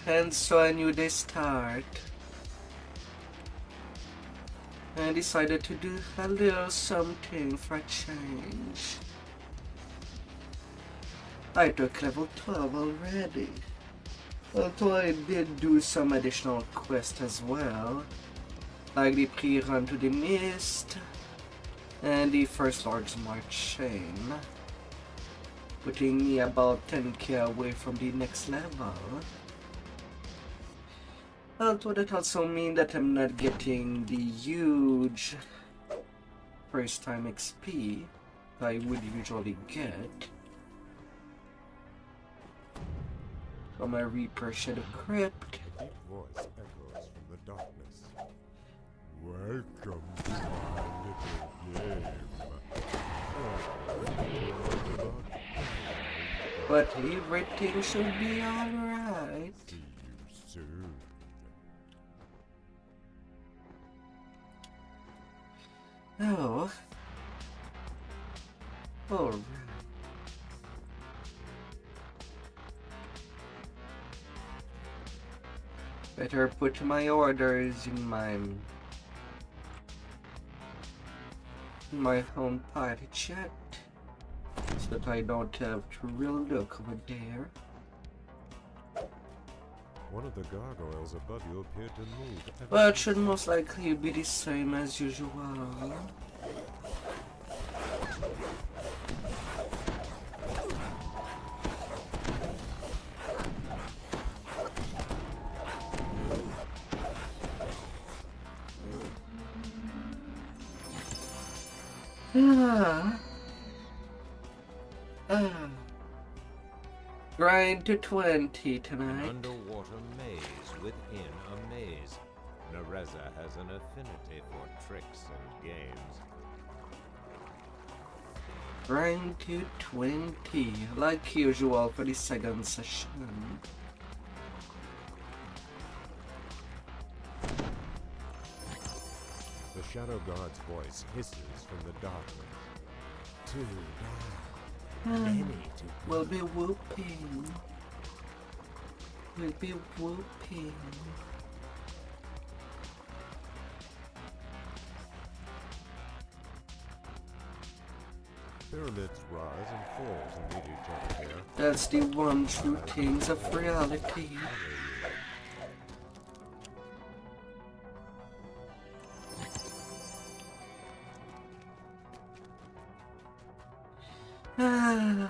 And so I knew they start. And decided to do a little something for a change. I took level 12 already. Although I did do some additional quests as well, like the pre-run to the Mist and the first Lord's March chain, putting me about 10k away from the next level. Although that also means that I'm not getting the huge first time XP I would usually get from a Reaper Shadow Crypt. A deep voice echoes from the darkness. Welcome to my little game. But everything should be alright. See you soon. Oh. Alright. Better put my orders in my home party chat, so that I don't have to really look over there. One of the gargoyles above you appeared to move. Well, it should most likely be the same as usual. Grind to 20 An tonight. underwater maze within a maze. Nereza has an affinity for tricks and games. Grind to 20, like usual for the second session. The Shadow God's voice hisses from the darkness. Too dark. Many to We'll be whooping. We'll be whooping. Pyramids rise and fall to meet each other here. That's the one true things of reality. Ah.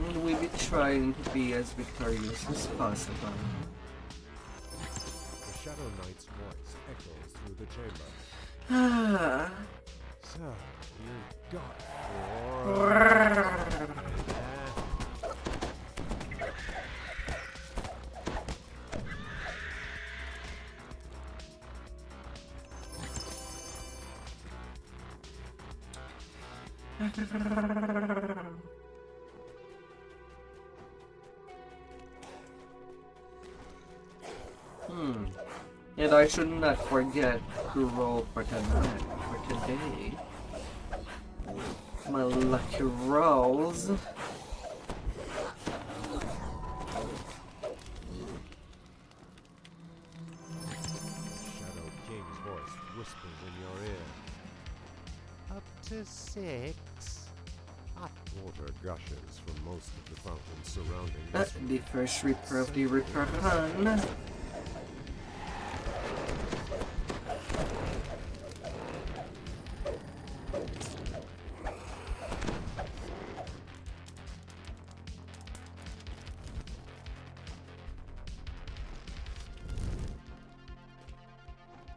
And we'll be trying to be as victorious as possible. The Shadow Knight's voice echoes through the chamber. Ah. So, you got 4. And I should not forget to roll for tonight, for today. My lucky rolls. Shadow King's voice whispers in your ear. Up to 6. Hot water gushes from most of the fountains surrounding this The first Reaper of the Reaper run.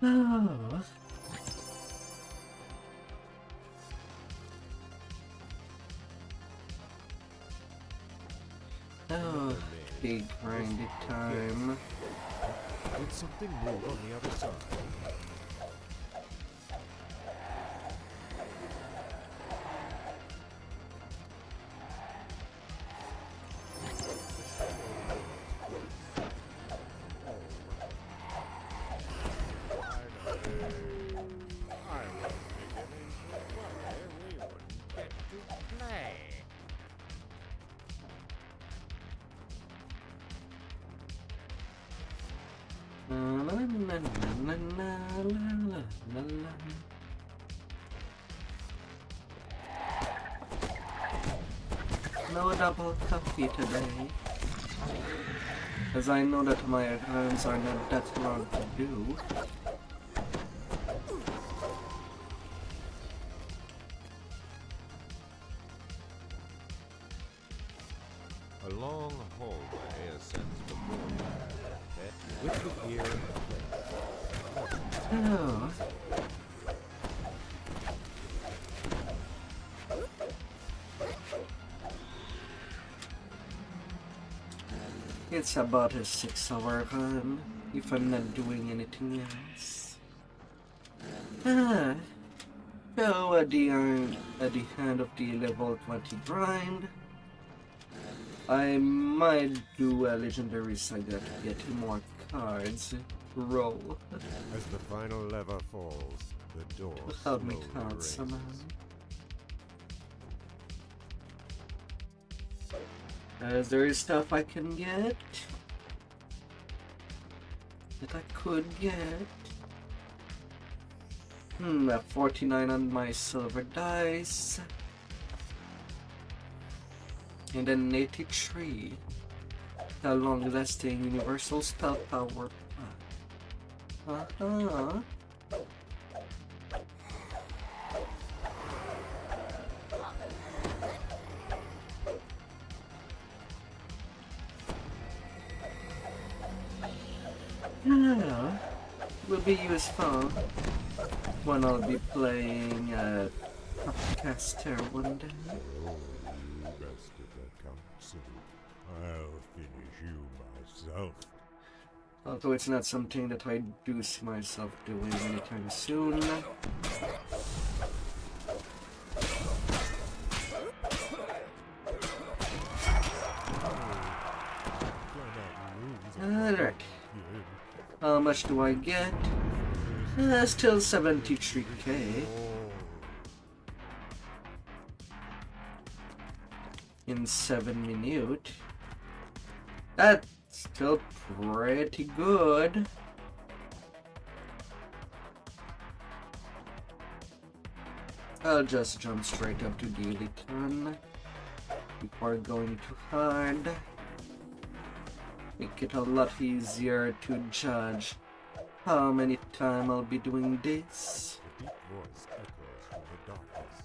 Oh. Oh, big grindy time. Did something move on the other side? na, na, na, la, la, la. No double coffee today, as I know that my runs are not that long to do. A long hallway ascends before you, with the gear Oh. It's about a 6-hour run, if I'm not doing anything else. So at the end of the level 20 grind, I might do a legendary saga to get more cards. Roll. As the final lever falls, the door Help me slowly count raises. somehow. As there is stuff I can get that I could get. A 49 on my silver dice. And an 83. The long-lasting universal spell power. Yeah, will be useful when I'll be playing Caster one day. Oh, you rest of the council. I'll finish you myself. Although it's not something that I do see myself doing anytime soon. Alright. How much do I get? Still 73k. In 7 minutes. That's still pretty good. I'll just jump straight up to daily turn before going too hard. Make it a lot easier to judge how many time I'll be doing this. The deep voice echoes from the darkness.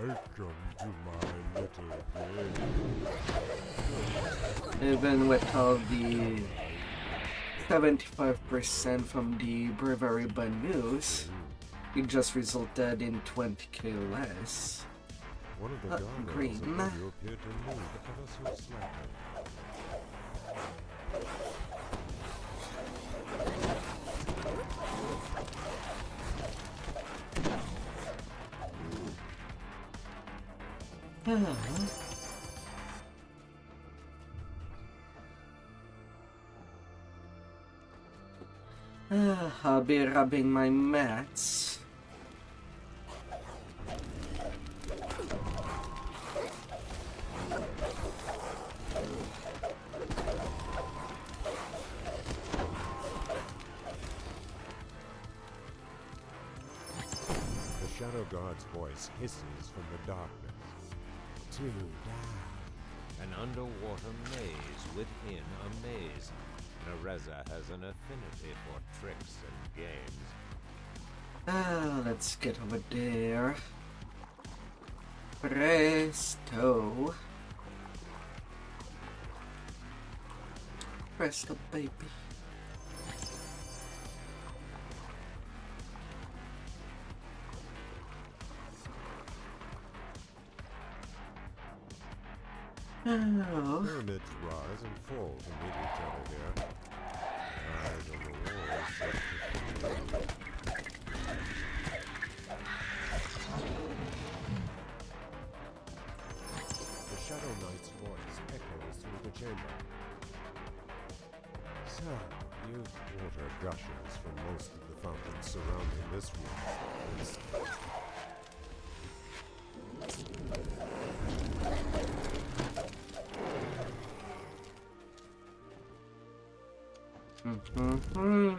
Welcome to my little game. Even with all the 75% from the Brewery by News, it just resulted in 20k less. One of the gargoyles green. above you appeared to move ever so slightly. I'll be rubbing my mats. The Shadow God's voice hisses from the darkness. Two down. An underwater maze within a maze. Nereza has an affinity for tricks and games. Let's get over there. Presto. Presto, baby. Oh. Pyramids rise and fall to meet each other here. Eyes on the walls set to feel. The Shadow Knight's voice echoes through the chamber. So, you've water gushes from most of the fountains surrounding this room. Mm-hmm.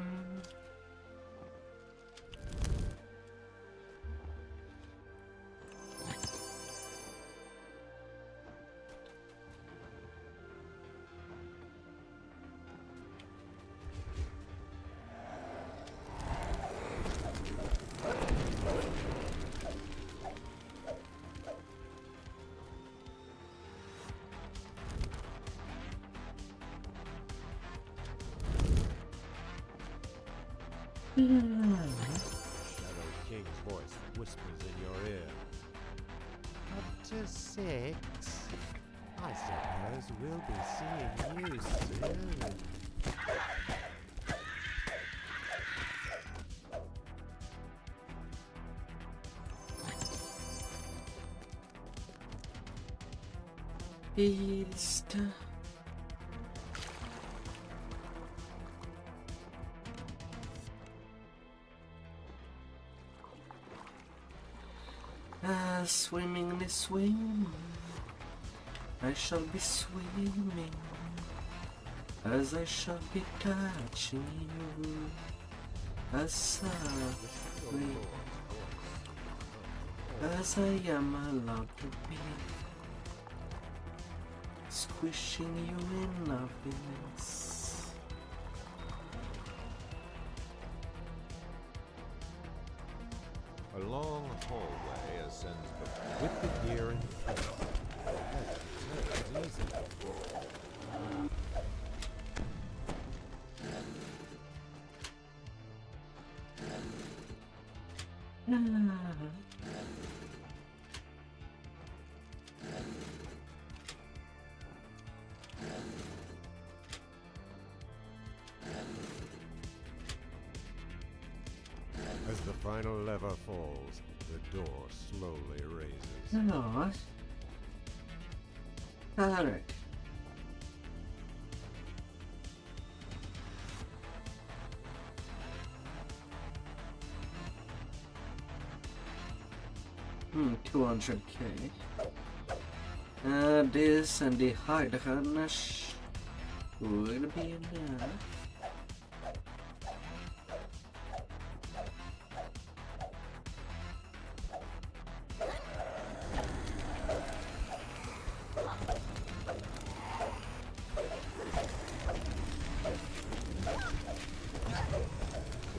Shadow King's voice whispers in your ear. Up to 6. I suppose we'll be seeing you soon. East. Swimming in the swim, I shall be swimming, as I shall be touching you, as softly as I am allowed to be, squishing you in loveliness. A long hallway ascends with the gear in front. That's easy. As the final lever falls, the door slowly raises. No. Alright. $200K. This and the hydrange would be enough.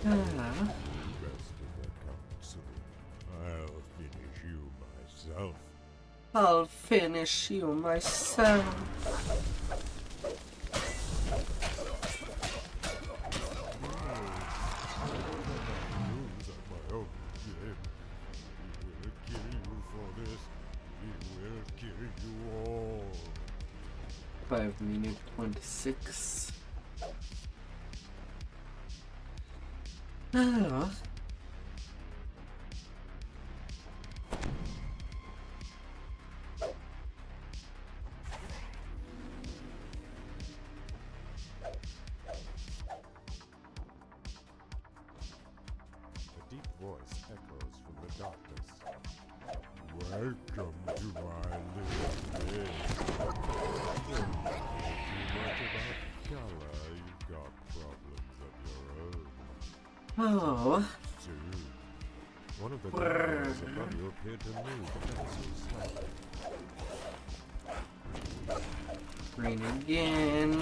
I'll finish you myself. I'll finish you myself. Moves at my own game. He will kill you for this. He will kill you all. 5 minutes 26. Oh. A deep voice echoes from the darkness. Welcome to my little place. Don't care too much about color. You've got problems of your own. Oh. Soon, one of the doors above you appeared to move ever so slightly. Green again.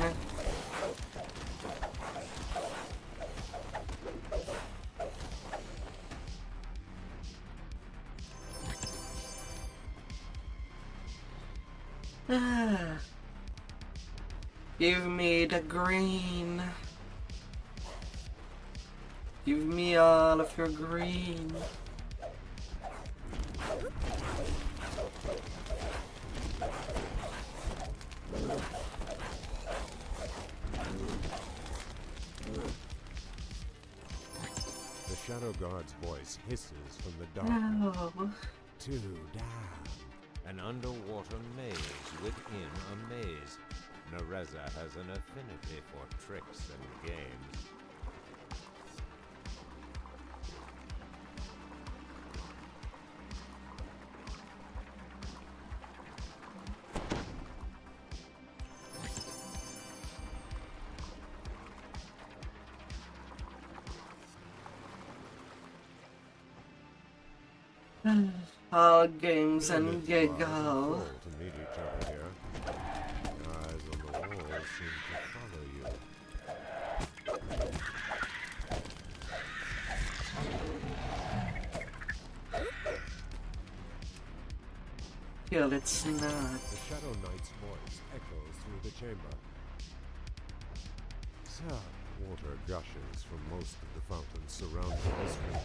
Ah. Give me the green. Give me all of your green. The Shadow Guard's voice hisses from the darkness. No. 2 down. An underwater maze within a maze. Nereza has an affinity for tricks and games. All games and Minutes giggle. fall to meet each other here. Your eyes on the wall seem to follow you. Till it's not. The Shadow Knight's voice echoes through the chamber. Water gushes from most of the fountains surrounding this room.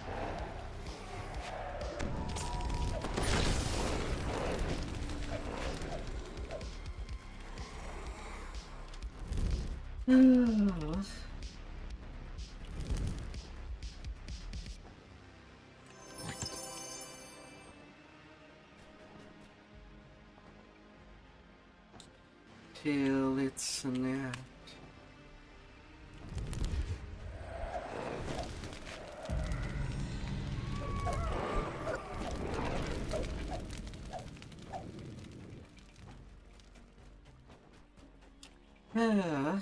Till it's not. Yeah.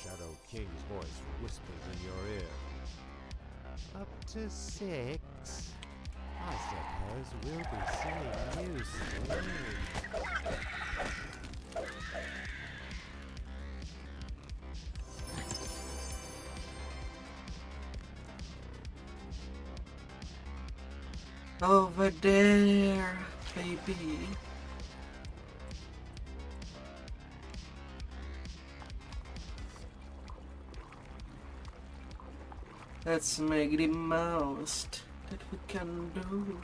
Shadow King's voice whispers in your ear. Up to 6. I suppose we'll be seeing you soon. Over there, baby. Let's make the most that we can do.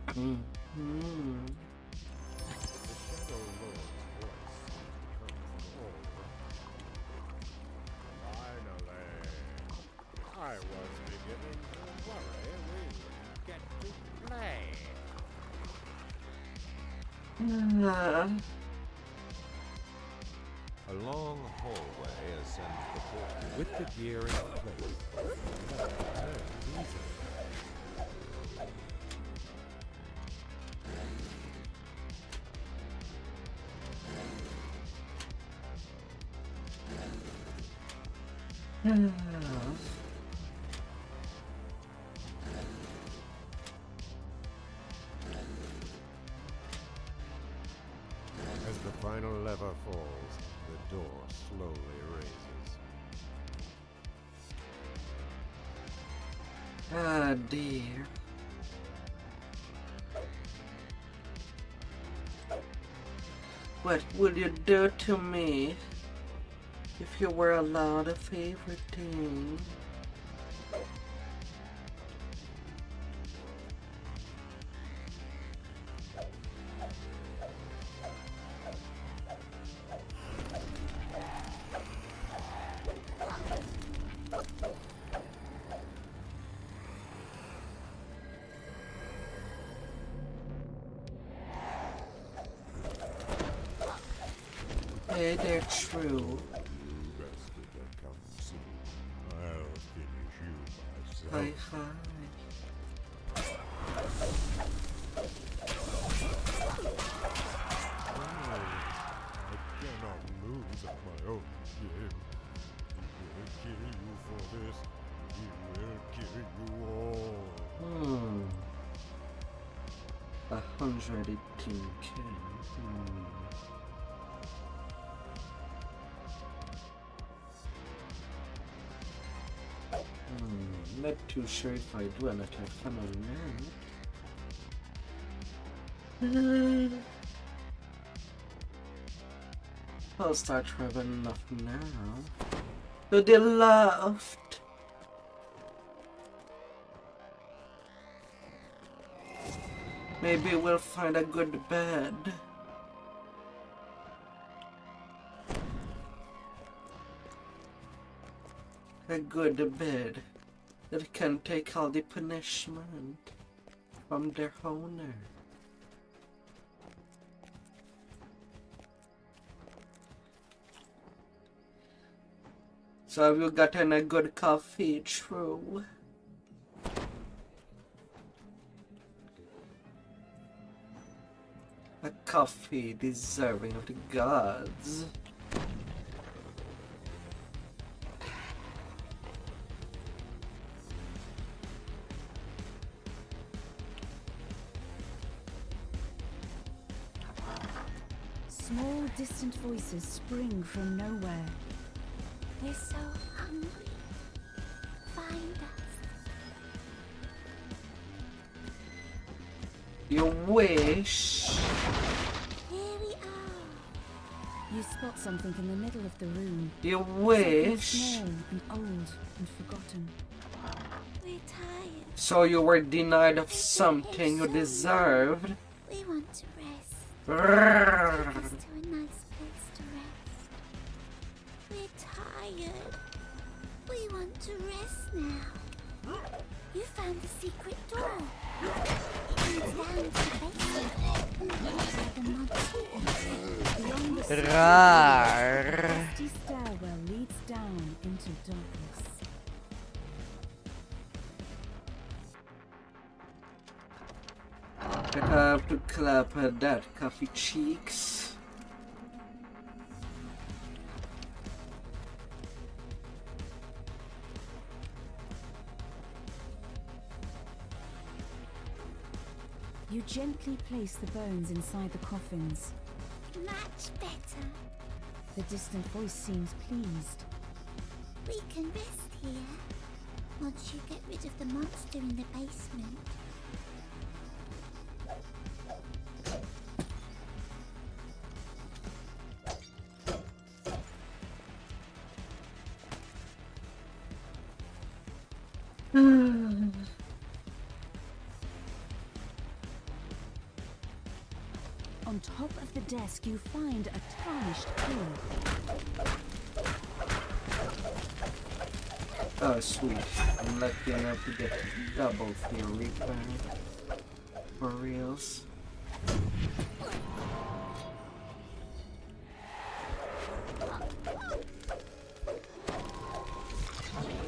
The Shadow Lord's voice comes from all around. Finally! I was beginning to worry we wouldn't get to play. A long hallway ascends before you with the gear in place. Never turns easily. As the final lever falls, the door slowly raises. Ah, dear. What would you do to me if you were allowed a favorite thing? Hey, they're true. You rested and come soon. I'll finish you myself. Hi, hi. I cannot lose at my own game. He will kill you for this. He will kill you all. 118k. Not too sure if I do or not have fun on that. I'll start traveling off now. To the left. Maybe we'll find a good bed. A good bed that can take all the punishment from their owner. So have you gotten a good coffee, True? A coffee deserving of the gods. Small, distant voices spring from nowhere. We're so hungry. Find us. You wish. Here we are. You spot something in the middle of the room. You Something wish. small and old and forgotten. We're tired. So you were denied of something you deserved. We want to rest. Brrr. Take us to a nice place to rest. We're tired. We want to rest now. You found the secret door. It leads down to the basement. Where the monster is. Beyond the stairs, Rar. a dusty stairwell leads down into darkness. I have to clap her that coffee cheeks. You gently place the bones inside the coffins. Much better. The distant voice seems pleased. We can rest here. Once you get rid of the monster in the basement. On top of the desk, you find a tarnished key. Oh, sweet. I'm lucky enough to get double theory back. For reals.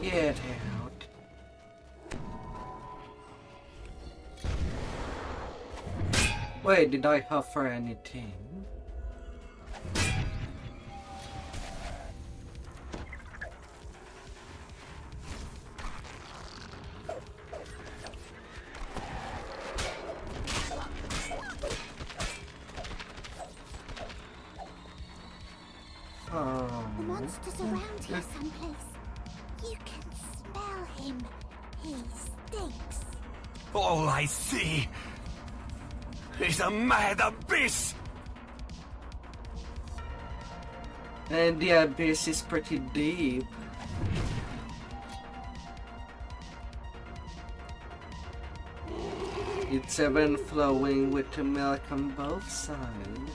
Get out. Wait, did I offer anything? The monster's around here someplace. You can smell him. He stinks. All I see is a mad abyss! And the abyss is pretty deep. It's even flowing with the milk on both sides.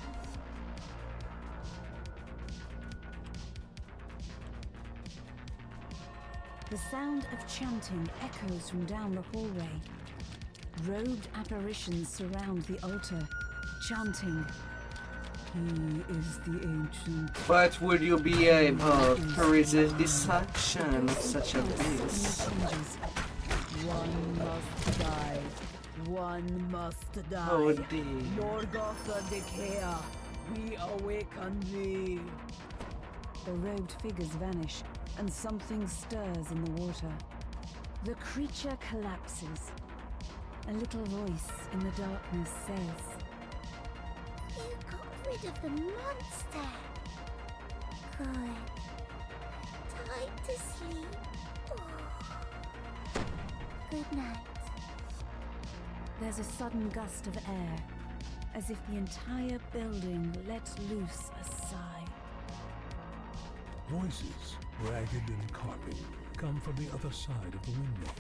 The sound of chanting echoes from down the hallway. Robed apparitions surround the altar, chanting, "He is the ancient." But would you be able to resist the suction of such a beast? One must die. One must die. Oh dear. Morgotha Decaya, we awaken thee. The robed figures vanish, and something stirs in the water. The creature collapses. A little voice in the darkness says, You got rid of the monster. Good. Time to sleep. Oh. Good night. There's a sudden gust of air, as if the entire building lets loose a sigh. Voices, ragged and carpet, come from the other side of the window.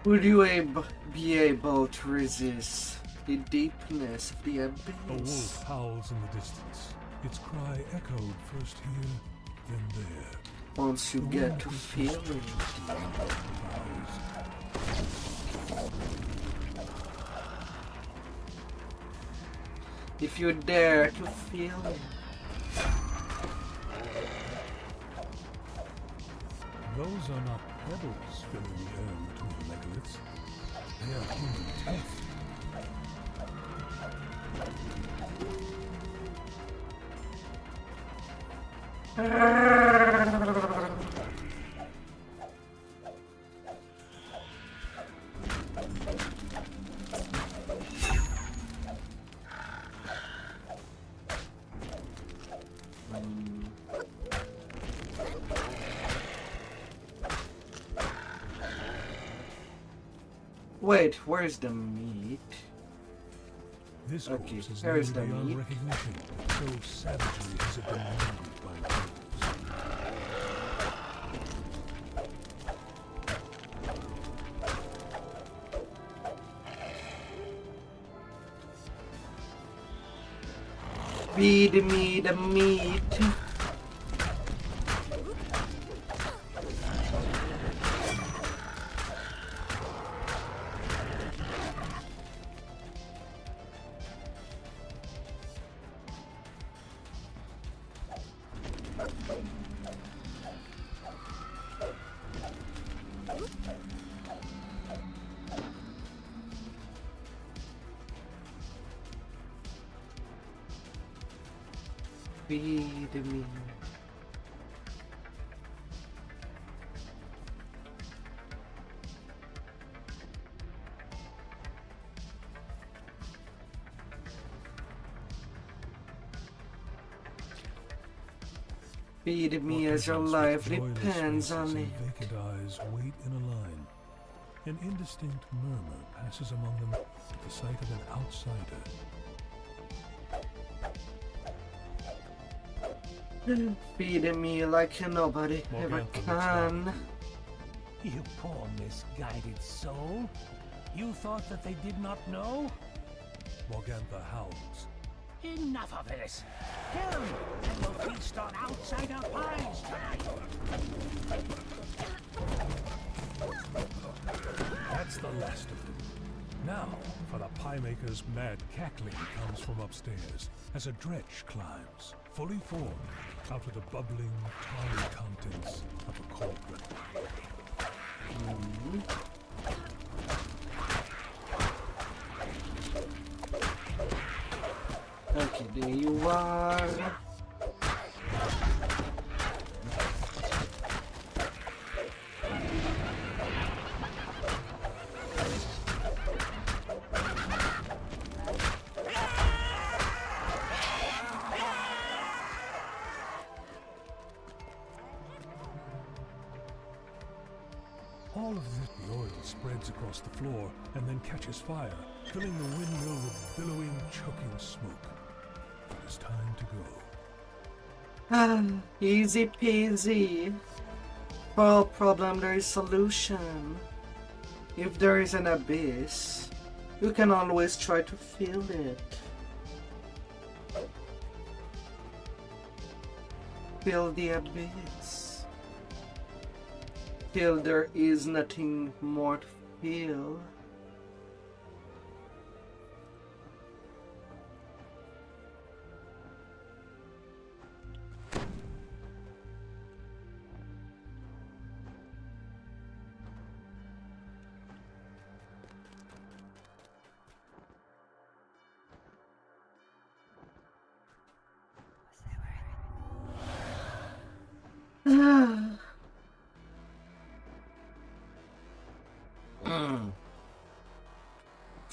Would you be able to resist the deepness of the A abyss? wolf howls in the distance. Its cry echoed first here, then there. Once you get to feel it. If you dare to feel it. Those are not pebbles filling the air between the megaliths. They are human teeth. Wait, where's the meat? This Okay, corpse is here is nearly the beyond meat. recognition, so savagely has it been murdered by wolves. Feed me the meat. Feed me. Feed me as your life depends on it. Vacant eyes wait in a line. An indistinct murmur passes among them at the sight of an outsider. Feed me like nobody ever can. You poor misguided soul. You thought that they did not know? Morgantha howls. Enough of this. Kill him, and we'll feast on outsider pies tonight. That's the last of them. Now, for the pie maker's mad cackling comes from upstairs as a dredge climbs, fully formed, out of the bubbling, tarry contents of a cauldron. Okay, there you are. All of the oil spreads across the floor and then catches fire, filling the windmill with billowing, choking smoke. It is time to go. Ah, easy peasy. For all problem there is solution. If there is an abyss, you can always try to fill it. Fill the abyss. Till there is nothing more to fill.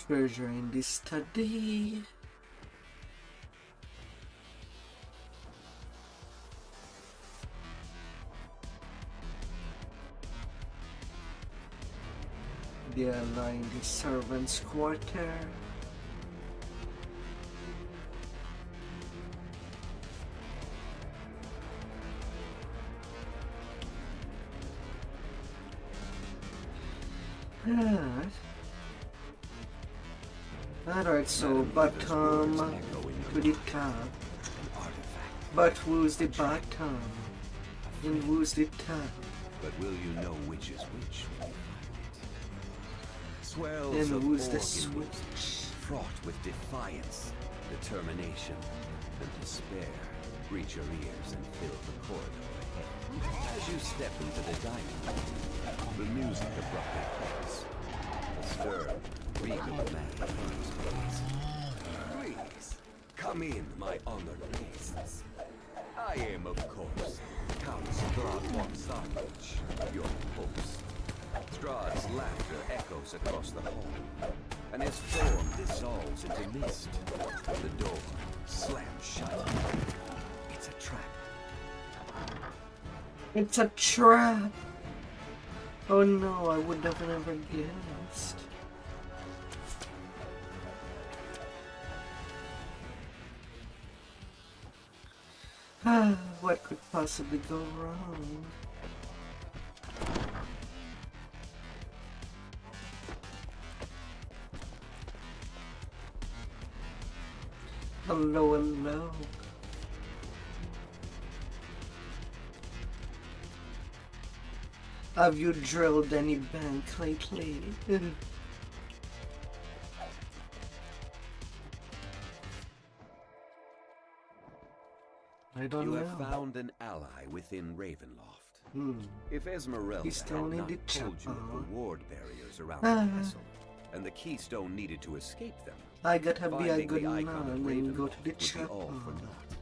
Treasure in this study. They are lying the servants' quarter. Alright, so bottom to the top. But who's the bottom? And who's the top? But will you know which is which when you find it? Swells And of who's the organ music, switch? fraught with defiance, determination, and despair, reach your ears and fill the corridor ahead. As you step into the dining room, the music abruptly cuts. The stern, regal man turns face. Please, come in, my honored guests. I am, of course, Count Strahd von Sarnich, your host. Strahd's laughter echoes across the hall, and his form dissolves into mist. The door slams shut. It's a trap. It's a trap! Oh no, I would have never guessed. What could possibly go wrong? Hello, hello. Have you drilled any bank lately? I don't You know. have found an ally within Ravenloft. If Esmeralda He's still had in not the told you of chapel. the ward barriers around the castle, and the keystone needed to escape them, I gotta be a finding good the man icon of and go to Ravenloft the would be chapel. all for naught.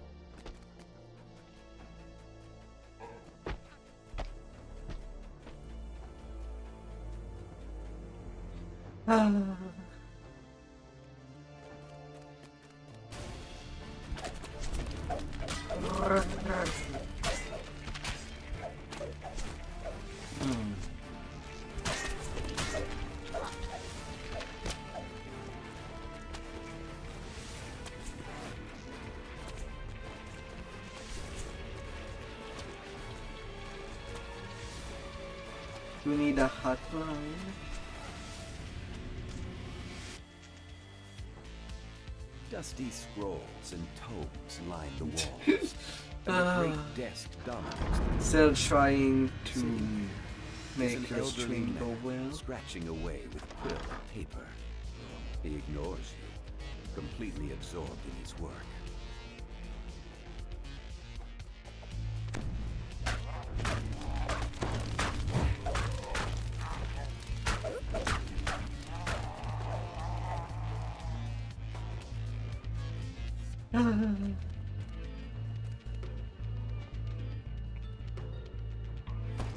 We need a hotline. Dusty scrolls and tomes line the walls, and a great desk dominates them. Still trying to Sitting there is make an your elderly stream go man well. scratching away with quill and paper. He ignores you, completely absorbed in his work.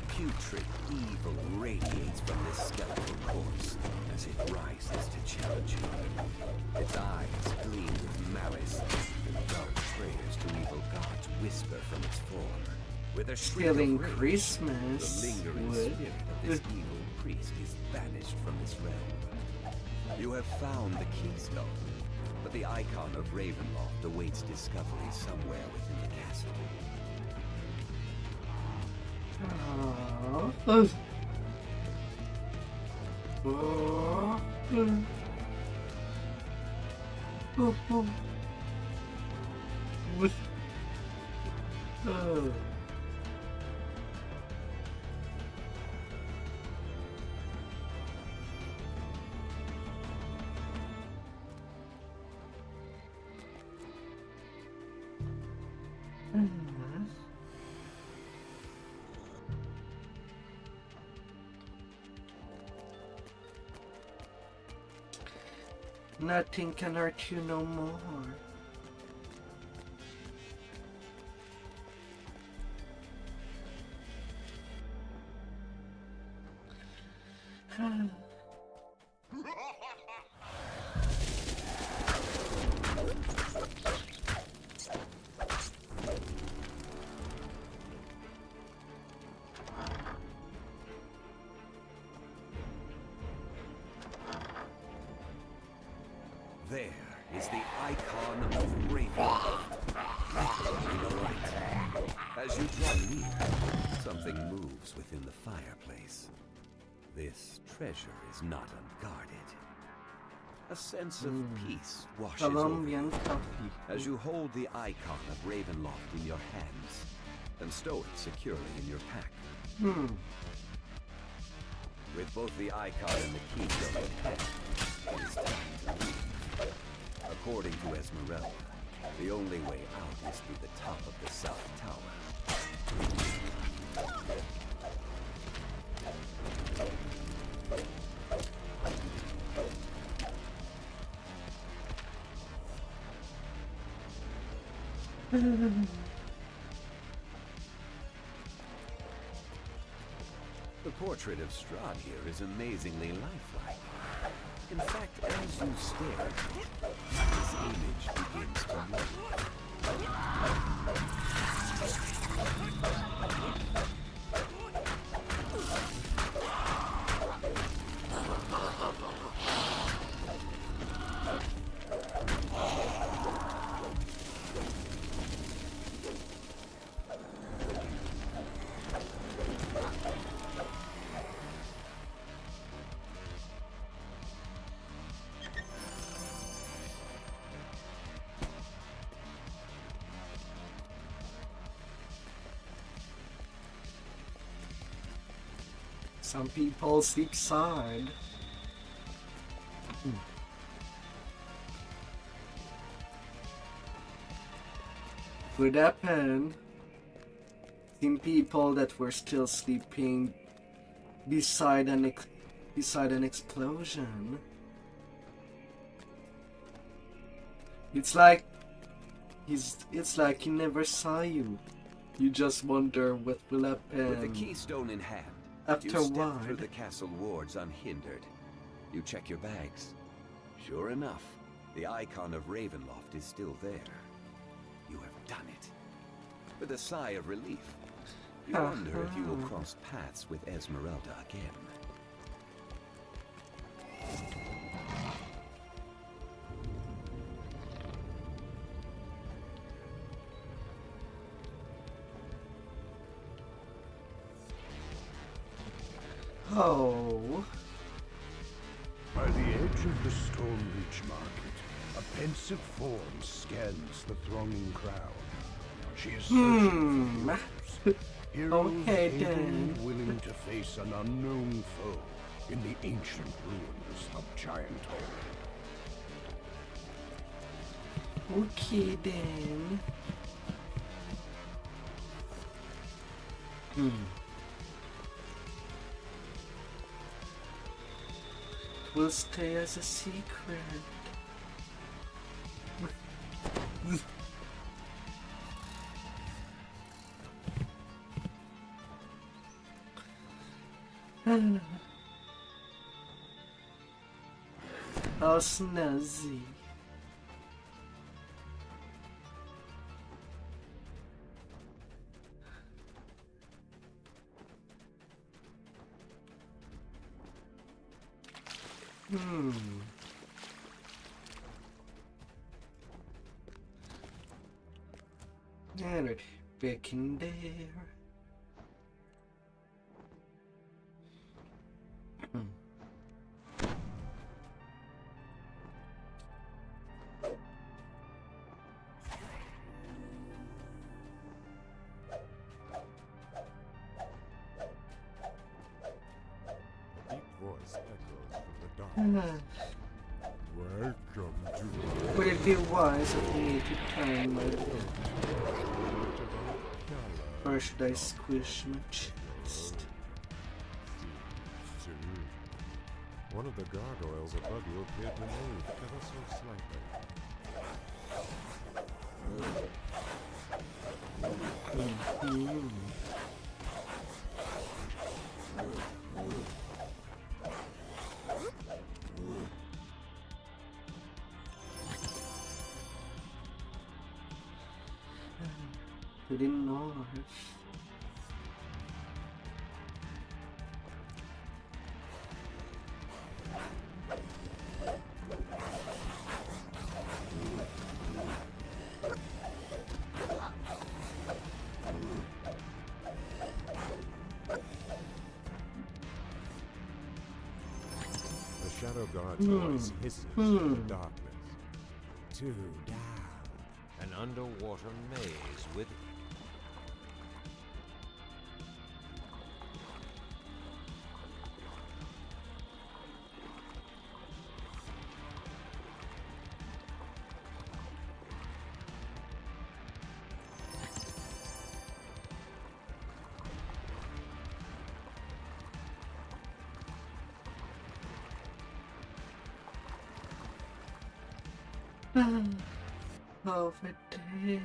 Putrid evil radiates from this skeletal corpse as it rises to challenge you. Its eyes gleam with malice, and dark prayers to evil gods whisper from its form. With a shriek Stealing of rage, Christmas the lingering wood. spirit of this evil priest is banished from this realm. You have found the keystone, but the icon of Ravenloft awaits discovery somewhere within the castle. Aww. Oh. Nothing can hurt you no more. There is the icon of Ravenloft. In the light. As you draw near, something moves within the fireplace. This treasure is not unguarded. A sense of peace washes over Colombian you coffee. as you hold the icon of Ravenloft in your hands and stow it securely in your pack. With both the icon and the keystone in hand, it is time to leave. According to Esmeralda, the only way out is through the top of the South Tower. The portrait of Strahd here is amazingly lifelike. In fact, as you stare, this image begins to move. Some people sleep side. Could happen. Seen people that were still sleeping beside an explosion. It's like he never saw you. You just wonder what will happen. With the keystone in hand, After you a step while. through the castle wards unhindered. You check your bags. Sure enough, the icon of Ravenloft is still there. You have done it. With a sigh of relief, you wonder if you will cross paths with Esmeralda again. Oh. By the edge of the Stonereach Market, a pensive form scans the thronging crowd. She is searching for heroes. Okay, Heroes then. able and willing to face an unknown foe in the ancient ruins of Giant Hall. Okay then. Will stay as a secret. How snazzy. And it back in there. A deep voice echoes from the darkness. Welcome to Would it be wise of me to time my boat? Or should I squish my chest? One of the gargoyles above you appeared to move ever so slightly. I didn't know. The Shadow Guard's voice hisses through the darkness. Two down. An underwater maze with Over there.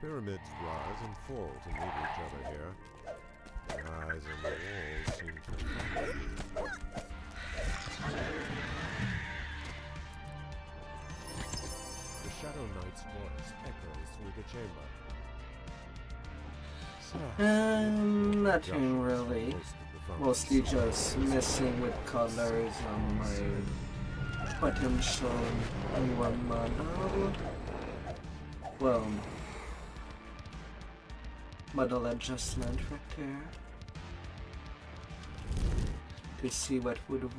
Pyramids rise and fall to meet each other here. The eyes on the walls seem to follow you. The Shadow Knight's voice echoes through the chamber. Nothing really. Mostly just messing with colors on my potential new model. Well, model adjustment right there to see what would work.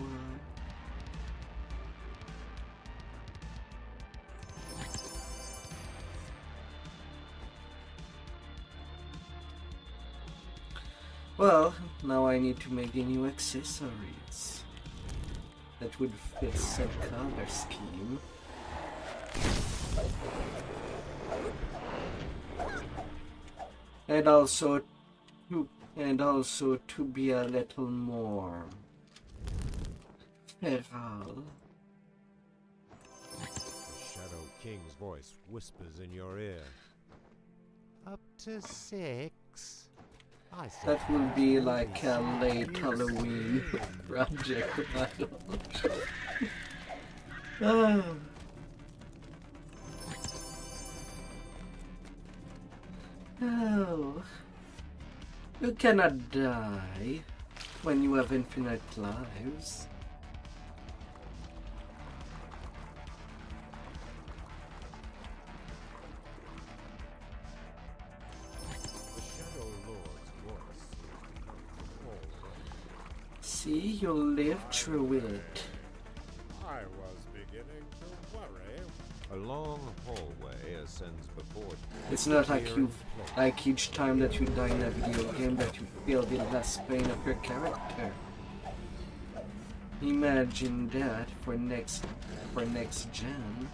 Well, now I need to make the new accessories that would fit said color scheme. And also to be a little more feral. The Shadow King's voice whispers in your ear. Up to 6? I said That would be like a late Halloween project. Ah. No. You cannot die when you have infinite lives. the Shadow Lord's voice seems to come from all See, you lived through it. I was beginning to worry. A long hallway ascends before you. It's not like each time that you die in a video game that you feel the less pain of your character. Imagine that for next gen.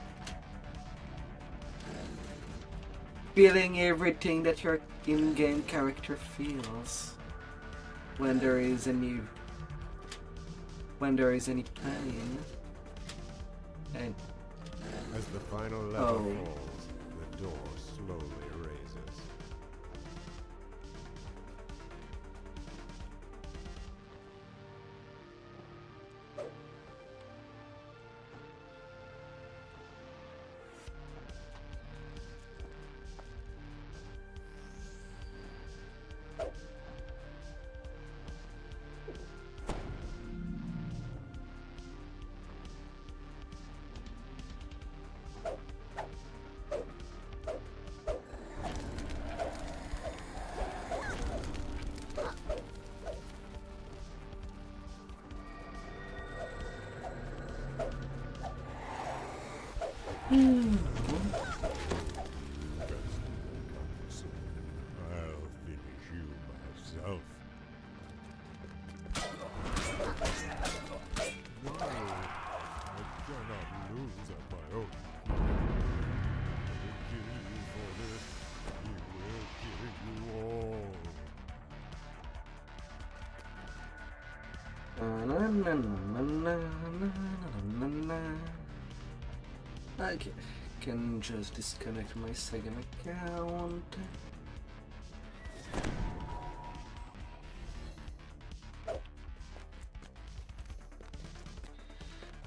Feeling everything that your in-game character feels when there is any pain. And As the final lever falls, the door slowly raises. I'll finish you myself. No, I cannot lose at my own. He will kill you for this. He will kill you all. Okay, can just disconnect my second account.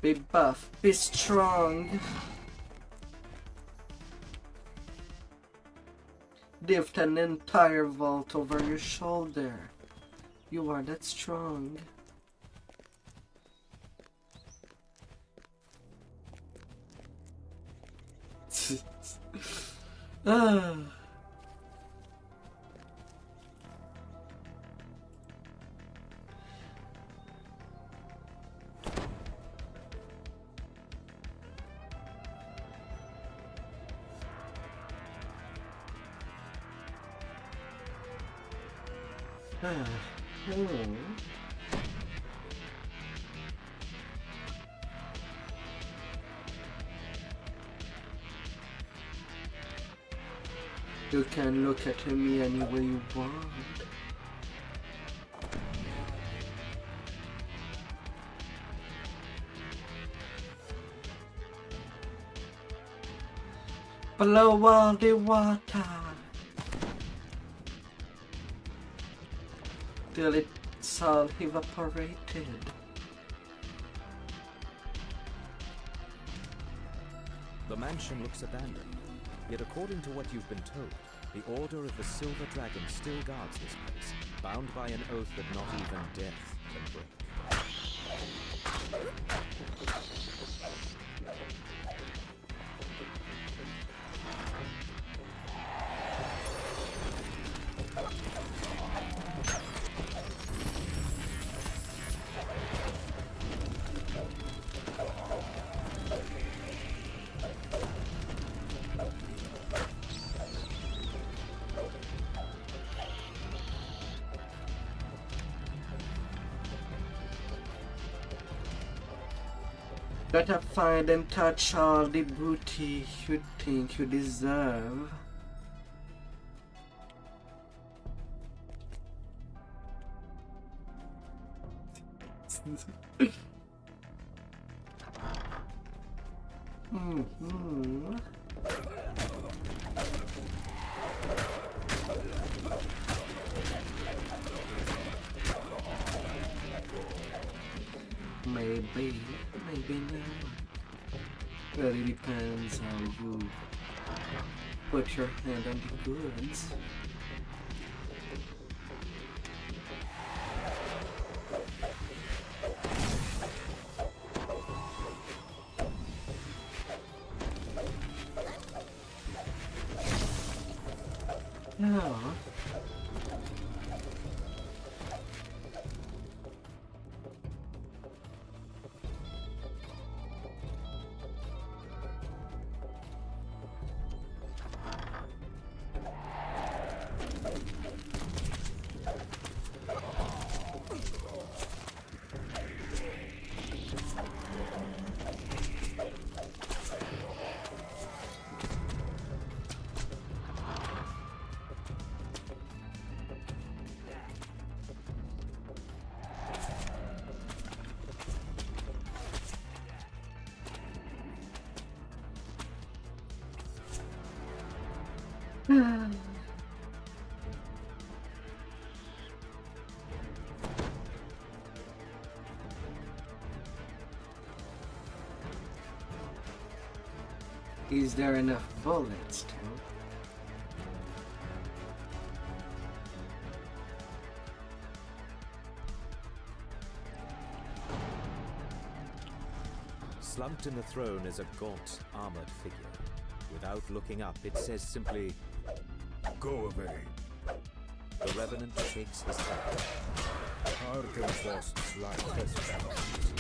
Be buff, be strong. Lift an entire vault over your shoulder. You are that strong. Ah. You can look at me any way you want. Blow all the water till it's all evaporated. The mansion looks abandoned. Yet according to what you've been told, the Order of the Silver Dragon still guards this place, bound by an oath that not even death can break. Gotta find and touch all the booty you think you deserve. Mm-hmm. Maybe not. Really depends how you put your hand on the goods. No. Is there enough bullets too? Slumped in the throne is a gaunt, armored figure. Without looking up, it says simply, Go away. the Revenant shakes his head. Arkenfrost's light has vanished.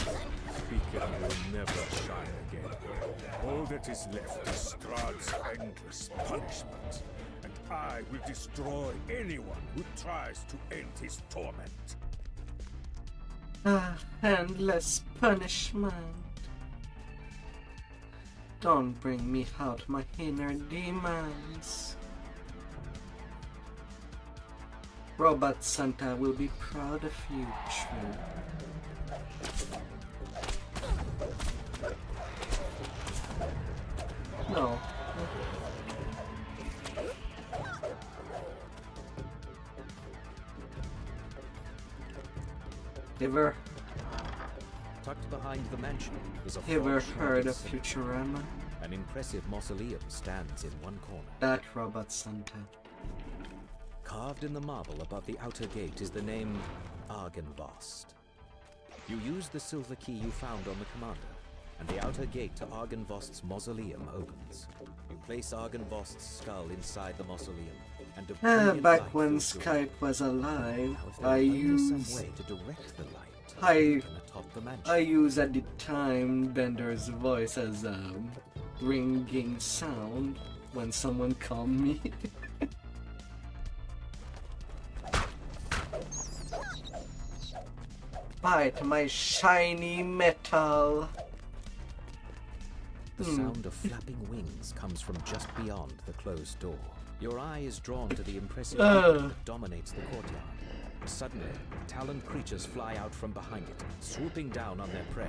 Beacon will never shine again. All that is left is Strahd's endless punishment. And I will destroy anyone who tries to end his torment. Endless punishment. Don't bring me out my inner demons. Robot Santa will be proud of you, true. No. Ever Tucked behind the mansion is a heard frog-shrouded of city. Futurama? An impressive mausoleum stands in one corner. That Robot Santa. Carved in the marble above the outer gate is the name Argynvost. You use the silver key you found on the commander, and the outer gate to Argynvost's mausoleum opens. You place Argynvost's skull inside the mausoleum, and a brilliant Back light when fills the room. Skype was alive, Now, if there I were only some used way to direct the light I atop the mansion. I use at the time Bender's voice as a ringing sound when someone called me. Bite my shiny metal. The sound of flapping wings comes from just beyond the closed door. Your eye is drawn to the impressive beacon that dominates the courtyard. Suddenly, taloned creatures fly out from behind it, swooping down on their prey.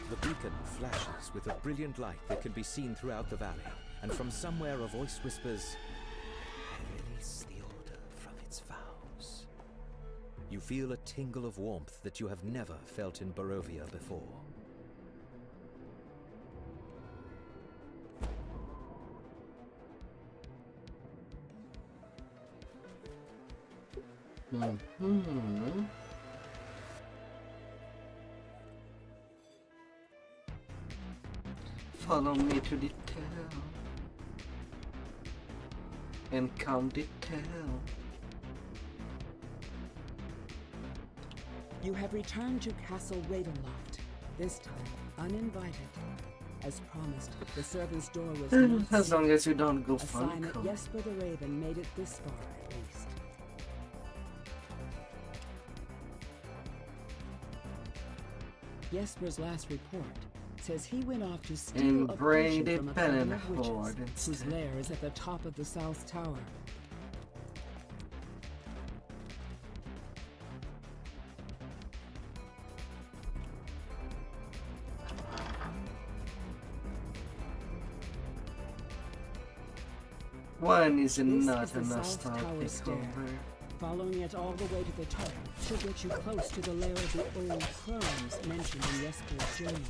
The beacon flashes with a brilliant light that can be seen throughout the valley, and from somewhere a voice whispers, "Release the order from its vows." You feel a tingle of warmth that you have never felt in Barovia before. Follow me to the town and count the town. You have returned to Castle Ravenloft, this time uninvited. As promised, the servant's door was not As long as you don't go a sign that Funko. Jesper the Raven made it this far, at least. Jesper's last report says he went off to steal And a braided potion from a pen coven of witches, horde whose instead. lair is at the top of the South Tower. One is This not is the enough South start Tower stair. takeover. Following it all the way to the top should get you close to the lair of the old crones mentioned in Jesper's journal.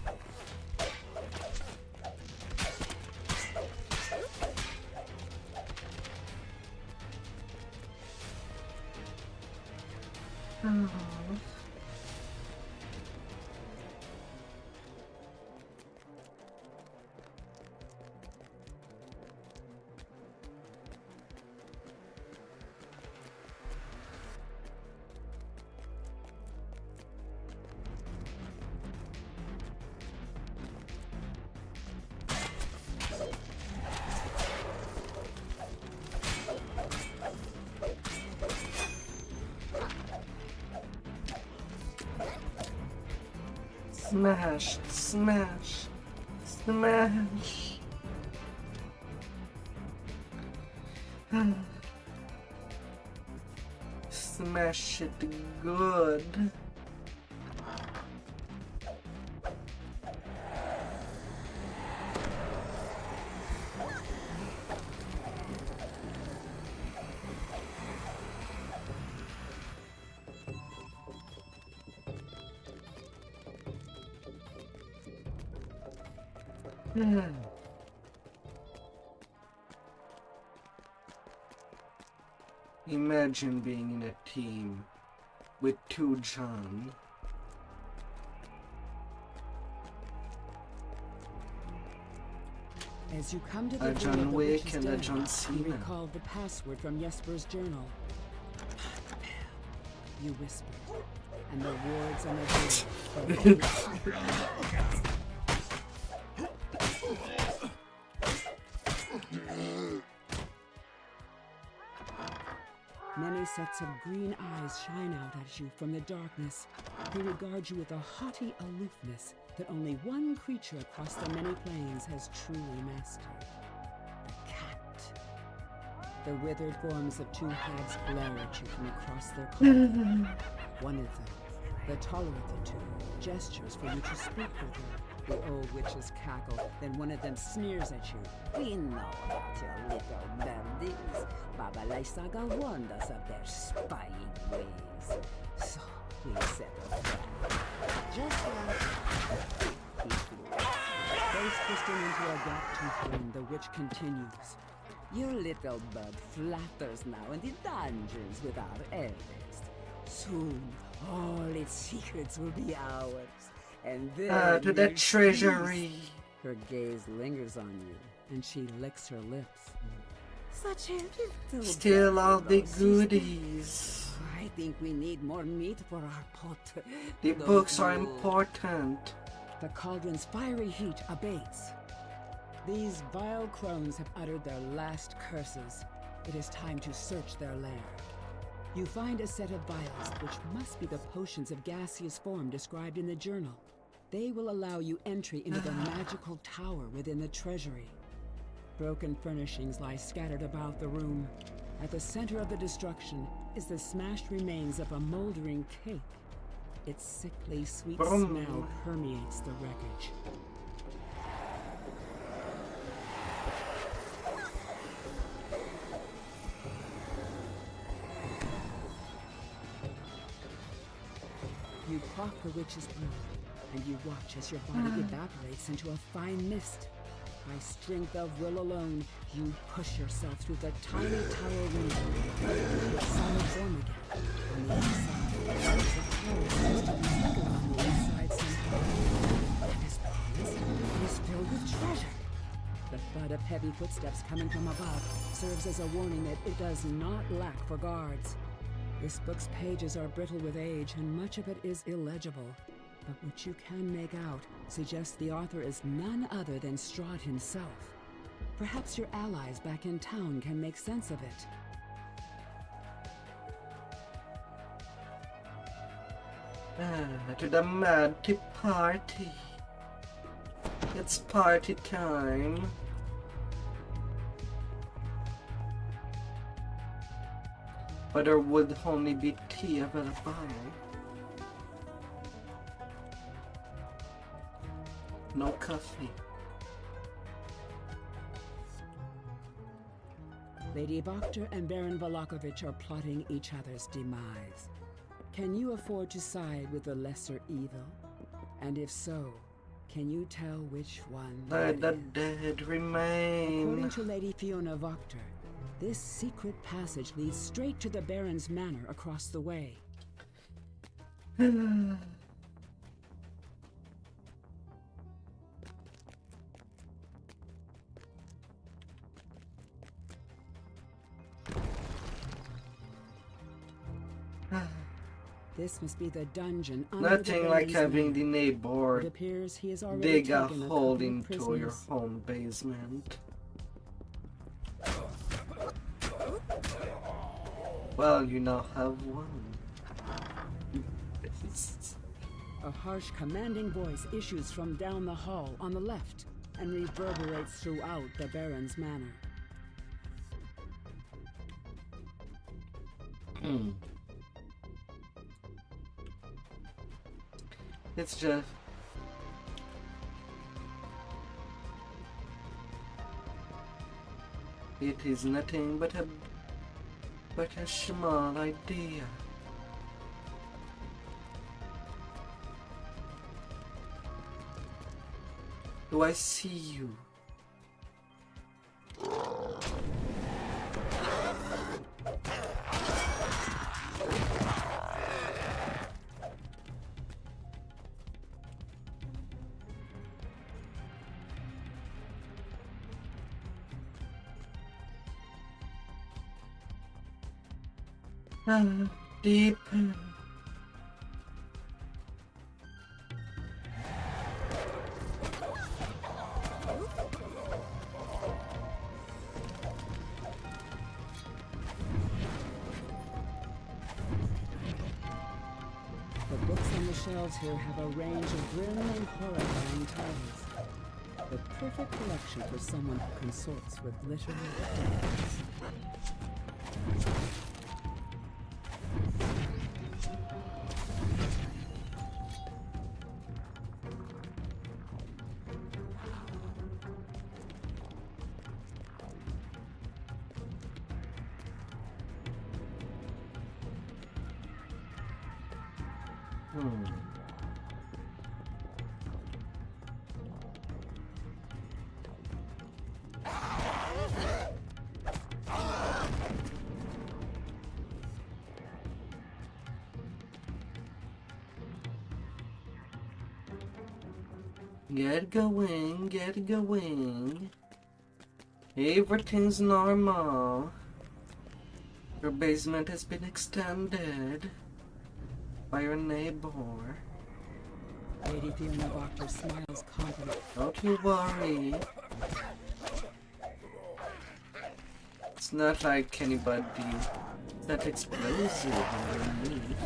Smash, smash, smash. Smash it good. Imagine being in a team with two John. As you come to the A door John of the Wick witch's and a den, John you Cena. recall the password from Jesper's journal. You whispered, and the wards on the door. Many sets of green eyes shine out at you from the darkness. They regard you with a haughty aloofness that only one creature across the many planes has truly mastered. The cat. The withered forms of two hags glare at you from across their clothing. One of them, the taller of the two, gestures for you to speak with her. The old witches cackle, then one of them sneers at you. We know about your little bandits. Baba Saga warned us of their spying ways. So we settled down. Just like he flew. Face twisting into a gap-toothed grin, the witch continues. Your little bud flatters now in the dungeons with our eldest. Soon, all its secrets will be ours. And then To the you'll treasury. feast. Her gaze lingers on you, and she licks her lips. Such a little Still all the sister. goodies. I think we need more meat for our pot. The Those books are rules. important. The cauldron's fiery heat abates. These vile crones have uttered their last curses. It is time to search their lair. You find a set of vials, which must be the potions of gaseous form described in the journal. They will allow you entry into the magical tower within the treasury. Broken furnishings lie scattered about the room. At the center of the destruction is the smashed remains of a moldering cake. Its sickly sweet smell permeates the wreckage. You quaff the witch's brew, and you watch as your body evaporates into a fine mist. By strength of will alone, you push yourself through the tiny tower window, into its solid form again. On the inside, the tower seems to be bigger on the inside somehow. And as promised, it is filled with treasure. The thud of heavy footsteps coming from above serves as a warning that it does not lack for guards. This book's pages are brittle with age, and much of it is illegible. but what you can make out suggests the author is none other than Strahd himself. Perhaps your allies back in town can make sense of it. To the mad tip party. It's party time. But there would only be tea available. No coffee. Lady Wachter and Baron Valakovich are plotting each other's demise. Can you afford to side with the lesser evil? And if so, can you tell which one Let the that is? dead remain. According to Lady Fiona Wachter, this secret passage leads straight to the Baron's manor across the way. This must be the dungeon under Nothing the like Baron's having manor. the It neighbor appears he has already dig a taken hole couple of into your prisoners. home basement. Well, you now have one. A harsh, commanding voice issues from down the hall on the left and reverberates throughout the Baron's manor. It's just... It is nothing but a small idea. Do I see you? Deep. The books on the shelves here have a range of grim and horrifying titles. The perfect collection for someone who consorts with literary devils. Get going, get going. Everything's normal. Your basement has been extended by your neighbor. Lady Fiona Wachter smiles confidently. Don't you worry. It's not like anybody that explosive underneath.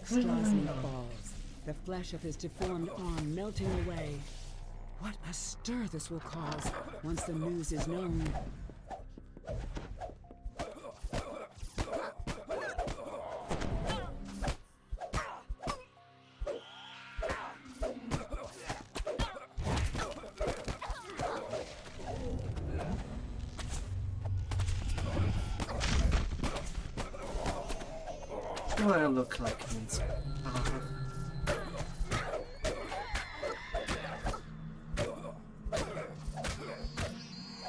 Strasny falls, the flesh of his deformed arm melting away. What a stir this will cause once the news is known. Do I look like an inspector?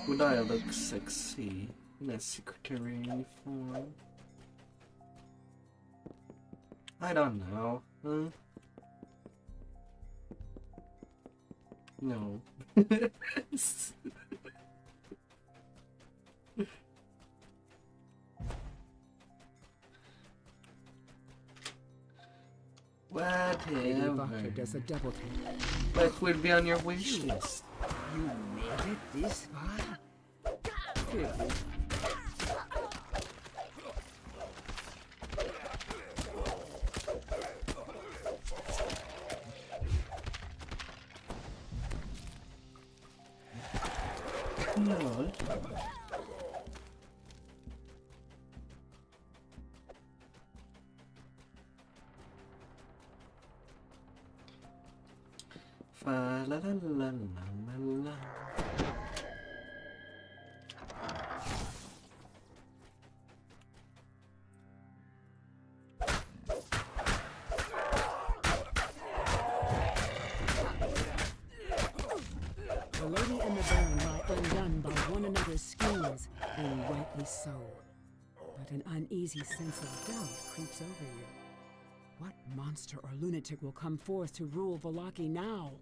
Would I look sexy in a secretary uniform? I don't know. No. Lady Whatever. Vtuber does a double take. What would be on your wish list? You made it this far? Good. No. Fa la la la la la la. The lady and the baron lie undone by one another's schemes, and rightly so. But an uneasy sense of doubt creeps over you. What monster or lunatic will come forth to rule Vallaki now?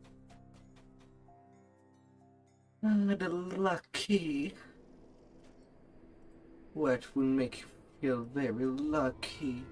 The lucky. What will make you feel very lucky?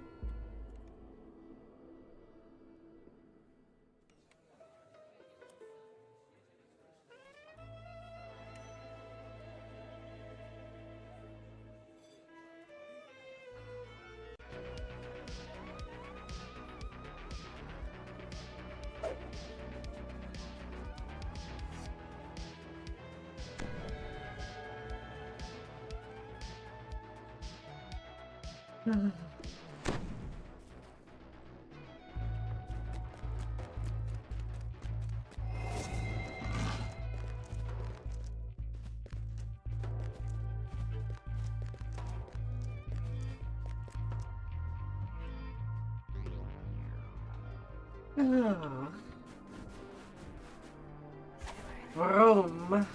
Rome.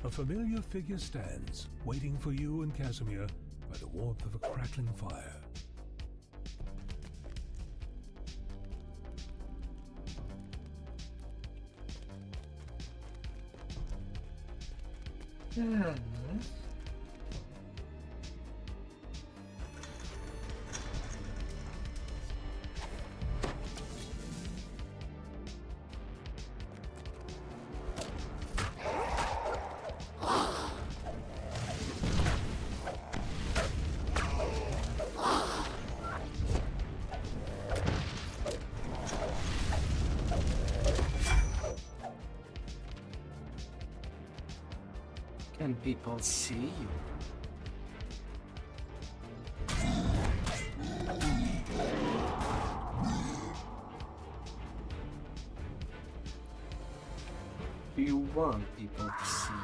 A familiar figure stands, waiting for you and Casimir by the warmth of a crackling fire. Can people see you? Do you want people to see you?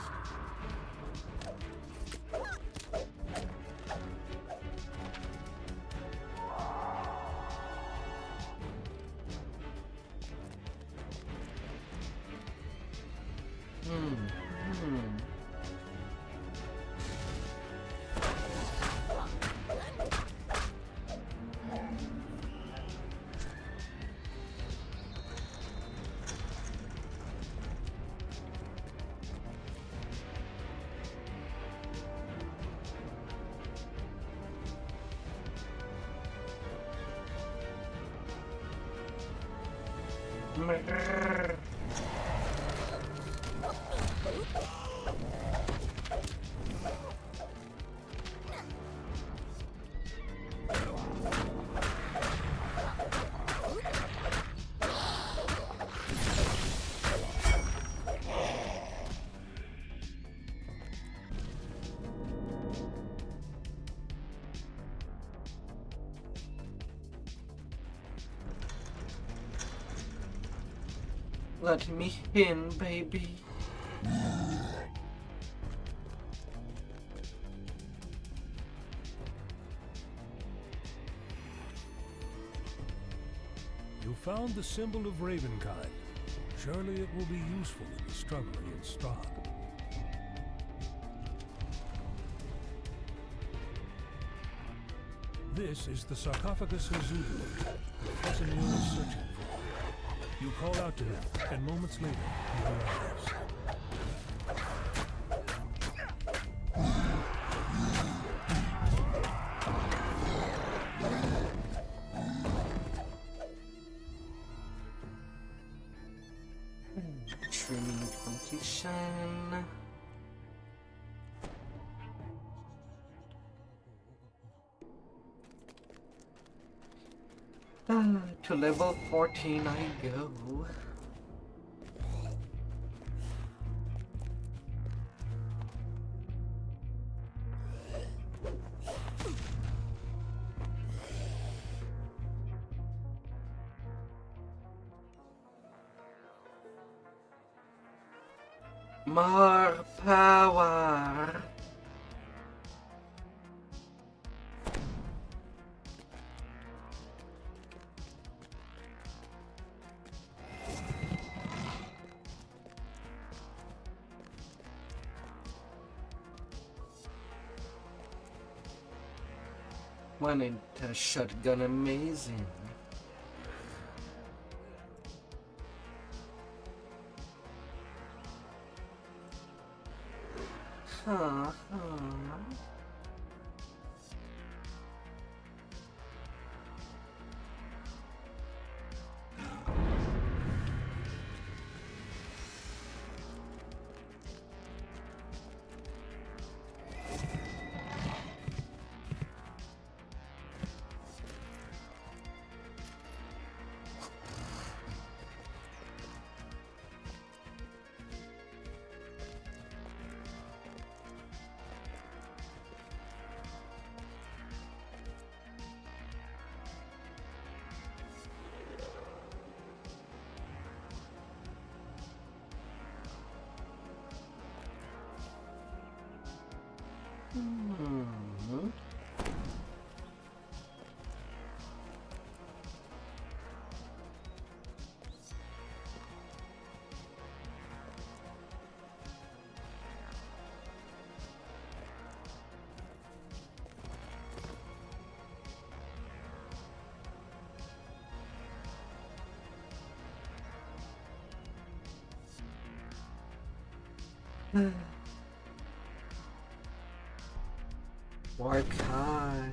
Let me in, baby. You found the symbol of Ravenkind. Surely it will be useful in the struggle against Strahd. This is the sarcophagus of Zulu. Casimir is searching for. You call out to him, and moments later, he arrives. Training completion. To level 14 I go. More power. Wanted a shotgun amazing. Huh. Work hard.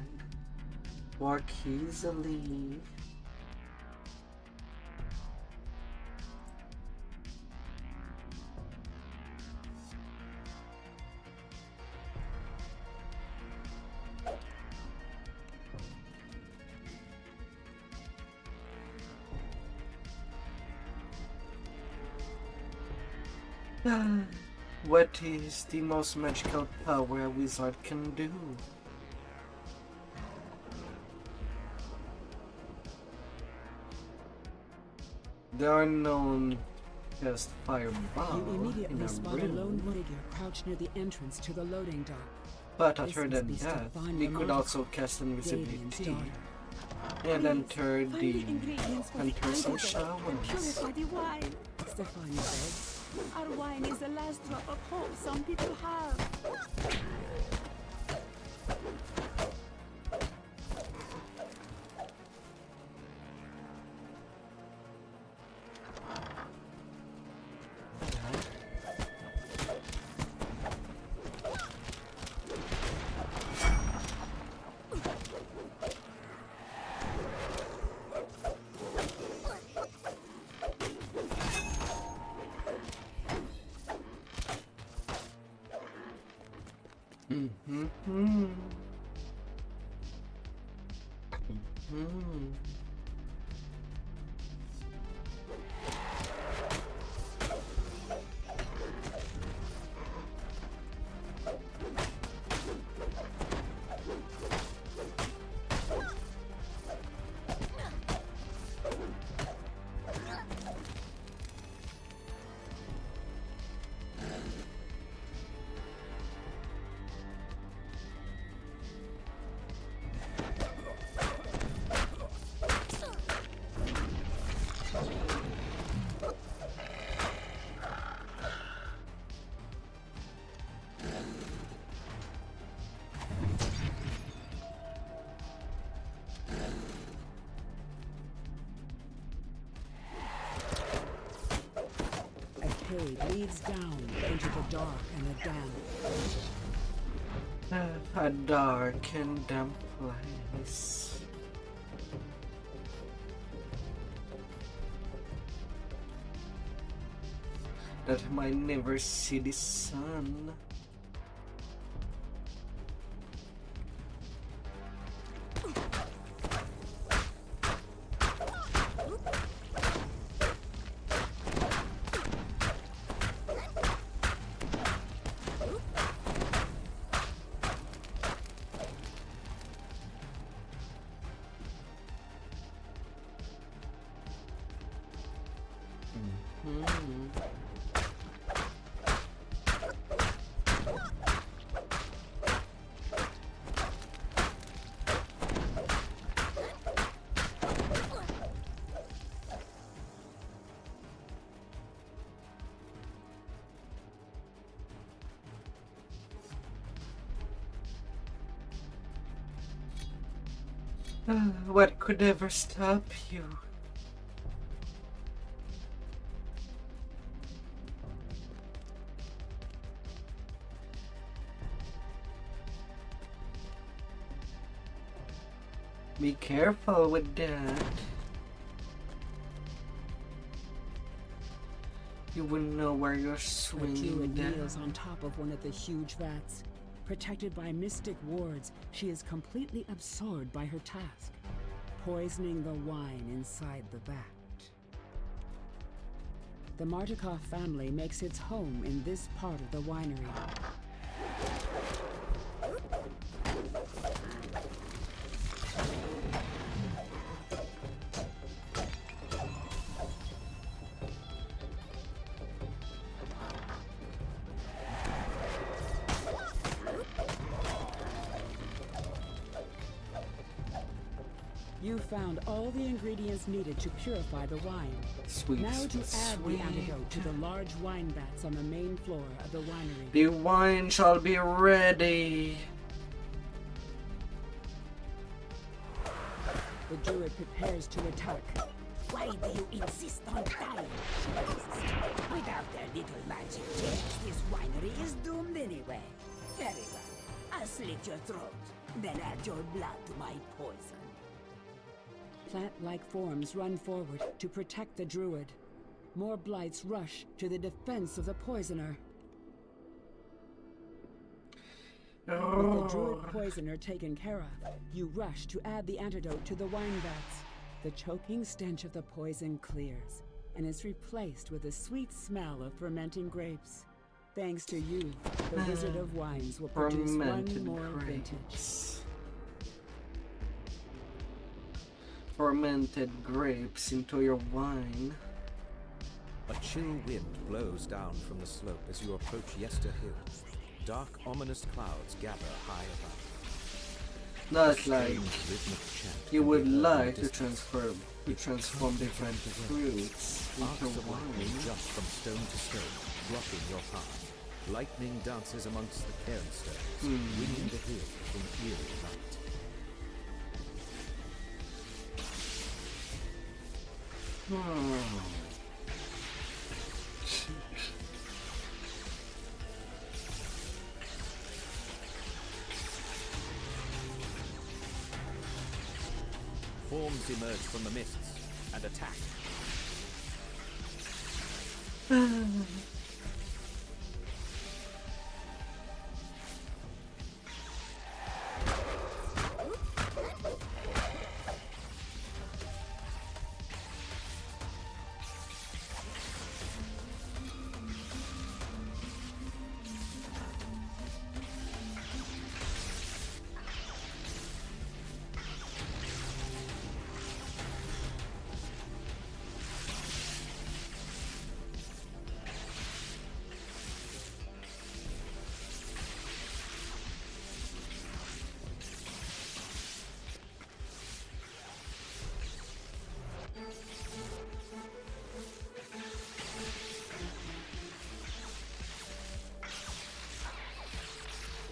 Work easily. What is the most magical power a wizard can do? There are known cast fireball You immediately in a spot a room. lone figure crouched near the entrance to the loading dock. But This other must than be that, Stefan we could Lamarck, also cast Dalian's invisibility daughter. and enter Find the ingredients for the enter some antidote and showers. purify the wine, Stefan said. Our wine is the last drop of hope some people have. cave leads down into the dark and the damp. A dark and damp place. That might never see the sun. What could ever stop you? Be careful with that. You wouldn't know where you're swinging down. Kneels on top of one of the huge vats. Protected by mystic wards, she is completely absorbed by her task, poisoning the wine inside the vat. The Martikov family makes its home in this part of the winery. You found all the ingredients needed to purify the wine. Sweet, now sweet, to add sweet. the antidote to the large wine vats on the main floor of the winery. The wine shall be ready. The druid prepares to attack. Why do you insist on dying? Without their little magic tricks, this winery is doomed anyway. Very well. I'll slit your throat, then add your blood to my poison. Plant-like forms run forward to protect the druid. More blights rush to the defense of the poisoner. With the druid poisoner taken care of, you rush to add the antidote to the wine vats. The choking stench of the poison clears and is replaced with a sweet smell of fermenting grapes. Thanks to you, the Wizard of Wines will produce one more vintage. Fermented grapes into your wine. A chill wind blows down from the slope as you approach Yester Hill. Dark, ominous clouds gather high above. Not like you would like to transform different fruits into wine. Just from stone to stone, blocking your path. Lightning dances amongst the cairnstones, ringing the hill from eerie light. Forms emerge from the mists and attack.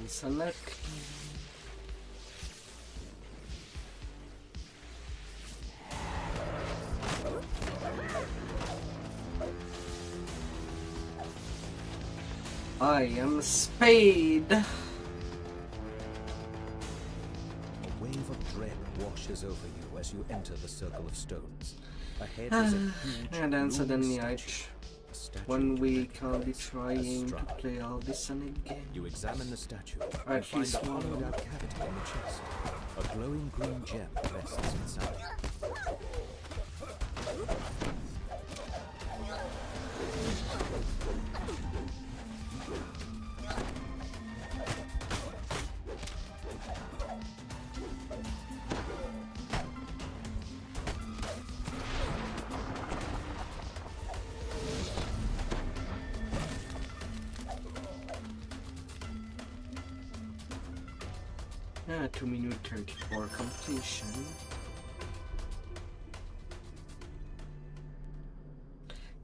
Select. I am Spade. A wave of dread washes over you as you enter the circle of stones. Ahead is a huge And then suddenly glowing I statue. A statue 1 to week represent I'll be a trying to stride. play all this again. You examine the statue Alright, and find he's a hollowed small. out cavity in the chest. A glowing green gem rests inside. Yeah, 2 minute 34 completion.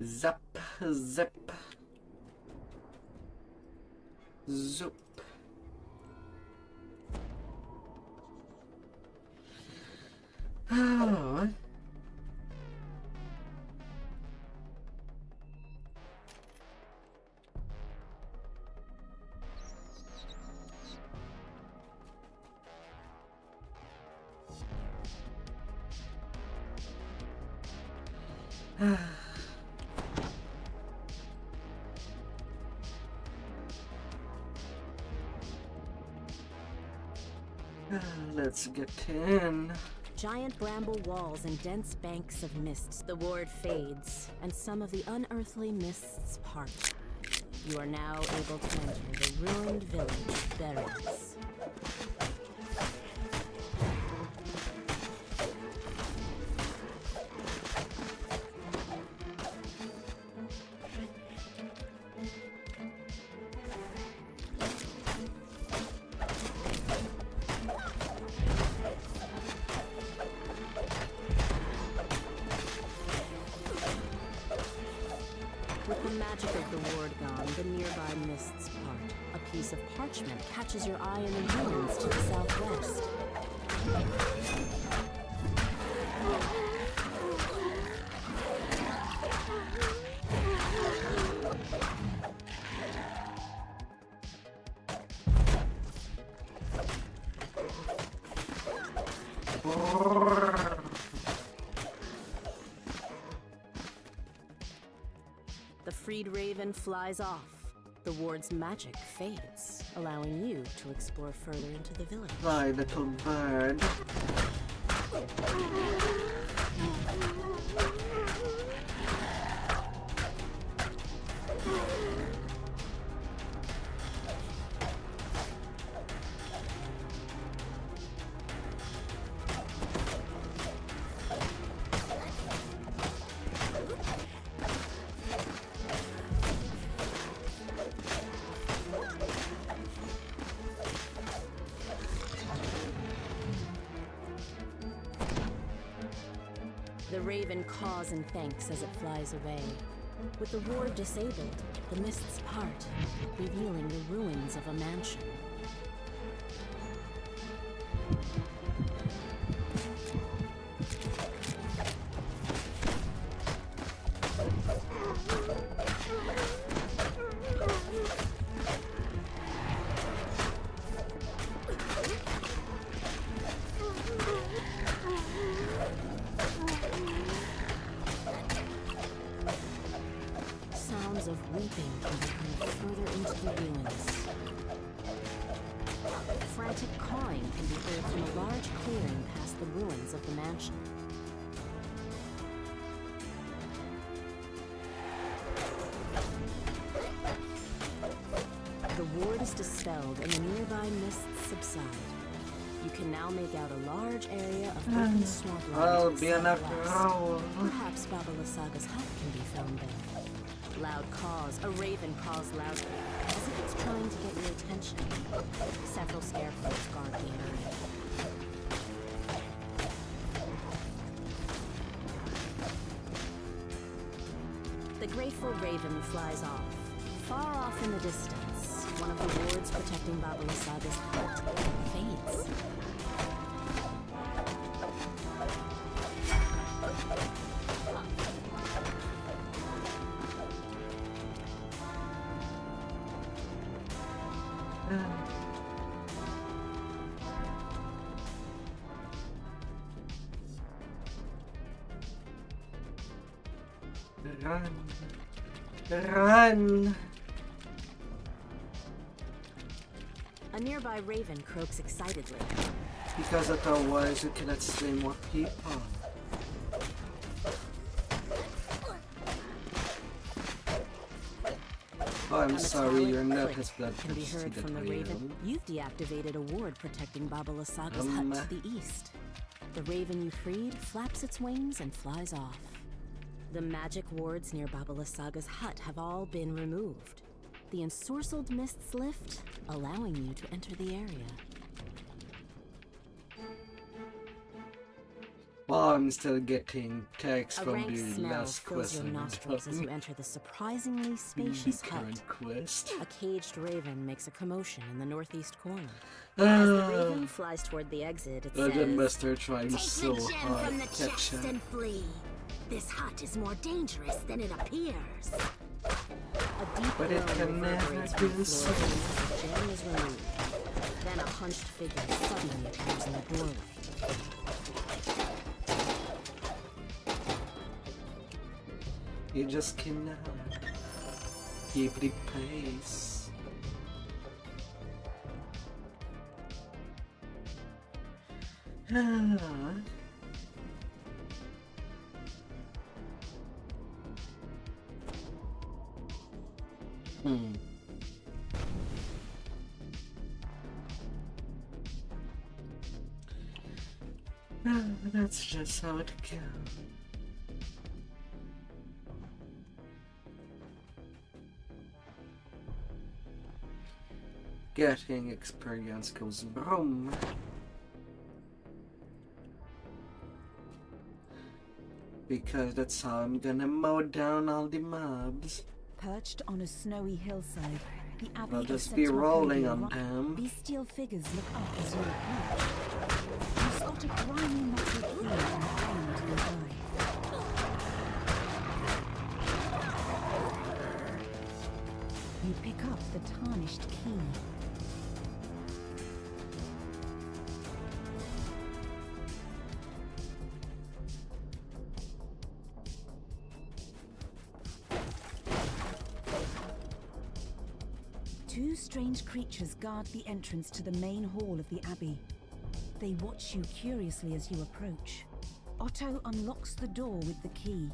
Zap, zap, zoop. Oh. Let's get in. Giant bramble walls and dense banks of mists. The ward fades, and some of the unearthly mists part. You are now able to enter the ruined village of Berries. With the magic of the ward gone, the nearby mists part. A piece of parchment catches your eye in the ruins to the southwest. The freed raven flies off. The ward's magic fades, allowing you to explore further into the village. Fly, little bird. The raven caws and thanks as it flies away. With the ward disabled, the mists part, revealing the ruins of a mansion. Sounds of weeping can be heard further into the ruins. Frantic cawing can be heard from a large clearing past the ruins of the mansion. The ward is dispelled and the nearby mists subside. You can now make out a large area of broken swamp I'll land be to the enough southwest. now. Perhaps Baba Lasaga's help can be found there. Loud caws. A raven caws loudly, as if it's trying to get your attention. Several scarecrows guard the area. The grateful raven flies off. Far off in the distance, one of the wards protecting Baba Lasaga's heart fades. Run. Run. A nearby raven croaks excitedly. Because otherwise you cannot slay more people. Oh, I'm sorry, your note has blood can be heard from the raven. You've deactivated a ward protecting Baba Lysaga's hut to the east. The raven you freed flaps its wings and flies off. The magic wards near Baba Lysaga's hut have all been removed. The ensorcelled mists lift, allowing you to enter the area. Well, I'm still getting text A from rank the smell last fills quest. your nostrils as you enter the surprisingly spacious hut. Quest. A caged raven makes a commotion in the northeast corner. As the raven flies toward the exit, it says, Legend Master trying Take so the gem hard from the to catch chest him. and flee. This hut is more dangerous than it appears. A deep But it groan can never reverberates from the do floor so. as the gem is removed. Then a hunched figure suddenly appears in the doorway. You just cannot keep the pace. That's just how it goes. Getting experience goes boom. Because that's how I'm gonna mow down all the mobs. Perched on a snowy hillside, the abbey I'll of just be Central rolling Arcadia on ri- them. These steel figures look up as you approach. You spot a grimy metal key on the ground nearby. You pick up the tarnished key. Two strange creatures guard the entrance to the main hall of the abbey. They watch you curiously as you approach. Otto unlocks the door with the key.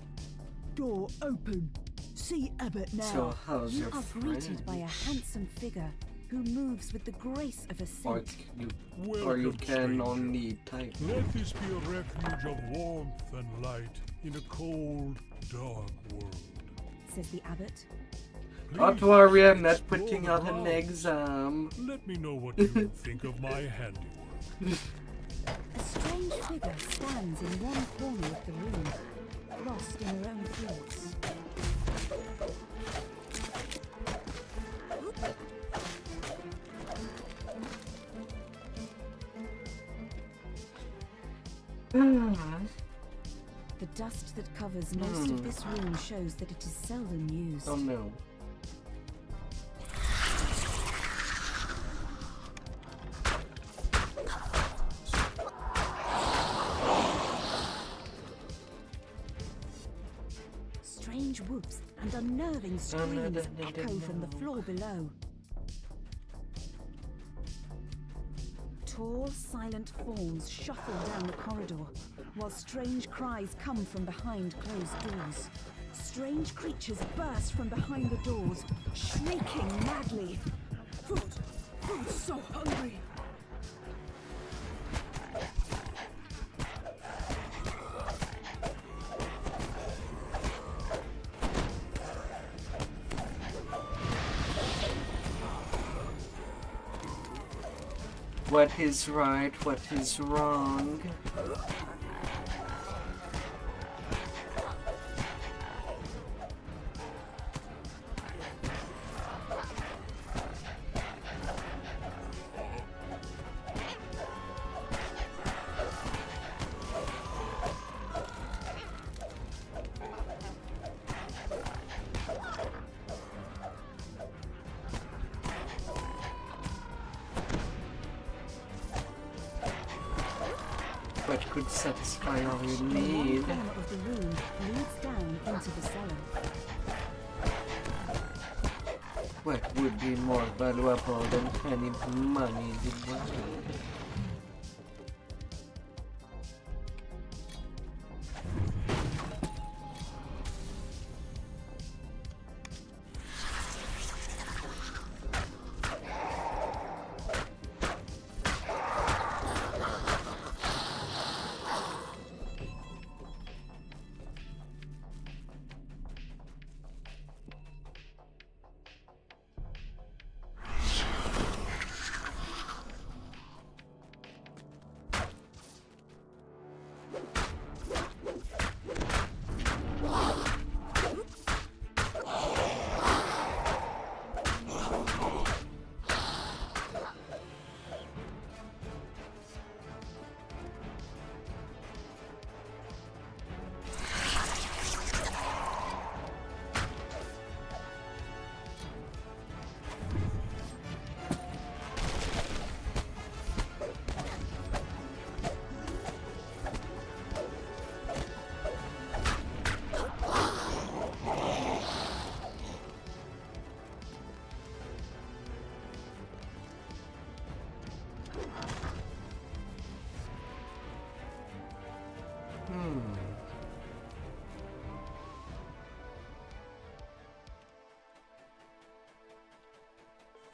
Door open. See Abbot now. So how's You your are greeted friend? by a handsome figure who moves with the grace of a Or saint. you can only type. Let this be a refuge of warmth and light in a cold, dark world. Says the abbot. Don't worry, I'm not putting out an exam. Let me know what you think of my handiwork. A strange figure stands in one corner of the room, lost in her own thoughts. The dust that covers most of this room shows that it is seldom used. Oh no. Strange whoops and unnerving screams echo from the floor below. Tall, silent forms shuffle down the corridor, while strange cries come from behind closed doors. Strange creatures burst from behind the doors, shrieking madly. Food! Food, so hungry! What is right, what is wrong? could satisfy all you One need. corner of the room leads down into the cellar. What would be more valuable than any money in the world?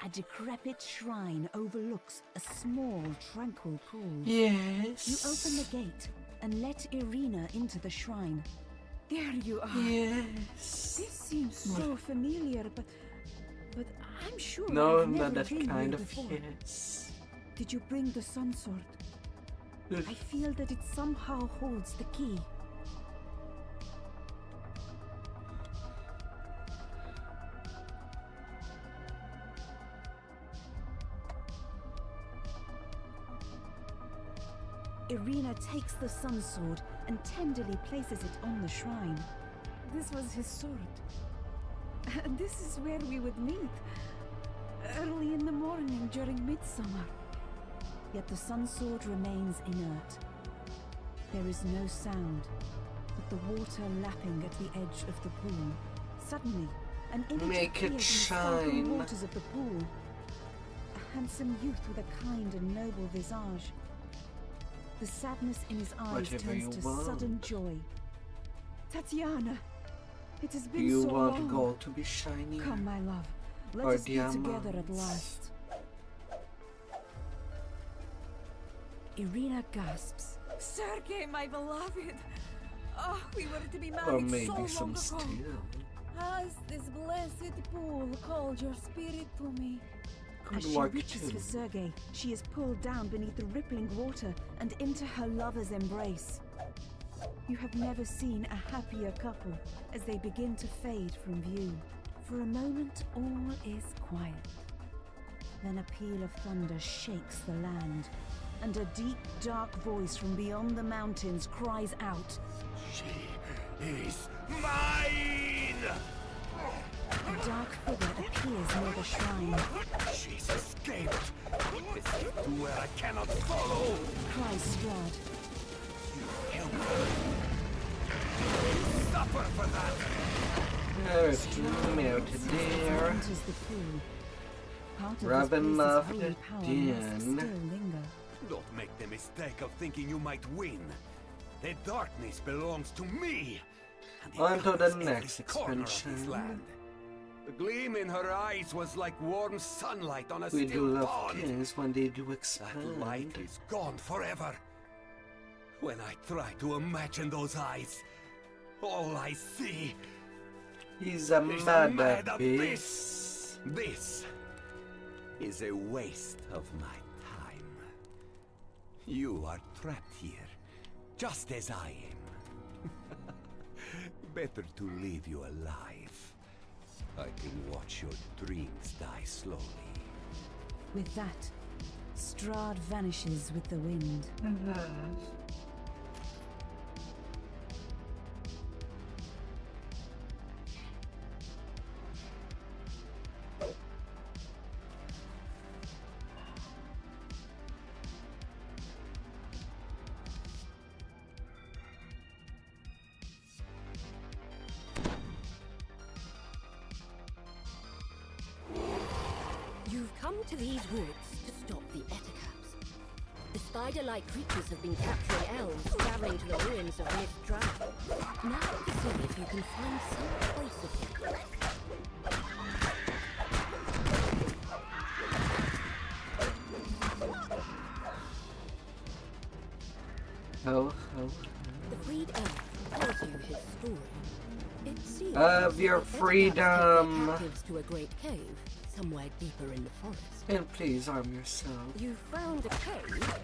A decrepit shrine overlooks a small, tranquil pool. Yes. You open the gate and let Irina into the shrine. There you are. Yes. This seems so familiar, but I'm sure No, I've never not that been kind here of before. yes. Did you bring the sun sword? I feel that it somehow holds the key. Irina takes the sun sword and tenderly places it on the shrine. This was his sword. And this is where we would meet. Early in the morning during midsummer. Yet the sun sword remains inert. There is no sound, but the water lapping at the edge of the pool. Suddenly, an image Make it appears in the sparkling shine. waters of the pool. A handsome youth with a kind and noble visage. The sadness in his eyes Whatever you turns to want. sudden joy. Tatiana, it has been You so want long. gold to be shiny? Come, my love. Let Or us be together at diamonds. last. Irina gasps. Sergei, my beloved! Oh, we were to be Or married maybe so long some ago. steel. Has this blessed pool called your spirit to me? Could As she work reaches too. for Sergei, she is pulled down beneath the rippling water and into her lover's embrace. You have never seen a happier couple as they begin to fade from view. For a moment, all is quiet. Then a peal of thunder shakes the land, and a deep, dark voice from beyond the mountains cries out, She is mine! A dark figure appears near the shrine. She's escaped! Escaped to where I cannot follow! Cries Strahd. Help her! Suffer for that! There's melted there. Enters the pool. Part of this Raven place's loved holy it power must then. still linger. Don't make the mistake of thinking you might win. The darkness belongs to me! And it On to the covers every next corner of this expansion. land. The gleam in her eyes was like warm sunlight on a We do still love pond. kings when they do That expand. light is gone forever. When I try to imagine those eyes, all I see He's a is mad a mad abyss. abyss. This is a waste of my time. You are trapped here, just as I am. Better to leave you alive. I can watch your dreams die slowly. With that, Strahd vanishes with the wind. come to these woods to stop the Eticaps. The spider-like creatures have been capturing elves, traveling to the ruins of Mist Drive. Now see if you can find some trace of them. Oh. The freed elf tells you his story. It seems Of your that the Eticaps freedom. took their captives to a great cave, somewhere deeper in the forest. And please arm yourself. You found a cave?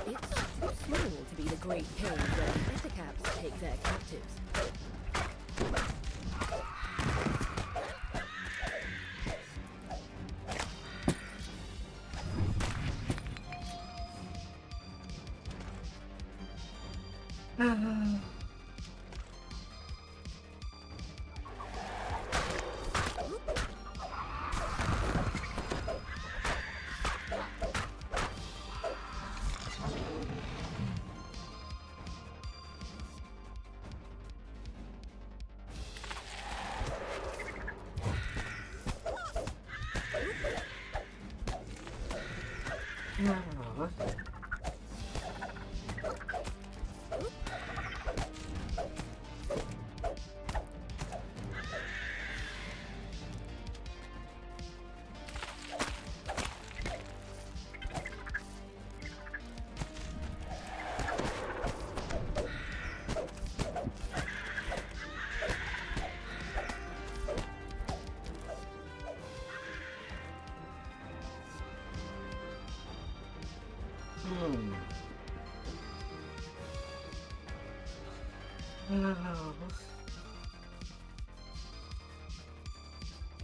It's too small to be the great cave where the Eticaps take their captives.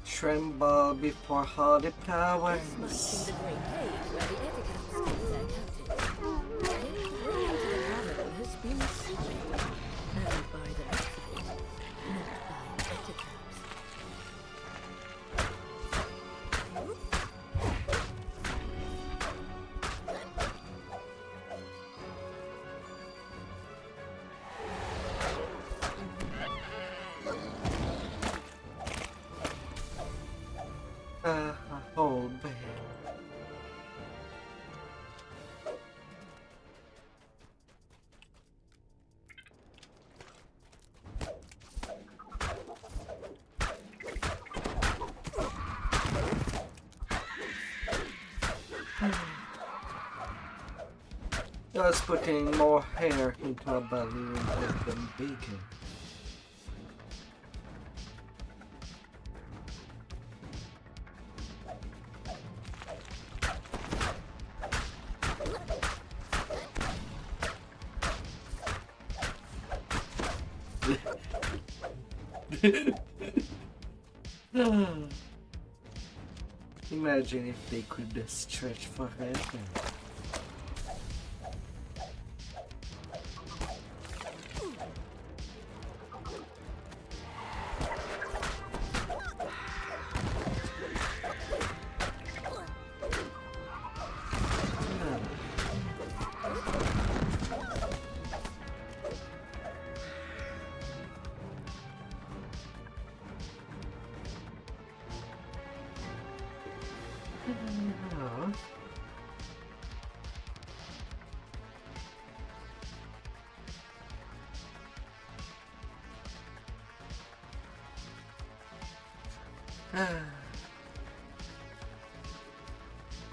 Tremble before holy powers. This must be the great cave where the Eticaps take their captives. Yet the way into the cavern has been sealed, and by the looks of it, not by Eticaps. Hold back. Just putting more hair into a balloon with them bacon. Imagine if they could stretch forever.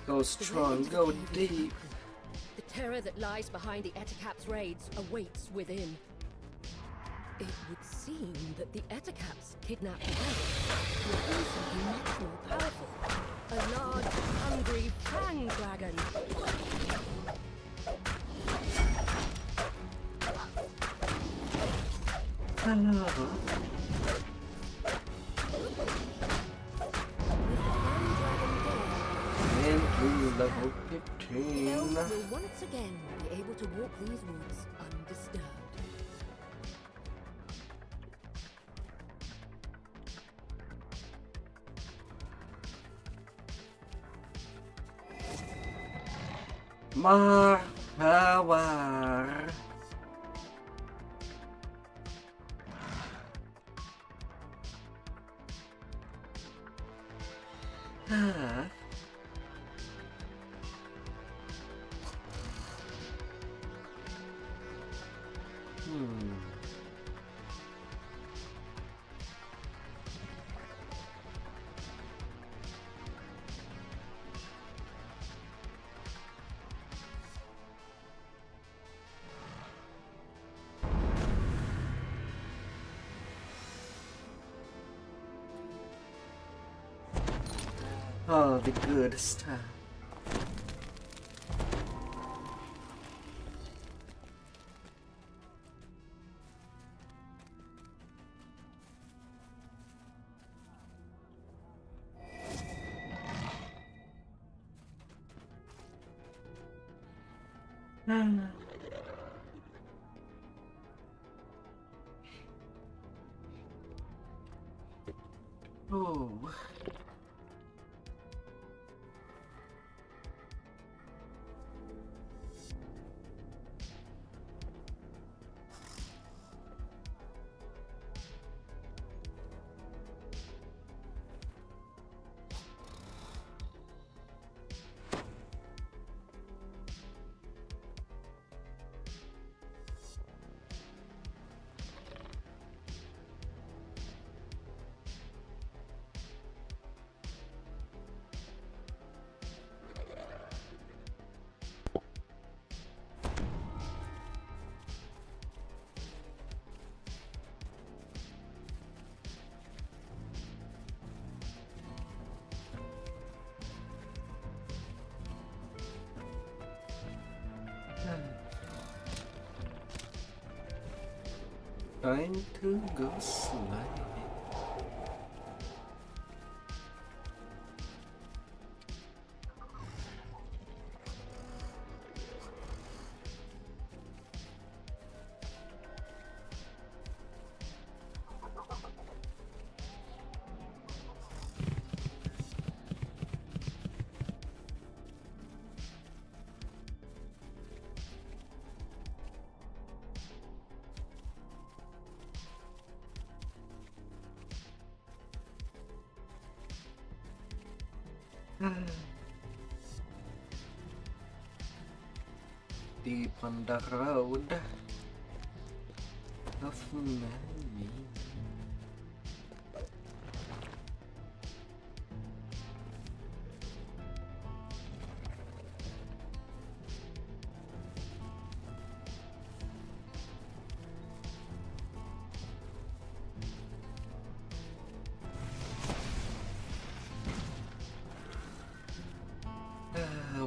Go strong, go deep. The terror that lies behind the Eticaps' raids awaits within. It would seem that the Eticaps kidnapped the elves were also much more powerful. A large, hungry fang dragon. Into level The 15. elves will once again be able to walk these woods undisturbed. More power. All the good stuff. Oh. Time to go slide. Deep on the road of money.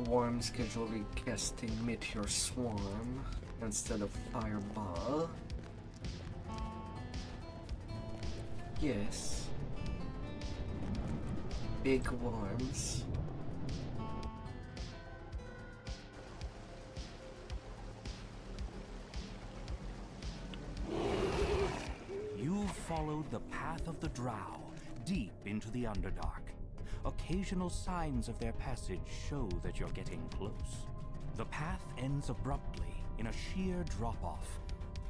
Worms casually casting Meteor Swarm instead of Fireball. Yes. Big worms. You've followed the path of the Drow, deep into the Underdark. Occasional signs of their passage show that you're getting close. The path ends abruptly in a sheer drop-off.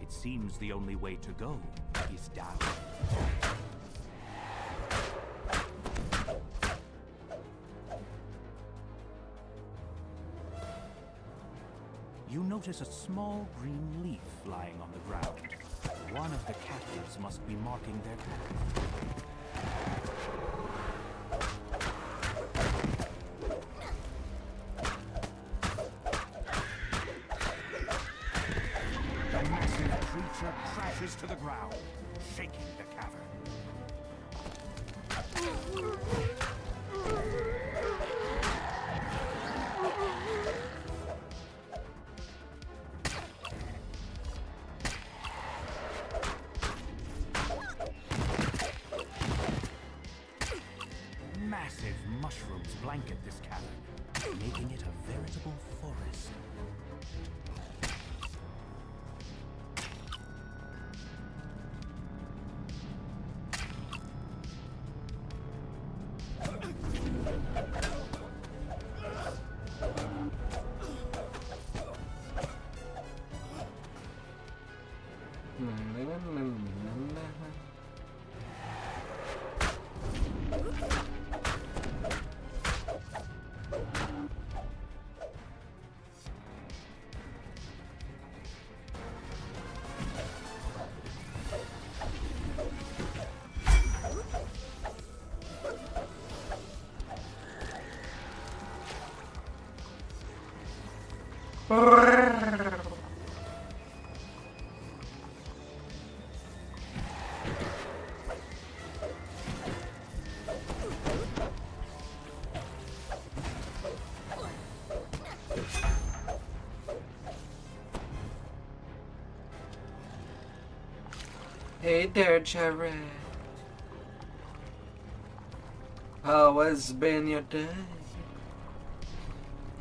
It seems the only way to go is down. You notice a small green leaf lying on the ground. One of the captives must be marking their path. Crashes to the ground, shaking the cavern. Massive mushrooms blanket this cavern, making it a veritable forest. Hey there, Jared. How has been your day?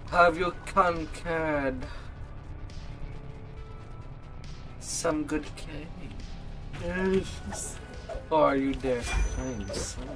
Have you conquered some good cake? Yes. Or are you there to find some?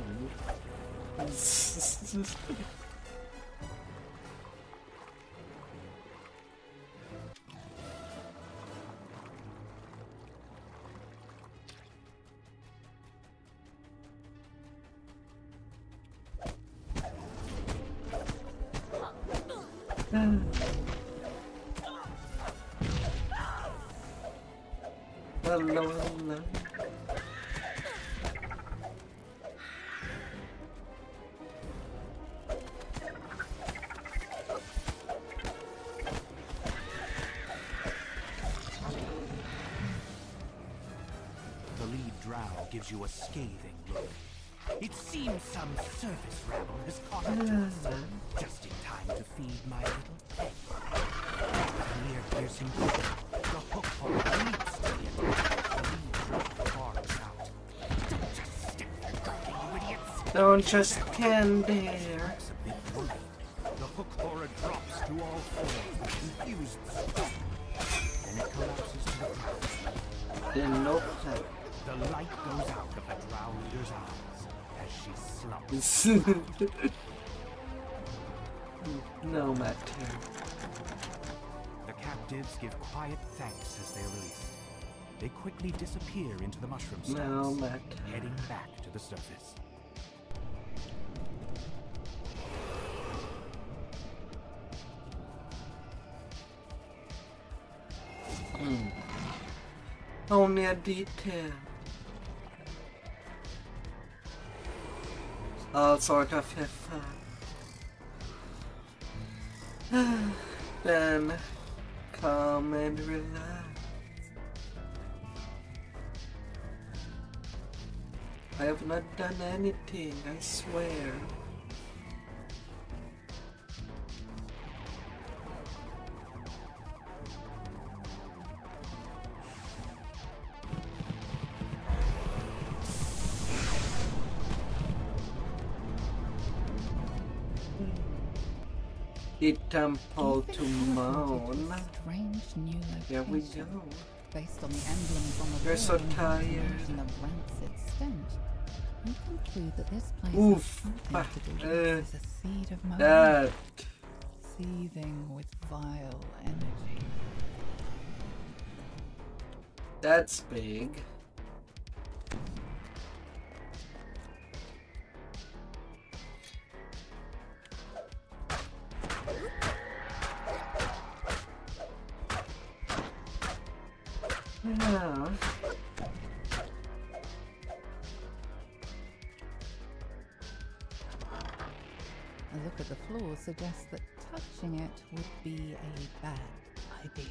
Hello, hello. The lead drow gives you a scathing look. It seems some surface rabble has caught up to us, just in time to feed my little pet. With an ear-piercing cry, the hook horn leaps to the attack. The lead drow barks out. Don't just stick there, guarding, you idiots! Don't just stand there. It's a bit worried. The hook horror drops to all fours with confused squawk. Then it collapses to the ground. Then no play. The light goes out of the drow leader's eyes as she slumps. No matter. The captives give quiet thanks as they're released. They quickly disappear into the mushroom No slums, matter. heading back to the surface. Only a detail. All sort of fun. Then come and relax. I have not done anything, I swear. The temple to Moan. Strange new Here we location. go. Based on the emblems on the You're so wall and the tired. combination of rancid stench, you conclude that this place Oof. has something to do with this is a seed of moan, That. seething with vile energy. That's big. Yeah. A look at the floor suggests that touching it would be a bad idea.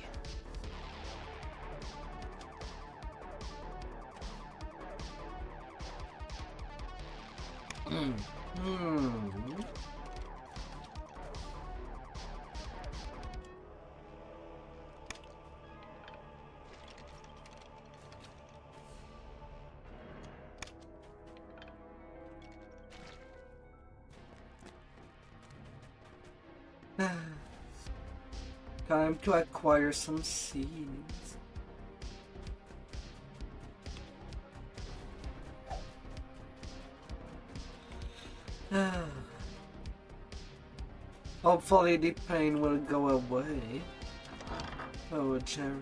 Time to acquire some seeds. Hopefully the pain will go away. Oh, Jared.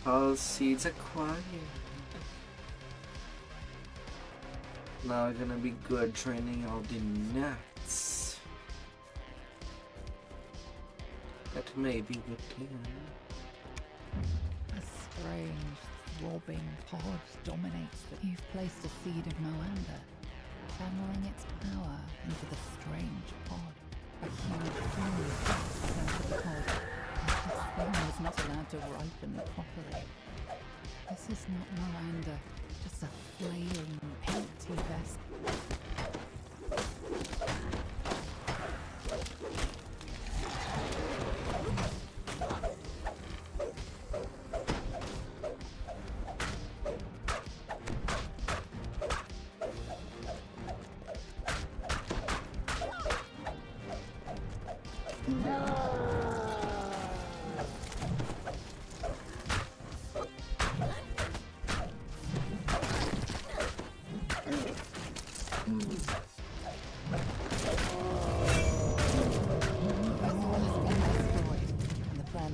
All seeds acquired. Now we're gonna be good training all the nuts that may be within. A strange, throbbing pod dominates that you've placed a seed of Moanda, channeling its power into the strange pod. A huge flame entered the pod. This thing was not allowed to ripen properly. This is not Moanda, just a flailing, empty vessel.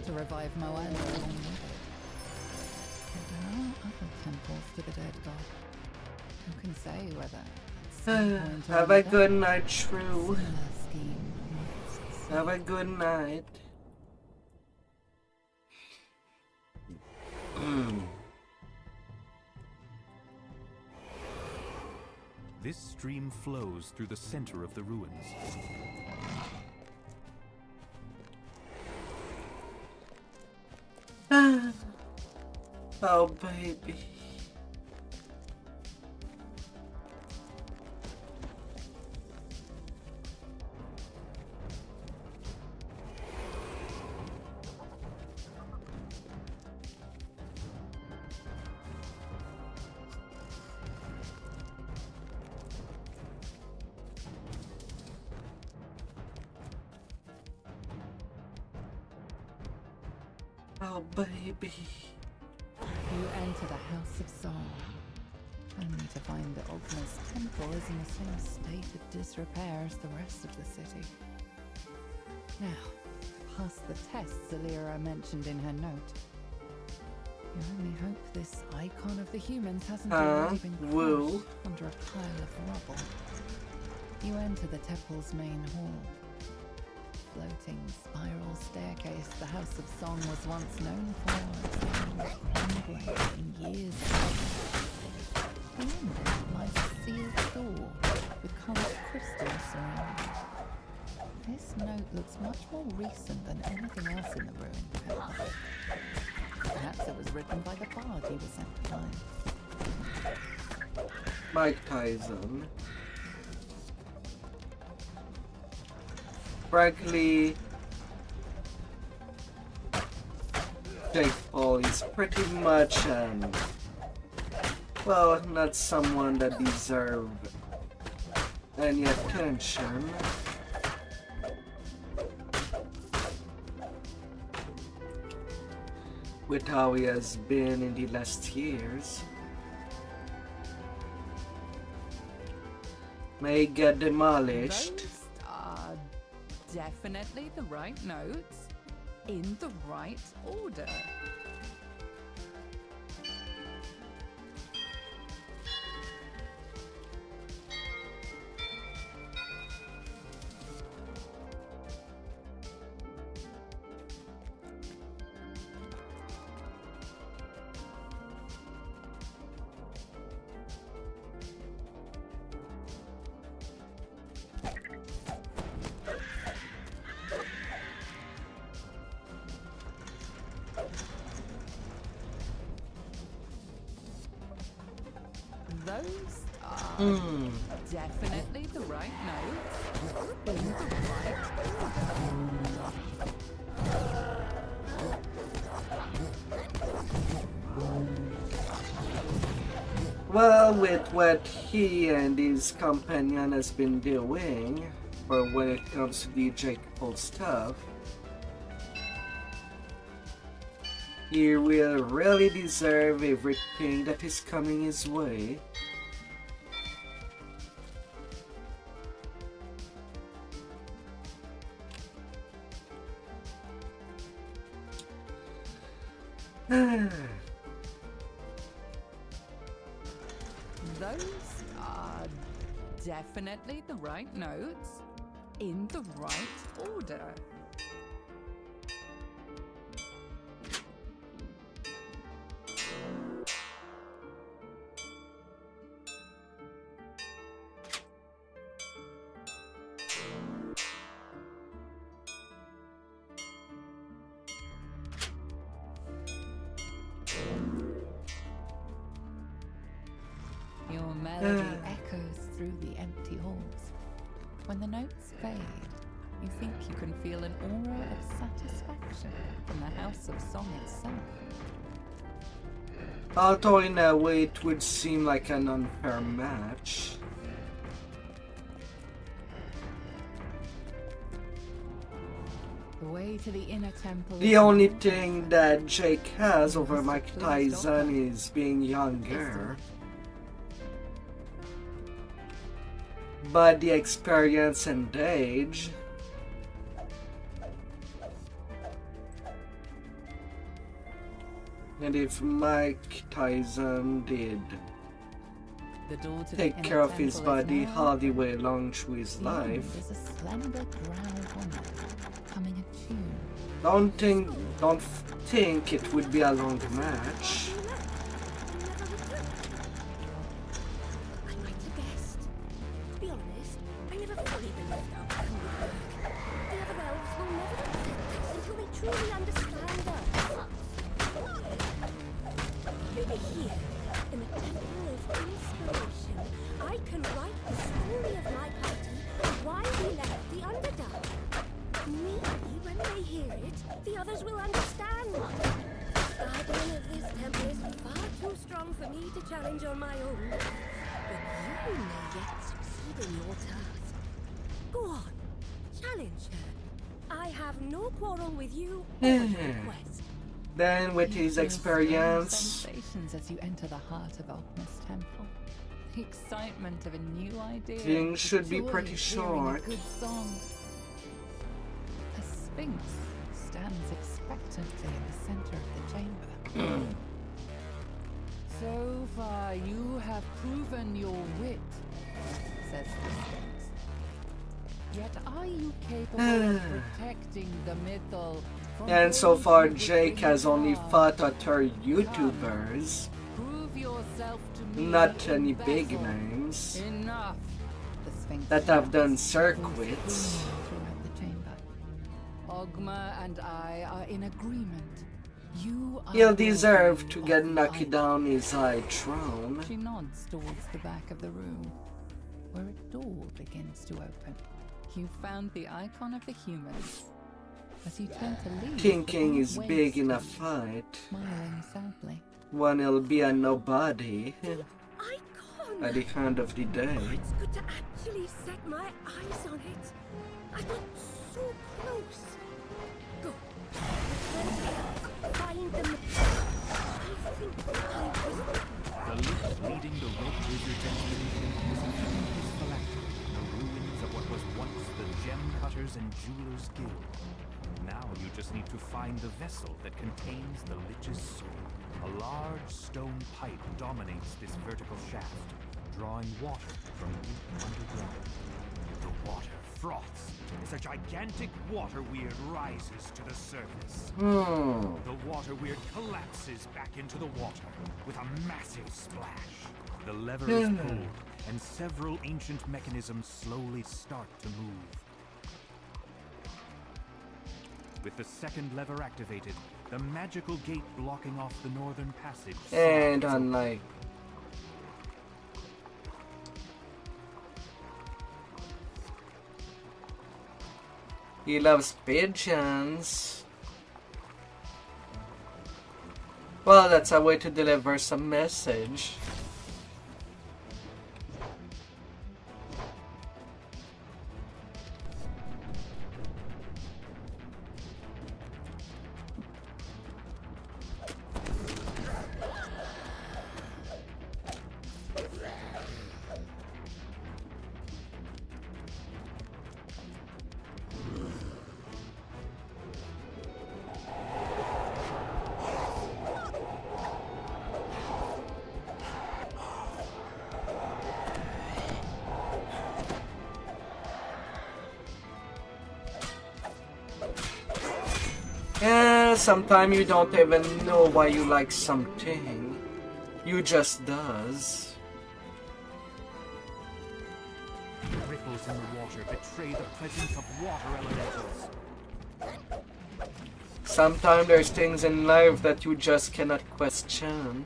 To revive Moanda along with it. But there are other temples to the dead god. Who can say whether have a good night, Shrew. Have a good night. This stream flows through the center of the ruins. Oh, baby. Oh, baby. You enter the House of Song, only to find that Ogma's temple is in the same state of disrepair as the rest of the city. Now, to pass the tests Alira mentioned in her note, you only hope this icon of the humans hasn't already been crushed under a pile of rubble. You enter the temple's main hall. Floating spiral staircase the House of Song was once known for, crumbling in years ago. Beyond it lies a sealed door with coloured crystals surrounding it. This note looks much more recent than anything else in the ruin. Perhaps it was written by the bard he was sent to find. Mike Tyson. Frankly, Jake Paul is pretty much, well, not someone that deserves any attention. With how he has been in the last years. May get demolished. Those are definitely the right notes, in the right order. Those are definitely the right notes in the right Well, with what he and his companion has been doing, or when it comes to the Jacob stuff, he will really deserve everything that is coming his way. Those are definitely the right notes in the right order. Your melody echoes through the empty halls. When the notes fade, you think you can feel an aura of satisfaction from the House of Song itself. Although in a way it would seem like an unfair match. The way to the inner temple. The only thing that Jake has over Mike Tyson is being younger. But the experience and age. And if Mike Tyson did take care of his body all the way along through his life, don't think it would be a long match. Then with his experience, sensations as you enter the heart of Alchemist Temple. The excitement of a new idea. Things should be pretty short. A good song. A sphinx stands expectantly in the center of the chamber. So far you have proven your wit, says the sphinx. Yet are you capable of protecting the mythal? And so far Jake has only fought other YouTubers, not any big names, that have done circuits. Ogma and I are in agreement. He'll deserve to get knocked down his high throne. She nods towards the back of the room, where a door begins to open. You found the icon of the humans. As you turn to leave, Thinking is big in a fight. Smiling sadly. One will be a nobody at the end of the day. It's good to actually set my eyes on it. I got so close. Go. Find them. I think I will. The lift leading the Red Wizard's expedition is in His phylactery, the ruins of what was once the Gem Cutters and Jewelers Guild. Now you just need to find the vessel that contains the Lich's soul. A large stone pipe dominates this vertical shaft, drawing water from deep underground. The water froths as a gigantic water weird rises to the surface. The water weird collapses back into the water with a massive splash. The lever is pulled, and several ancient mechanisms slowly start to move. With the second lever activated, the magical gate blocking off the northern passage. And unlike He loves pigeons. Well, that's a way to deliver some message. Sometimes you don't even know why you like something. You just does. The ripples in the water betray the presence of water elementals. Sometimes there's things in life that you just cannot question.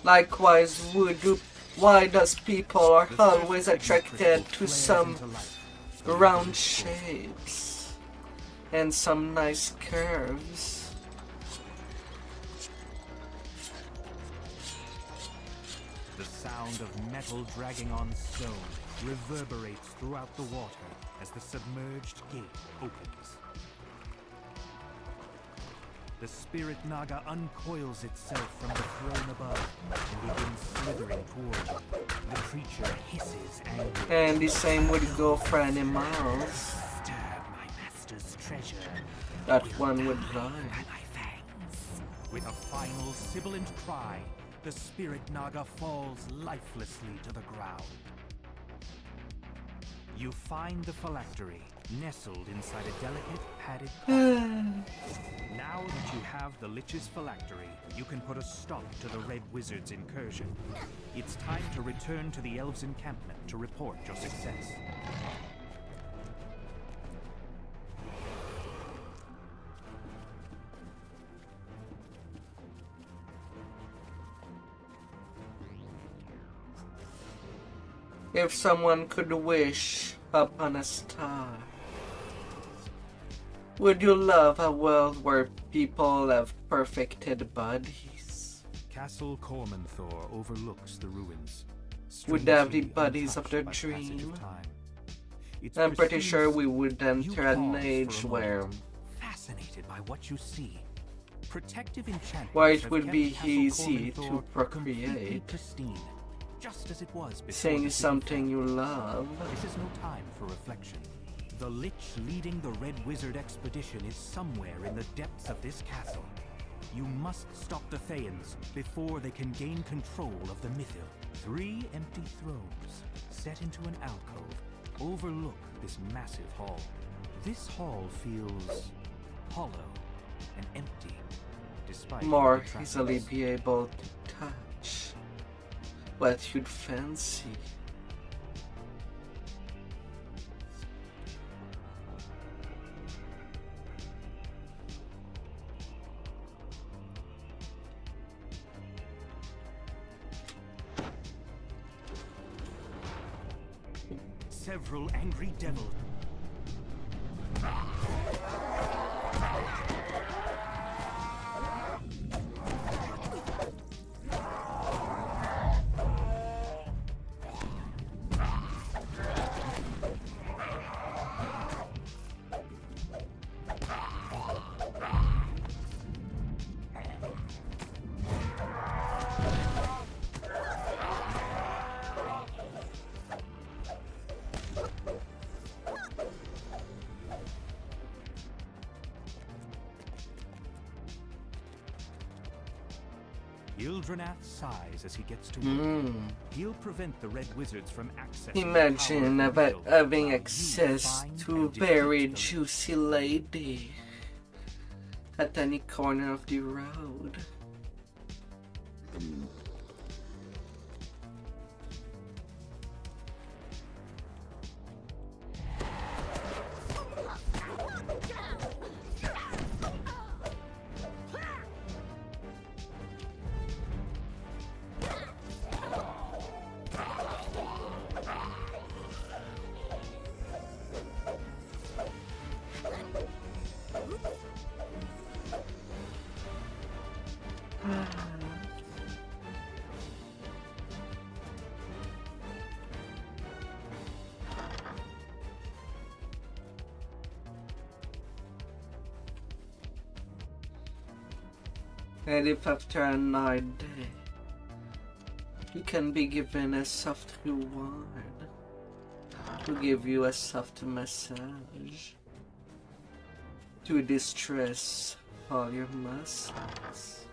Likewise, why does people are always attracted to some round shapes and some nice curves? The sound of metal dragging on stone reverberates throughout the water as the submerged gate opens. The spirit Naga uncoils itself from the throne above and begins slithering toward you. The creature hisses angrily. And the same would go for animals. Disturb my master's treasure. That one would lie. With a final sibilant cry, the spirit Naga falls lifelessly to the ground. You find the phylactery, nestled inside a delicate, padded coffin. Now that you have the Lich's phylactery, you can put a stop to the Red Wizard's incursion. It's time to return to the Elves' encampment to report your success. If someone could wish upon a star, would you love a world where people have perfected bodies? Castle Cormanthor overlooks the ruins. Would have the bodies of their dream? I'm pretty sure we would enter an age where fascinated by what you see. Protective enchantments where it have would kept be Castle easy Cormanthor to completely procreate. pristine, just as it was before Saying the city something fell. you love. This is no time for reflection. The Lich leading the Red Wizard expedition is somewhere in the depths of this castle. You must stop the Thayians before they can gain control of the Mythil. 3 empty thrones set into an alcove overlook this massive hall. This hall feels hollow and empty, despite More the easily trappings. be able to touch what you'd fancy. Several angry devils. Ildranath sighs as he gets to work. He'll prevent the Red Wizards from accessing Imagine the power of the Mythil, having while access you find to and defeat very the juicy lady at any corner of the road. And if after a hard day, you can be given a soft reward to give you a soft massage to distress all your muscles.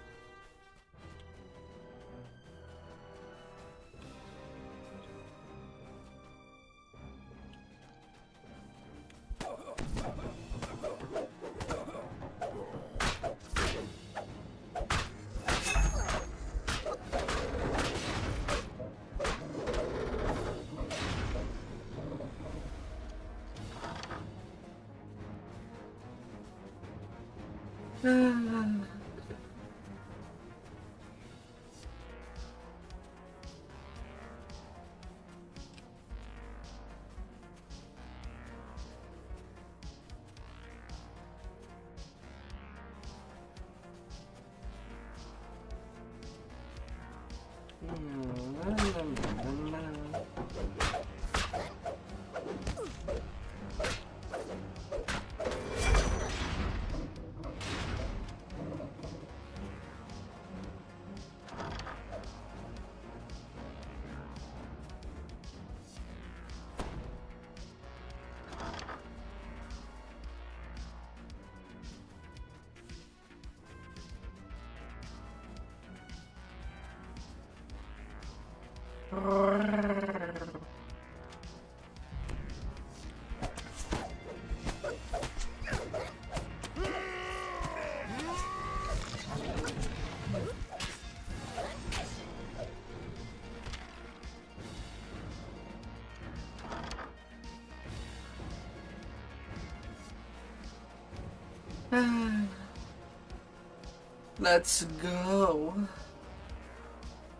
Let's go.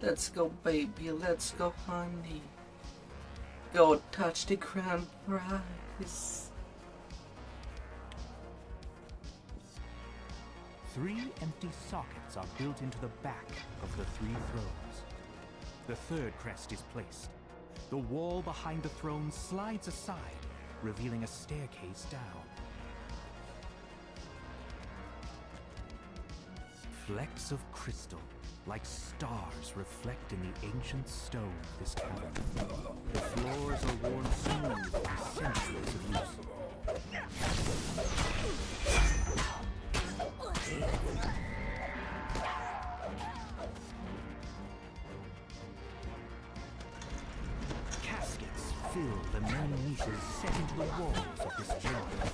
Let's go, baby. Let's go, honey. Go touch the grand prize. 3 empty sockets are built into the back of the 3 thrones. The third crest is placed. The wall behind the throne slides aside, revealing a staircase down. Flecks of crystal, like stars, reflect in the ancient stone of this cavern. The floors are worn smooth by centuries of use. Caskets fill the many niches set into the walls of this chamber.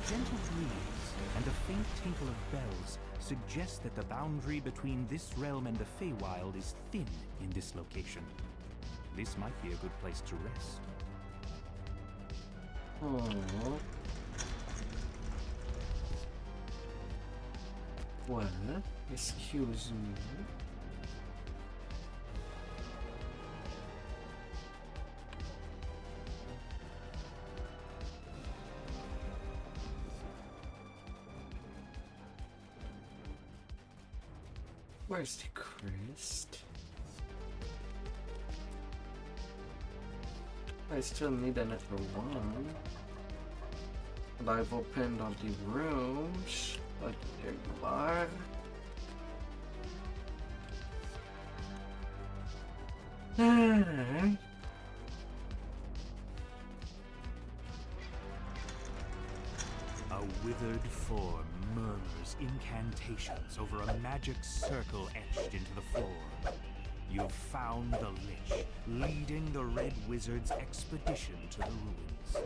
Gentle breeze and a faint tinkle of bells suggest that the boundary between this realm and the Feywild is thin in this location. This might be a good place to rest. Well, excuse me. Where's the crest? I still need another one. And I've opened all the rooms. But there you are. A withered form murmurs incantations over a magic circle etched into the floor. You've found the Lich, leading the Red Wizard's expedition to the ruins.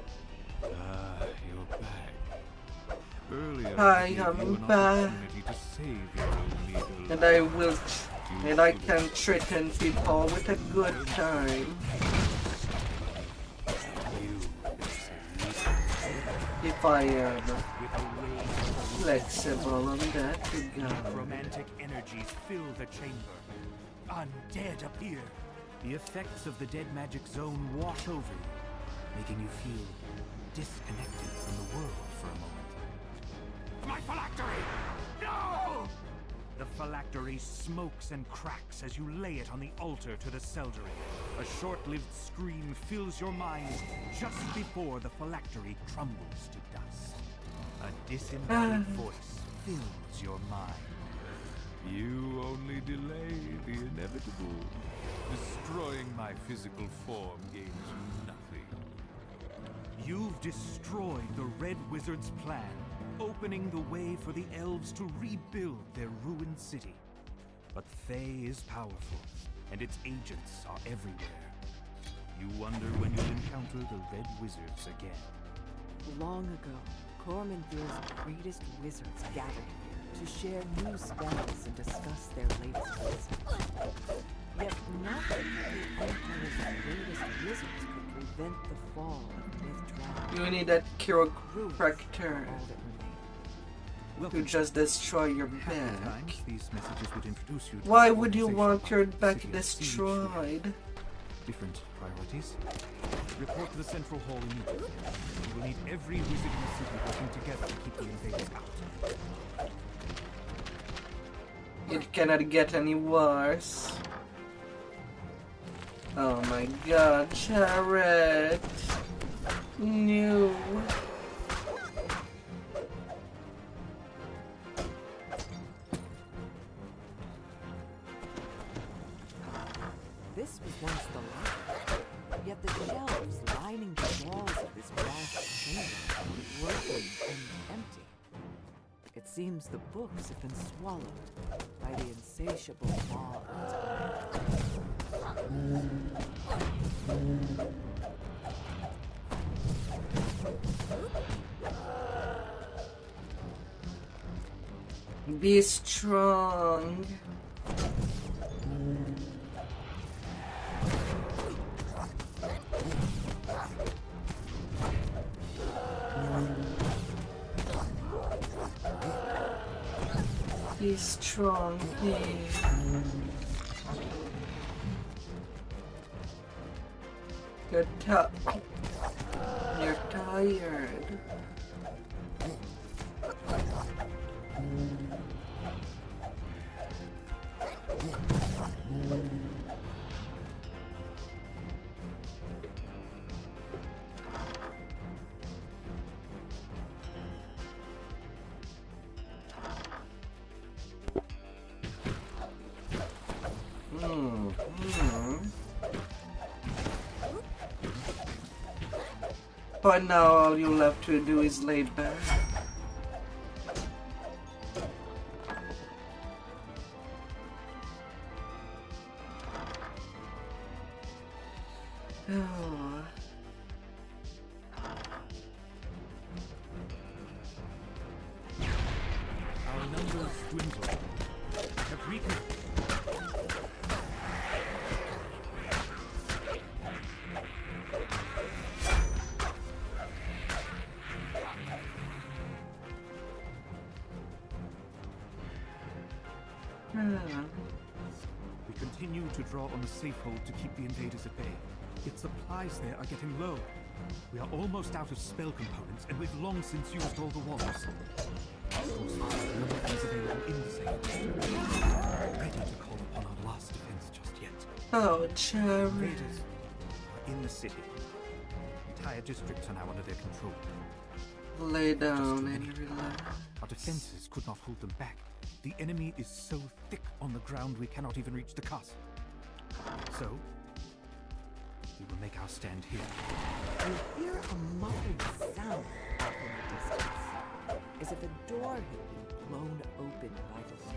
You're back. Earlier, I gave you am an back. opportunity to save your own needle. And I will, and I can threaten people with a good time. If I am flexible on that regard. Romantic energies fill the chamber. Undead appear. The effects of the dead magic zone wash over you, making you feel disconnected from the world for a moment. My phylactery! No! The phylactery smokes and cracks as you lay it on the altar to the Seldery. A short-lived scream fills your mind just before the phylactery crumbles to dust. A disembodied voice fills your mind. You only delay the inevitable. Destroying my physical form gains you nothing. You've destroyed the Red Wizard's plan, opening the way for the elves to rebuild their ruined city. But Thay is powerful, and its agents are everywhere. You wonder when you'll encounter the Red Wizards again. Long ago, Cormanthir's greatest wizards gathered here to share new spells and discuss their latest wisdom. Yet nothing of the Empire's greatest wizards could prevent the fall of Withdraw. You need that chiropractor to just destroy your back. These messages would introduce you to Why would you want your back destroyed? Different priorities. Report to the Central Hall immediately. You will need every wizard in the city working together to keep the invaders out. It cannot get any worse. Oh my god, Jared. No. This was once the library, yet the shelves lining the walls of this vast chamber were broken and empty. It seems the books have been swallowed by the insatiable maw of time. Be strong. Be strong, please. You're tired. But now all you'll have to do is lay back. Oh. Our numbers dwindle. Have reconnected. We continue to draw on the safe hold to keep the invaders at bay. Yet supplies there are getting low. We are almost out of spell components, and we've long since used all the walls. Of course, there are things available in the safe. Ready. Oh, Jerry. Invaders are in the city. Entire districts are now under their control. Lay down and relax. Our defenses could not hold them back. The enemy is so thick on the ground we cannot even reach the castle. So, we will make our stand here. You hear a muffled sound off in the distance, as if a door had been blown open by the wind.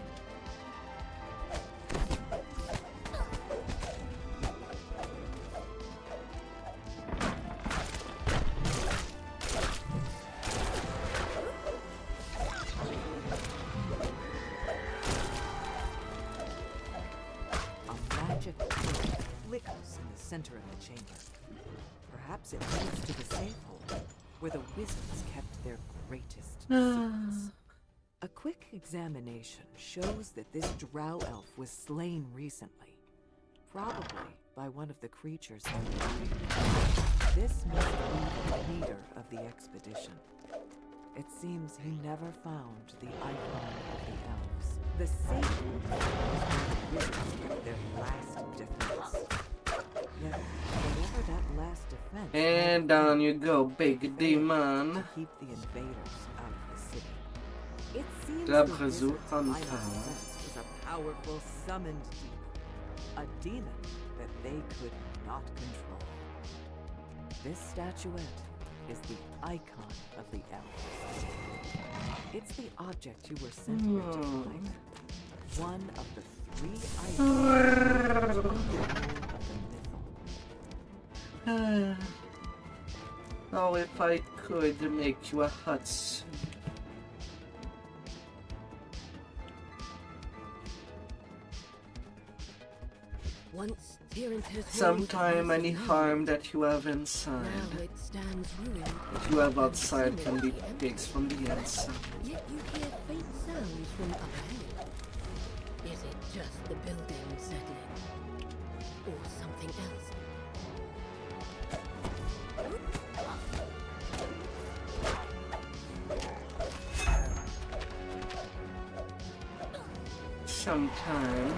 A magic light flickers in the center of the chamber. Perhaps it leads to the safe hole, where the wizards kept their greatest secrets. A quick examination shows that this drow elf was slain recently, probably by one of the creatures nearby. This must be the leader of the expedition. It seems he never found the icon of the elves. The safe hole was where the wizards kept their last defense. Yet, whatever that last defense... And down you go, big demon. To keep the invaders out of the city. It seems La the Brazil wizard's final Hunter. defense was a powerful summoned demon. A demon that they could not control. This statuette is the icon of the elves. It's the object you were sent here to find. One of the 3 icons of the mythal. Oh, if I could make you a hut. Once Tyrantus Sometime any harm that you have inside, now it stands ruined. that you have outside can be fixed from the inside. Yet you hear faint sounds from up ahead. Is it just the building settling? Or something else? Sometime.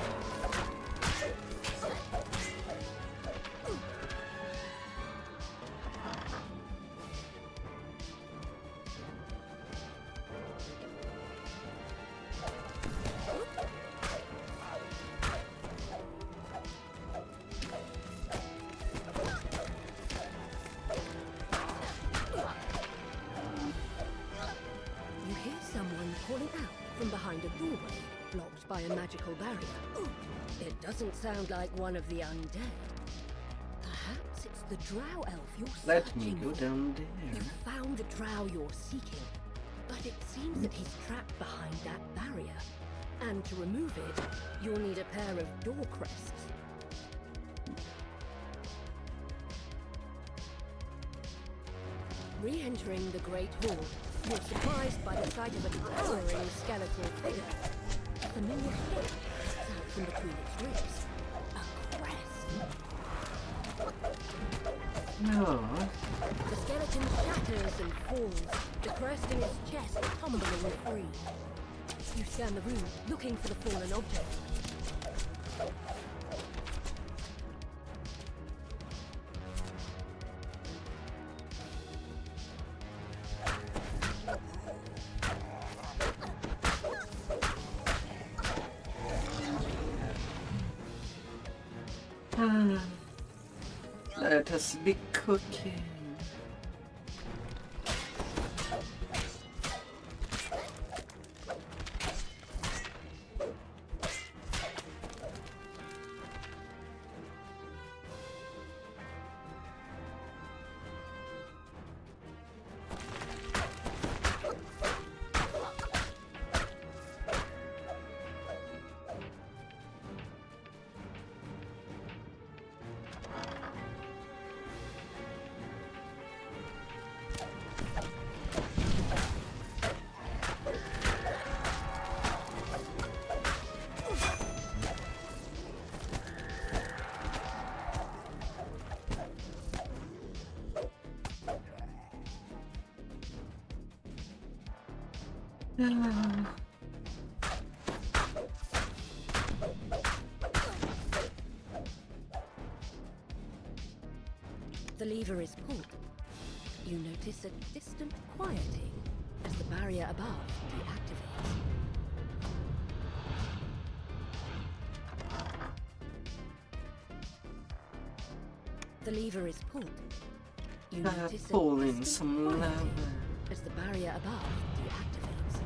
You hear someone calling out from behind a doorway, blocked by a magical barrier. It doesn't sound like one of the undead. Perhaps it's the drow elf you're Let me searching go for. down there. You found the drow you're seeking, but it seems that he's trapped behind that barrier. And to remove it, you'll need a pair of door crests. Re-entering the Great Hall, you're surprised by the sight of a towering skeletal figure. A familiar shape sticks out from between its ribs. A crest. No. The skeleton shatters and falls, the crest in its chest tumbling free. You scan the room, looking for the fallen object. Let us be cooking. The lever is pulled. You notice a distant quieting as the barrier above deactivates. The lever is pulled. You notice a pulling distant some quieting lever. as the barrier above deactivates.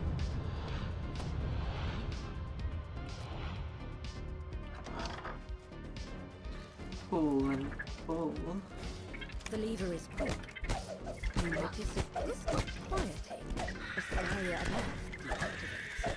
Pull and pull. The lever is pulled. You notice a distant quieting as the barrier above deactivates.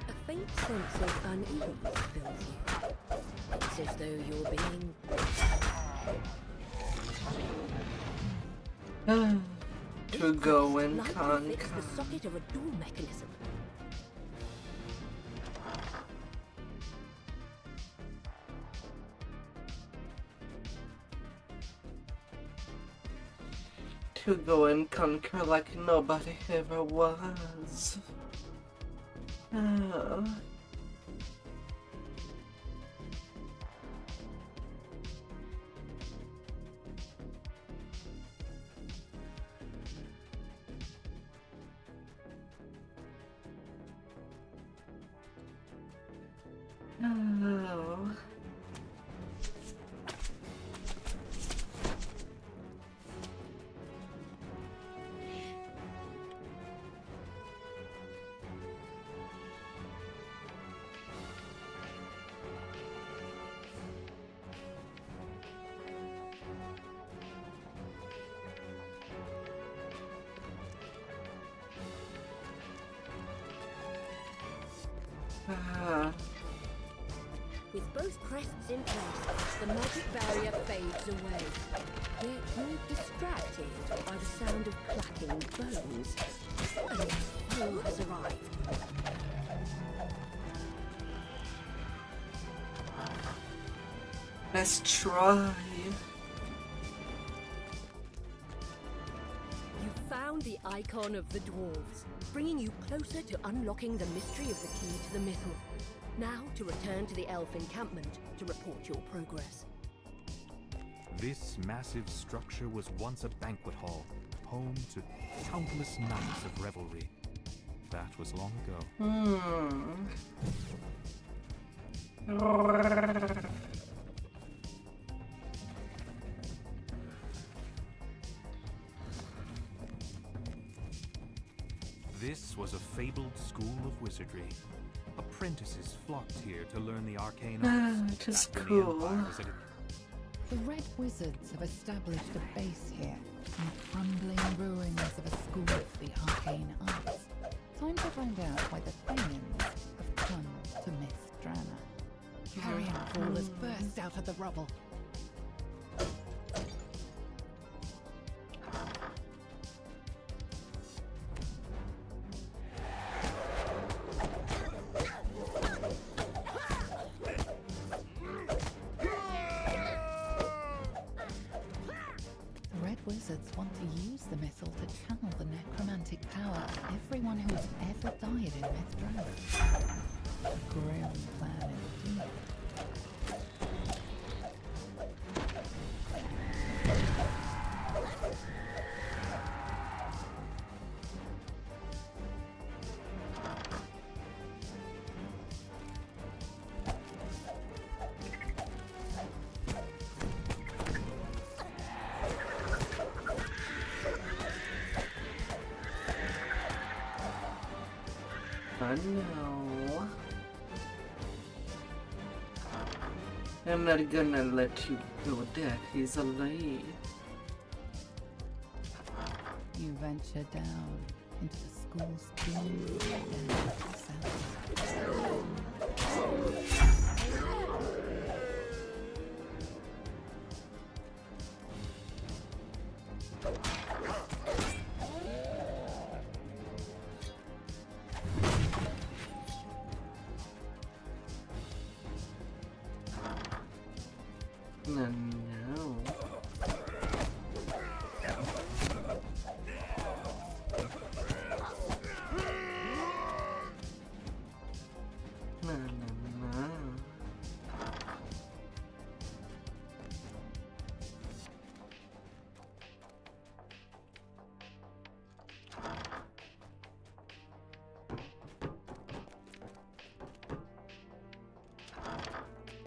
A faint sense of unease fills you. It's as though you're being to go and like conquer. fix the socket of a door mechanism. To go and conquer like nobody ever was. Oh. Oh. With both crests in place, the magic barrier fades away. Yet you're distracted by the sound of clacking bones. A new foe has arrived. Let's try. You found the icon of the dwarves, bringing you closer to unlocking the mystery of the key to the mythal. Now to return to the elf encampment to report your progress. This massive structure was once a banquet hall, home to countless nights of revelry. That was long ago. This was a fabled school of wizardry. Apprentices flocked here to learn the arcane arts. It is back when the cool. Empire was at The Red Wizards have established a base here in the crumbling ruins of a school of the arcane arts. Time to find out why the Thayans have come to Mithdrana. Carrion Fall has burst out of the rubble. Wizards want to use the mythal to channel the necromantic power of everyone who has ever died in Mithdrana. A grim plan indeed. No. I'm not gonna let you go that easily. You venture down into the school's doomed cells. No.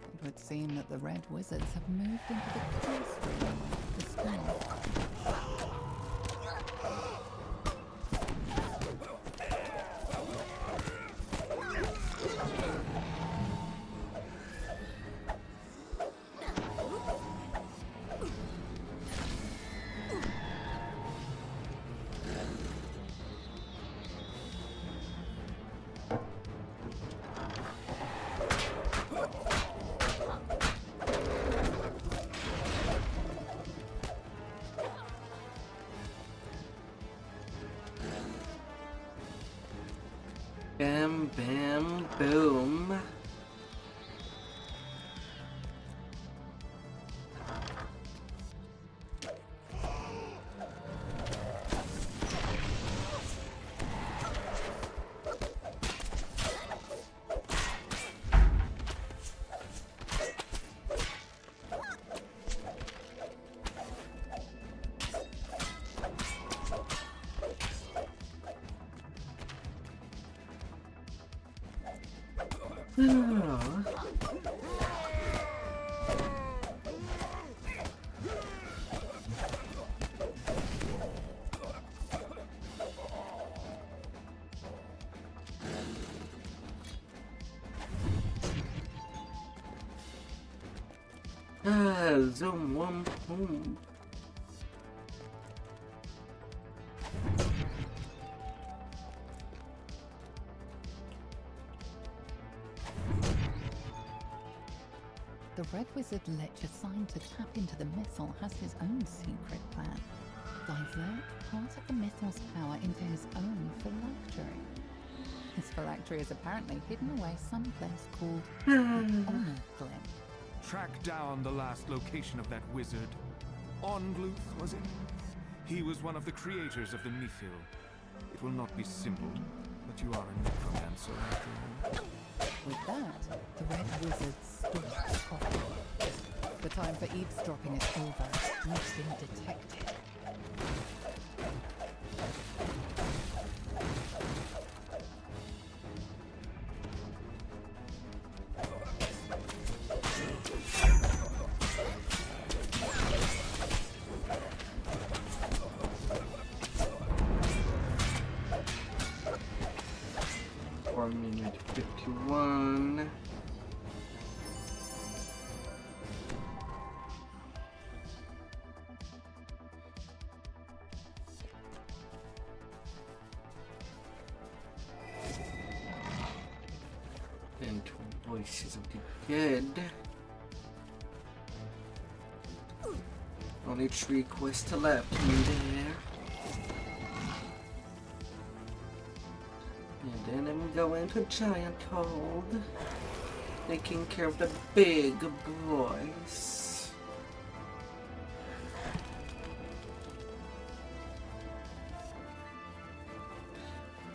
It would seem that the Red Wizards have moved into the cloister of the school. Bam, bam, boom. Zoom, one, boom. The Red Wizard Lich assigned to tap into the Mythal has his own secret plan. Divert part of the Mythal's power into his own phylactery. His phylactery is apparently hidden away someplace called the Honor Glen. Track down the last location of that wizard. Ongluth, was it? He was one of the creators of the Mythil. It will not be simple, but you are a necromancer after all. With that, the Red Wizard stalks off. The time for eavesdropping is over. You've been detected. Minute 51. And Voices of the Dead. Only 3 quests left in there. And then I'm going to Giant Hold, taking care of the big boys.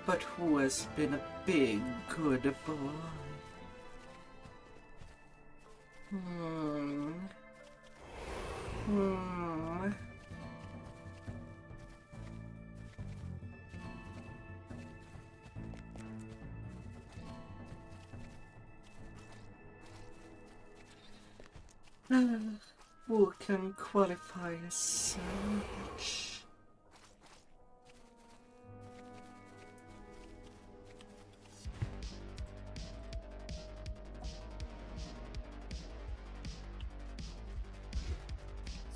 But who has been a big good boy? Who can qualify as such?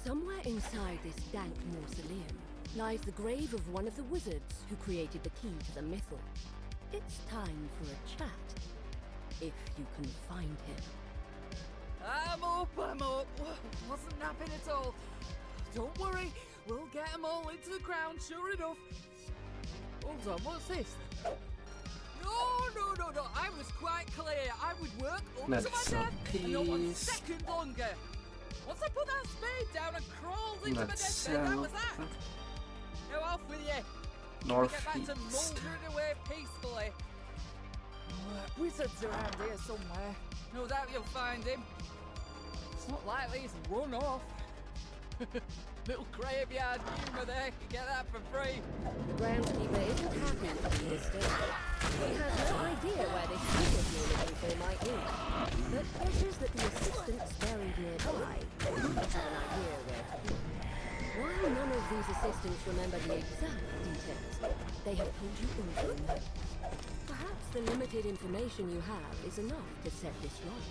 Somewhere inside this dank mausoleum lies the grave of one of the wizards who created the key to the Mythal. It's time for a chat, if you can find him. I'm up. Wasn't napping at all. Don't worry, we'll get them all into the ground, sure enough. Hold on, what's this? No, I was quite clear. I would work up to my death, and not 1 second longer. Once I put that spade down and crawled into my dead bed, that was that. Now off with you. Get back to mouldering away peacefully. Wizard's around here somewhere. No doubt you'll find him. It's not likely he's run off. Little graveyard humour there, you get that for free. The groundskeeper isn't happy to be disturbed. He has no idea where this figure you're looking for might be, but guesses that the assistants buried nearby have an idea where to be. While none of these assistants remember the exact details, they have told you all they know. Perhaps the limited information you have is enough to set this right.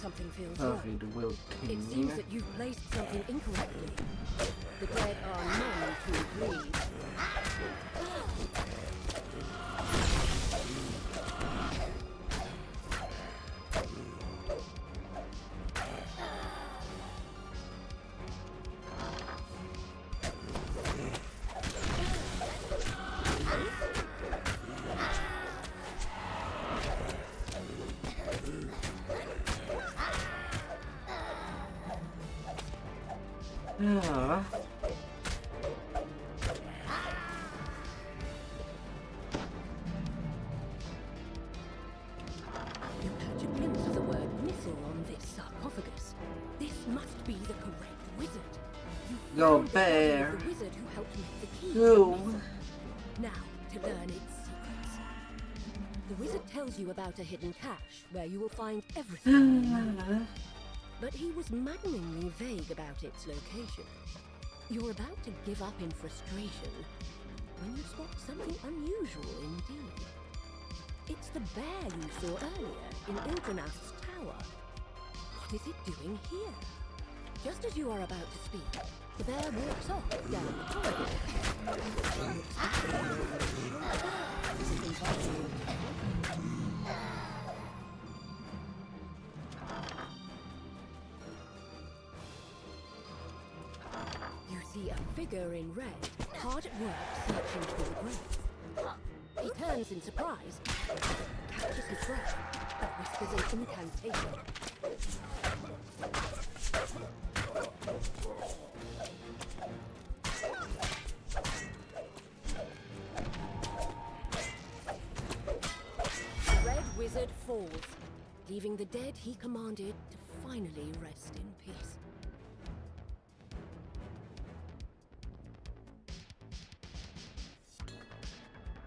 Something feels wrong. It seems that you've placed something incorrectly. The dead are none to breathe. Yeah. You catch a glimpse of the word missile on this sarcophagus. This must be the correct wizard. You Go found bear. the wizard who helped make the key. Go. Now to learn its secrets. The wizard tells you about a hidden cache where you will find everything. But he was maddeningly vague about its location. You're about to give up in frustration when you spot something unusual indeed. It's the bear you saw earlier in Ildranath's tower. What is it doing here? Just as you are about to speak, the bear walks off down the corridor. You see a figure in red, hard at work searching through the grave. He turns in surprise, catches his breath, and whispers an incantation. The red wizard falls, leaving the dead he commanded to finally rest in peace.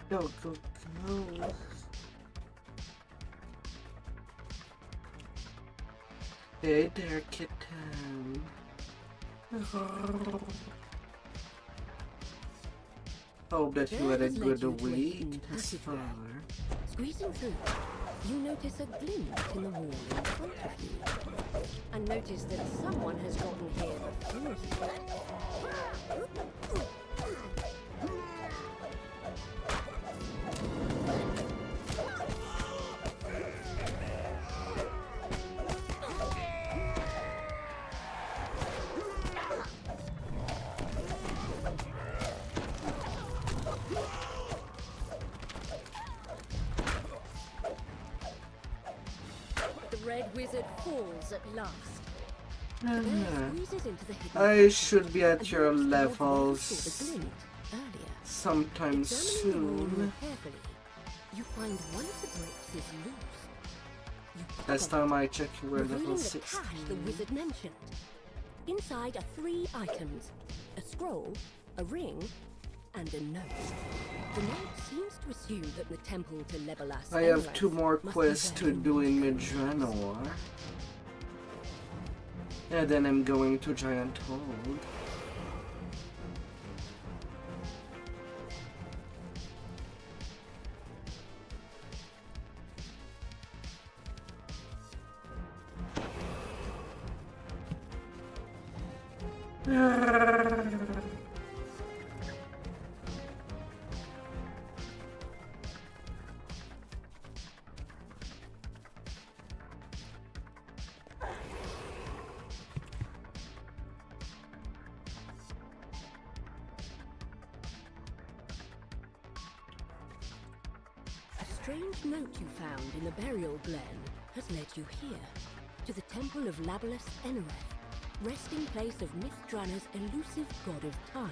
Go, go, go. Hey there, kitten. Hope that you had a good week thus far. Squeezing through, you notice a glint in the wall in front of you. And notice that someone has gotten here before you. Red wizard falls at last. I should be at your levels sometime soon. You find one of the bricks is loose. Last time I checked, you were level 16. The wizard mentioned. Inside are 3 items: a scroll, a ring, and a note. The note seems to assume that the temple to Legolas. I have 2 more quests to do in Midranor. And then I'm going to Giant Hold. A strange note you found in the burial glen has led you here, to the Temple of Labalus Enereth, resting place of Mithdrana's elusive god of time.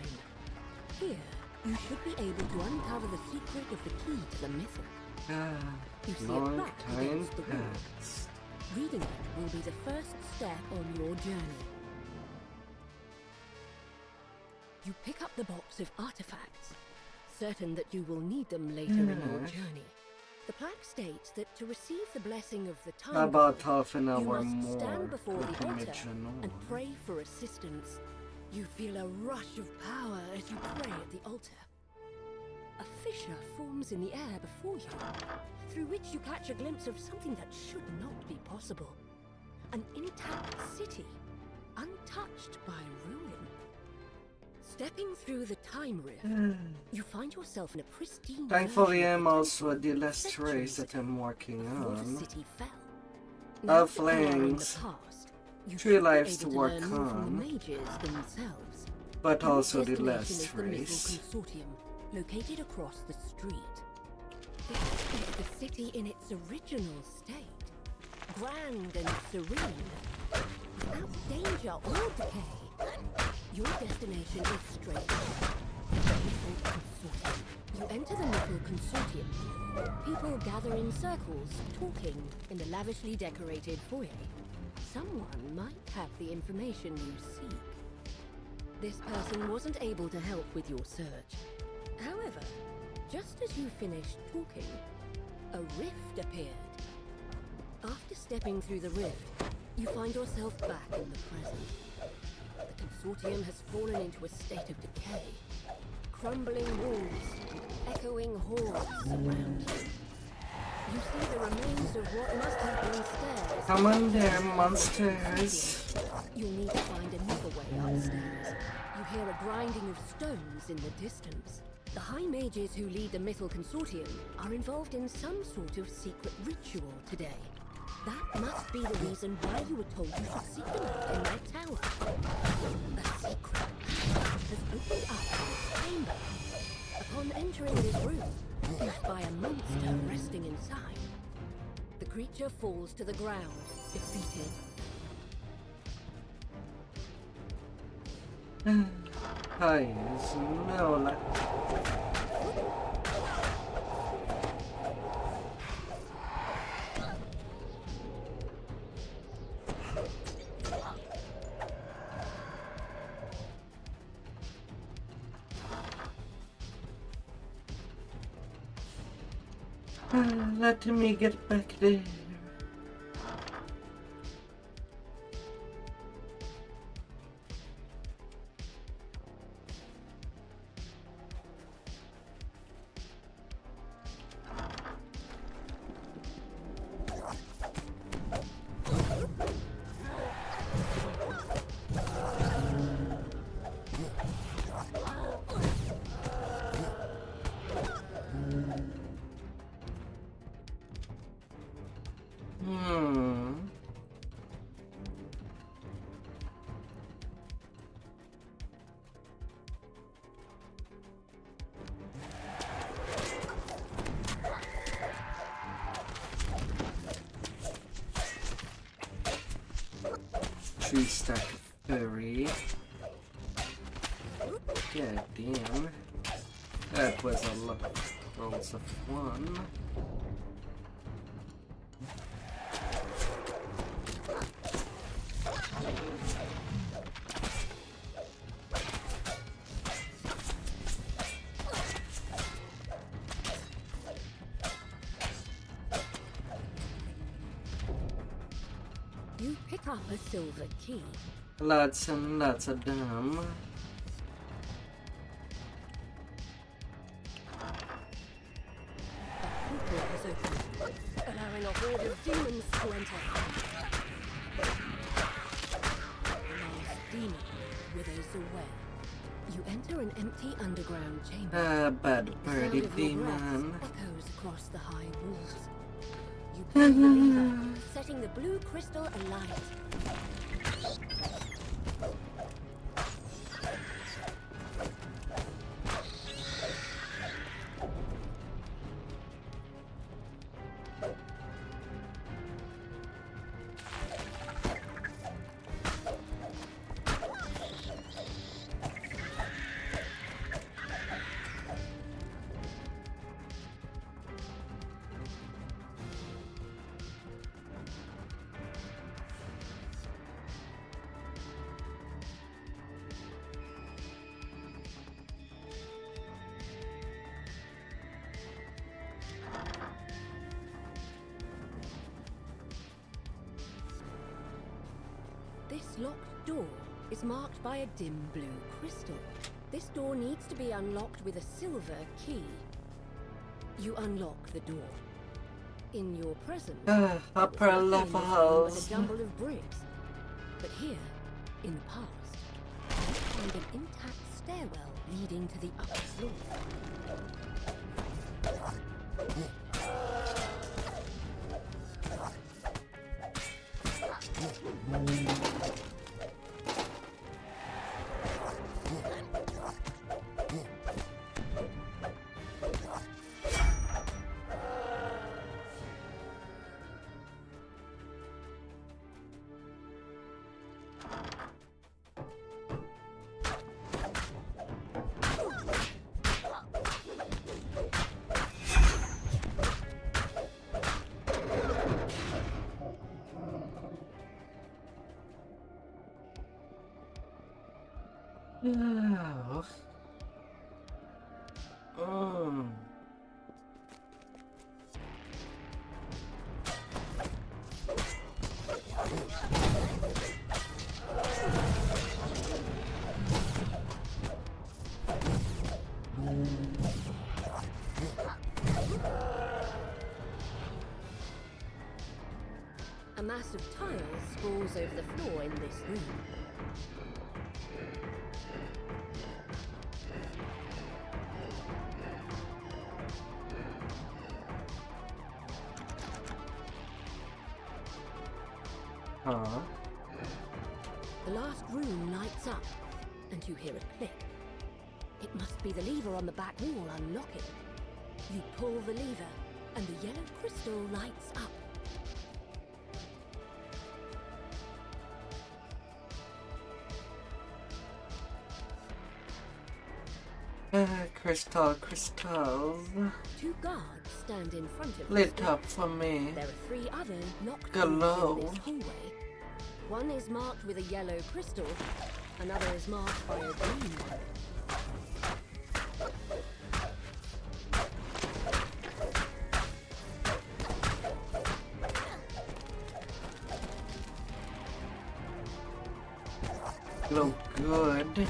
Here, you should be able to uncover the secret of the key to the mythal. You see a plaque against the wall. Reading it will be the first step on your journey. You pick up the box of artifacts, certain that you will need them later in your journey. The plaque states that to receive the blessing of the time, about half an hour you must more. stand before the altar on. and pray for assistance. You feel a rush of power as you pray at the altar. A fissure forms in the air before you, through which you catch a glimpse of something that should not be possible. An intact city, untouched by ruin. Stepping through the time rift, you find yourself in a pristine. Thankfully, I'm also the last race that I'm working on. Halflings. 3 lives to work on, but also the last race. Located across the street. This is the city in its original state, grand and serene, without danger or decay. Your destination is straight ahead. You enter the Mythal Consortium. People gather in circles, talking in the lavishly decorated foyer. Someone might have the information you seek. This person wasn't able to help with your search. However, just as you finished talking, a rift appeared. After stepping through the rift, you find yourself back in the present. The consortium has fallen into a state of decay. Crumbling walls, echoing halls surround you. You see the remains of what must have been stairs. Come on there, monsters. You'll need to find another way upstairs. You hear a grinding of stones in the distance. The High Mages who lead the Mythal Consortium are involved in some sort of secret ritual today. That must be the reason why you were told you should seek them out in their tower. A secret has opened up in this chamber. Upon entering this room, used by a monster resting inside, the creature falls to the ground, defeated. Hi, smell. Let me get back there. Tree stack of fairy. God damn. That was a lot of rolls of 1. You pick up a silver key. Lots and lots of them. A portal has opened, allowing a horde of demons to enter. The last demon withers away. You enter an empty underground chamber. Bad The birdie sound of your breath demon. echoes across the high walls. You pull the lever, setting the blue crystal alight. locked door is marked by a dim blue crystal. This door needs to be unlocked with a silver key. You unlock the door. In your presence, upper levels. with a jumble of bricks. But here, in the past, you find an intact stairwell leading to the upper floor. Oh. A mass of tiles sprawls over the floor in this room. The last room lights up, and you hear a click. It must be the lever on the back wall unlocking. You pull the lever, and the yellow crystal lights up. Crystals. Two guards stand in front of Lit up for me. There are three other locked Glow. rooms in this hallway. One is marked with a yellow crystal, another is marked by a green one. Look good.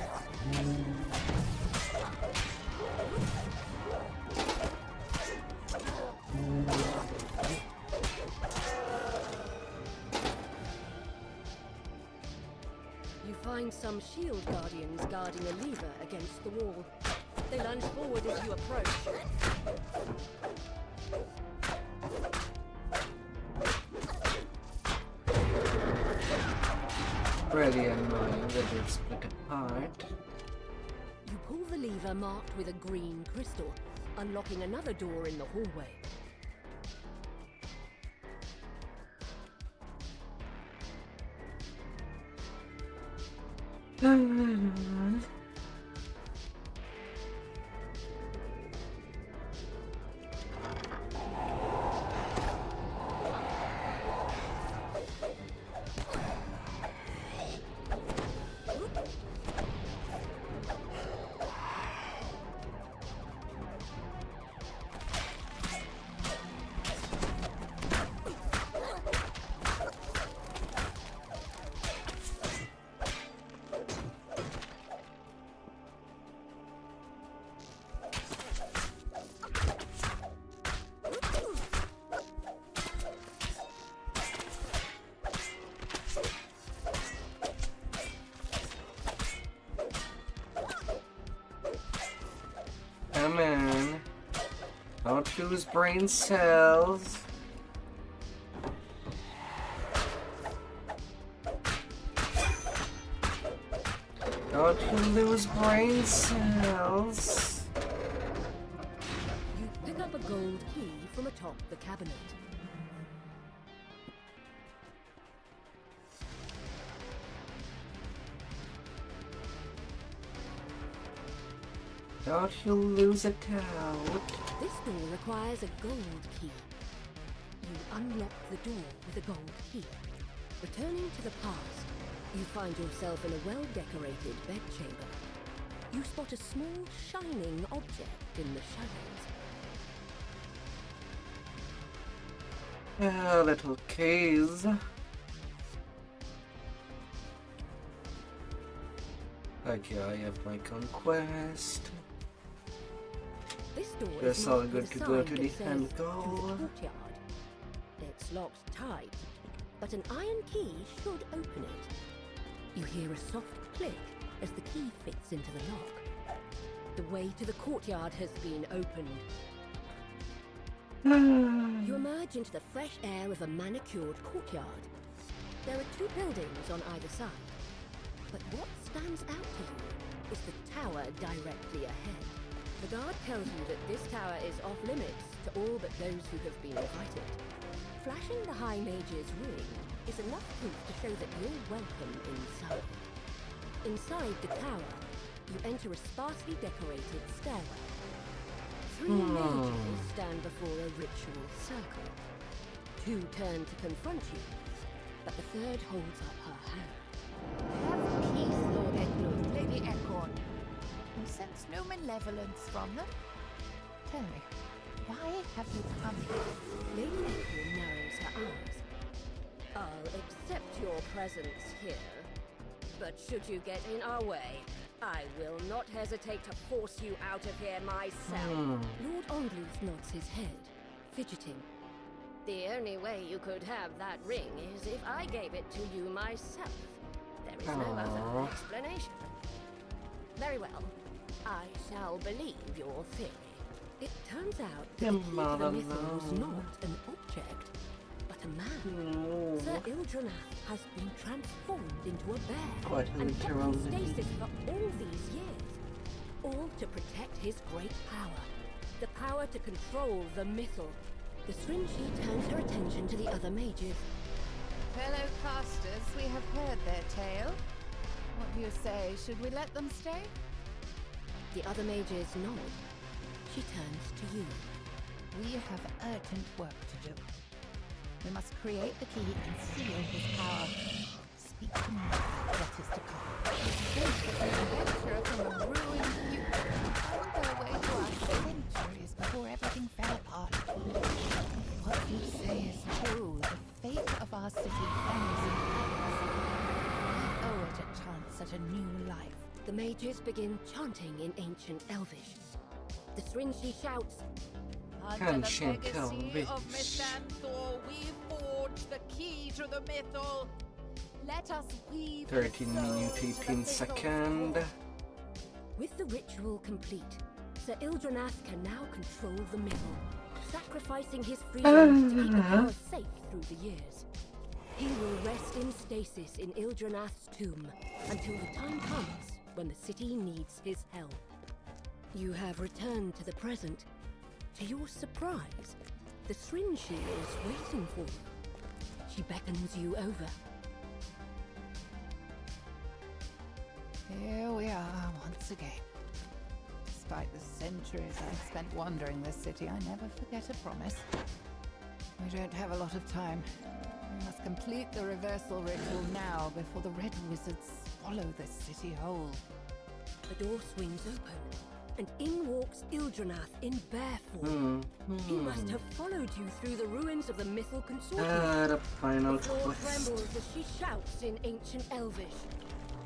You find some shield guardians guarding a lever against the wall. They lunge forward as you approach. Really annoying that it's split apart. You pull the lever marked with a green crystal, unlocking another door in the hallway. Come in. Don't lose brain cells. Don't you lose brain cells. You pick up a gold key from atop the cabinet. Don't you lose it out. This door requires a gold key. You unlock the door with a gold key. Returning to the past, you find yourself in a well-decorated bedchamber. You spot a small, shining object in the shadows. Little keys. Okay, I have my conquest. This door It's is all marked good with a to go sign to that the says, end "To the goal." courtyard." It's locked tight, but an iron key should open it. You hear a soft click as the key fits into the lock. The way to the courtyard has been opened. You emerge into the fresh air of a manicured courtyard. There are two buildings on either side, but what stands out to you is the tower directly ahead. The guard tells you that this tower is off limits to all but those who have been invited. Flashing the High Mage's ring is enough proof to show that you're welcome inside. Inside the tower, you enter a sparsely decorated stairwell. Three mages stand before a ritual circle. Two turn to confront you, but the third holds up her hand. Have peace, Lord Eglund, Lady Ecorn. You sense no malevolence from them. Tell me, why have you come here? Lady Ecorn narrows her eyes. I'll accept your presence here, but should you get in our way, I will not hesitate to force you out of here myself. Lord Ongluth nods his head, fidgeting. The only way you could have that ring is if I gave it to you myself. There is no other explanation. Very well. I shall believe your theory. It turns out that the key to the mythal was not an object, but a man. Sir Ildranath has been transformed into a bear Quite and kept in literally. stasis for all these years. All to protect his great power. The power to control the mythal. The Srinshi turns her attention to the other mages. Fellow casters, we have heard their tale. What do you say? Should we let them stay? The other mages nod. She turns to you. We have urgent work to do. We must create the key and seal his power. Speak to me about what is to come. An adventurer from a ruined future found their way to us centuries before everything fell apart. What you say is true. The fate of our city hangs in the balance. We owe it a chance at a new life. The mages begin chanting in ancient Elvish. The Srinshi shouts, Under the legacy of Misthanthor, we forge the key to the mythal. Let us weave 13 minutes 18 seconds. With the ritual complete, Sir Ildranath can now control the mythal, sacrificing his freedom to keep the power safe through the years. He will rest in stasis in Ildranath's tomb until the time comes when the city needs his help. You have returned to the present. To your surprise, the Srinshi is waiting for you. She beckons you over. Here we are once again. Despite the centuries I've spent wandering this city, I never forget a promise. We don't have a lot of time. We must complete the reversal ritual now before the Red Wizards swallow this city whole. The door swings open, and in walks Ildranath in bear form. He must have followed you through the ruins of the mythal consortium. The final The floor quest. trembles as she shouts in ancient Elvish.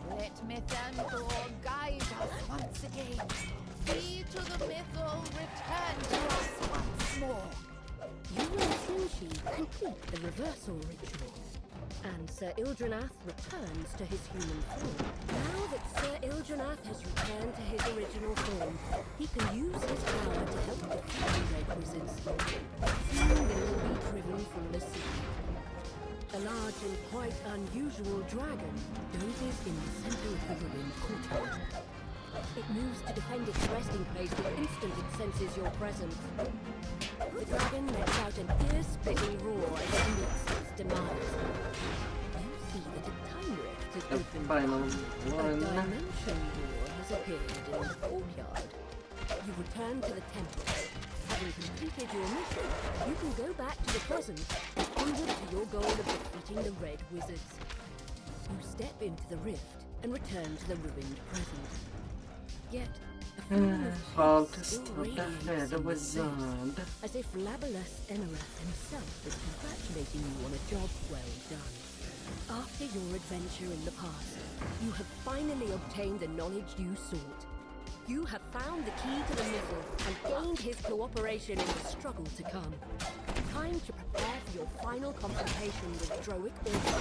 Let Misthanthor guide us once again. Key to the mythal, return to us once more. You and Srinshi complete the reversal ritual, and Sir Ildranath returns to his human form. Now that Sir Ildranath has returned to his original form, he can use his power to help defeat the Red Wizards. Soon they will be driven from the city. A large and quite unusual dragon dozes in the center of the ruined courtyard. It moves to defend its resting place the instant it senses your presence. The dragon lets out an ear-splitting roar as it meets its demise. You see that a time rift has opened. Final A one. dimension door has appeared in the courtyard. You return to the temple. Having completed your mission, you can go back to the present and onward to your goal of defeating the Red Wizards. You step into the rift and return to the ruined present. Yet, a feeling of Fall peace to still stop the radiates Red in your Wizard. face, as if Labalus Enerath himself is congratulating you on a job well done. After your adventure in the past, you have finally obtained the knowledge you sought. You have found the key to the missile and gained his cooperation in the struggle to come. Time to prepare for your final confrontation with Droic Order.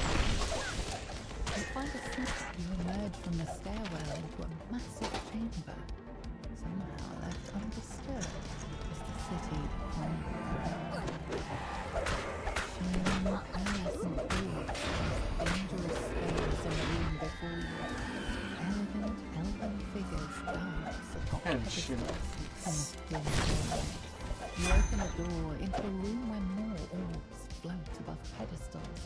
You find a slip. You emerge from the stairwell into a massive chamber, somehow left undisturbed as the city crumbles. Shimmering pearlescent beads, dangerous spells in the room before you. Elegant elven figures dance atop pedestals on this dim doorway. You open a door into a room where more orbs float above pedestals,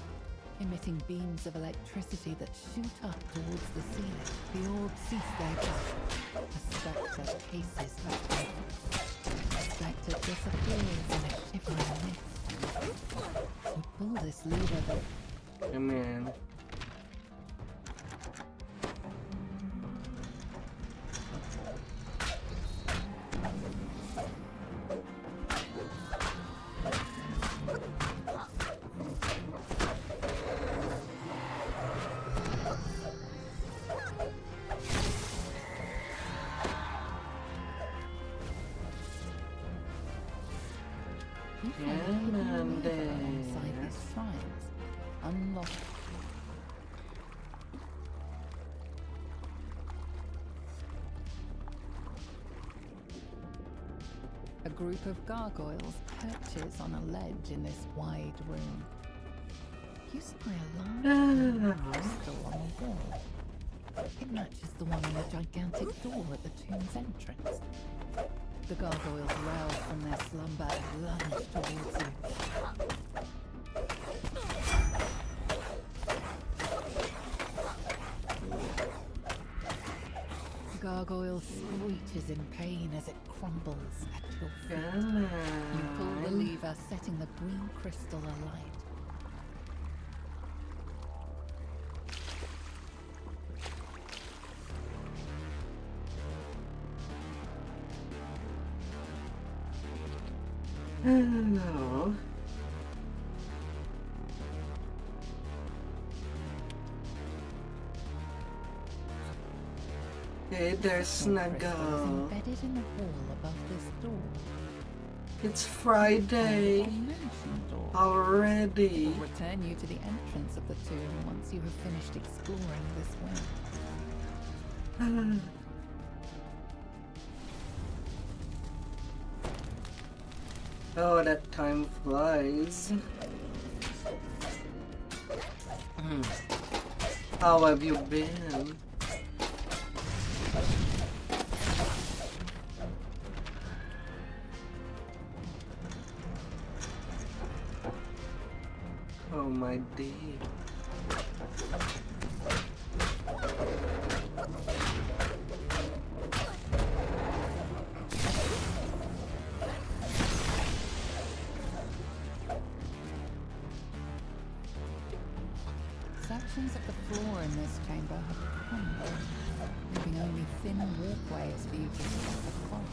emitting beams of electricity that shoot up towards the ceiling. The orbs cease their touch. A spectre paces back and forth. The spectre disappears in a shivering mist. You pull this lever that... Come in. Inside these shrines, unlocked. A group of gargoyles perches on a ledge in this wide room. You spy a large crystal on the wall. It matches the one on the gigantic door at the tomb's entrance. The gargoyles rouse from their slumber and lunge towards you. The gargoyle screeches in pain as it crumbles at your feet. You pull the lever, setting the green crystal alight. Hello. Hey there, Snuggle. Embedded in the wall above this door. It's Friday already. It will return you to the entrance of the tomb once you have finished exploring this wing. Oh, that time flies. How have you been? Oh my dear. Sections of the floor in this chamber have crumbled, leaving only thin walkways for you to step across.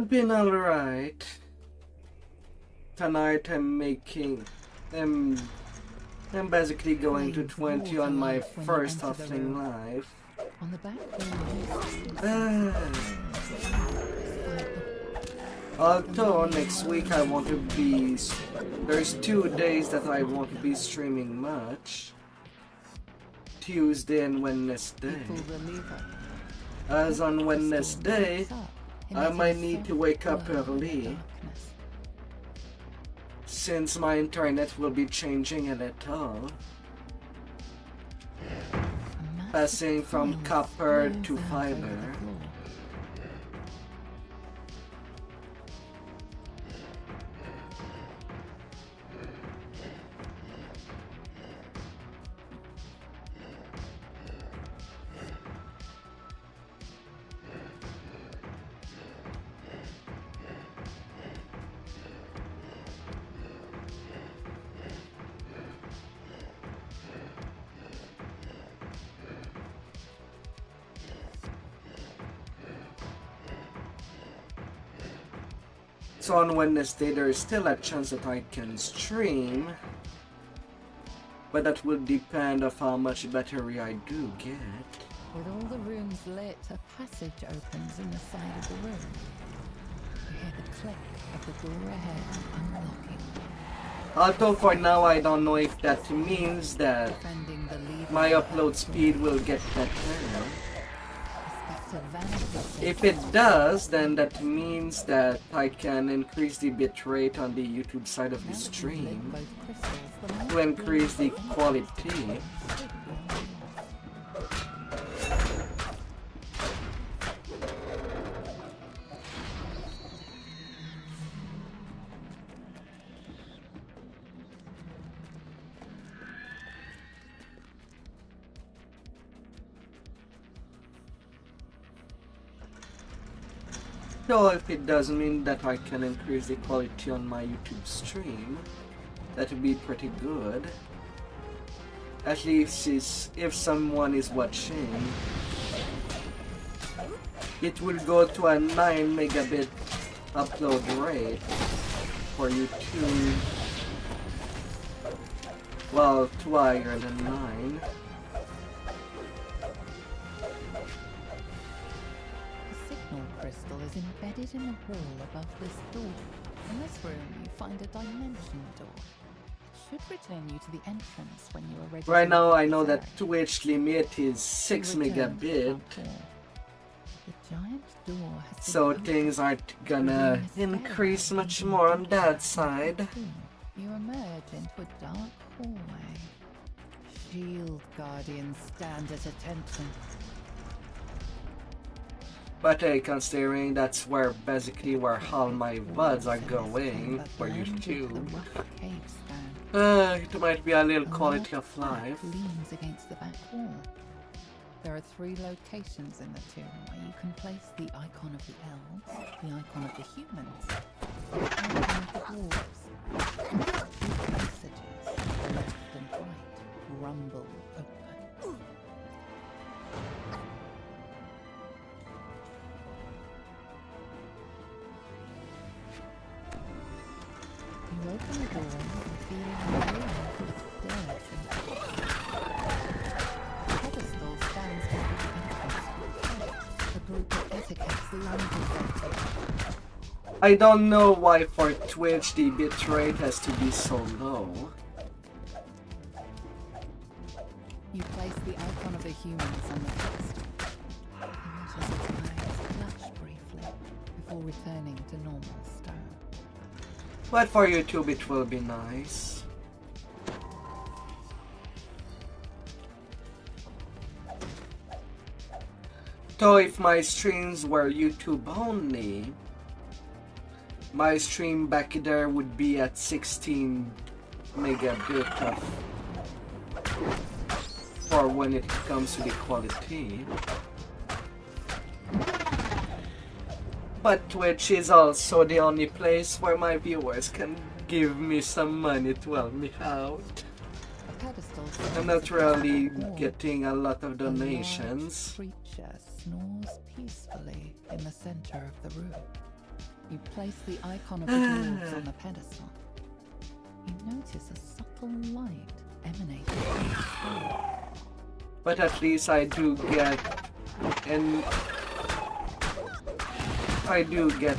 Been alright. Tonight I'm basically going to 20 on my first Halfling life. On the back although next week I want to be... There's 2 days that I won't be streaming much. Tuesday and Wednesday. As on Wednesday, I might need to wake up early, since my internet will be changing a little, passing from copper to fiber. So on Wednesday there is still a chance that I can stream, but that will depend of how much battery I do get. With all the rooms lit, a passage opens in the side of the room. You hear the click of the door ahead unlocking. Although for now I don't know if that means that my upload speed will get better. If it does, then that means that I can increase the bitrate on the YouTube side of the stream to increase the quality. So if it does mean that I can increase the quality on my YouTube stream, that would be pretty good. At least if someone is watching, it will go to a 9 megabit upload rate for YouTube. Well, 2 higher than 9. Crystal is embedded in the wall above this door. In this room, you find a dimension door. It should return you to the entrance when you are ready. Right now, I know that Twitch limit is 6 megabit. The giant door has so things aren't gonna increase much more on that side. You emerge into a dark hallway. Shield guardians stand at attention. But considering that's basically where all my VODs are going for YouTube, it might be a little quality of life. Leans against the back wall. There are 3 locations in the tomb where you can place the icon of the elves, the icon of the humans, and the icon of the dwarves. 2 passages, left and right, rumble open. You open the door and feel a room full of dirt and the pedestal stands before the entrance. A group of etiquettes lunges at you. I don't know why for Twitch the bitrate has to be so low. You place the icon of the humans on the pedestal. You notice its eyes flash briefly before returning to normal stone. But for YouTube it will be nice. So if my streams were YouTube only, my stream back there would be at 16 megabit for when it comes to the quality. But Twitch is also the only place where my viewers can give me some money to help me out. I'm not really getting a lot of donations. A creature snores peacefully in the center of the room. You place the icon of the dwarves on the pedestal. You notice a subtle light emanating from the floor. But at least I do get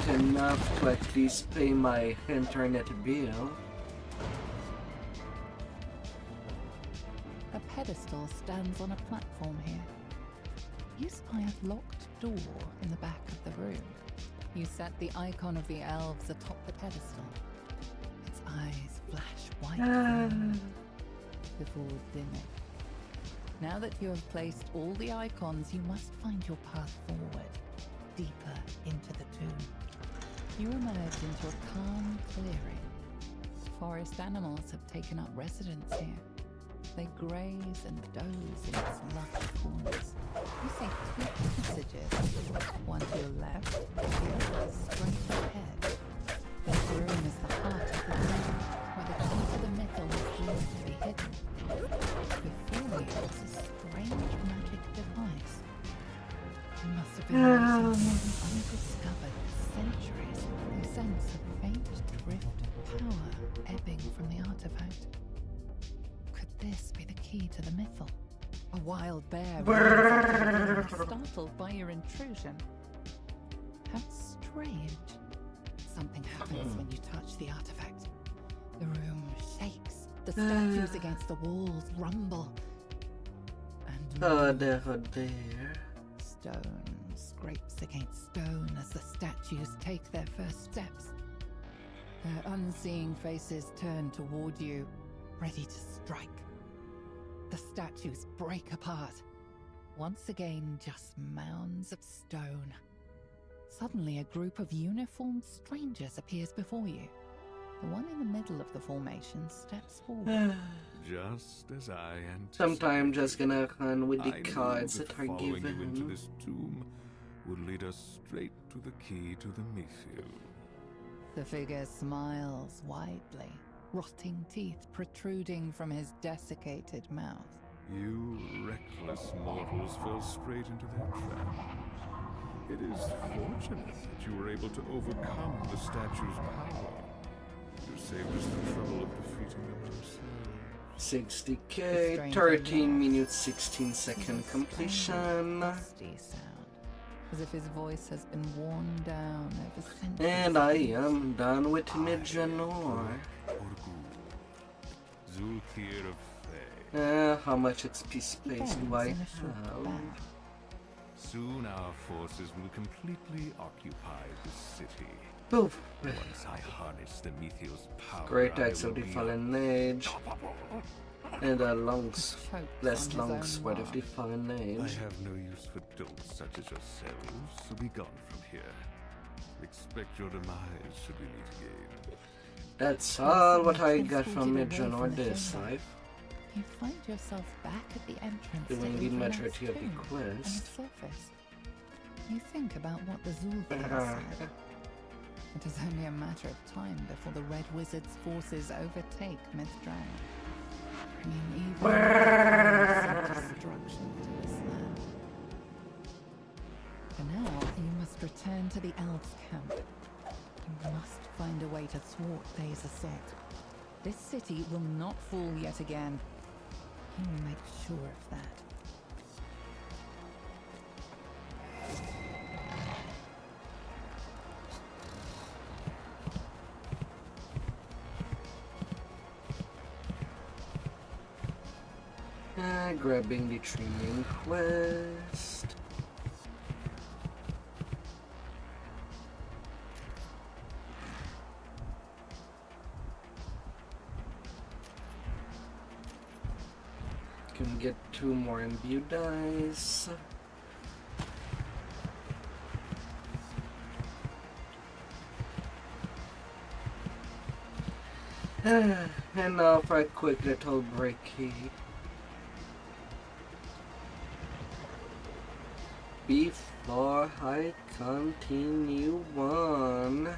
enough to at least pay my internet bill. A pedestal stands on a platform here. You spy a locked door in the back of the room. You set the icon of the elves atop the pedestal. Its eyes flash white before dimming. Now that you have placed all the icons, you must find your path forward, deeper into the tomb. You emerge into a calm clearing. Forest animals have taken up residence here. They graze and doze in its lush corners. You see 2 passages, one to your left, the other straight ahead. This room is the heart of the room, where the key to the metal is deemed to be hidden. Before you is a strange magic device. You must have been using something undiscovered for centuries. You sense a key to the mythal. A wild bear runs up, startled by your intrusion. How strange. Something happens when you touch the artifact. The room shakes. The statues against the walls rumble. And oh dear. Stone scrapes against stone as the statues take their first steps. Their unseeing faces turn toward you, ready to strike. The statues break apart. Once again, just mounds of stone. Suddenly, a group of uniformed strangers appears before you. The one in the middle of the formation steps forward. Just as I anticipated. Sometimes just gonna run with the I cards knew that are following given. you into this tomb would lead us straight to the key to the Mythiel. The figure smiles widely, rotting teeth protruding from his desiccated mouth. You reckless mortals fell straight into their trap. It is fortunate that you were able to overcome the statue's power. You saved us the trouble of defeating them ourselves. 60k, 13 minutes, 16 second completion. Dusty sound, as if his voice has been worn down over centuries. And I am done with Midjanor. Zulkir of Fae. How much XP space do I have? Soon our forces will completely occupy the city. Oof. Once I harness the Mythiel's power, Great Axe of the Fallen Age. And a less long sword of the Fallen Age. I have no use for dolts such as yourselves, so be gone from here. Expect your demise should we meet again. That's all what I got from Midjanor this life. You find yourself back at the entrance doing the majority of the quest. You think about what the Zulkir said. It is only a matter of time before the Red Wizard's forces overtake Mythdragon, bringing evil and destruction to this land. For now, you must return to the Elves' camp. You must find a way to thwart Thay's assault. This city will not fall yet again. You will make sure of that. Grabbing the training quest. Can get 2 more imbue dice. And now for a quick little breaky. Before I continue on.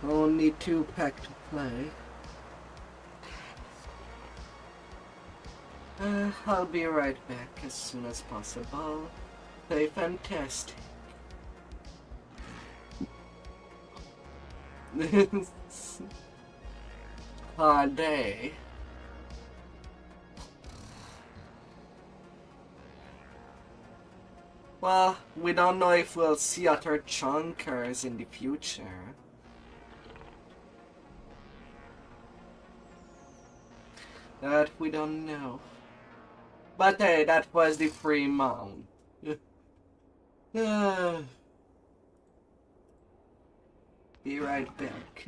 Only 2 pack to play. I'll be right back as soon as possible. Play fantastic. Hard day. Well, we don't know if we'll see other chunkers in the future. That we don't know. But hey, that was the free mount. Be right back.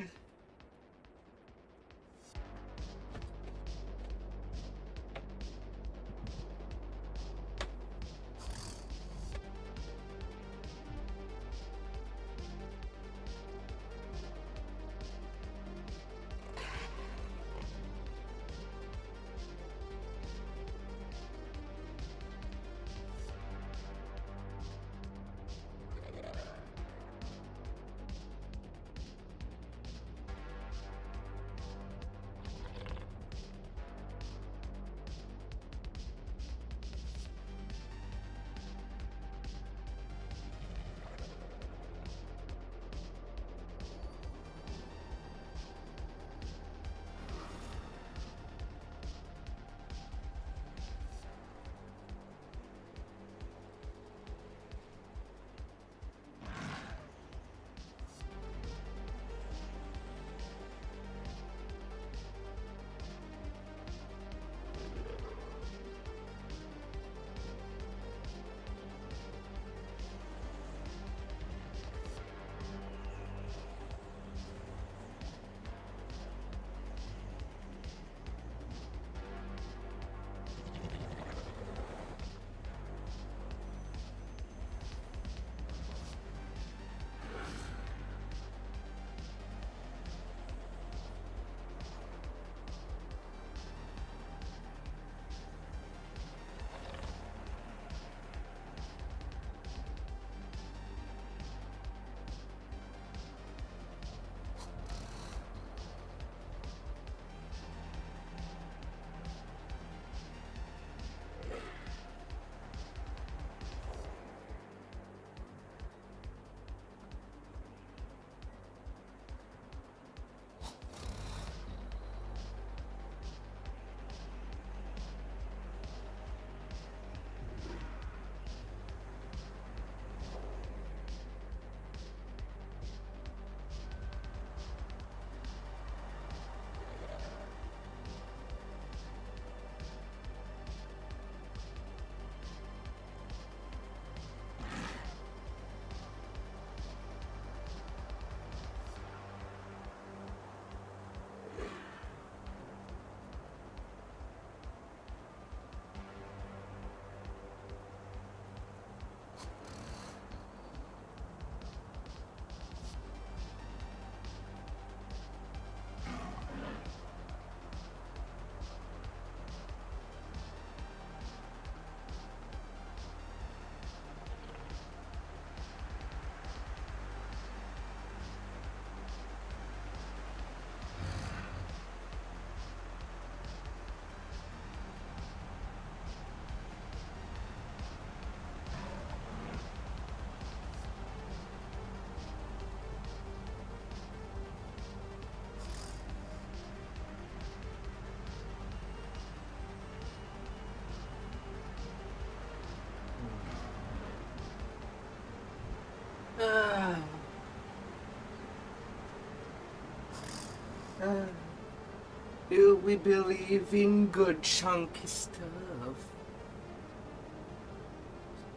Do we believe in good chunky stuff?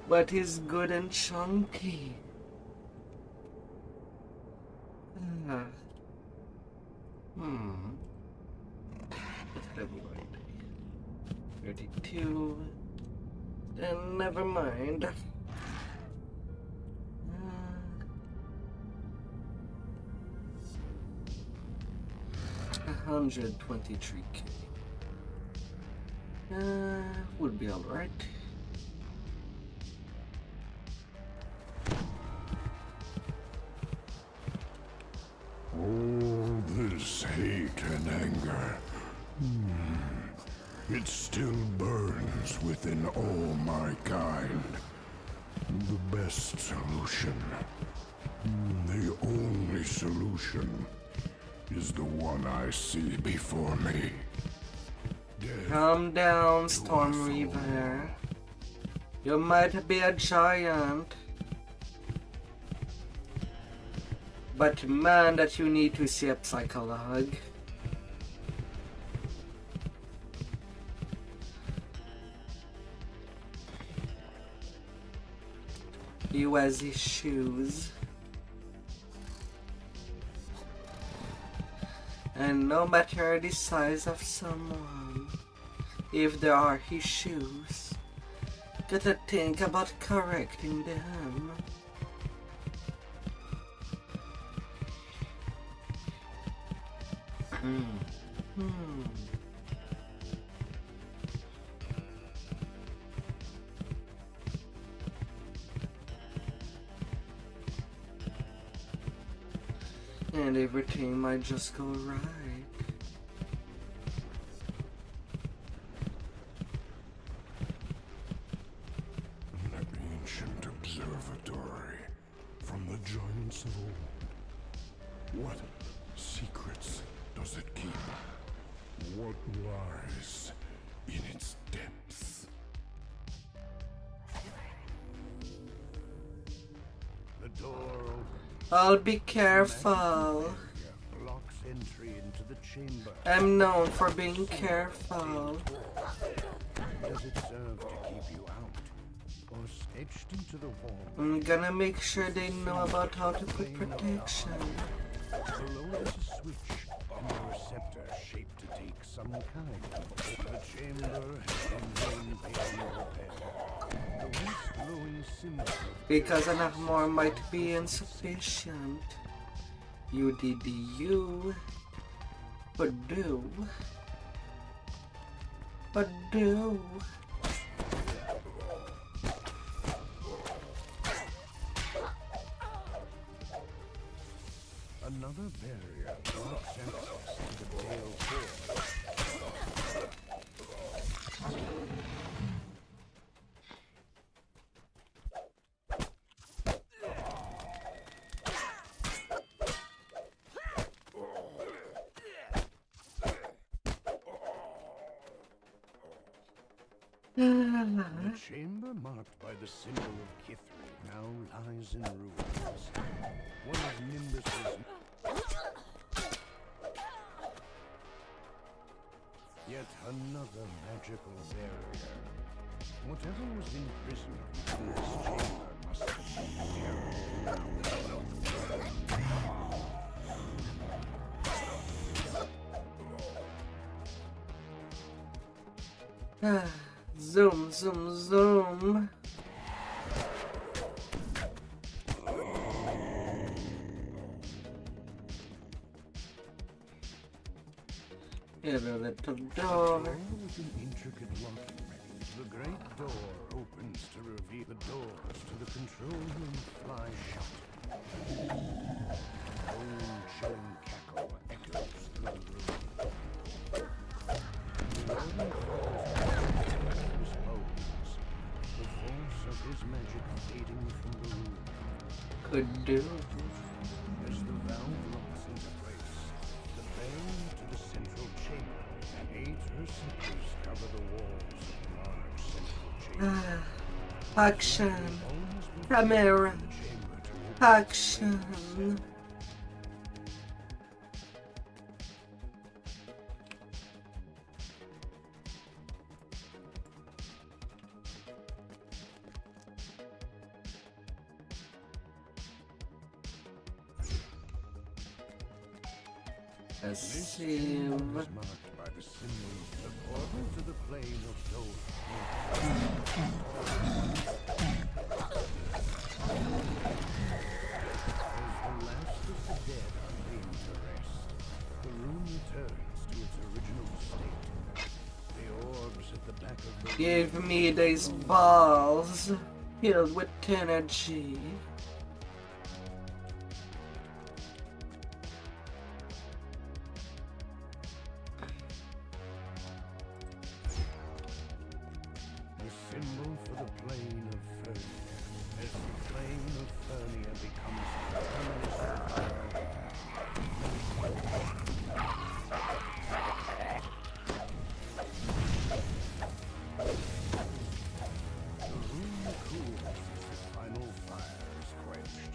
What is good and chunky? What's level 32. Then never mind. 123k. Would be alright. All this hate and anger. It still burns within all my kind. The best solution, the only solution, is the one I see before me. Calm down, Storm Reaver. You might be a giant, but man, that you need to see a psychologue. He wears his shoes. And no matter the size of someone, if there are his shoes, gotta think about correcting them. And everything might just go right. An ancient observatory from the giants of old. What secrets does it keep? What lies in its depths? The door opens. I'll be careful. Blocks entry into the chamber. I'm known for being careful. Does it serve to keep you out, or etched into the wall? I'm gonna make sure they know about how to put protection. Below is a switch and a receptor shaped to take some kind. The chamber has been paying the once glowing symbol. Because enough more might be insufficient. You did you. But do. But do. Another barrier blocks access to the Dale core. The chamber marked by the symbol of Kithri now lies in ruins. One of Nimbus's... Yet another magical barrier. Whatever was imprisoned within this chamber must be terrible. Zoom, zoom, zoom. Here, a little door. With an intricate locking mechanism, the great door opens to reveal the doors to the control room fly shut. Bone-chilling cackle echoes through the room. The warden falls his bones, the force of his magic fading from the room. Could do. As the valve locks into place, the bearing to the central chamber and 8 receptors cover the walls of the large central chamber. Action. Camera. Action. This Passive. chamber is marked by the symbol, the portal to the plane of Dole. As the last of the dead are laid to rest, the room returns to its original state. The orbs at the back of the Give room me these balls filled with energy. the symbol for the plane of Fernia. As the plane of Fernia becomes the terminus of fire, the room cools as the final fire is quenched.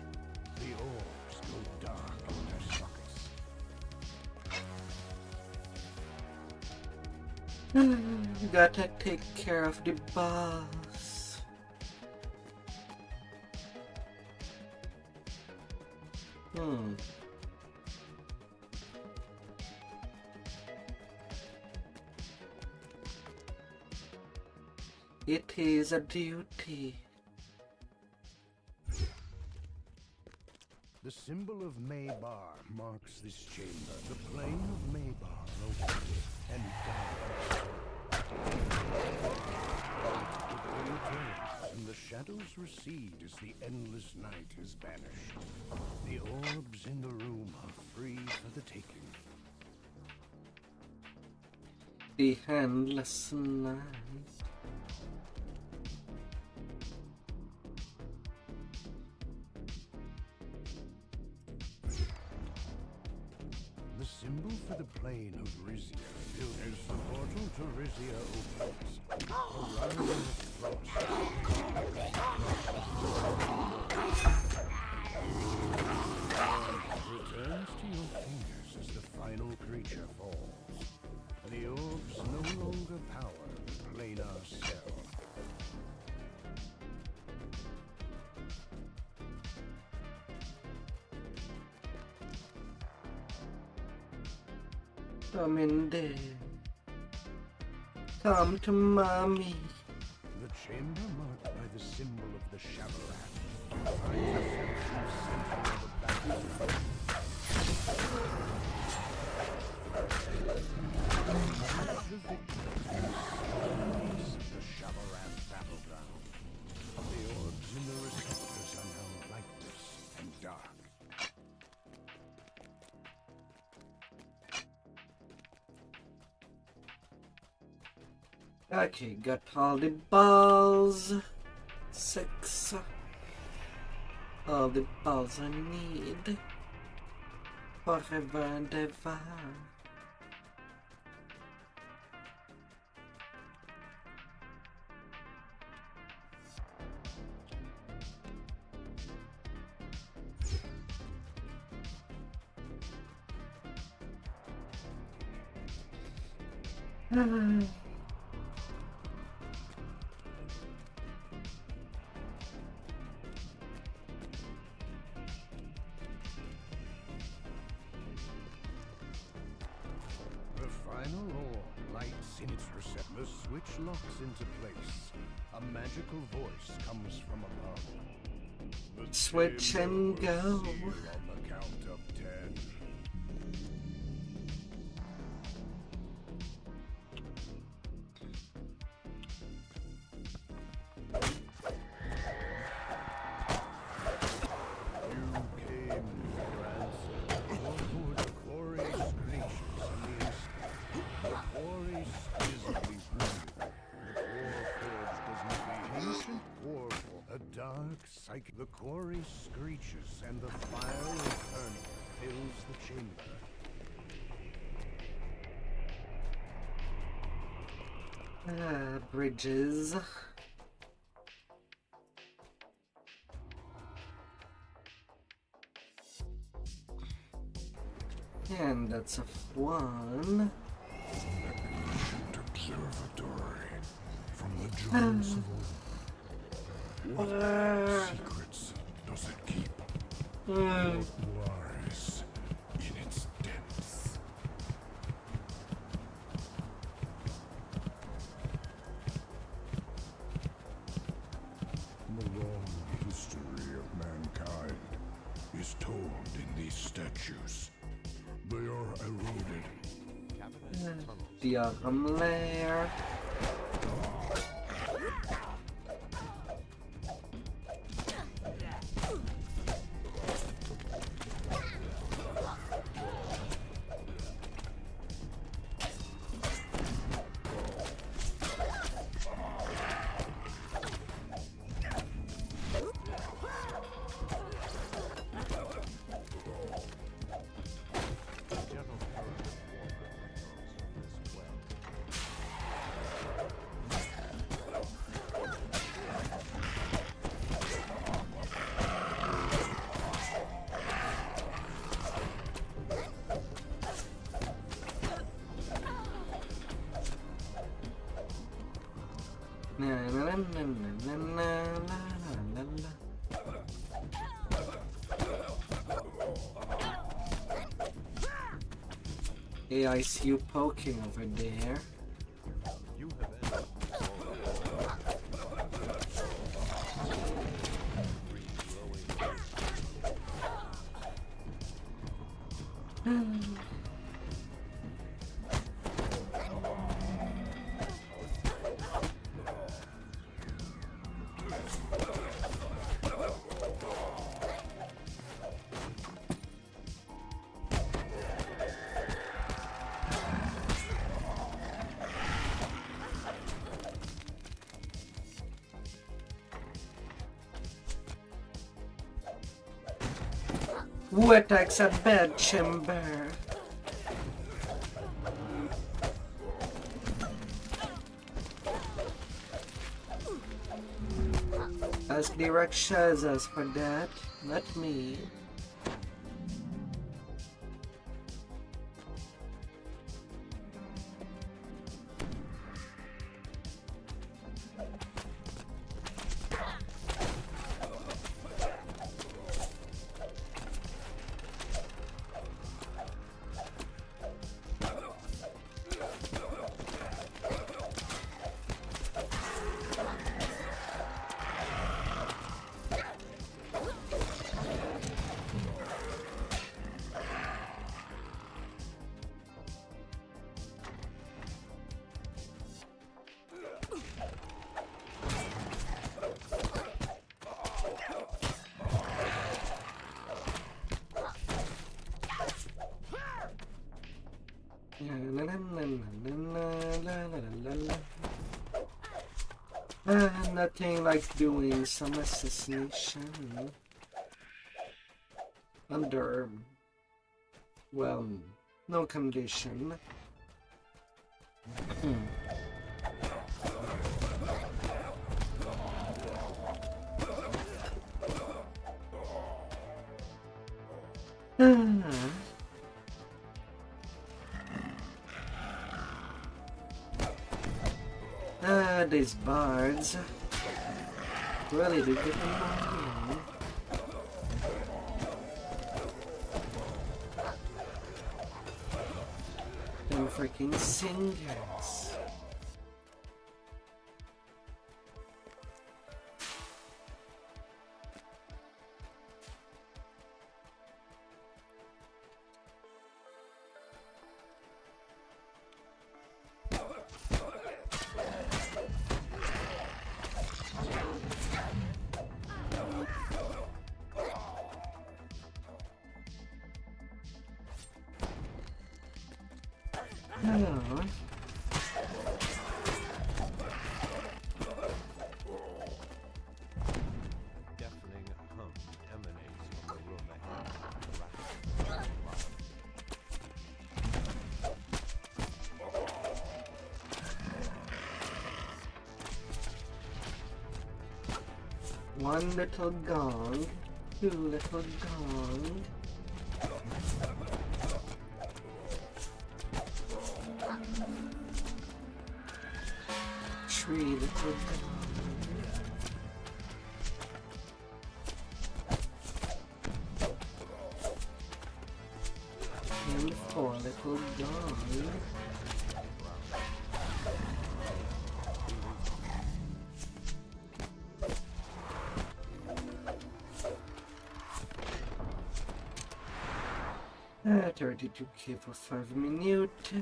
The orbs go dark in their sockets. Gotta take care of the boss. It is a duty. The symbol of Maybar marks this chamber. The plane of Maybar opens and dies. The day turns and the shadows recede as the endless night is banished. The orbs in the room are free for the taking. The endless night. The symbol for the plane of Rizia built as the portal to Rizia opens. Around the frost. Returns to your fingers as the final creature falls. The orbs no longer power the planar cell. Come in there. Come to mommy. The chamber marked by the symbol of the Shabarat finds itself in the center of the battlefield. The victor is the Shabarat battleground. The orbs in the receptors are now lifeless and dark. Okay, got all the balls. 6. All the balls I need. Forever and ever. The final orb lights in its receptor. The switch locks into place. A magical voice comes from above. The Switch and chamber go. will seal on the count of 10. The quarry screeches and the fire infernal fills the chamber. Bridges. And that's a 1. Ancient observatory from the giants of old. What secrets does it keep? What lies in its depths? virtues. They are eroded. The lair. Hey, I see you poking over there. You have Who attacks a bed chamber? Ask the Rakshasas for that, not me. Nothing like doing some assassination under, well, no condition. These bards really do get annoying. Them freaking singers. One little gong, two little gong. Three little gong. And four little gong. 32k for 5 minutes.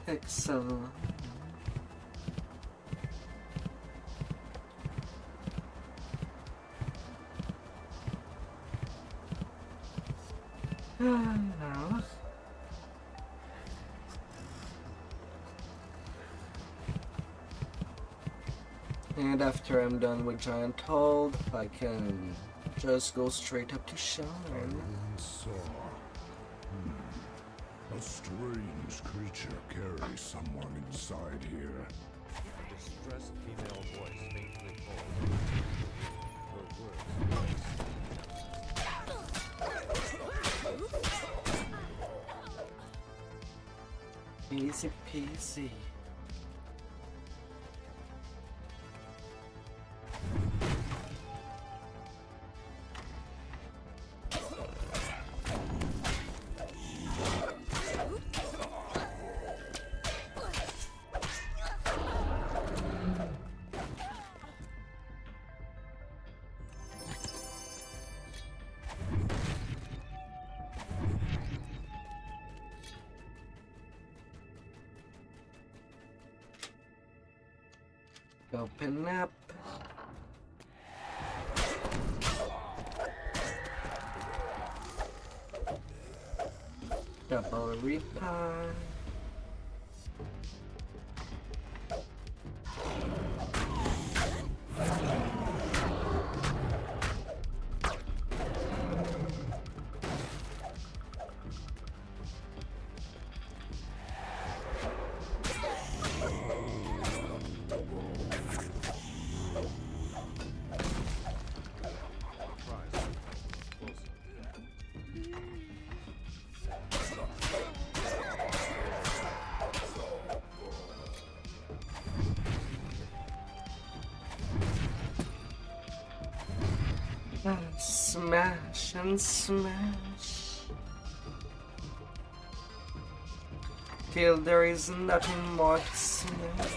Excellent. Now. And after I'm done with Giant Hold, I can just go straight up to Sean. Saw. A strange creature carries someone inside here. A distressed female voice faintly calls. Her words. Easy peasy. Open up. Double reaper. Smash and smash till there is nothing more to smash.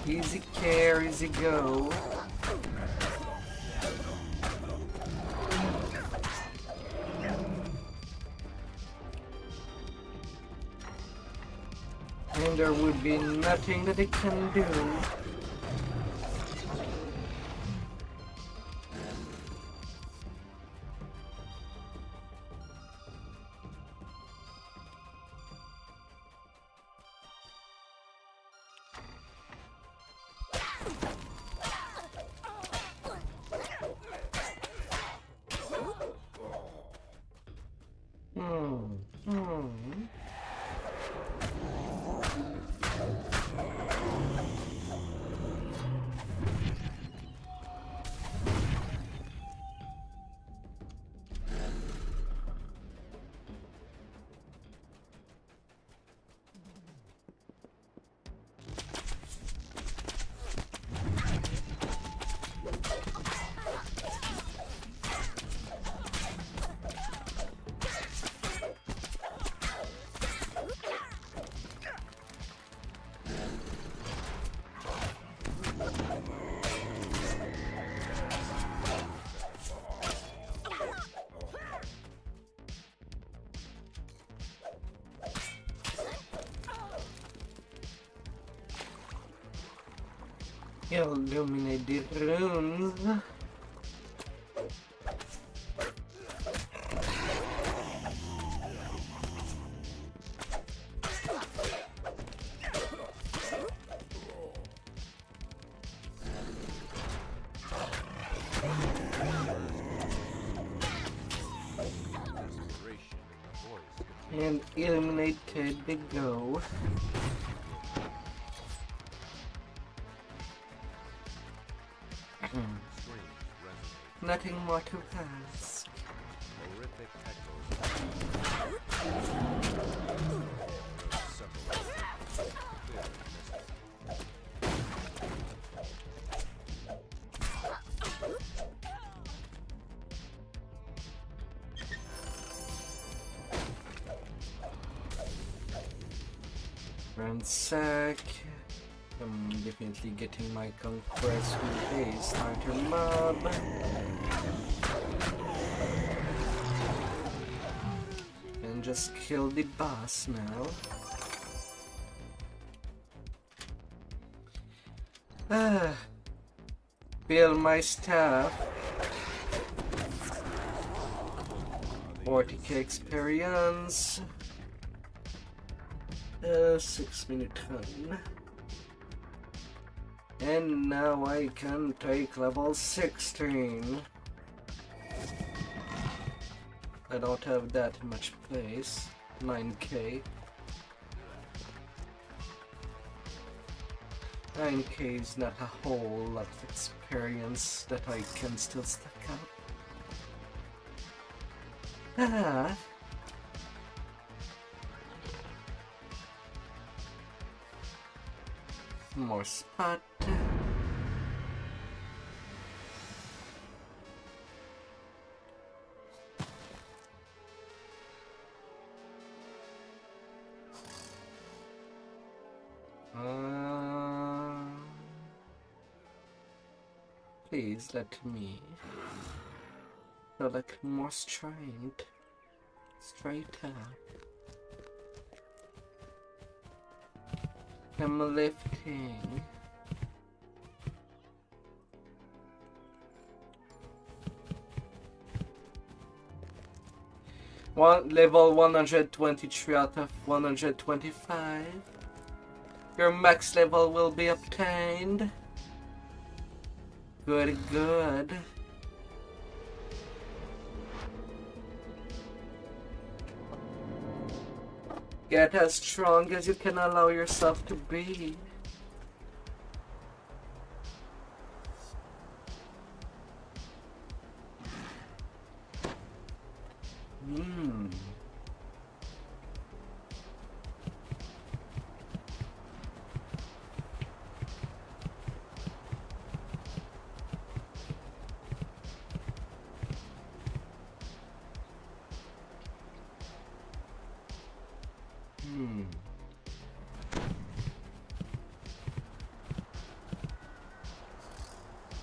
Easy care, easy go. And there would be nothing that it can do. Illuminate the runes. And illuminated the go. Nothing more to ask. Horrific echoes. Ransack. I'm definitely getting my conquest with a starter mob. And just kill the boss now. Build my stuff. 40k experience. 6-minute turn. And now I can take level 16. I don't have that much place. 9k. 9k is not a whole lot of experience that I can still stack up. More spot. Please let me select more straight up. I'm lifting. Level 123 out of 125. Your max level will be obtained. Good, good. Get as strong as you can allow yourself to be.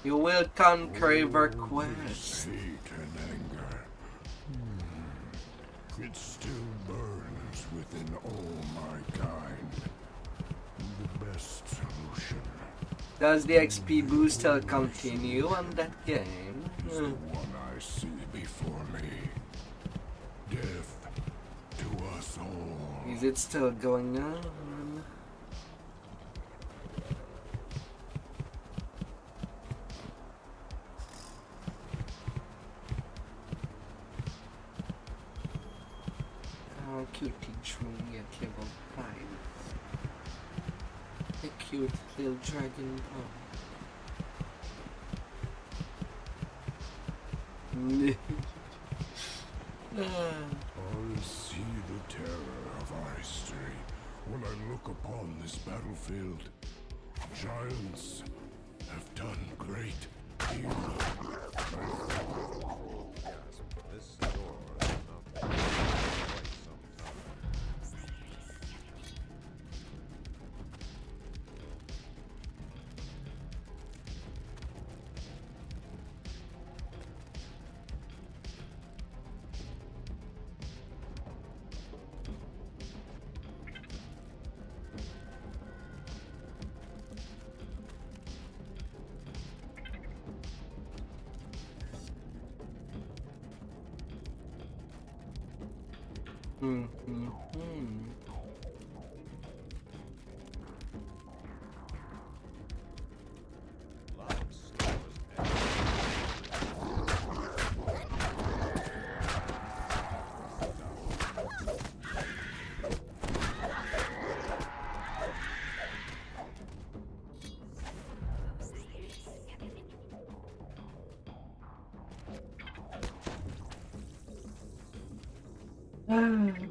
You will conquer your quest. Hate and anger. It still burns within all my kind. The best solution. Does the XP boost still continue on that game? Is the one I see before me. Death to us all. Is it still going on? Cute tree at level 5. A cute little dragon ball. I see the terror of our history when I look upon this battlefield. Giants have done great evil. This door has not been used for quite some time.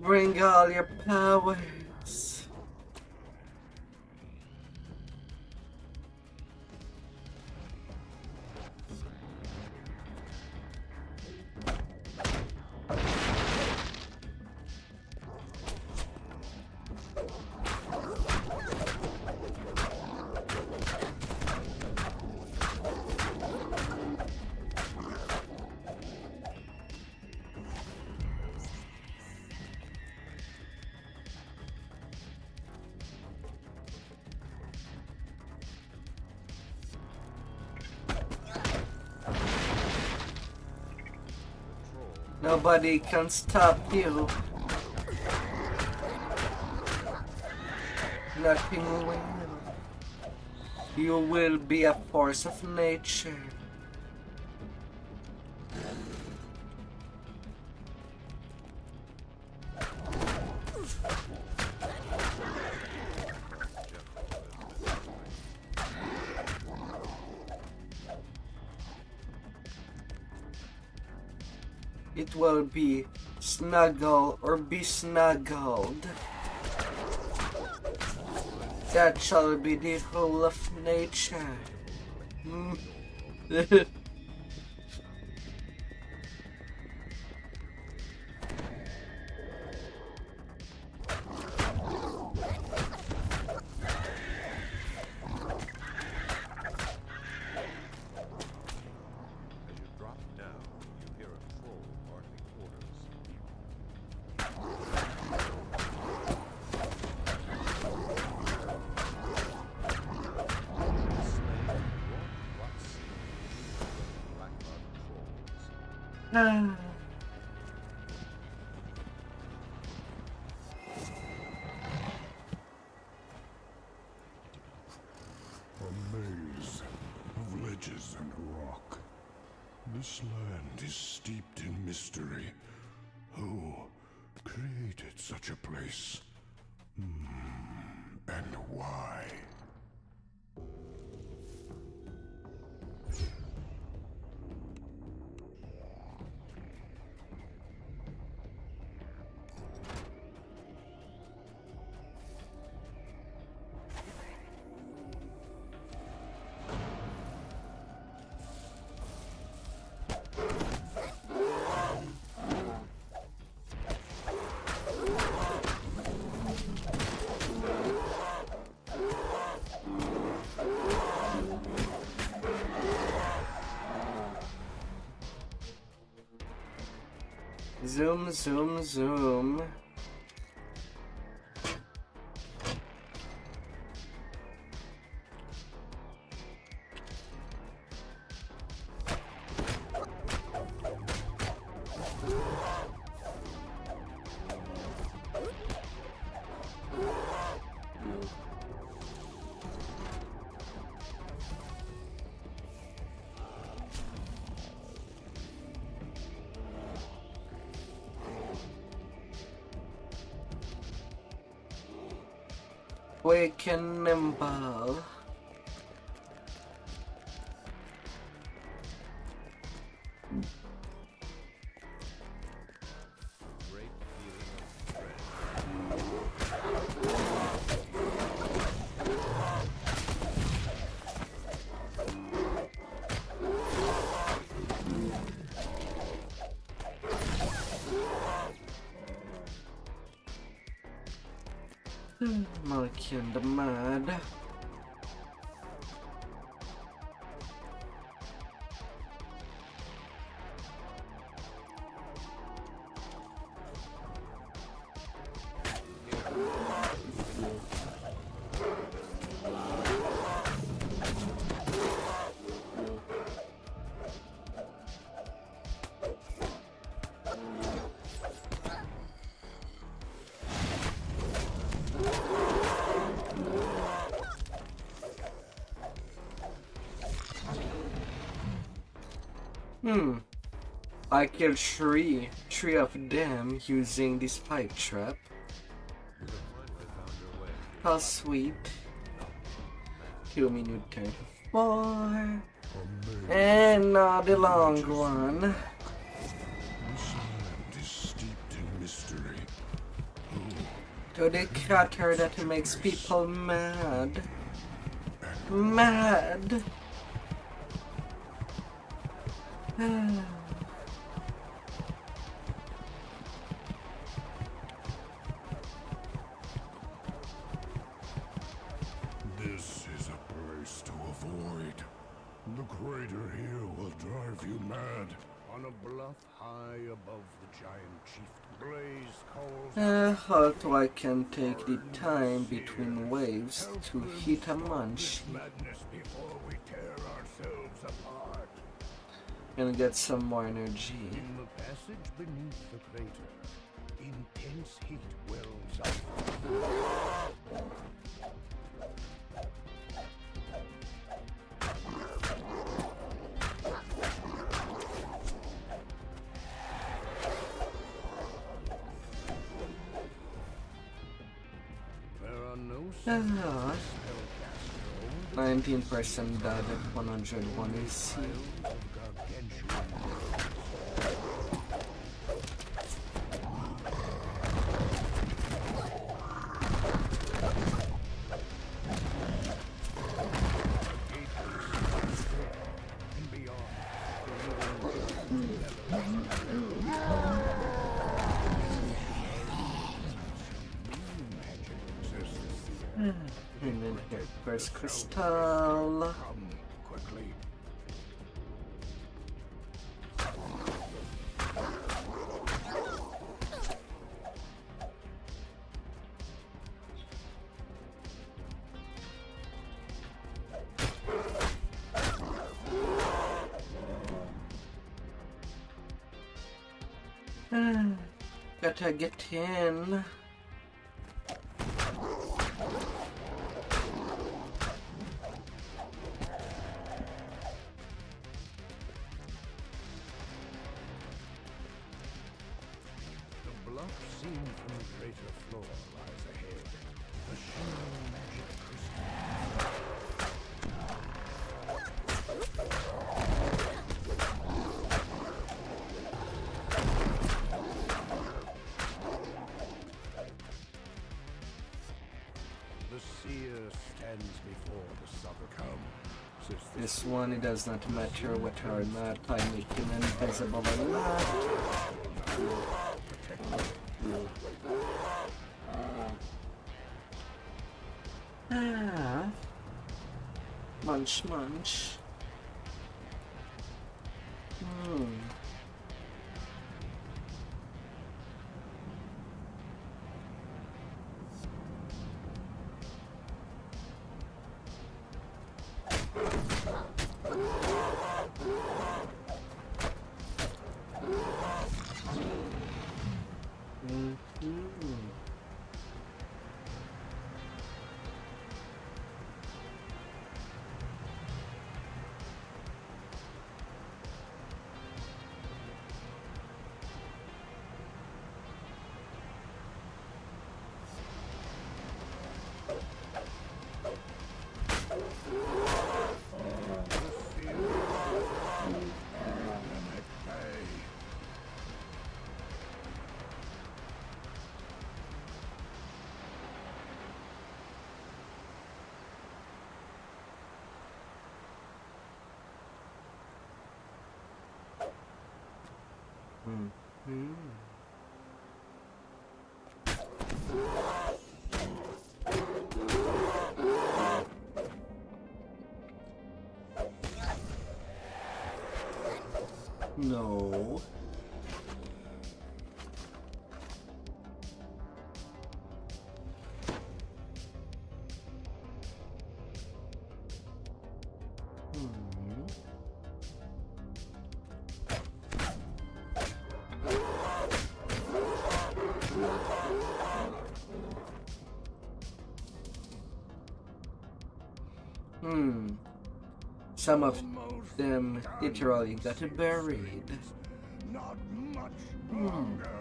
Bring all your powers. Nobody can stop you. Nothing will. You will be a force of nature. It will be snuggle or be snuggled. That shall be the rule of nature. A maze of ledges and rock. This land is steeped in mystery. Who created such a place? And why? Zoom, zoom, zoom. Quick and nimble. Monkey in the mud. I killed three of them using this pipe trap. How sweet. 2 minutes 34. And now the long one. Steeped in mystery. To the cutter that makes people mad. Mad. This is a place to avoid. The crater here will drive you mad. On a bluff high above the giant chief, blaze coals. Although I can take the time between waves to hit a munch Madness before we tear ourselves apart. and get some more energy. In the passage beneath the crater, intense heat wells up. There are no 19% died at 101 AC. And then here, first crystal. Quickly. Gotta get in. The bluff seen from the crater floor lies ahead. A shimmering magic crystal. The seer stands before the suburb. This one, it does not matter whether or not I make him invisible or not. Munch, munch. No. Some of them literally got buried. Not much longer.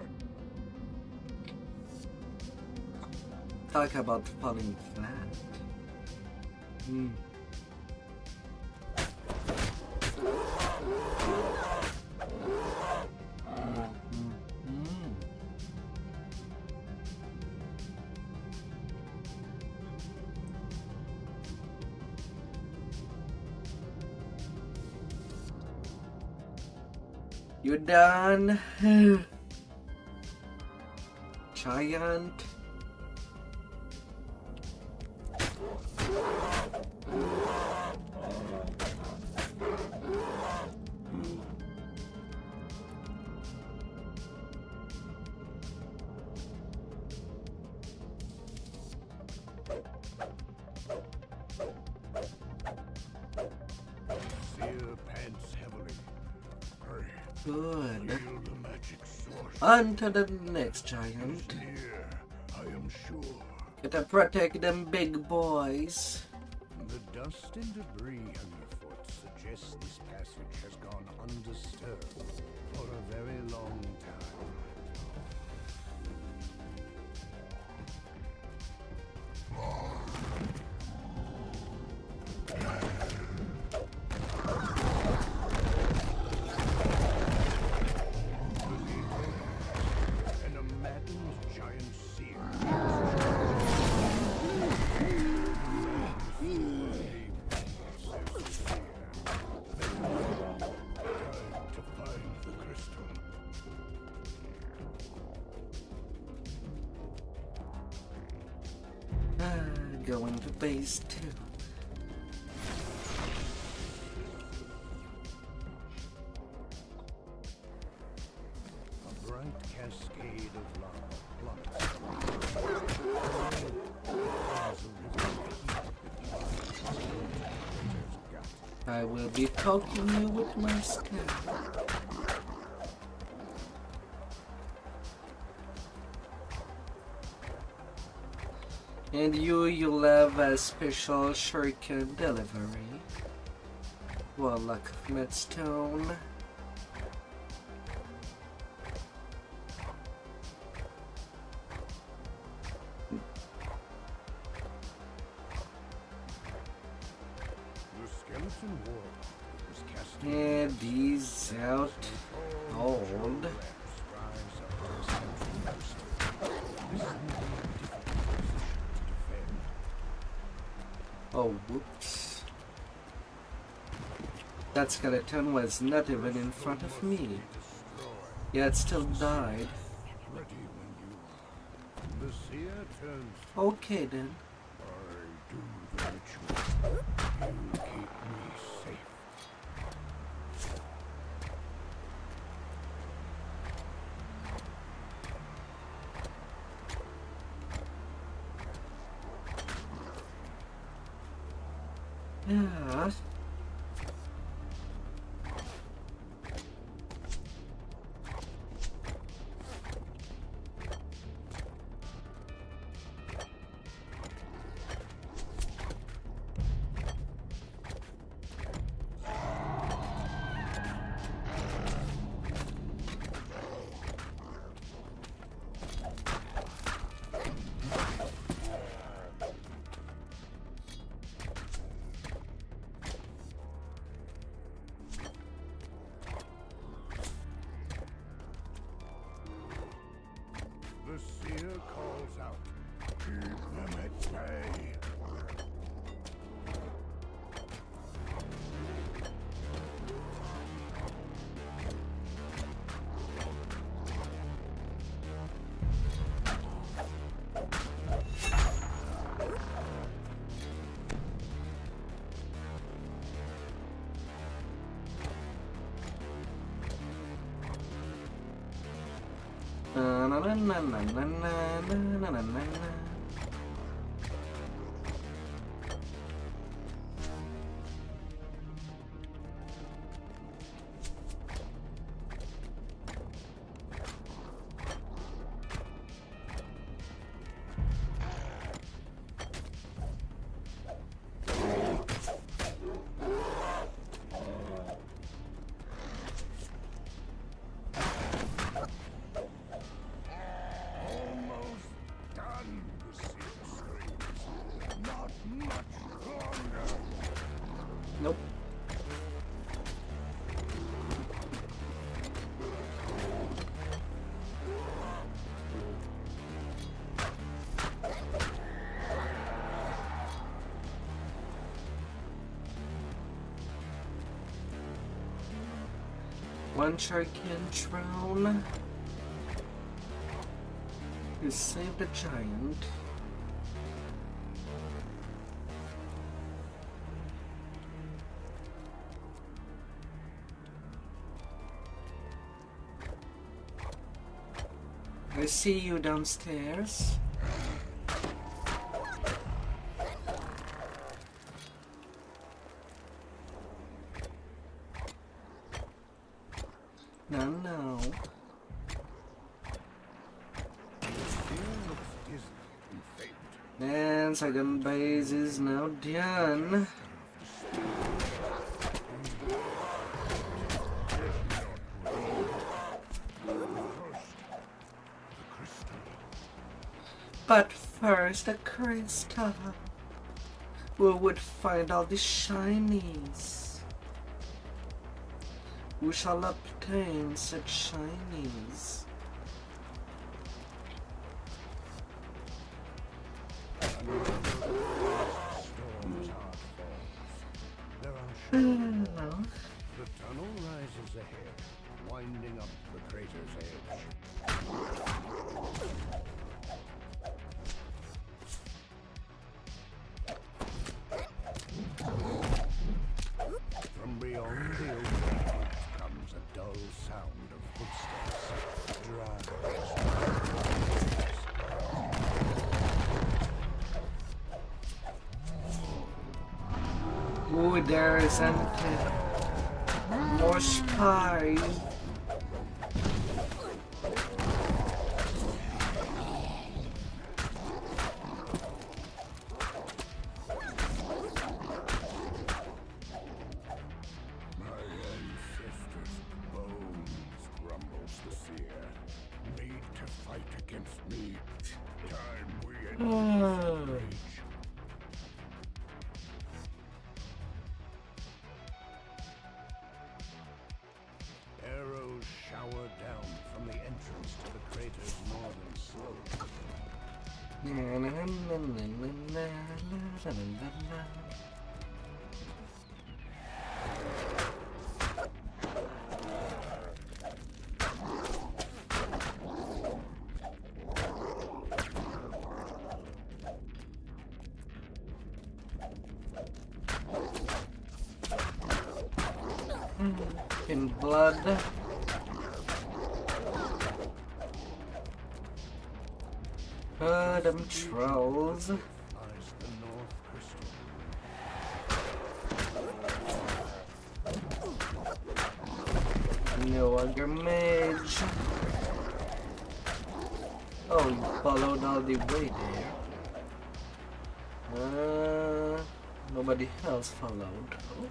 Talk about falling flat. You done? Giant? Seer pants heavily. Good. Feel the magic source. On to the next giant. Near, I am sure. Gotta protect them big boys. The dust and debris underfoot suggests this passage has gone undisturbed for a very long time. And a maddened giant seer. To find the crystal. Going to base 2. A bright cascade of lava I will be poking you with my staff. And you'll have a special shuriken delivery. Warlock of Medstone. The skeleton wall was cast. And he's out old. Oh, whoops. That skeleton was not even in front of me. Yet still died. The seer turns. Okay then. I do the ritual. You keep me safe. Yeah. The seer calls out. Keep them at bay. Na na na na na na na na na. one shark can drown. You saved the giant. I see you downstairs. No. And second base is now done. But first, a crystal. Who would find all the shinies? Who shall obtain such shinies? The tunnel rises ahead, winding up the crater's edge. From beyond the open comes a dull sound of footsteps. Ooh, there isn't more spy. Arrows shower down from the entrance to the crater's northern slope. In blood. Them trolls. No longer mage. Oh, you followed all the way there. Nobody else followed. Oh.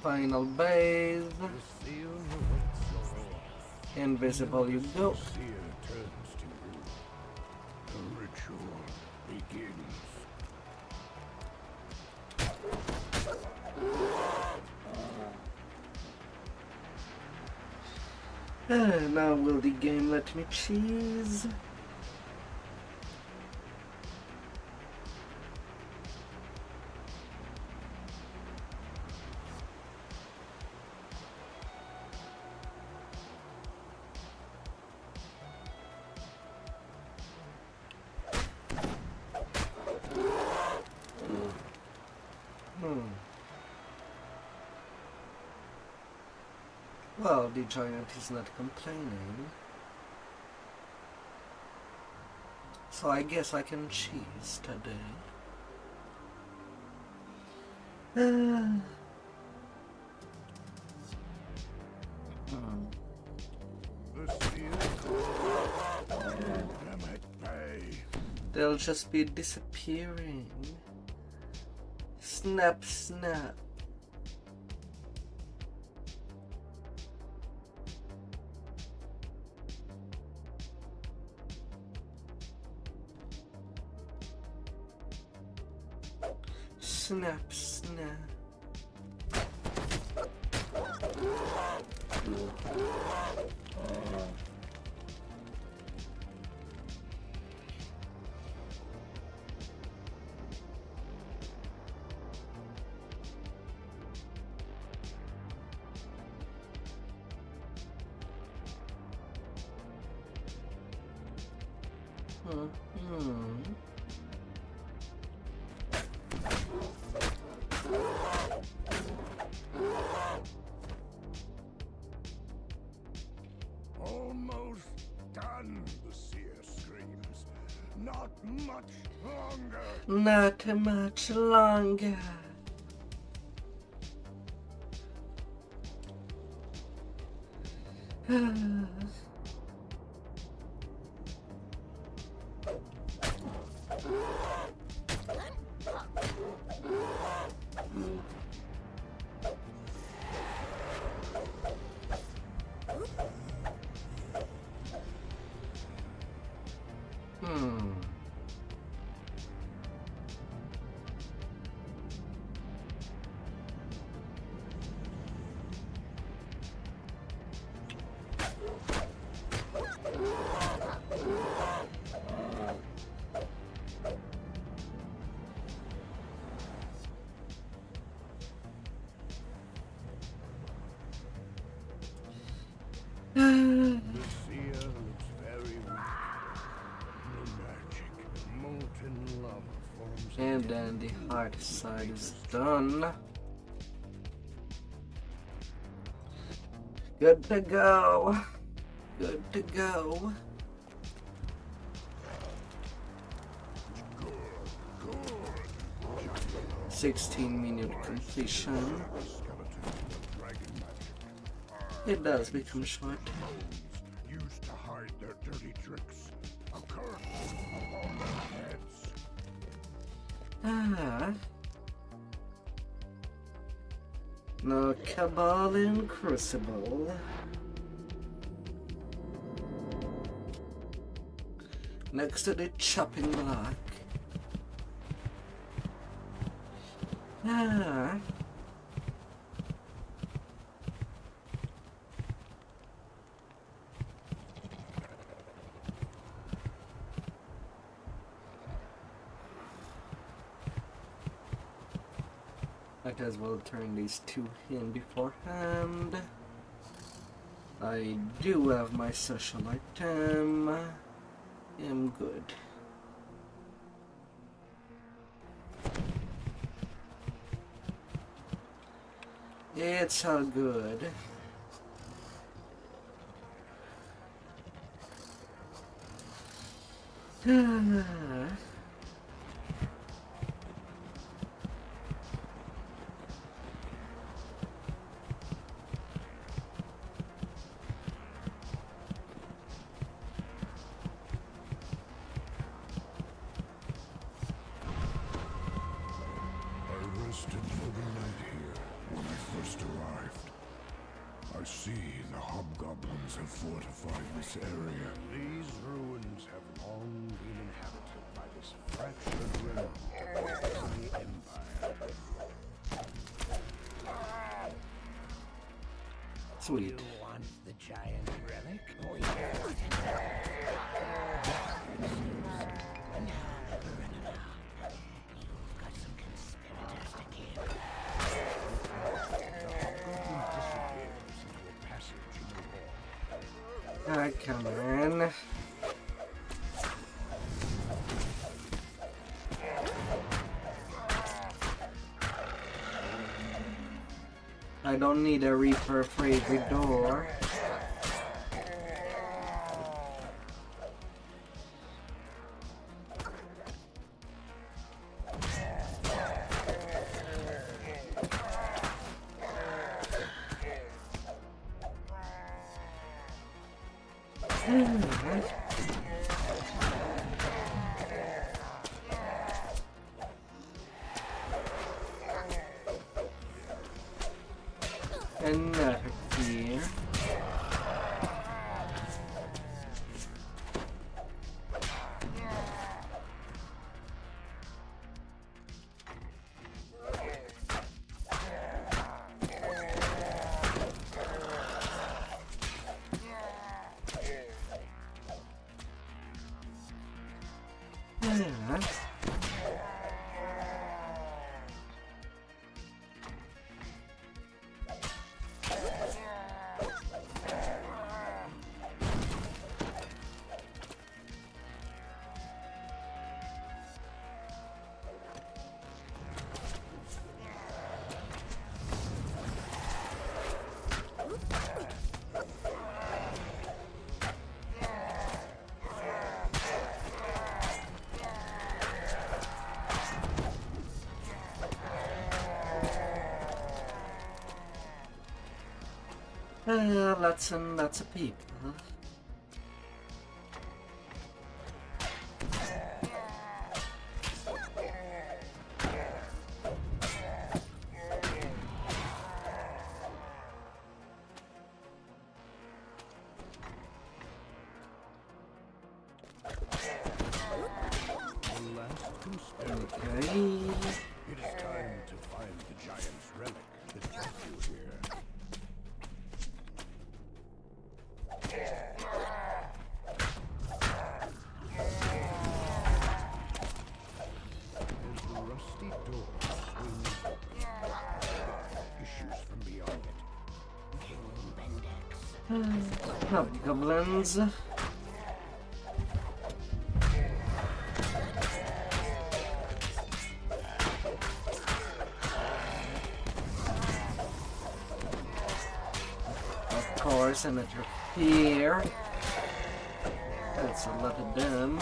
Final base. Invisible you go. The ritual begins. Now will the game let me cheese? Well, the giant is not complaining. So I guess I can cheese today. They'll just be disappearing. Snap, snap. Snap, snap. Almost done, the seer screams. Not much longer. Not much longer. The seer looks very weak. No magic, molten lava forms. And then the hard side is done. Good to go. Good to go. Good. 16-minute completion. It does become short. Used to hide their dirty tricks. A curse upon their heads. No Cabal in Crucible. Next to the chopping block. Might as well turn these two in beforehand. I do have my social item. I'm good. It's all good. Have fortified this area. These ruins have long been inhabited by this fractured remnant of the Empire. Sweet. You want the giant relic? Oh, You've got some conspirators to kill. Come in. I don't need a Reaper for every door. Another here. Lots and lots of people. Okay. It is time to find the giant's relic that brought you here. As the rusty door swings open, issues from beyond it. Hobgoblins. Of course, and here. That's a lot of them.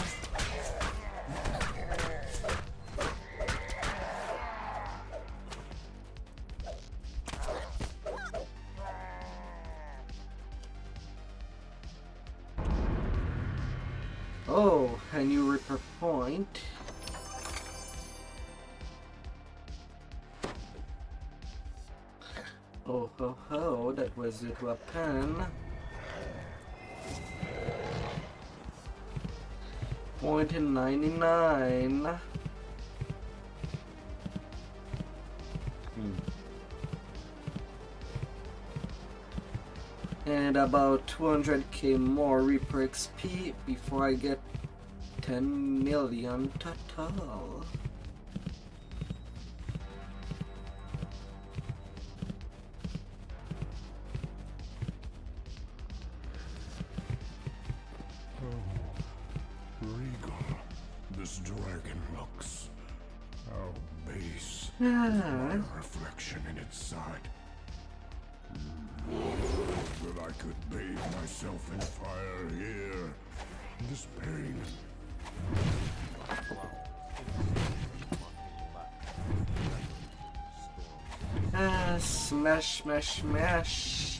Oh, a new repair point. Oh ho ho, that was it, weapon. Point in 99. And about 200k more Reaper XP before I get 10 million total. Regal, this dragon looks how base. Ah. A reflection in its side. That I could bathe myself in fire here. This pain. Smash, smash, smash.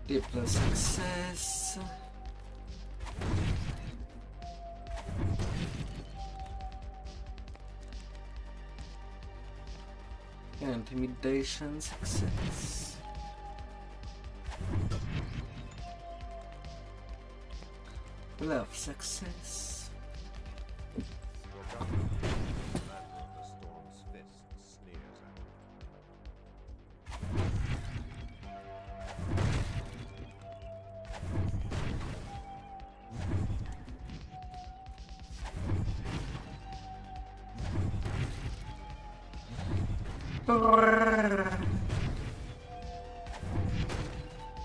Diplo success. Intimidation success. Love success. The storm's fist sneers at you.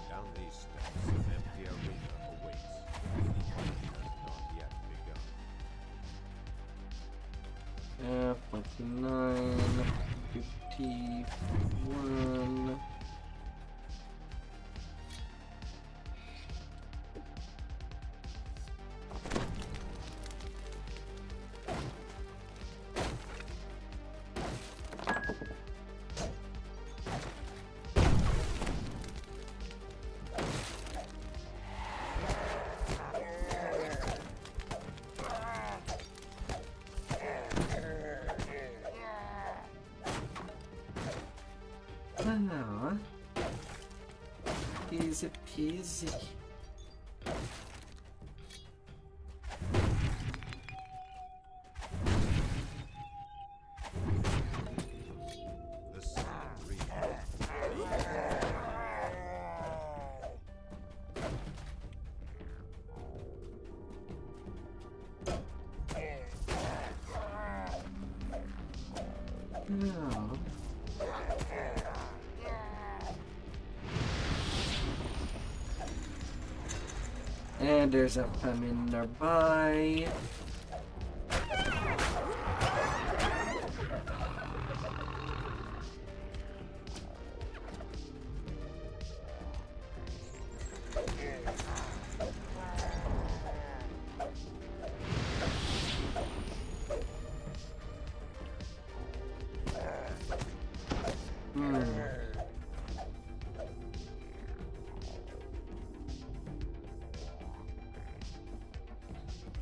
Down these steps, an empty arena awaits. It has not yet begun. 49, 51. Ah, easy peasy. The sun reads. No. And there's a famine nearby.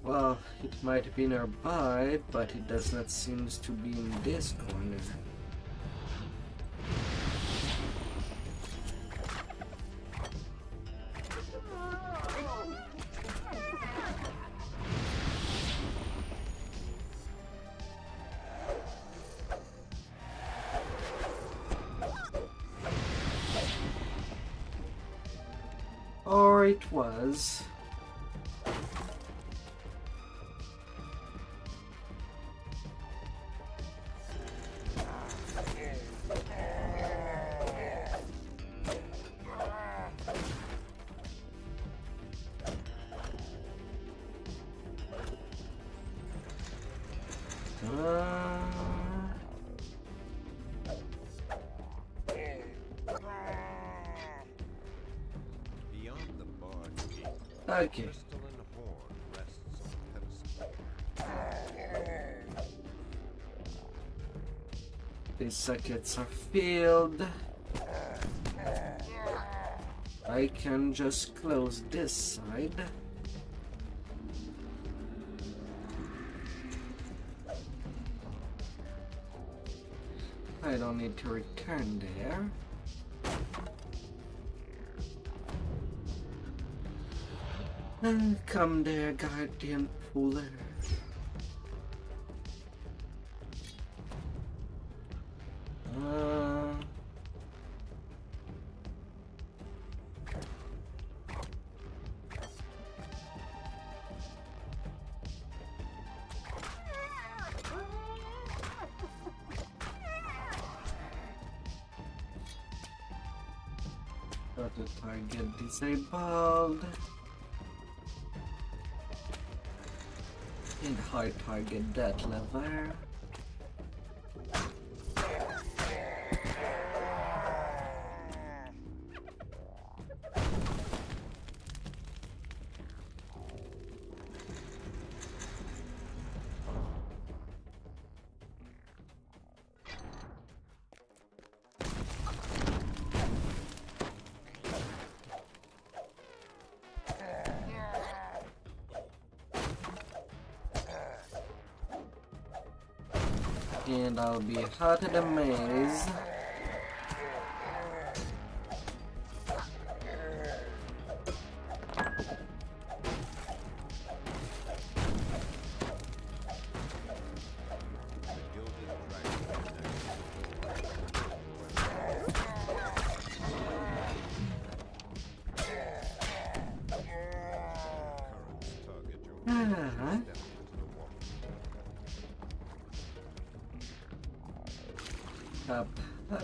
Well, it might be nearby, but it does not seem to be in this corner. Or it was. Okay. Crystalline horn rests on a pedestal. These sockets are filled. I can just close this side. I don't need to return there. Come there, guardian puller. Got the target disabled. And hard target that lever. And I'll be out of the maze. Up, up,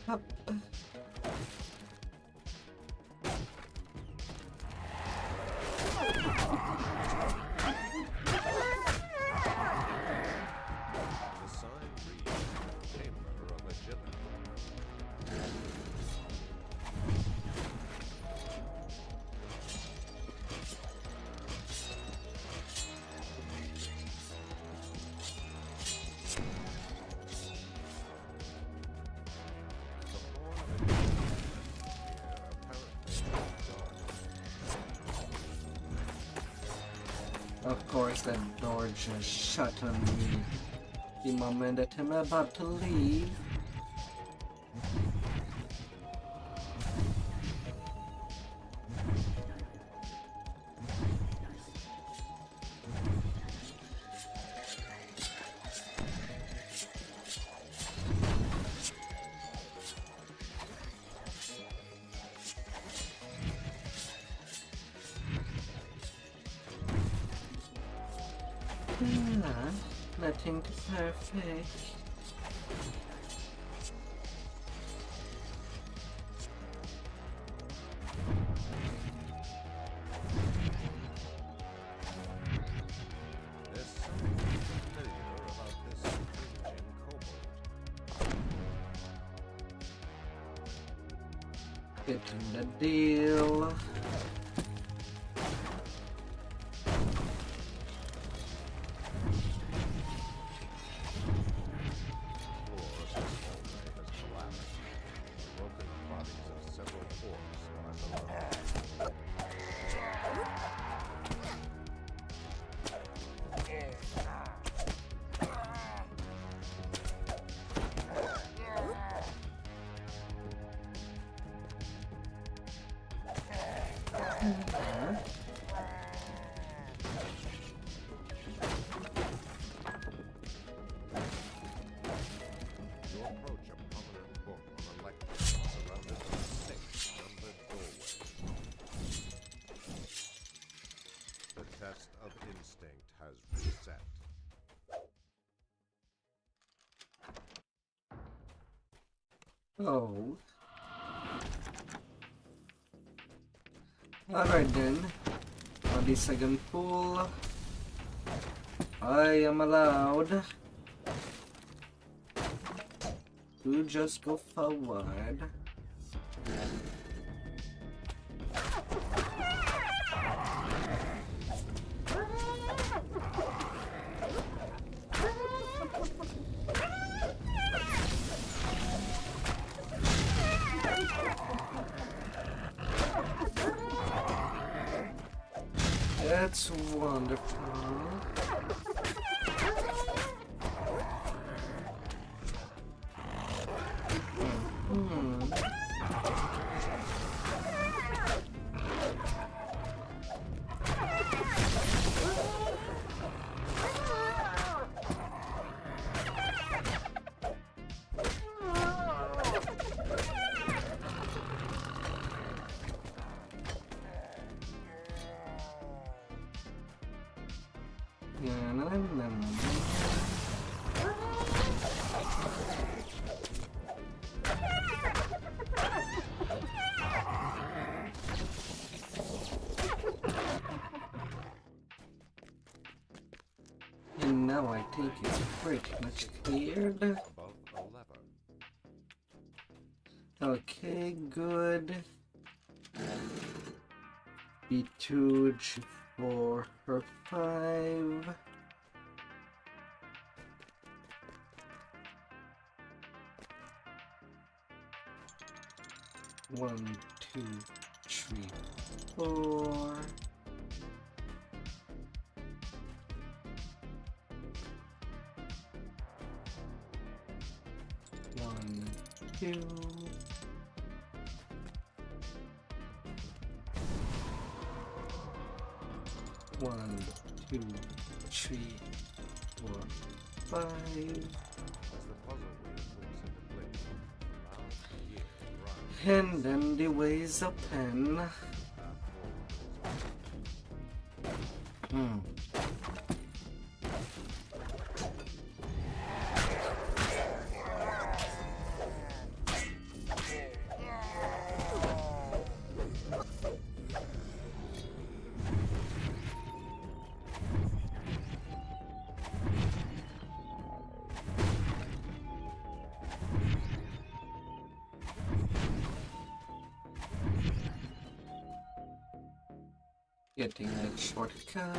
up. The sign reads Chamber of Agility. Of course, that door just shut on me the moment that I'm about to leave. Nothing perfect. There's something familiar about this cringing kobold. Getting the deal. You approach a prominent book on a lectern surrounded by 6 numbered doorways. The test of instinct has reset. Oh. Alright then. On the second pool, I am allowed to just go forward. That's wonderful. And now I think it's pretty much cleared. Above a lever. Okay, good. B2, G4, her 5. One, 2, 3, 4. One, 2. One, 2, 3, 4, 5. As the puzzle wheel moves into place, loud years rise. And then the ways open. Getting a shortcut.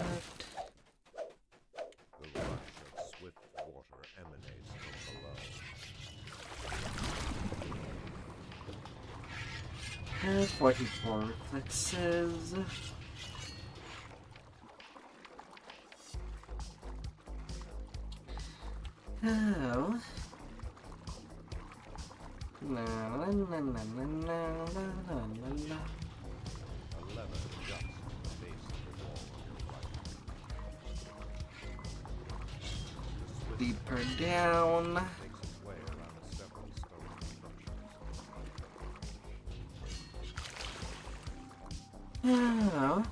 The rush of swift water emanates from below. 44 reflexes. Oh. La la la la la la la la. A lever juts to the base of the wall on your right. Deeper down. Makes its way around several stone structures. Oh.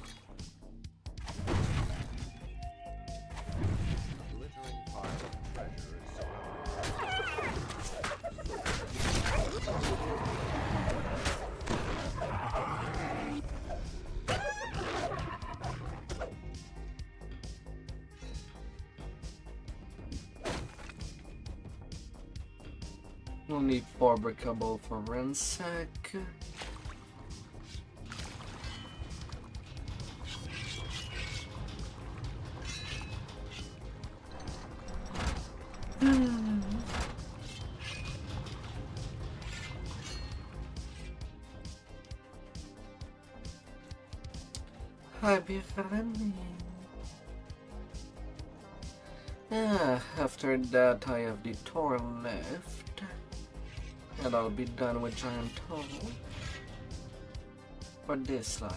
Glittering pile of treasure is We'll need 4 brickable for ransack. Happy running. After that I have the tour left. And I'll be done with Giant Hole for this life.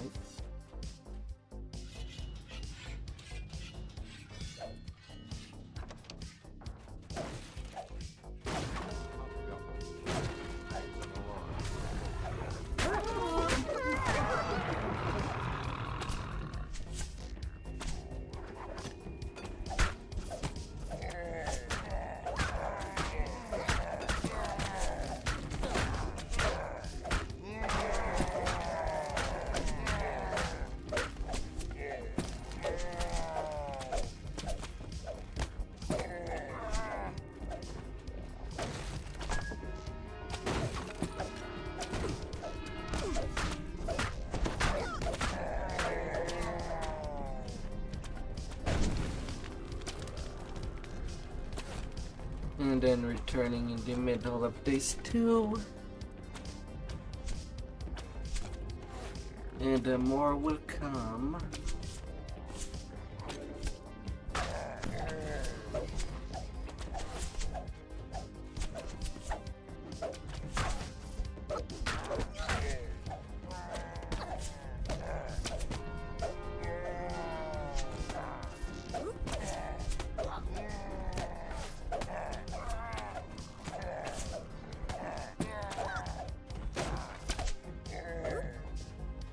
And then returning in the middle of days 2. And more will come.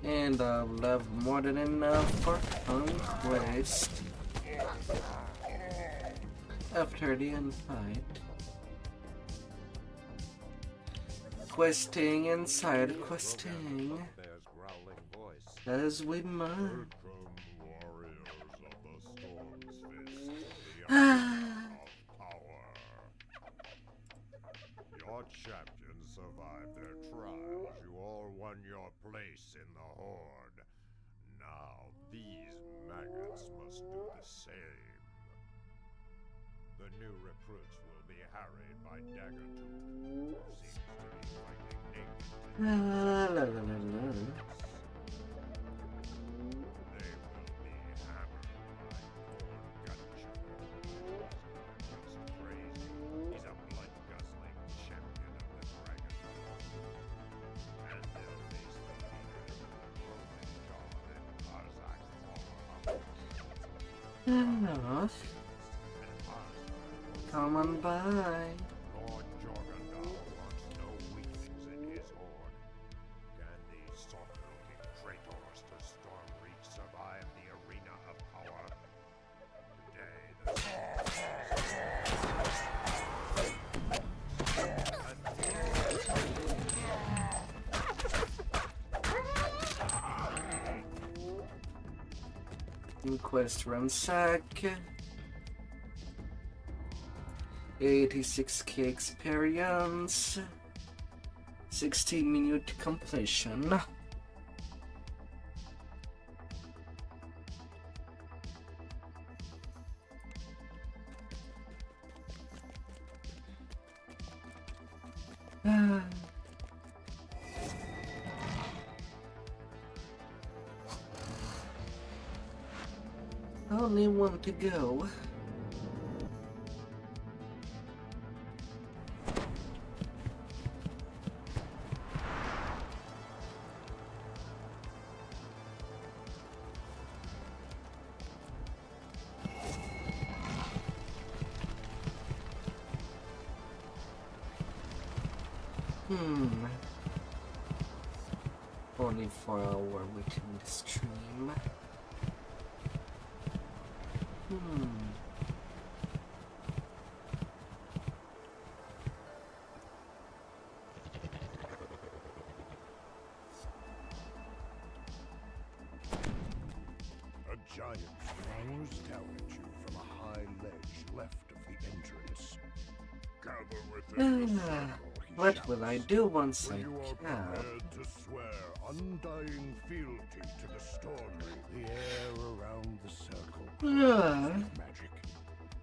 And I'll have more than enough for conquest after the end fight. Questing and side questing as we must. Your champions survived their trials. You all won your place in the Horde. Now these maggots must do the same. The new recruits will be harried by Daggertooth, who seems to be fighting naked. They will be hammered by Gorn Gunshot. He's crazy. He's a blood-guzzling champion of the Dragon. And they'll face the leader of the Roman God and Arzak Valhalla. Come on by. Lord Jorgandal wants no weaklings in his horde. Can these soft-looking traitors to Stormreach survive the arena of power? Today, Quest ransack. 86k experience. 60-minute completion. Only one to go. Only 4 hours within the stream. A giant glowers down at you from a high ledge left of the entrance. Gather within the circle, he What shouts, will I do once I when you are can? prepared to swear undying fealty to the Stormreach. The air around the circle with magic.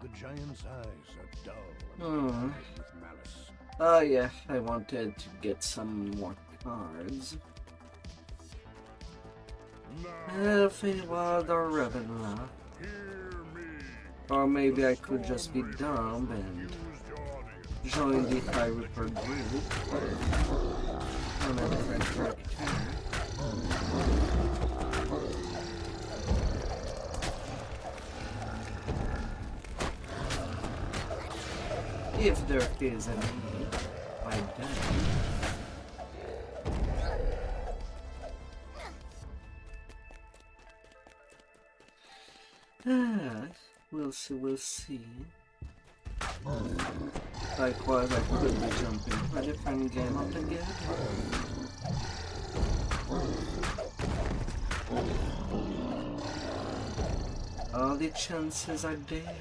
The giant's eyes are dull and red with malice. Oh yeah, I wanted to get some more cards. Feywild or Ravenloft. Or maybe I could just be dumb and join the High Reaper group on a different character. If there is any by then. We'll see. Likewise, I could be jumping to a different game altogether. All the chances are there.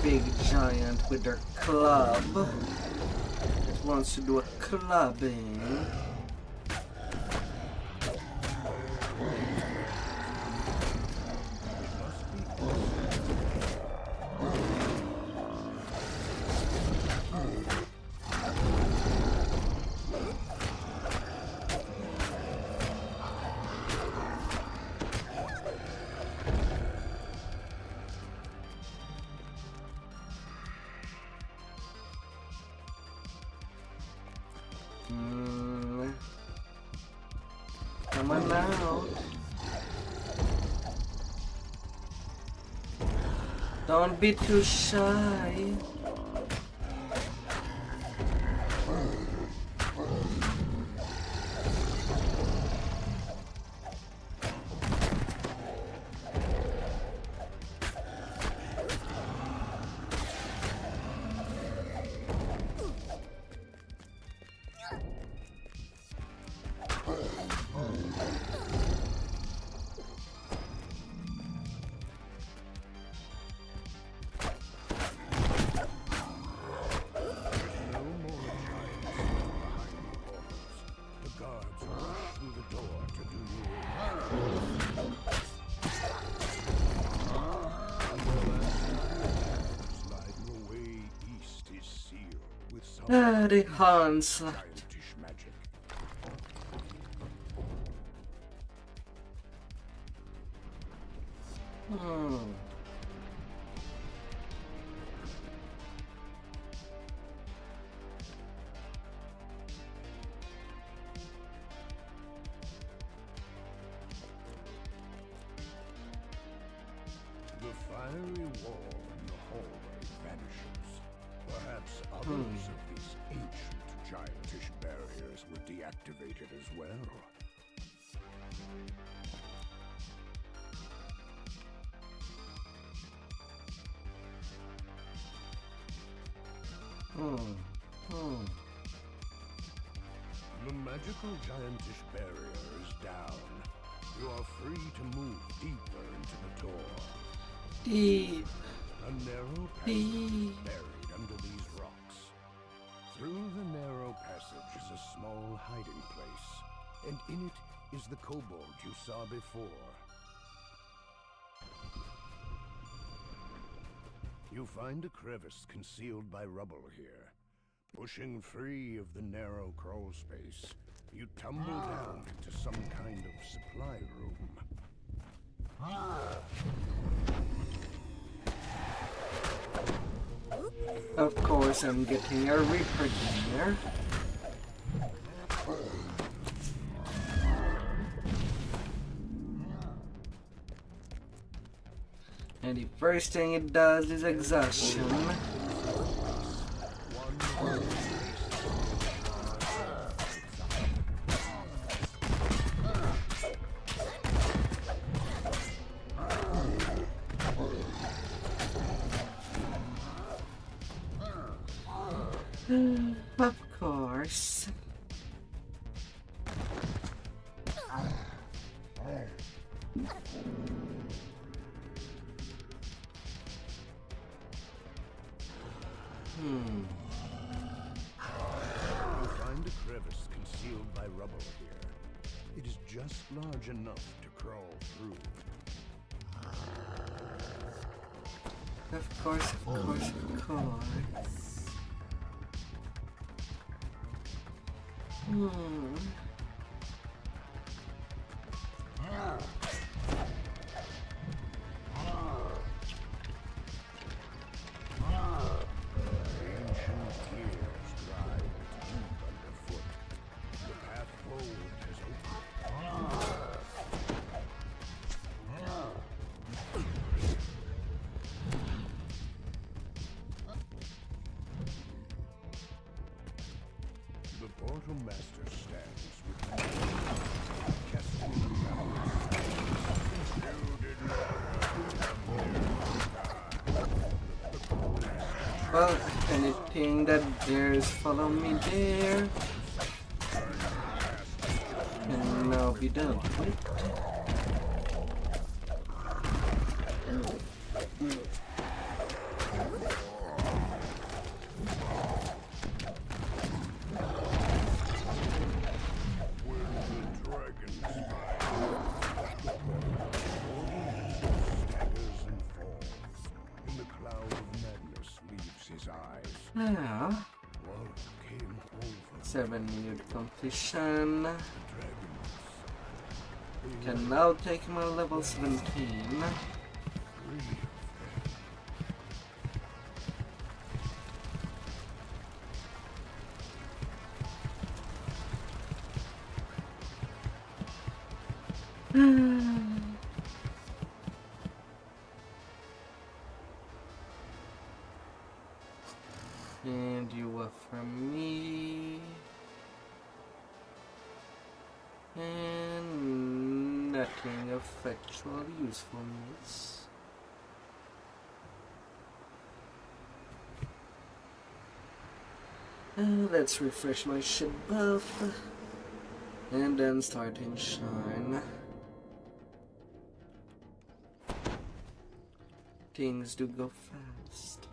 big giant with their club. It wants to do a clubbing. Come on now. Don't be too shy. The onslaught. The fiery wall in the hallway vanishes. Perhaps others of these ancient giantish barriers were deactivated as well. The magical giantish barrier is down. You are free to move deeper into the door. Deep. A narrow passage buried under these rocks. Through the narrow passage is a small hiding place, and in it is the kobold you saw before. You find a crevice concealed by rubble here. Pushing free of the narrow crawl space, you tumble down into some kind of supply room. Of course, I'm getting a Reaper there. And the first thing it does is exhaustion. Of course. You find a crevice concealed by rubble here. It is just large enough to crawl through. Of course, of course, of course. Portal Master stands with Well, anything that dares follow me there can now be done with. Ah. 7-minute completion. Can now take my level 17. And you are from me. And nothing of actual usefulness. Let's refresh my ship buff. And then start in shine. Things do go fast.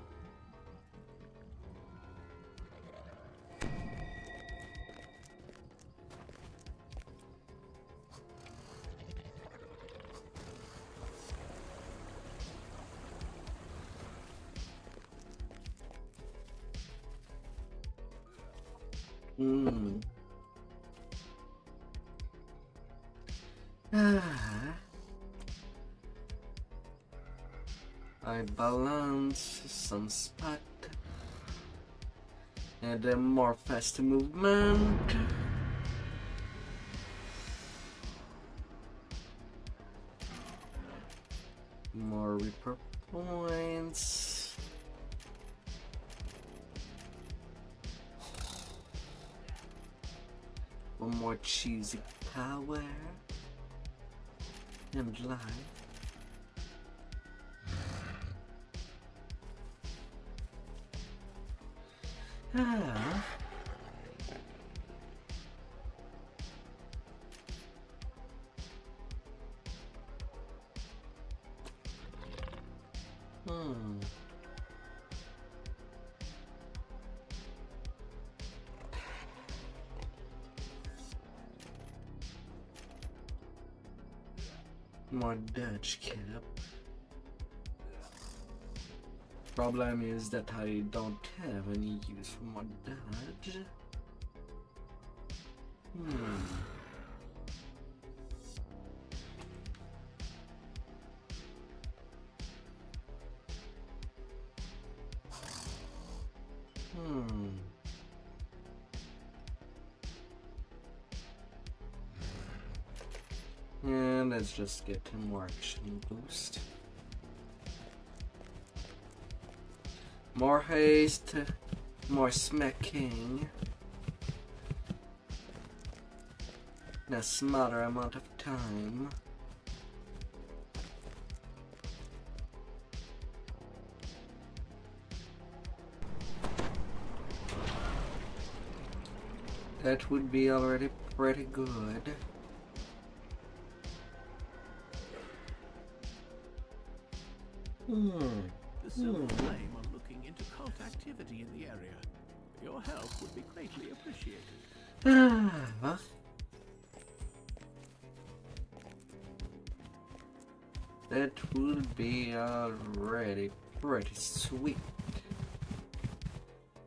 I balance some spot and then more fast movement. More Reaper points. One more cheesy power and life. Ah. More Dutch cap. Problem is that I don't have any use for more dodge. And let's just get him more action boost. More haste, more smacking, in a smaller amount of time. That would be already pretty good. The Silver Flame are looking into cult activity in the area. Your help would be greatly appreciated. That would be already pretty sweet,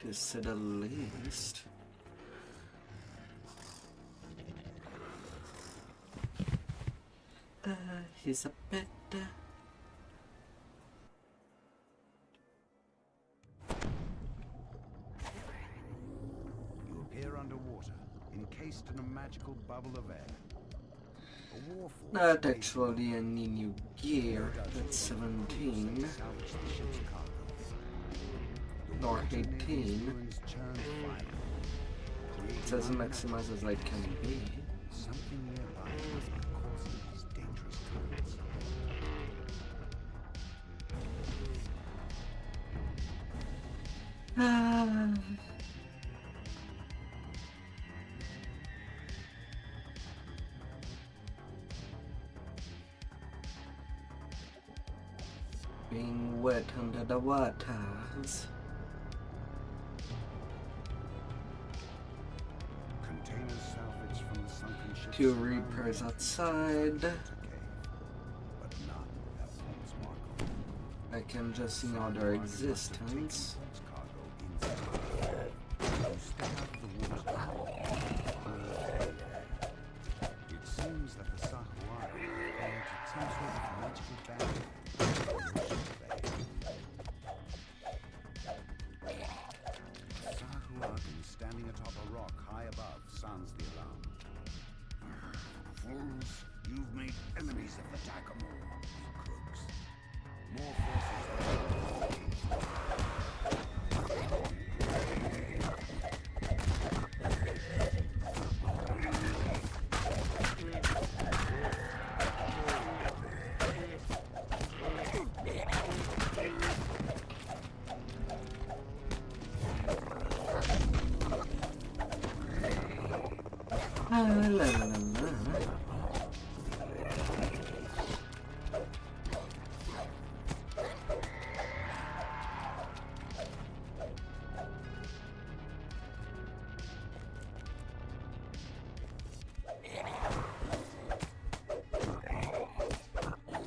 to say the least. He's a bit. Encased in a magical bubble of air. Not actually any new gear at 17 nor 18. It's as maximized as I can be. Something nearby must be causing these dangerous currents. Being wet under the waters. Containers salvaged from the sunken ship's 2 Reapers outside. I can just ignore their existence. step out of the water, it seems that the Sahuagin created some sort of magical barrier. Sahuagin standing atop a rock high above sounds the alarm. Fools, you've made enemies of the Takamor, you crooks. More forces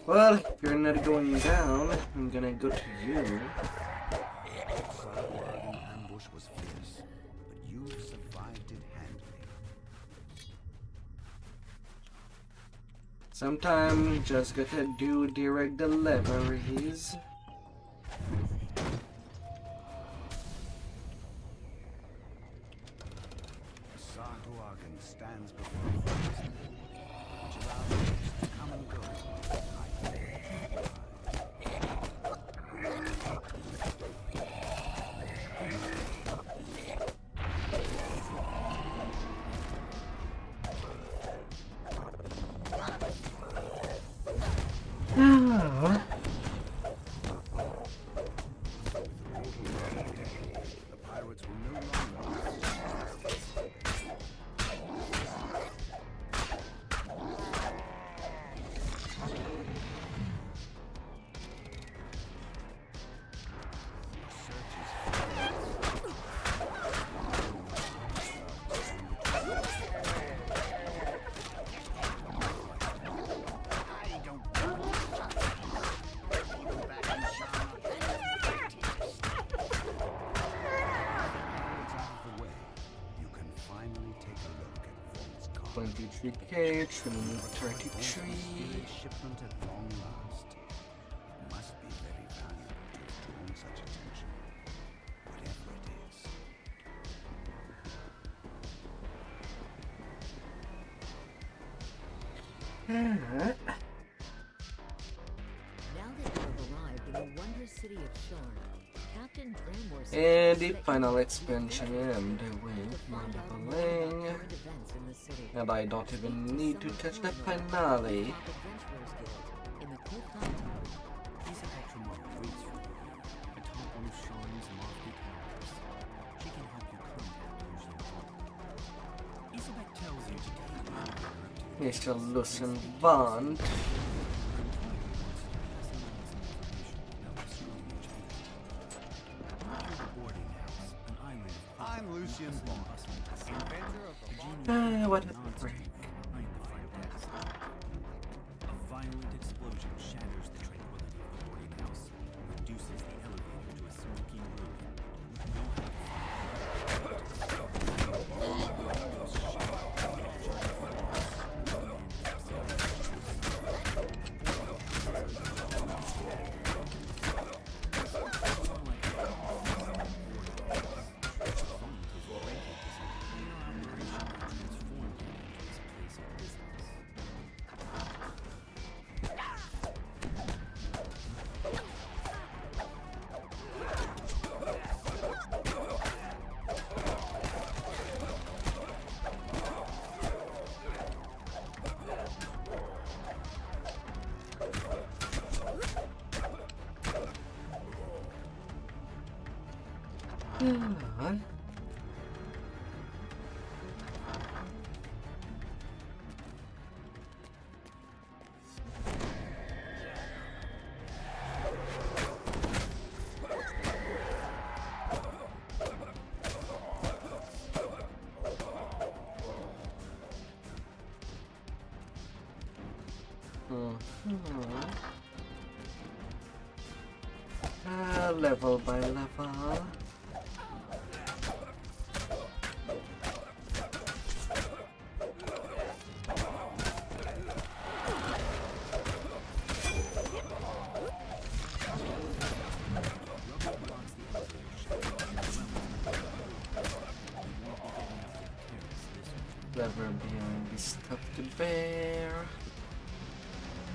Well, if you're not going down, I'm gonna go to you. Sahuagin ambush was fierce, but you've survived it handily. Sometimes just gotta do direct deliveries. Sahuagin stands before the forest, which allows ships to come and go. The pirates will no longer $23K, trimming 33. shipment at long last. It must be very valuable to have drawn such attention, whatever it is. Now that you have arrived in the wondrous city of Sharn, Captain Dramor And the final expansion and with leveling. And I don't even need to touch the finale. in the Cliff Top Tower. He's an Ultramar waits for you atop one of Sharn's lofty towers. She can help you contact Lucian. Isabek tells you to take Mr. Lucian Bond. I'm Lucian Bond, inventor of the What a break. A violent explosion shatters the tranquility of the boarding house, reduces the elevator to a smoking room. Level by level. Lever behind the stuffed bear.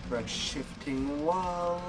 Red shifting wall.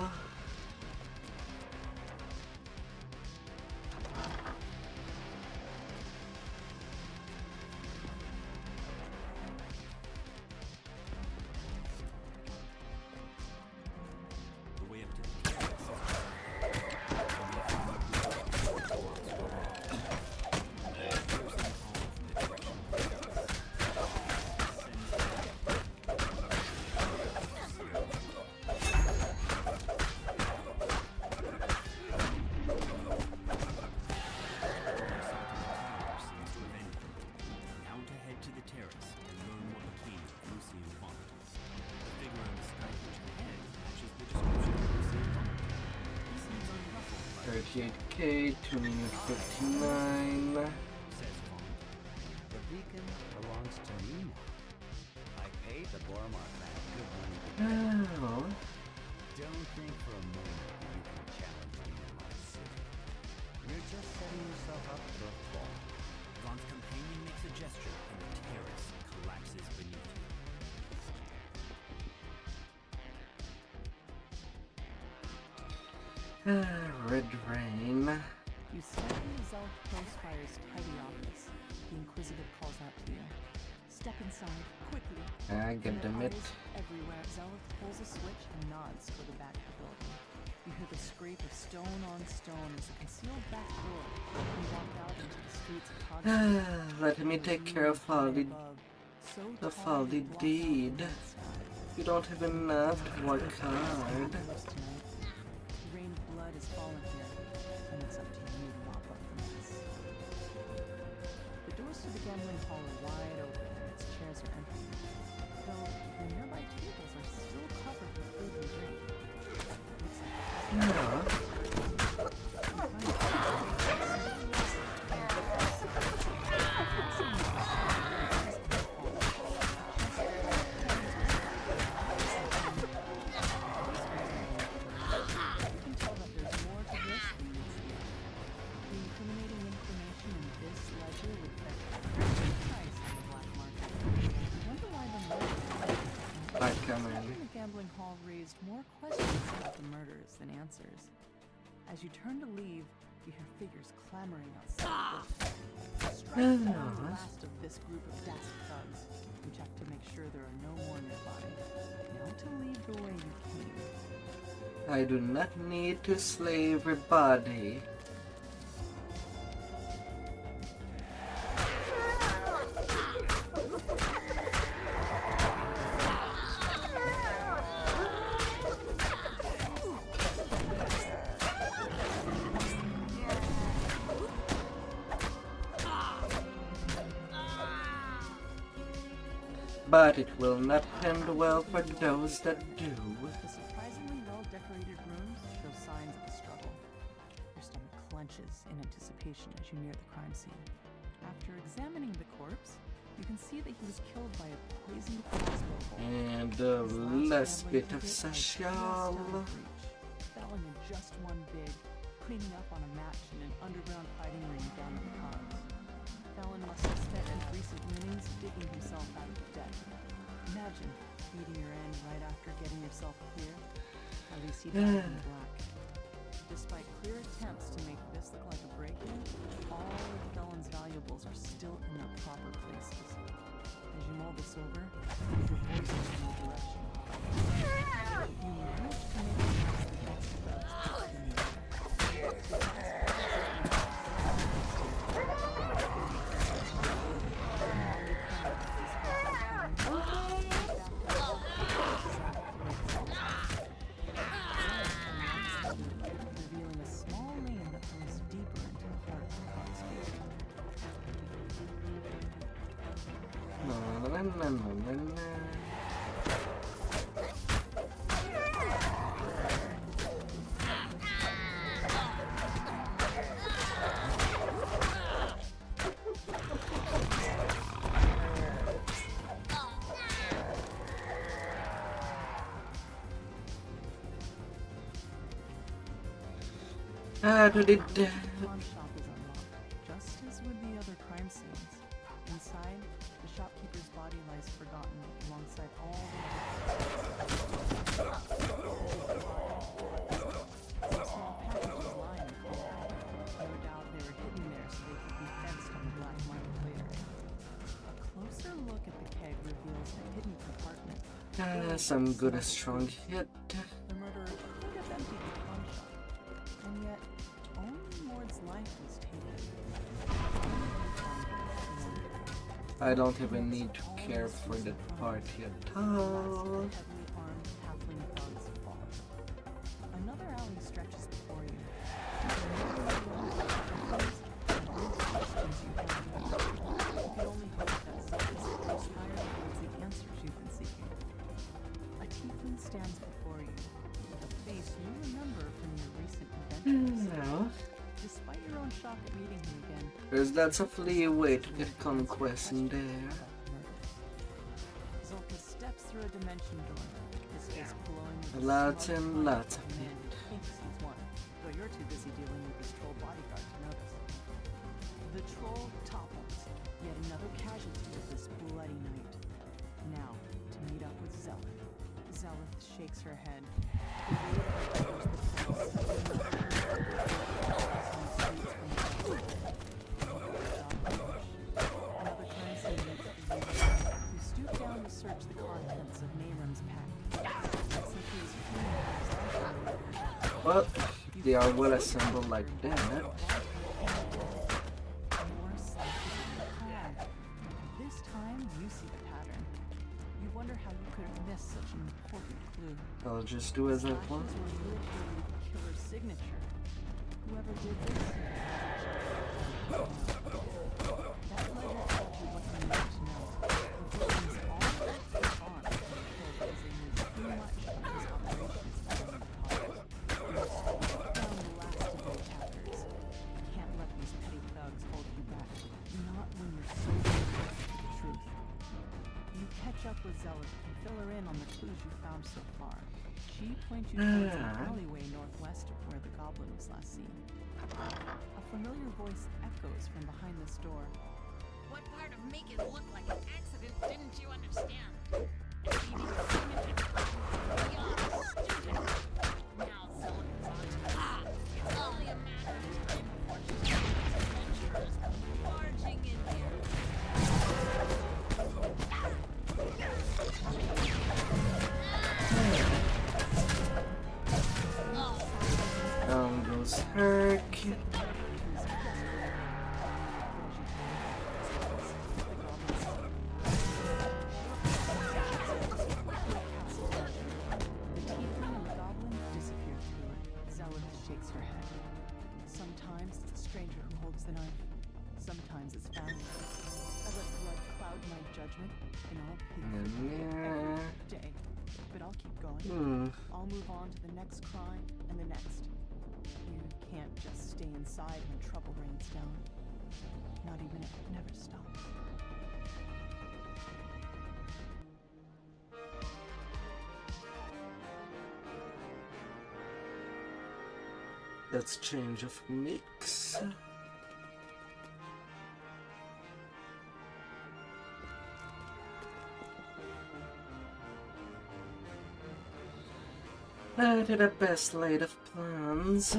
$38K, 2 minutes 59. The beacon belongs to me now. I paid the Bormark that good money to get. Oh. Don't think for a moment that you can challenge me in my city. You're just setting yourself up for a fall. Vaughn's companion makes a gesture and the terrace collapses beneath you. Red rain. You stand in the Zelf Postfire's tidy office. The Inquisitive calls out to you. Step inside, quickly. I get them it. Everywhere, Zelf pulls a switch and nods toward the back of the building. You hear the scrape of stone on stone as a concealed back door. You walk out into the streets of Cog. Let me take care of all the deed. You don't have enough to work hard. Rain of blood has fallen here, and it's up to you to mop up the mess. The doors to the gambling hall are wide open, and its chairs are empty. Though the nearby tables are still covered with food and drink. More questions about the murders than answers. As you turn to leave, you hear figures clamoring outside. Strike down the last of this group of dastard thugs. You check to make sure there are no more nearby. Now to leave the way you came. I do not need to slay everybody. But it will not end well for those that do. The surprisingly well-decorated rooms show signs of a struggle. Your stomach clenches in anticipation as you near the crime scene. After examining the corpse, you can see that he was killed by a poisoned crossbow bolt. And a last bit of social. Felon in just one big, cleaning up on a match in an underground fighting ring down in the Cogs. Felon must have spent his recent winnings digging himself out of debt. Imagine meeting your end right after getting yourself clear. At least he died in black. Despite clear attempts to make this look like a break-in, all of the felon's valuables are still in their proper places. As you mull this over, your voice is in the direction. You manage to make it past the best thugs in the revealing a small lane that runs deeper into the heart of the Cog's gate. The pawn shop is unlocked, just as with the other crime scenes. Inside, the shopkeeper's closer look at the keg reveals a hidden compartment. Some good strong hit. The murderer could have emptied the pawn shop, and yet only Mord's life was taken. I don't even need to care for that part at all. Heavily armed halfling thugs fall. Another alley stretches before you. You can only hope that something is higher towards the answers you've been seeking. A tiefling stands before you, with a face you remember from your recent adventures. No. Despite your own shock at meeting him again, There's lots of leeway to get conquest in there. Zolka steps through a dimension door, his face glowing with Lots the and smoke lots of a man who thinks he's one, though you're too busy dealing with his troll bodyguard to notice. The troll topples, yet another casualty of this bloody night. Now, to meet up with Zelith. Zelith shakes her head. The weight of her covers the place. Another currency meets the user, who stoop down to search the contents of Nayram's pack. Well, they are well assembled like that. This time, you see the pattern. You wonder how you could have missed such an important clue. I'll just do as I want. Slashes were literally the killer's signature. Whoever did this. That ledger tells you what you need to know. The victims all put on to the kill because they knew too much of his operations to be caught. You struck down the last of your captors. You can't let these petty thugs hold you back. Not when you're so close to the truth. You catch up with Zelith and fill her in on the clues you found so far. She points you towards an alleyway northwest of where the goblin was last seen. A familiar voice echoes from behind this door. What part of make it look like an accident didn't you understand? Leaving the scene beyond stupid. Now someone is on to it's only a matter of time before she adventurers come barging in here. Down goes her kid. Shakes her head. Sometimes it's a stranger who holds the knife. Sometimes it's family. I let blood cloud my judgment, and I'll pay every day. But I'll keep going. I'll move on to the next crime and the next. You can't just stay inside when trouble rains down. Not even if it never stops. Let's change of mix. To the best laid of plans.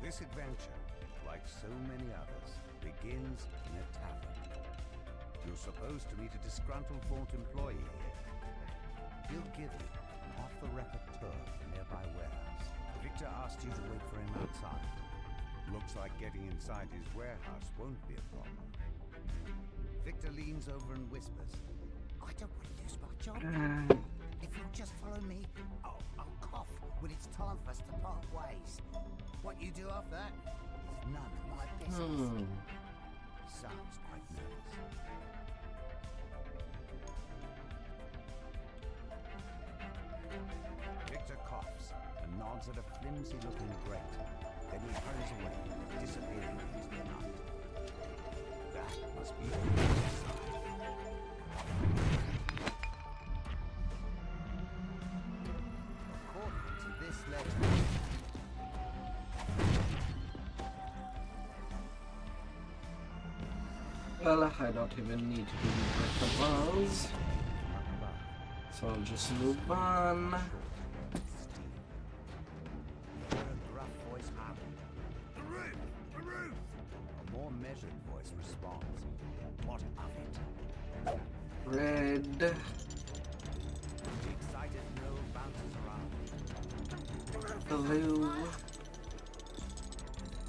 This adventure, like so many others, begins in a tavern. You're supposed to meet a disgruntled Vaunt employee here. He'll give you an off-the-record tour of the nearby warehouse. Victor asked you to wait for him outside. Looks like getting inside his warehouse won't be a problem. Victor leans over and whispers, I don't want to lose my job. If you'll just follow me, I'll cough when it's time for us to part ways. What you do after that is none of my business. Sounds quite nervous. Victor coughs and nods at a flimsy-looking grate. Then he hurries away, disappearing into the night. That must be the inside. According to this letter... Well, I don't even need to do the balls. So I'll just move on. A more measured voice responds. What of it? Red. The excited gnome bounces around. Blue.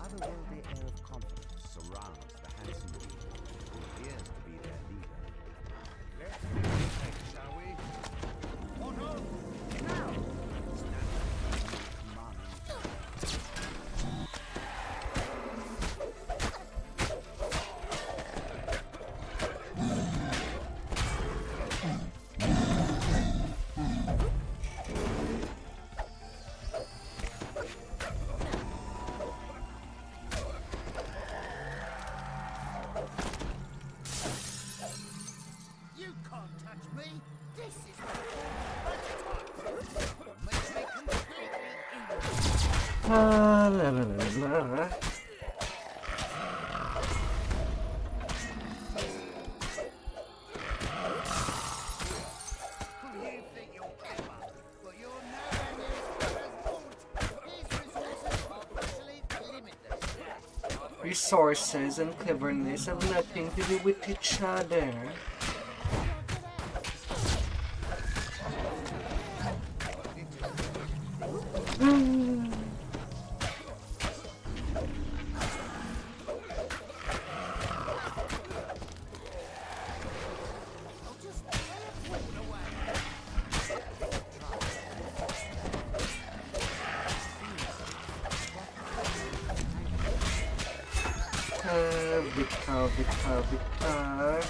Otherworldly air of confidence surrounds the handsome being, who appears to be their leader. Let's take, shall we? On home! Now! Stand You can't touch me. This is makes me completely La la la la. You think you're clever, but you're nowhere near as clever as Bolt. His resources are virtually limitless. Resources and cleverness have nothing to do with each other. Victor.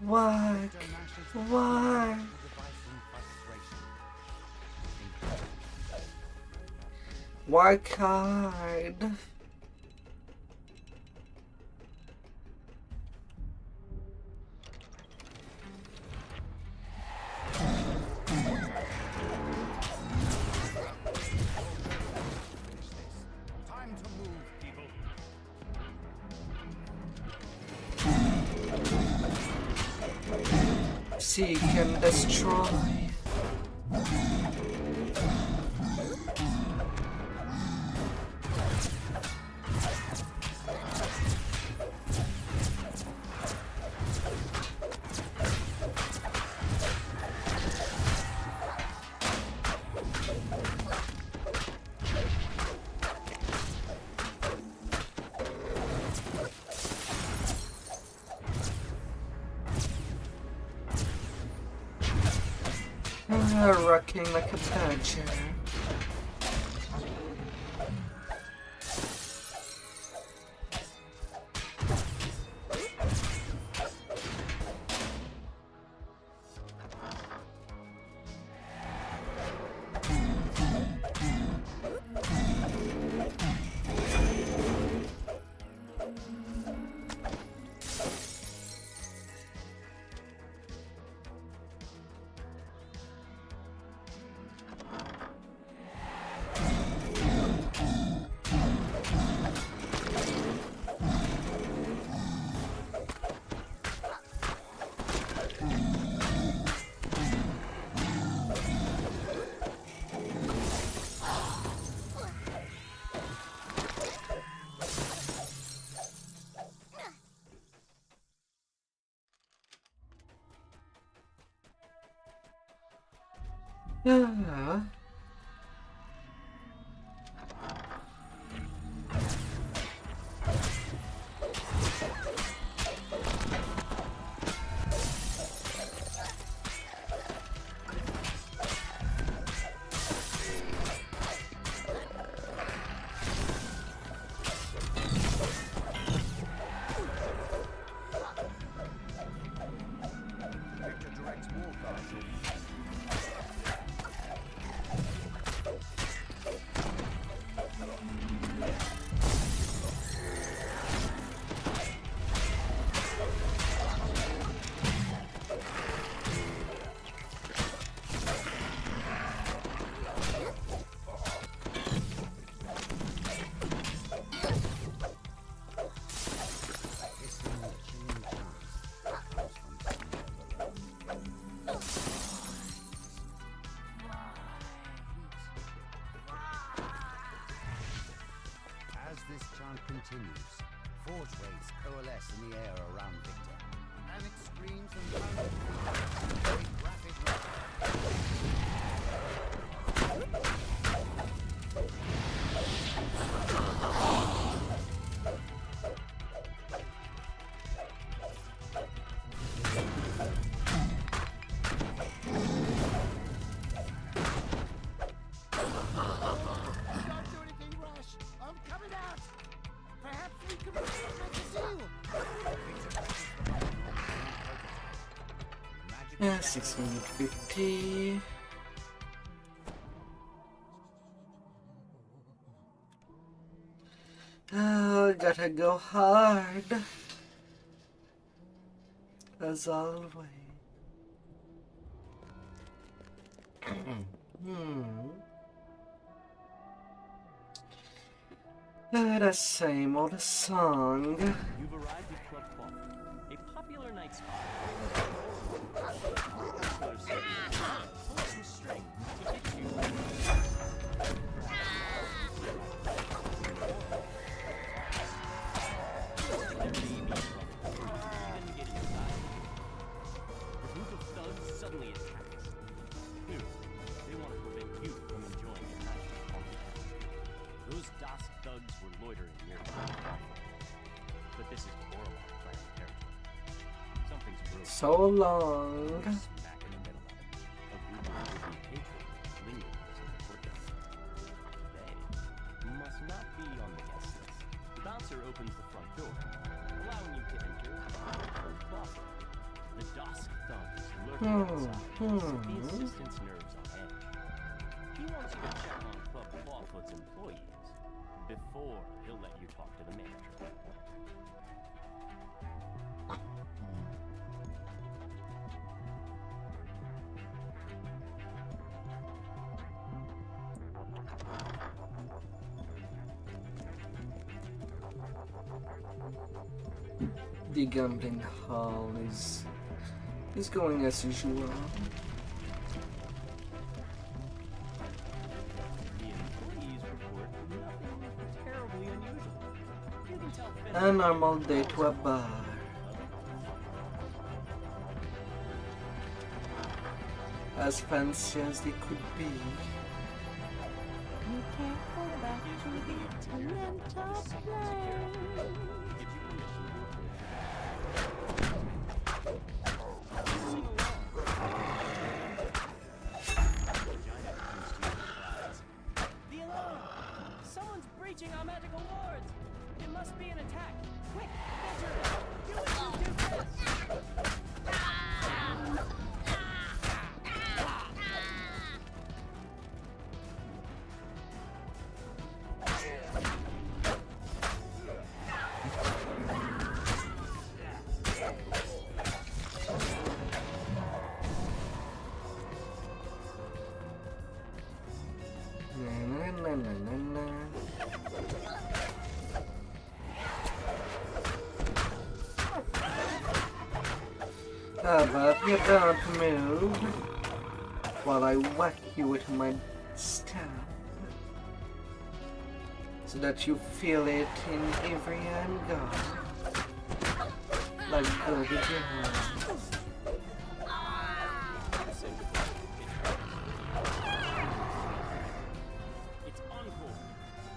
Why? Why? Why kind? Time to move, people. Seek and destroy. Rocking like a badger. Yeah. Victor directs war cards in. As this chant continues, Forge waves coalesce in the air around Victor. Panic screams and thunders. Very graphic. Don't do anything rash. I'm coming out. Perhaps we can make a seal. 650. Oh, gotta go hard. As always. The same old song. You've arrived at Club Cloth, a popular night spot. Pull some string to get you. A group of thugs suddenly attacks. They want to prevent you from enjoying your night on the town. Those DOS thugs were loitering nearby. But this is Orlok clan territory. Something's brewing. So long. Smack in the middle of it. A group of would-be patrons lingers in the courtyard. They must not be on the guest list. The bouncer opens the front door, allowing you to enter the cloth room. The DOS thugs lurking outside set the assistant's nerves on edge. He wants you to check on Club Clawfoot's employees before he'll let you talk to the manager. The gambling hall is going as usual. The employees report nothing terribly unusual. You can tell A normal day to a bar. As fancy as they could be. You can't go back to the tormentor plane. The alarm! Someone's breaching our magical wards! It must be an attack! Quick, Victor! Do it, you doofus! How about you don't move while I whack you with my staff so that you feel it in every angle like good job. It's encore.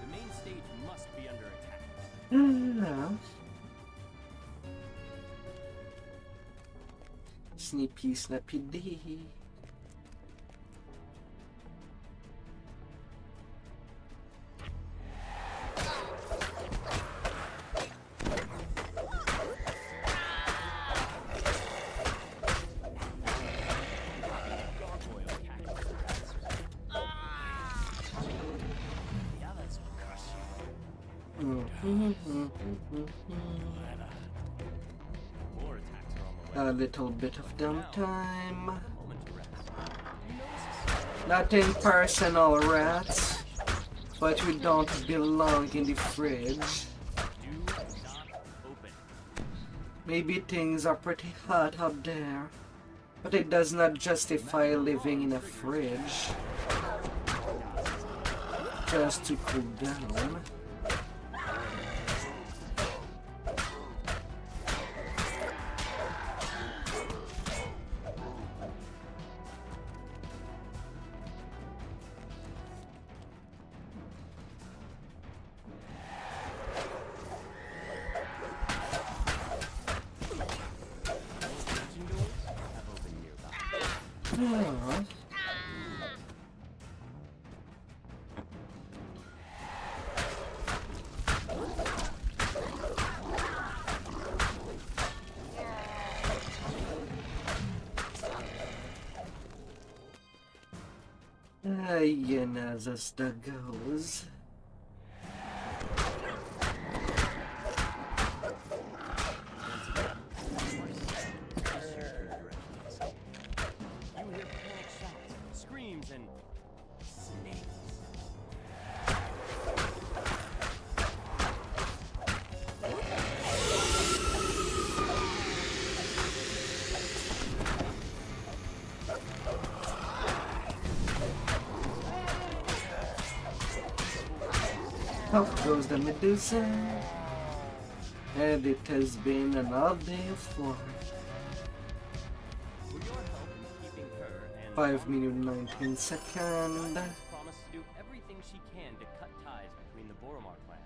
The main stage must be under attack. No. Snippy snappy dee. A little bit of downtime. Nothing personal, rats, but we don't belong in the fridge. Maybe things are pretty hot out there, but it does not justify living in a fridge just to cool down. Oh. You know, as that goes. You hear panic shots, screams, and snakes. Off goes the Medusa, and it has been an all day for 5 minutes 19 seconds. Promise to do everything she can to cut ties between the Boromar clan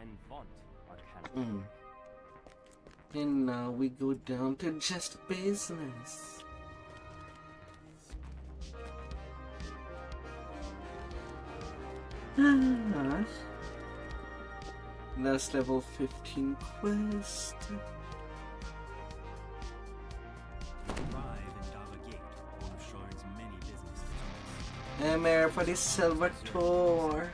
and Vaunt, our canon. And now we go down to just business. Last level 15 quest. I'm here for the silver tour.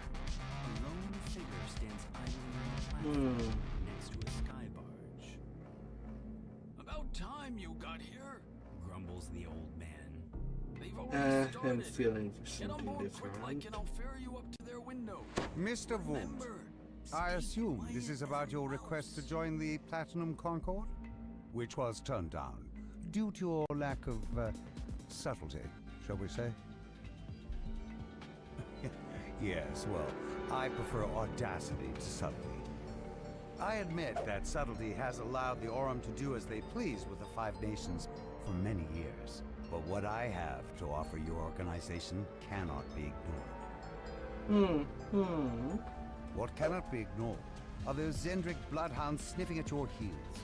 About time you got here, grumbles the old man. They've already started. I'm feeling Get on something board quick, like, different. and I'll ferry you up to their window. Mr. Wundt, I assume this is about your request to join the Platinum Concord, which was turned down due to your lack of subtlety, shall we say? Yes, well, I prefer audacity to subtlety. I admit that subtlety has allowed the Aurum to do as they please with the Five Nations for many years. But what I have to offer your organization cannot be ignored. What cannot be ignored are those Zendrick bloodhounds sniffing at your heels.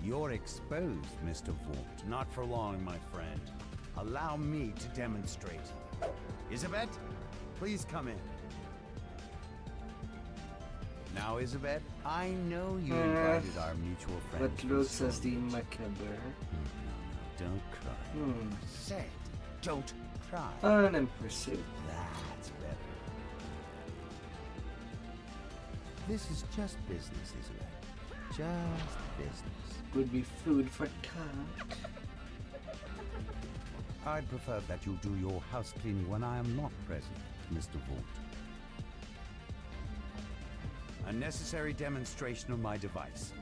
You're exposed, Mr. Wundt. Not for long, my friend. Allow me to demonstrate. Isabeth, please come in. Now, Isabeth, I know you invited our mutual friend. What looks as the macabre. Don't cry. Said, don't cry. Unimpressive. That's better. This is just business, Isabeth. Just business. Would be food for thought. I'd prefer that you do your house cleaning when I am not present, Mr. Wundt. A necessary demonstration of my device.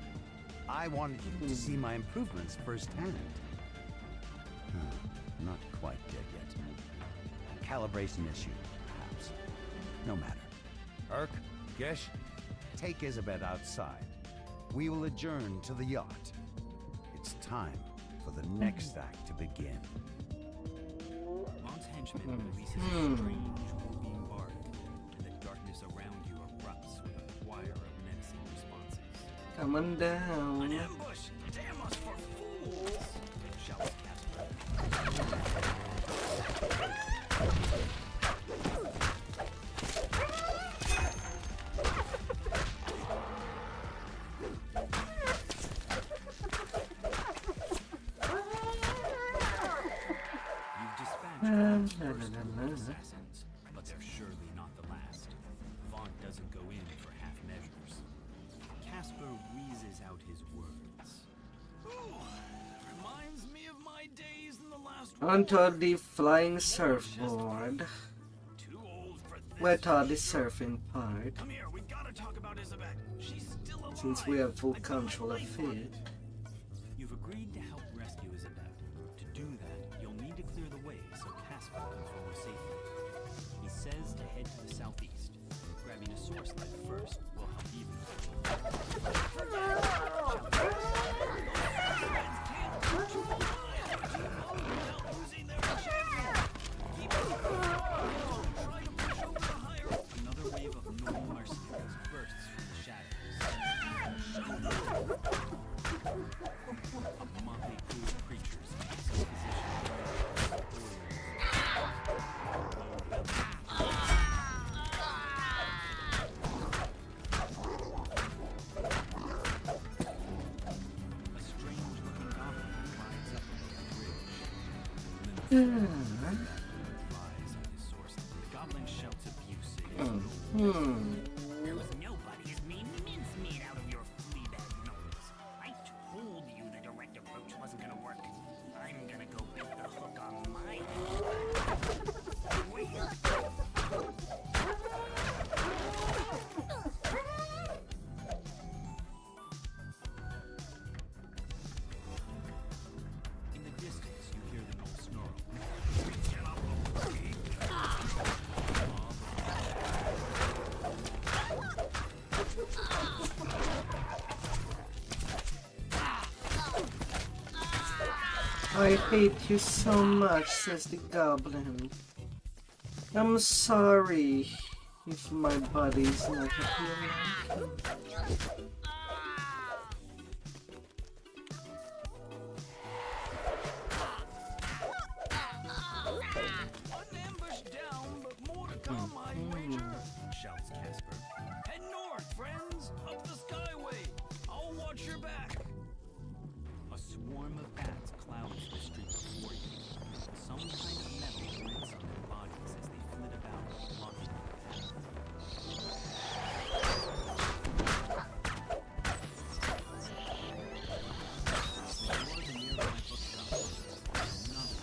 I wanted you to see my improvements firsthand. Not quite dead yet. Calibration issue, perhaps. No matter. Urk, Gesh, take Isabeth outside. We will adjourn to the yacht. It's time for the next act to begin. Mont's henchman releases a strange, whooping bark, and the darkness around you erupts with a choir of menacing responses. Come on down. An ambush! Damn us for fools! Shouts Casper. Assassins, but they're surely not the last. Vaunt doesn't go in for half measures. Casper wheezes out his words. Ooh, reminds me of my days in the last Onto the flying surfboard. Too old for this. Wet all the surfing part. Come here, we gotta talk about Isabeth. She's still alive. Since we have full control of it. You've agreed to help rescue Isabeth. To do that, you'll need to clear the way so Casper can follow safely. He says to head to the southeast. Grabbing a source light first will help even. Another wave of normal mercenaries bursts from the shadows. A motley The goblin shouts abuses. Those nobodies mean mincemeat out of your fleabag nose. I told you the direct approach wasn't gonna work. I'm gonna go beat the hook on my In the distance, you hear the gnoll snarl. I hate you so much, says the goblin. I'm sorry if my body's not appealing. Shouts Casper. Head north, friends! Up the skyway! I'll watch your back! A swarm of bats clouds the street before you. Some kind of metal grits on their bodies as they flit about, blocking the path. Before the nearby bookshop, another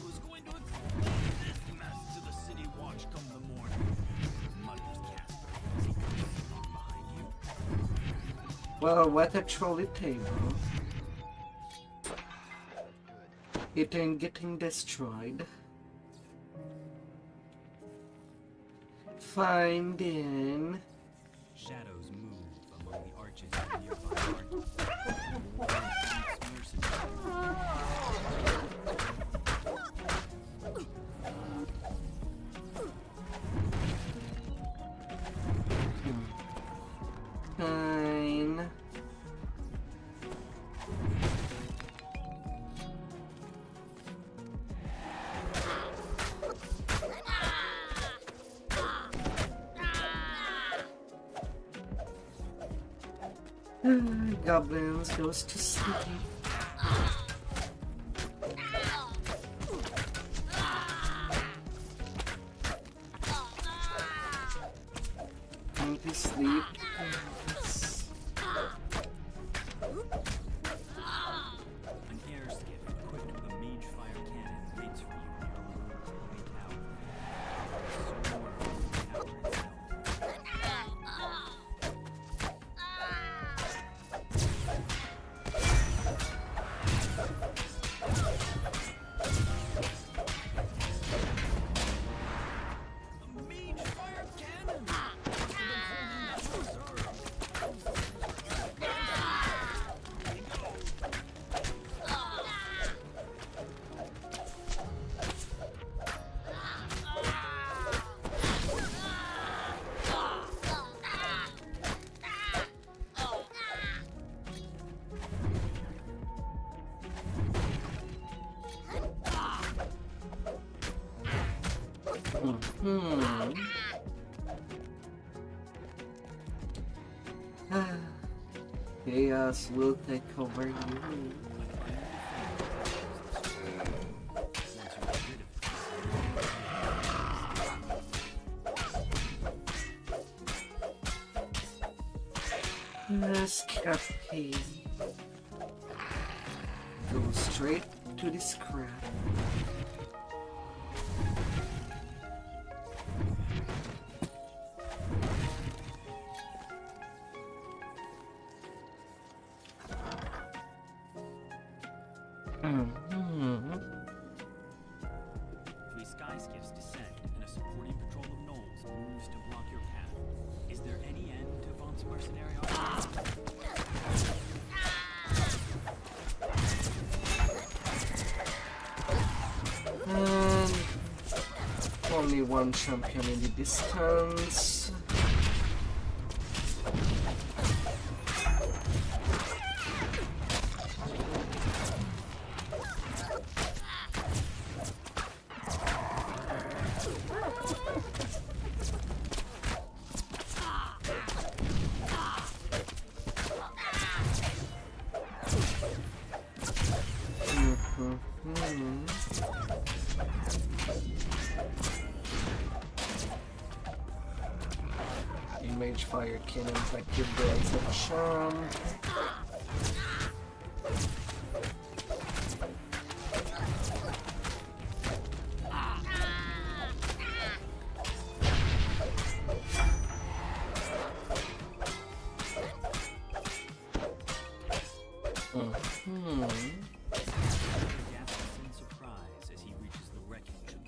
Who's going to explain this mess to the city watch come the morning? Mutters Casper as he comes along behind you. Well, what a trolley table. It ain't getting destroyed. Finding. Shadows move among the arches of the nearby market. Fine. Goblins goes to sleep. Going to sleep. An air skiff equipped with a mage fire cannon waits for you near a ruined clay tower. A swarm of the tower itself. Chaos will take over you. Escape. Go straight to the scrap. Three sky skiffs descend, and a supporting patrol of gnolls moves to block your path. Is there any end to Vaught's mercenary army? Only one champion in the distance. mage fire cannons like give guys a charm.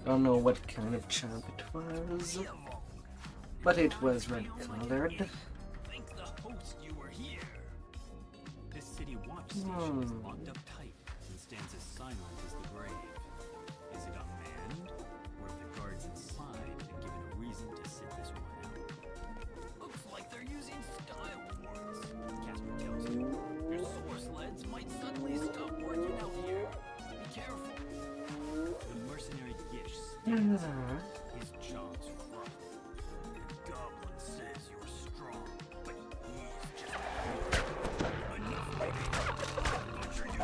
I don't know what kind of champ it was, but it was red colored. Thank the host you were here. This city watch station is locked up tight and stands as silent as the grave. Is it unmanned, or have the guards inside been given a reason to sit this one out? Looks like they're using style wards. Casper tells you your source sleds might suddenly stop working out here. Be careful. The mercenary Gish his jaw's rough. The goblin says you're strong, but he's just enough butcher you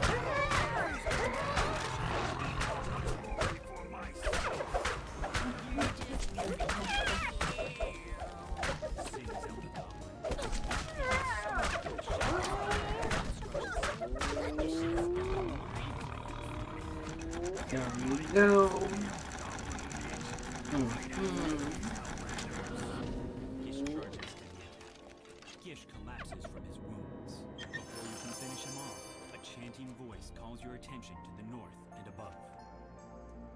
for myself. Sings out the goblin. There we go. Gish charges to hit. Gish collapses from his wounds. Before you can finish him off, a chanting voice calls your attention to the north and above.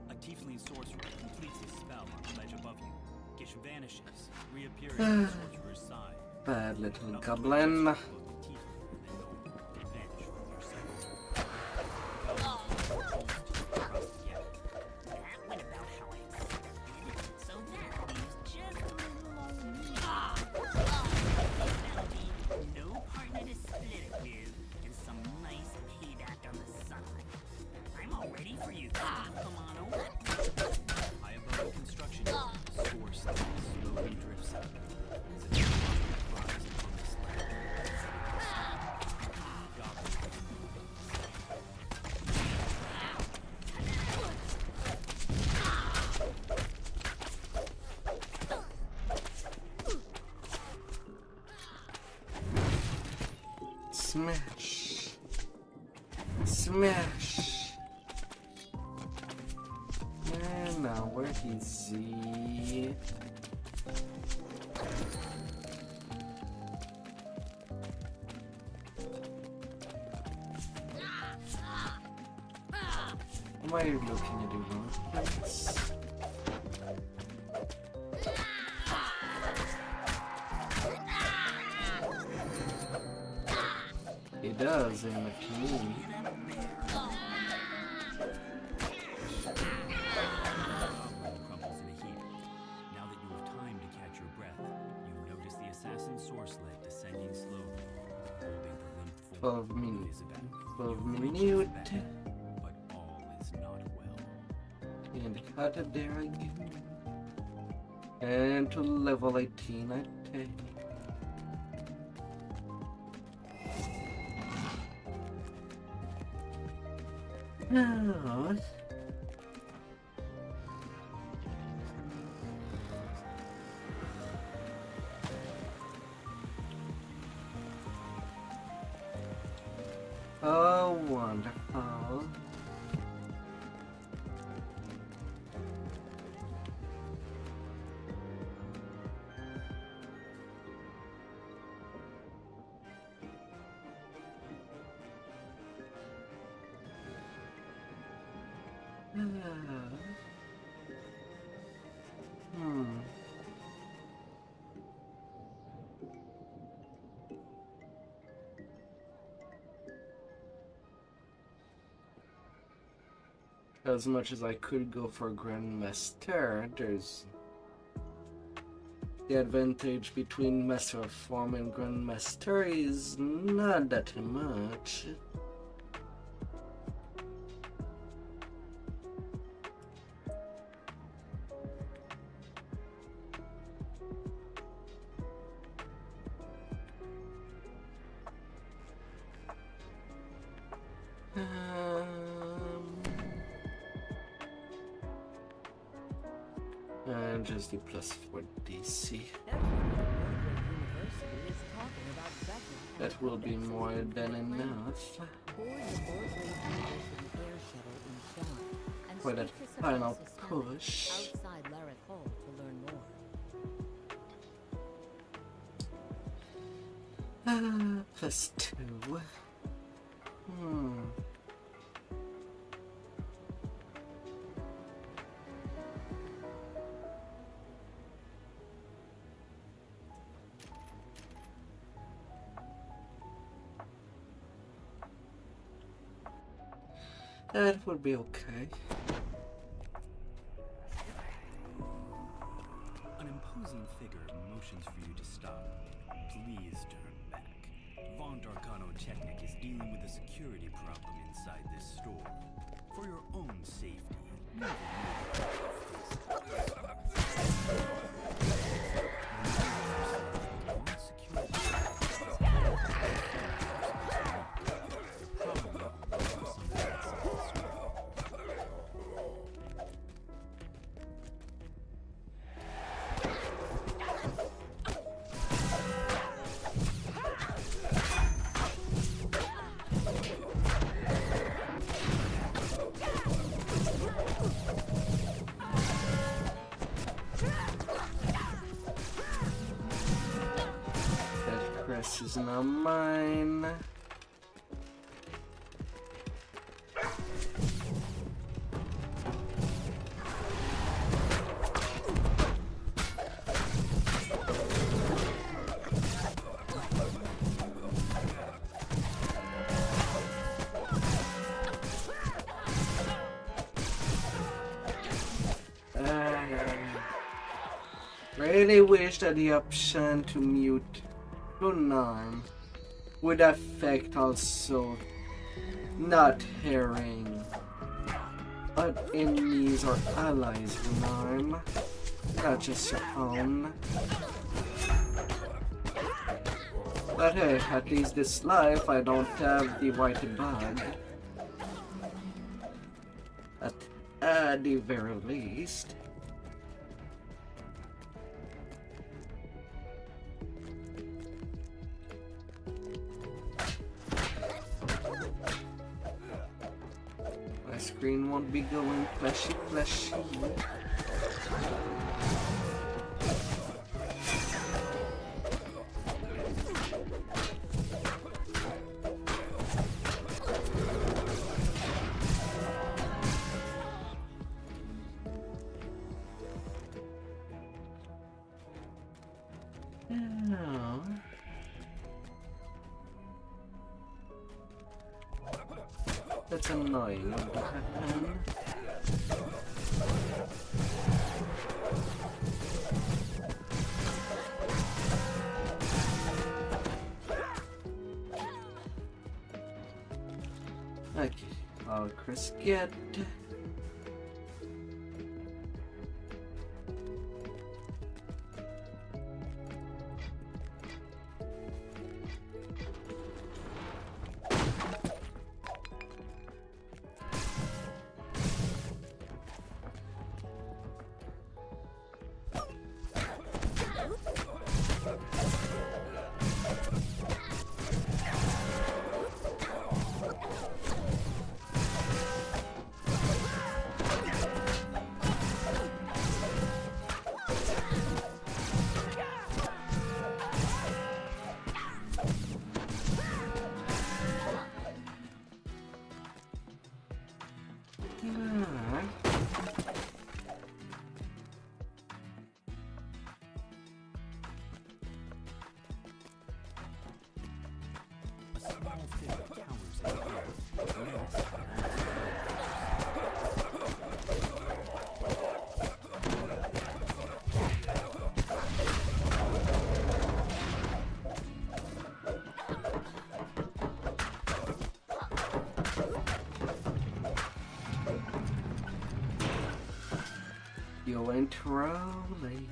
A tiefling sorcerer completes his spell on the ledge above you. Gish vanishes, reappearing on the sorcerer's side. Bad little goblin. Smash. Smash. And now where is he? Why are you looking at the wrong place? It does, and if you need. Crumbles in a heap. Now that you have time to catch your breath, you notice the assassin's source sled descending slowly, holding the limp form of Elizabeth. 12 minutes. But all is not well. And cut it there again. And to level 18 I take. No. Oh, wonderful. As much as I could go for Grandmaster, there's the advantage between Master of Form and Grandmaster is not that much. And just the +4 DC. That will be more than enough for that final push. Outside Lareth Hall to learn more. Plus 2. That would be okay. An imposing figure motions for you to stop. Please turn back. Von Darkano Technic is dealing with a security problem inside this store. For your own safety, never This is not mine. Really wish that the option to mute Unarm would affect also not hearing but enemies or allies Unarm, not just your own. But hey, at least this life I don't have the white bug. At the very least. Screen won't be going fleshy. That's annoying. What happened? Okay, I'll Chris get. You went rolling.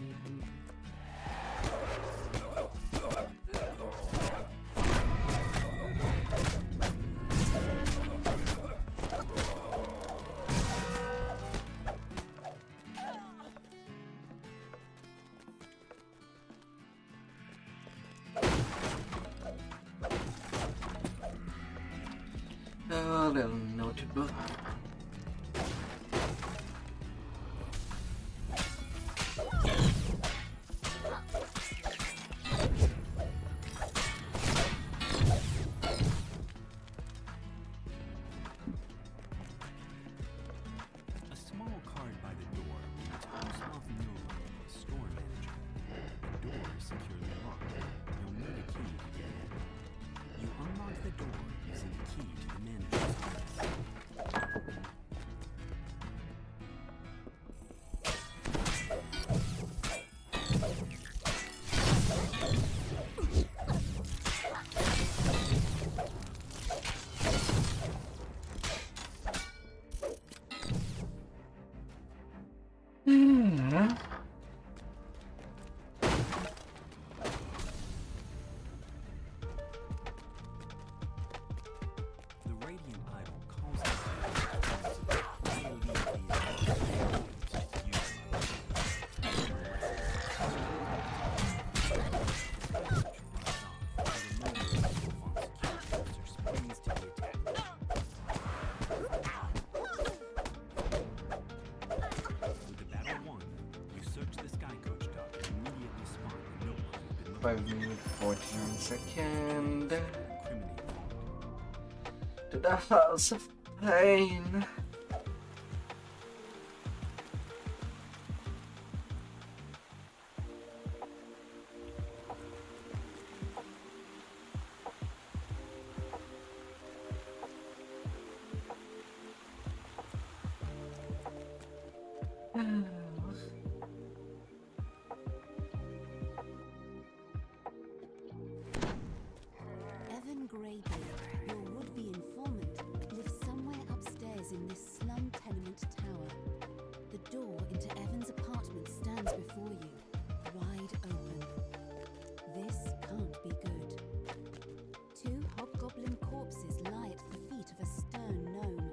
a little notebook. A small card by the door reads Osmoth Nova, store manager. The door is securely locked. You'll need a key to get in. You unlock the door using the key to the manager's office. The Radiant Idol calls With the battle won, you search the Sky Coach dock and immediately spot the nobody who's been 5 minutes 14 seconds. incriminating. To the House of Pain. Evan Greybeard, your would-be informant, lives somewhere upstairs in this slum tenement tower. The door into Evan's apartment stands before you, wide open. This can't be good. 2 hobgoblin corpses lie at the feet of a stern gnome.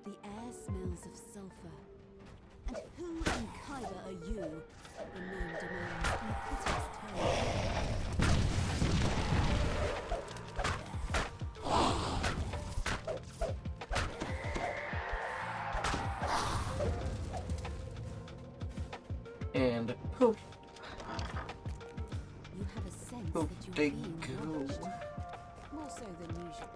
The air smells of sulfur. And who in Kyber are you? The gnome demands in piteous tone. And poof, You have a sense poof, that they you're being go. watched. More so than usual.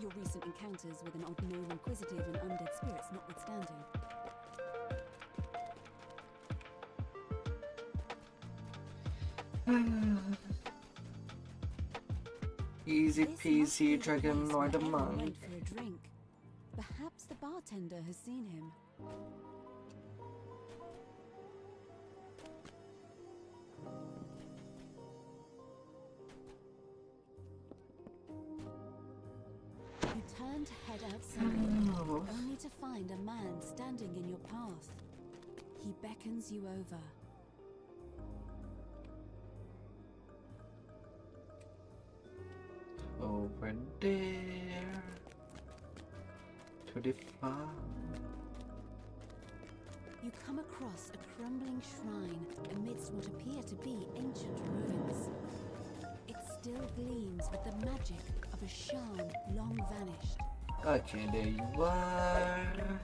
Your recent encounters with an odd gnome inquisitive and undead spirits notwithstanding. Easy This must peasy, be the dragon place lord where Evan among. went for a drink. Perhaps the bartender has seen him. You turn to head outside, Oh. only to find a man standing in your path. He beckons you over. Over there. To the far. You come across a crumbling shrine amidst what appear to be ancient ruins. It still gleams with the magic of a charm long vanished. Okay, there you are.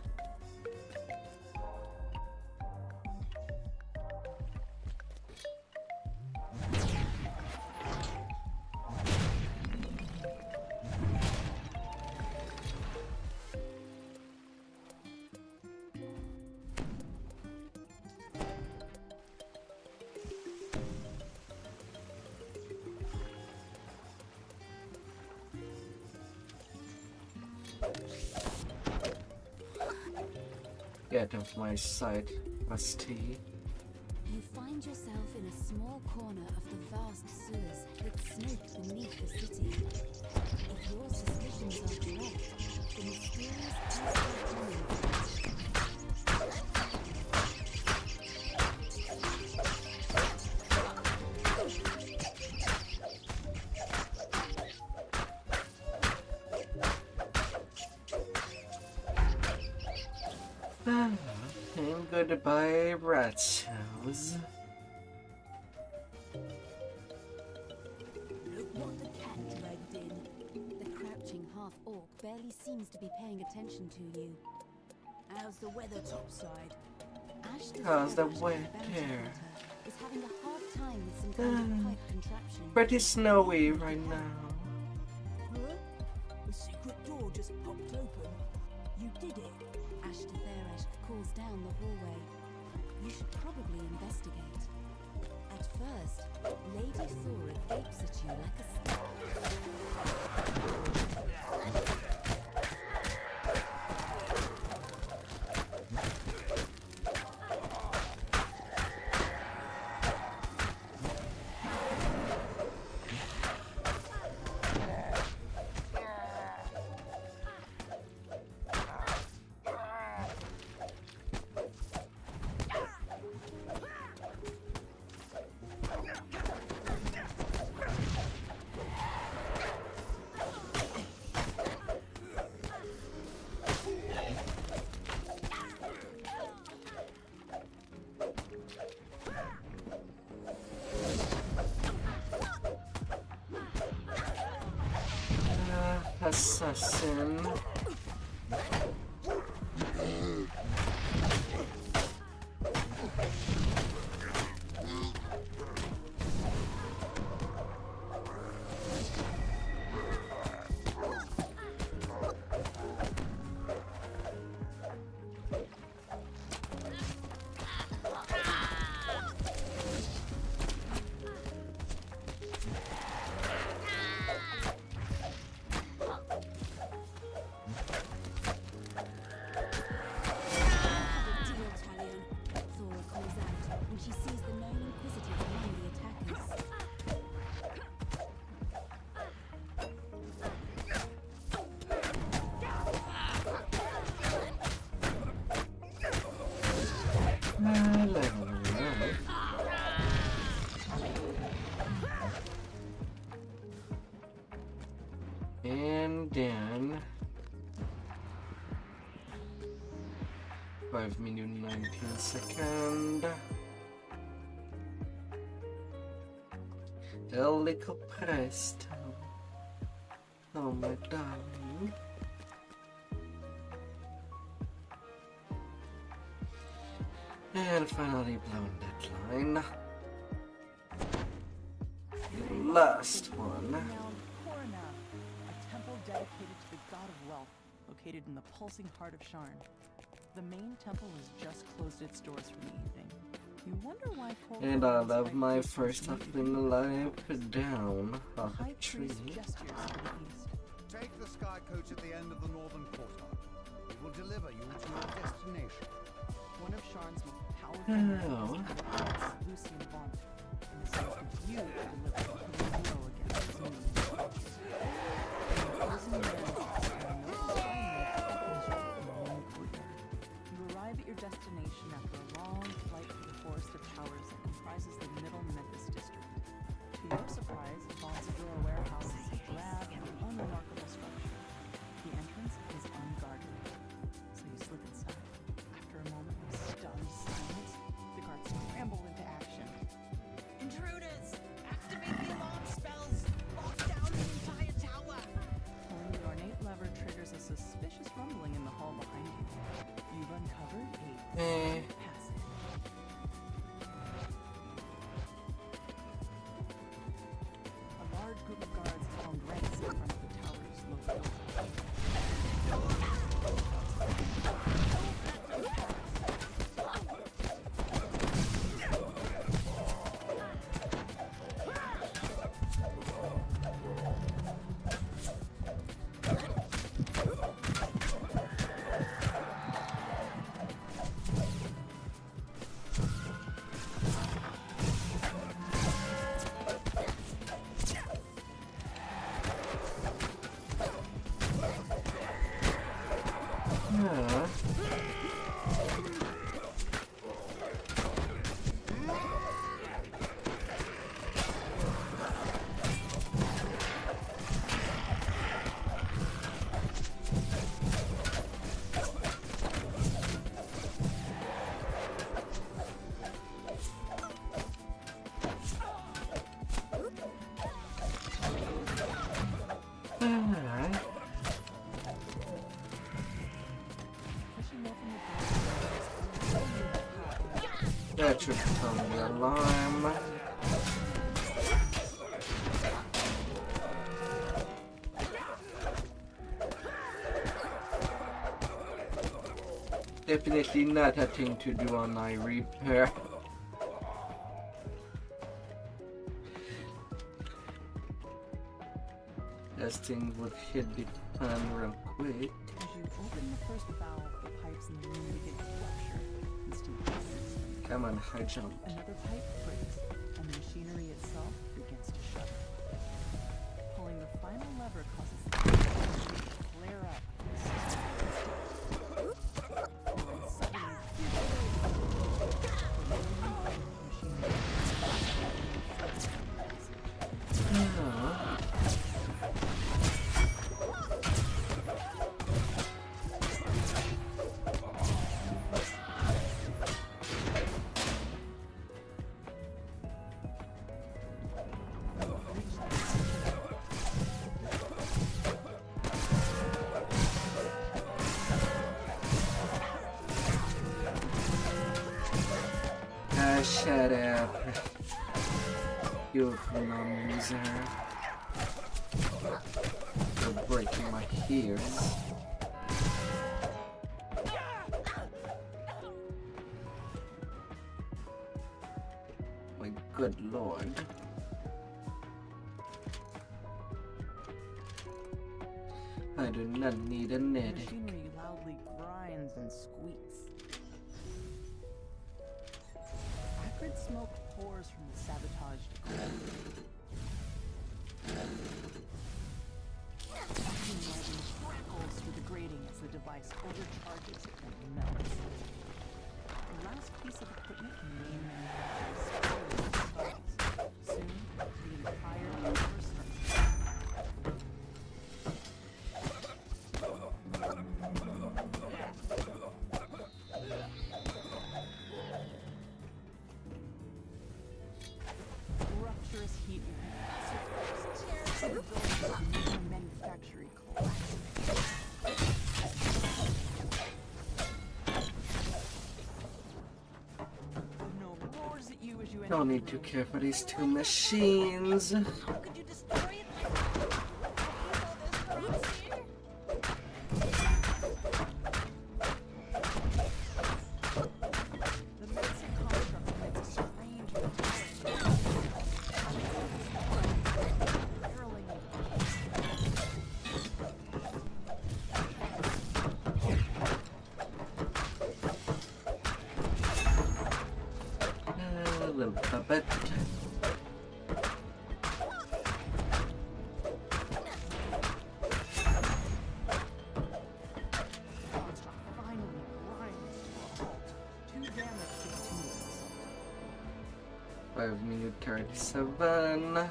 Get off my sight, Rusty. You find yourself in a small corner of the vast sewers that snake beneath the city. If your suspicions are correct, the mysterious Halfling And goodbye, Rat's house. Look what the cat dragged in. The crouching half-orc barely seems to be paying attention to you. How's the weather topside? Ash the How's the Fairbash, weather? bounty hunter, is having a hard time with some kind of pipe contraption. Pretty snowy right now. Huh? The secret door just popped open. You did it. Ash the Fairbash calls down the hallway. You should probably investigate. At first, Lady Thora gapes at you like a star. Assassin. And then 5 minutes 19 seconds. A little pressed. Oh my darling. And finally blown deadline. Last one. A temple dedicated to the god of wealth, located in the pulsing heart of Sharn. The main temple has just closed its doors for the evening. You wonder why And I love my first Halfling alive down off a tree. Take the sky coach at the end of the northern portal. It will deliver you to your destination. One of Sharn's most powerful rebels, Lucian Vaunt, and is expecting you to deliver a heavy blow against his enemies. You arrive at your destination after a long flight through the forest of towers that comprises the middle Memphis district. To your surprise, Vaught's Dura warehouse is a drab and unremarkable structure. The entrance is unguarded, so you slip inside. After a moment of stunned silence, the guards scramble into action. Intruders! Activate the should sound the alarm. Definitely not a thing to do on my repair. This thing would hit the pan real quick. As you open the first valve, the pipes in the room begin to rupture. Instantly. Come on, high jump. Another pipe breaks, and the machinery itself begins to shudder. Pulling the final lever causes the pipes to flare up. And suddenly, shut up. You loser. You're breaking my ears. My good lord. I do not need a net. machinery loudly grinds and squeaks. Acrid smoke pours from the sabotaged equipment. Vacuum lighting crackles through the grating as the device overcharges and melts. The last piece of equipment in the main manufacturer stalls. Soon, the entire universe starts. Rupturous heat tears through the building as the manufacturing collapses. No roars at you as you enter. No need to care for these two machines. How could you destroy it like that? What is all this here? The massive construct makes a strange Little puppet. finally grinds to a halt. Too damaged to continue its assault. 5 minute 37.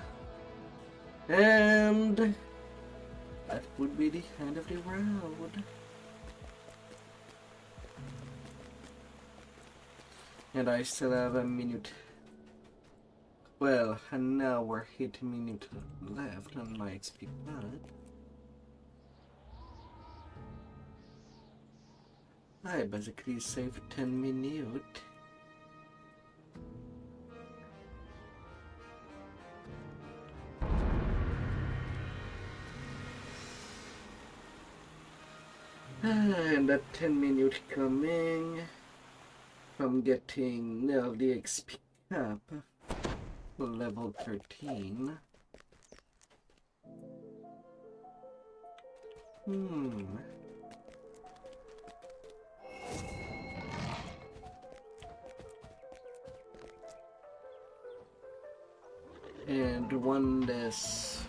And that would be the end of the round. And I still have a minute. Well, an hour 8 minutes left on my XP pad. I basically saved 10 minutes. And that 10 minutes coming from getting now the XP cap level 13. And one less.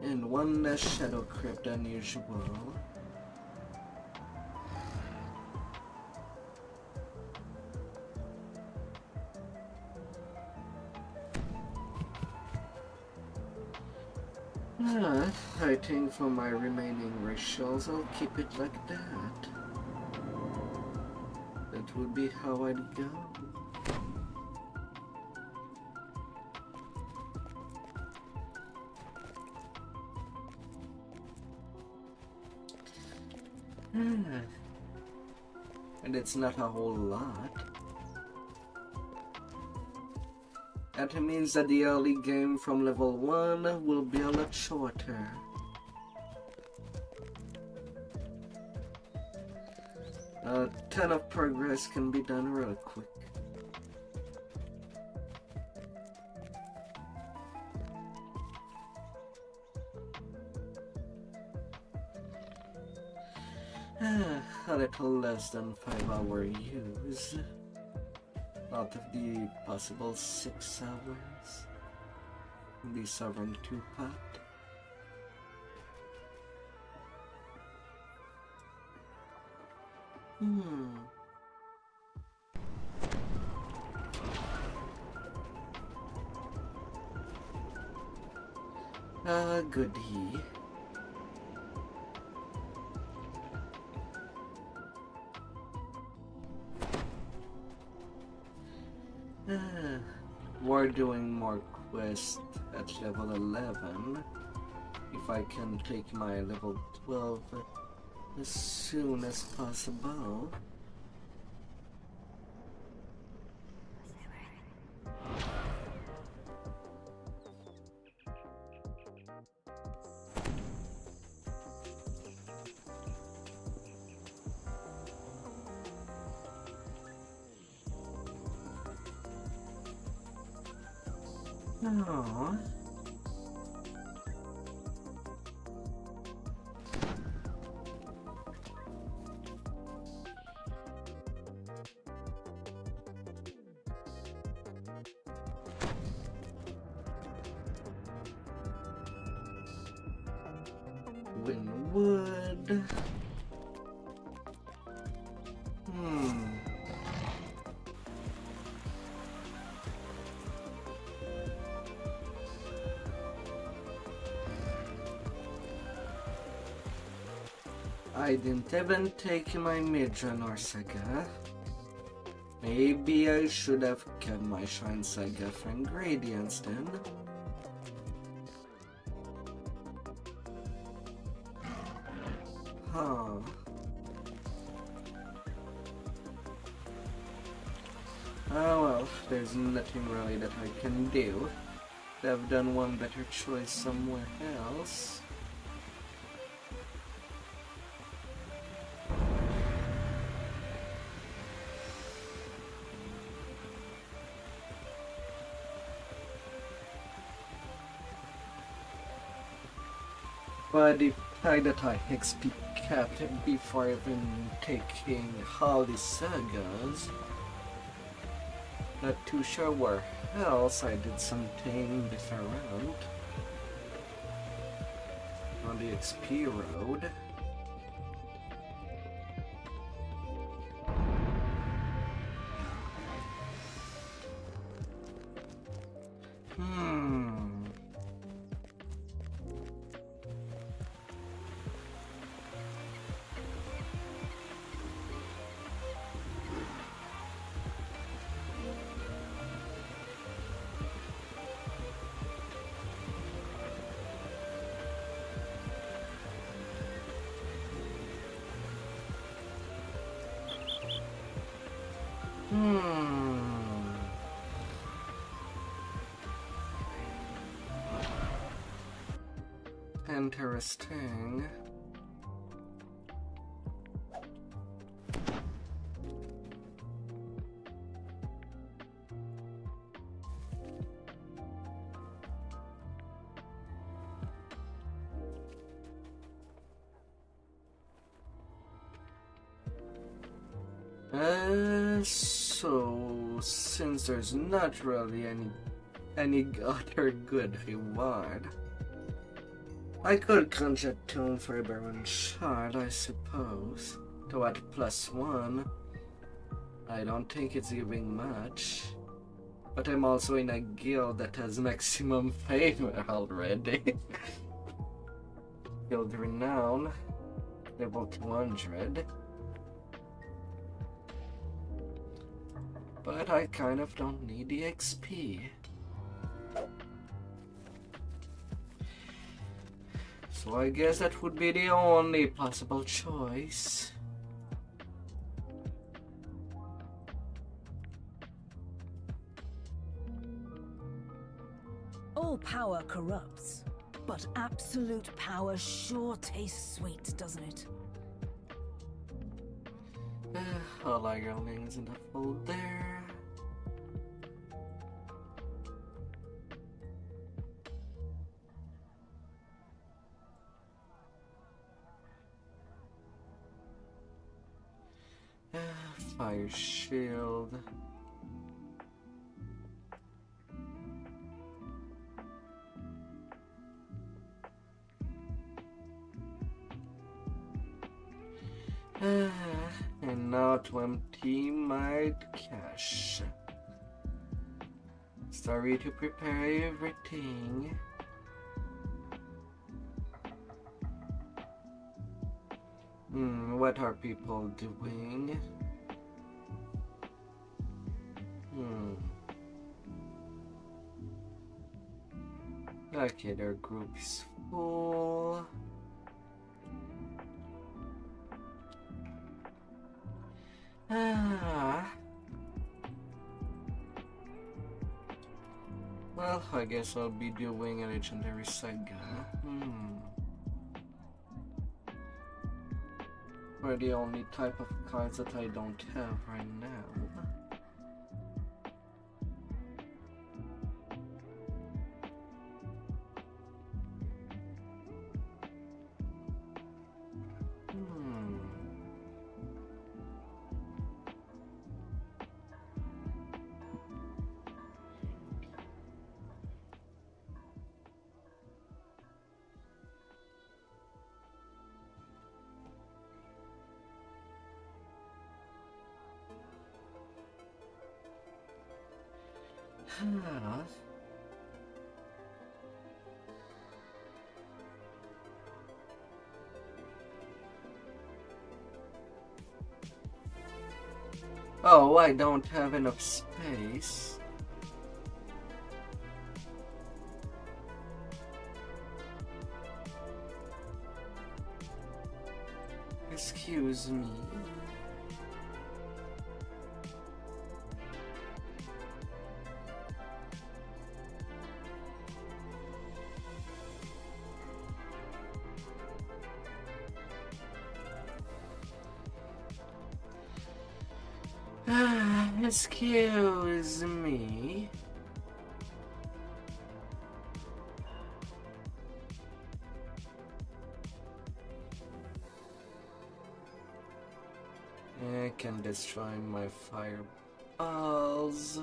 And one less shadow crypt than usual. I think for my remaining rituals, I'll keep it like that. That would be how I'd go. And it's not a whole lot. That means that the early game from level 1 will be a lot shorter. A ton of progress can be done real quick. A little less than 5-hour use out of the possible 6 hours in the Sovereign 2 pot. Goodie. We're doing more quests at level 11. If I can take my level 12 as soon as possible. Aww. Winwood. I didn't even take my Midranor Saga. Maybe I should have kept my Shrine Saga for ingredients then. Huh. Oh well, there's nothing really that I can do. I've done one better choice somewhere else. But the fact that I XP capped before even taking all the sagas, not too sure where else I did something different on the XP road. Interesting. So since there's not really any other good reward, I could conjure Tome for Baron Shard, I suppose. Though at +1, I don't think it's giving much. But I'm also in a guild that has maximum favor already. Guild Renown, level 200. But I kind of don't need the XP. So I guess that would be the only possible choice. All power corrupts, but absolute power sure tastes sweet, doesn't it? All our younglings in the fold there. Fire shield. And now to empty my cache. Sorry to prepare everything. What are people doing? Okay, their group is full. Well, I guess I'll be doing a legendary saga. For the only type of cards that I don't have right now. Oh, I don't have enough space. Excuse me. Excuse me. I can destroy my fireballs.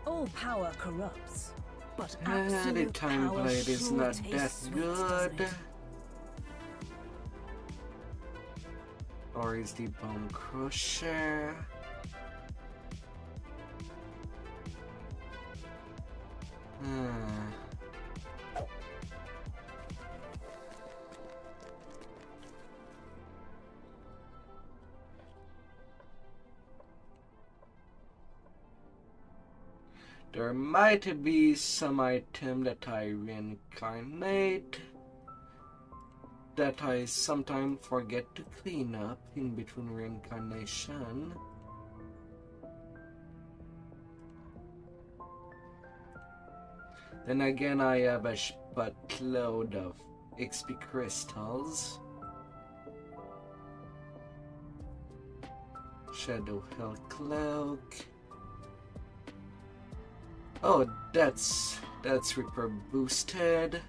All power corrupts, but The absolute time power blade is sure not tastes that sweet, doesn't good. it? Or is the bone crusher? There might be some item that I reincarnate that I sometimes forget to clean up in between reincarnation. Then again, I have a buttload of XP crystals. Shadow Hell Cloak. Oh, that's Reaper boosted.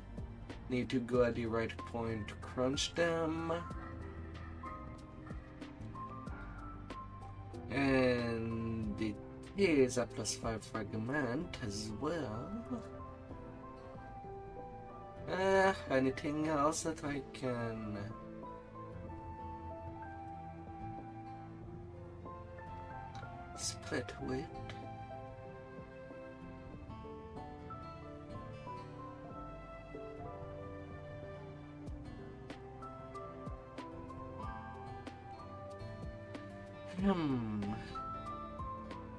Need to go at the right point to crunch them. And it is a +5 fragment as well. Anything else that I can split with?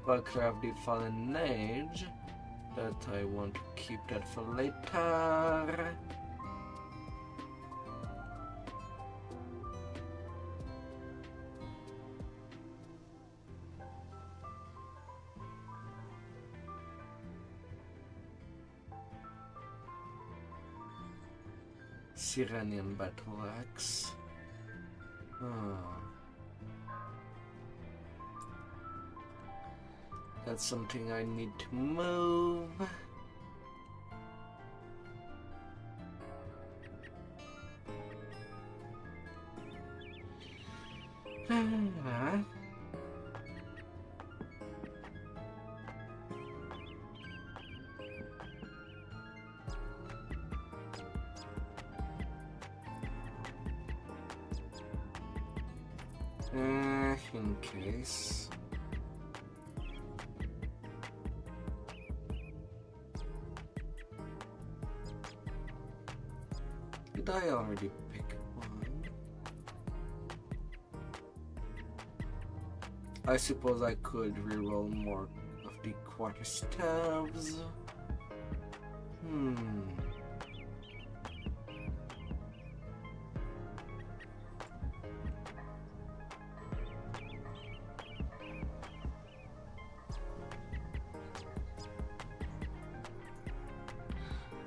Buckler of the Fallen Age. That I want to keep that for later. Sirenian Battle Axe. That's something I need to move. In case. Did I already pick one? I suppose I could reroll more of the quarterstaves.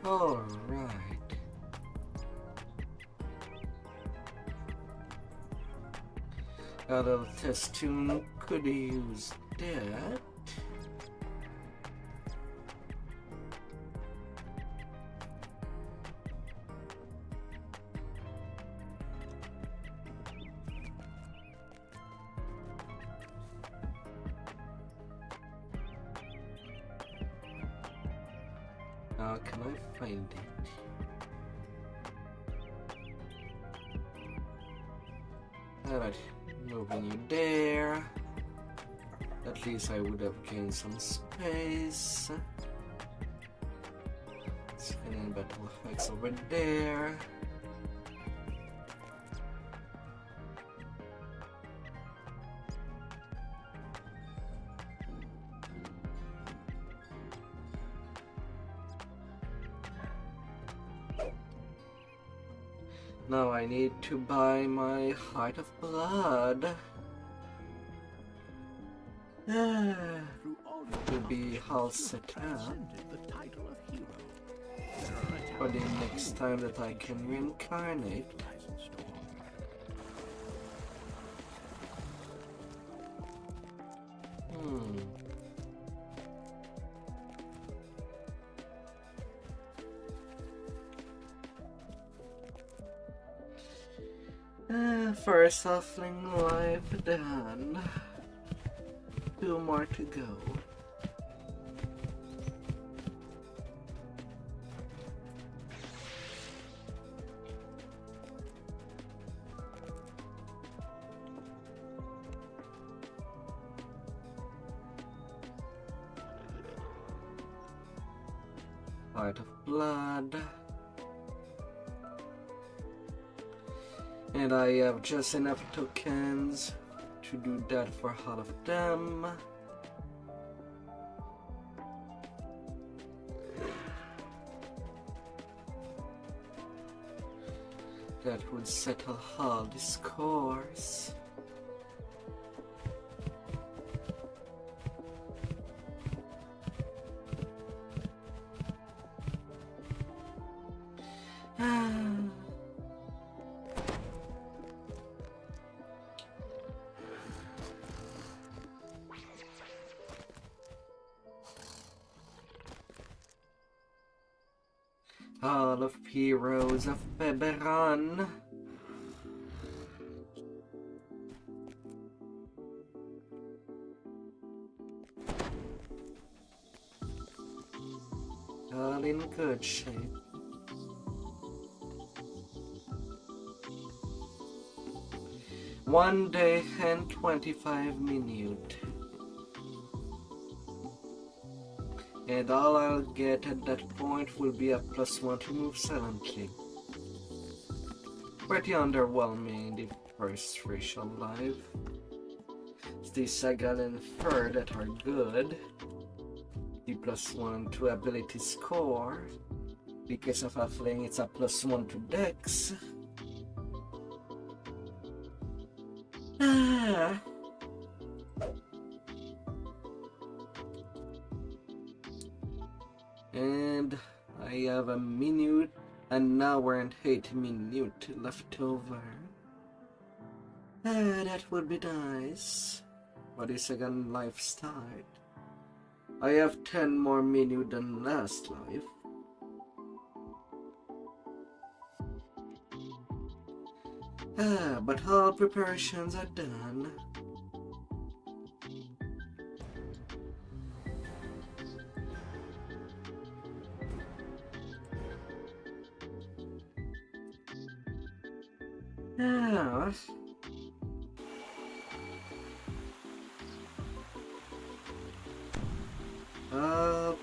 Alright. A little test tune, could use that. Now can I find it? Alright, moving you there. At least I would have gained some space. Scanning battle effects over there. Now I need to buy my Heart of Blood. To be all set up for the next time that I can reincarnate. First Halfling life done. 2 more to go. Heart of Blood. And I have just enough tokens to do that for all of them. That would settle all the scores. Hall of Heroes of Beberan. All in good shape. One day and 25 minutes. And all I'll get at that point will be a +1 to move silently. Pretty underwhelming in the first racial life. the Sagal and Fur that are good. The +1 to ability score. Because of Halfling, it's a +1 to Dex. And I have a minute, an hour and 8 minutes left over. That would be nice. But the second life start. I have 10 more minutes than last life. But all preparations are done.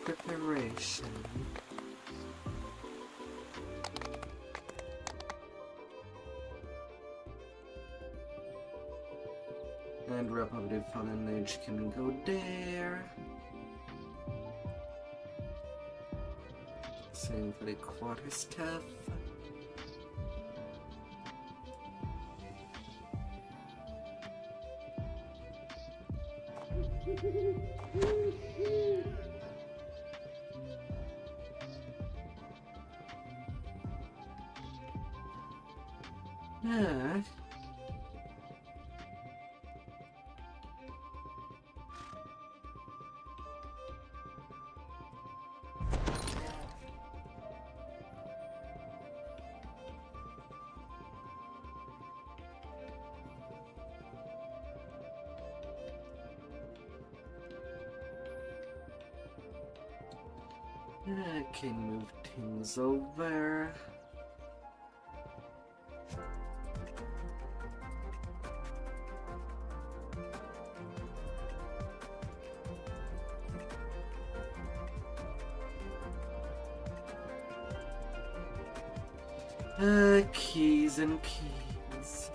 Preparation. And Wrap of the Fallen Age can go there. Same for the quarterstaff. I can move things over. Keys and keys.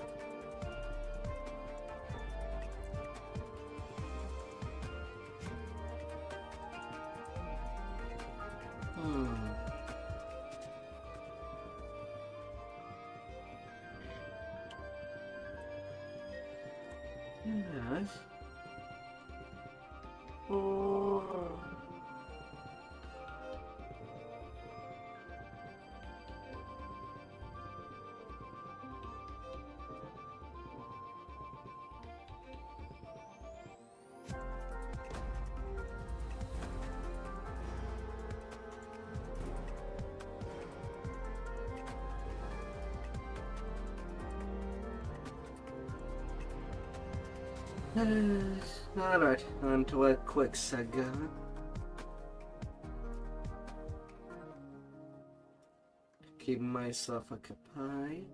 Yes. Oh. Alright, on to a quick saga. Keep myself occupied.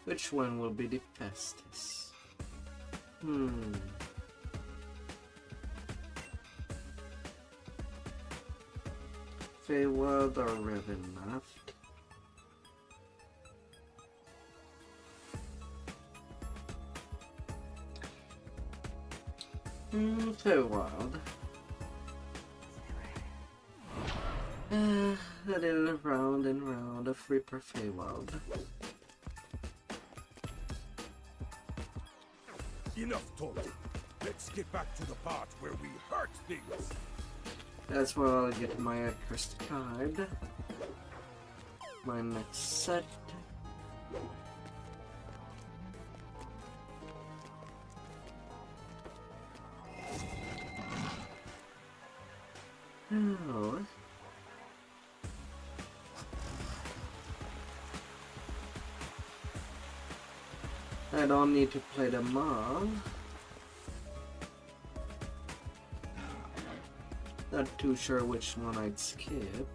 Which one will be the fastest? Feywild or Ravenloft? Feywild. A little round and round of Reaper Feywild. Enough talking. Let's get back to the part where we hurt things. That's where I'll get my accursed card. My next set. Oh. I don't need to play them all. Not too sure which one I'd skip.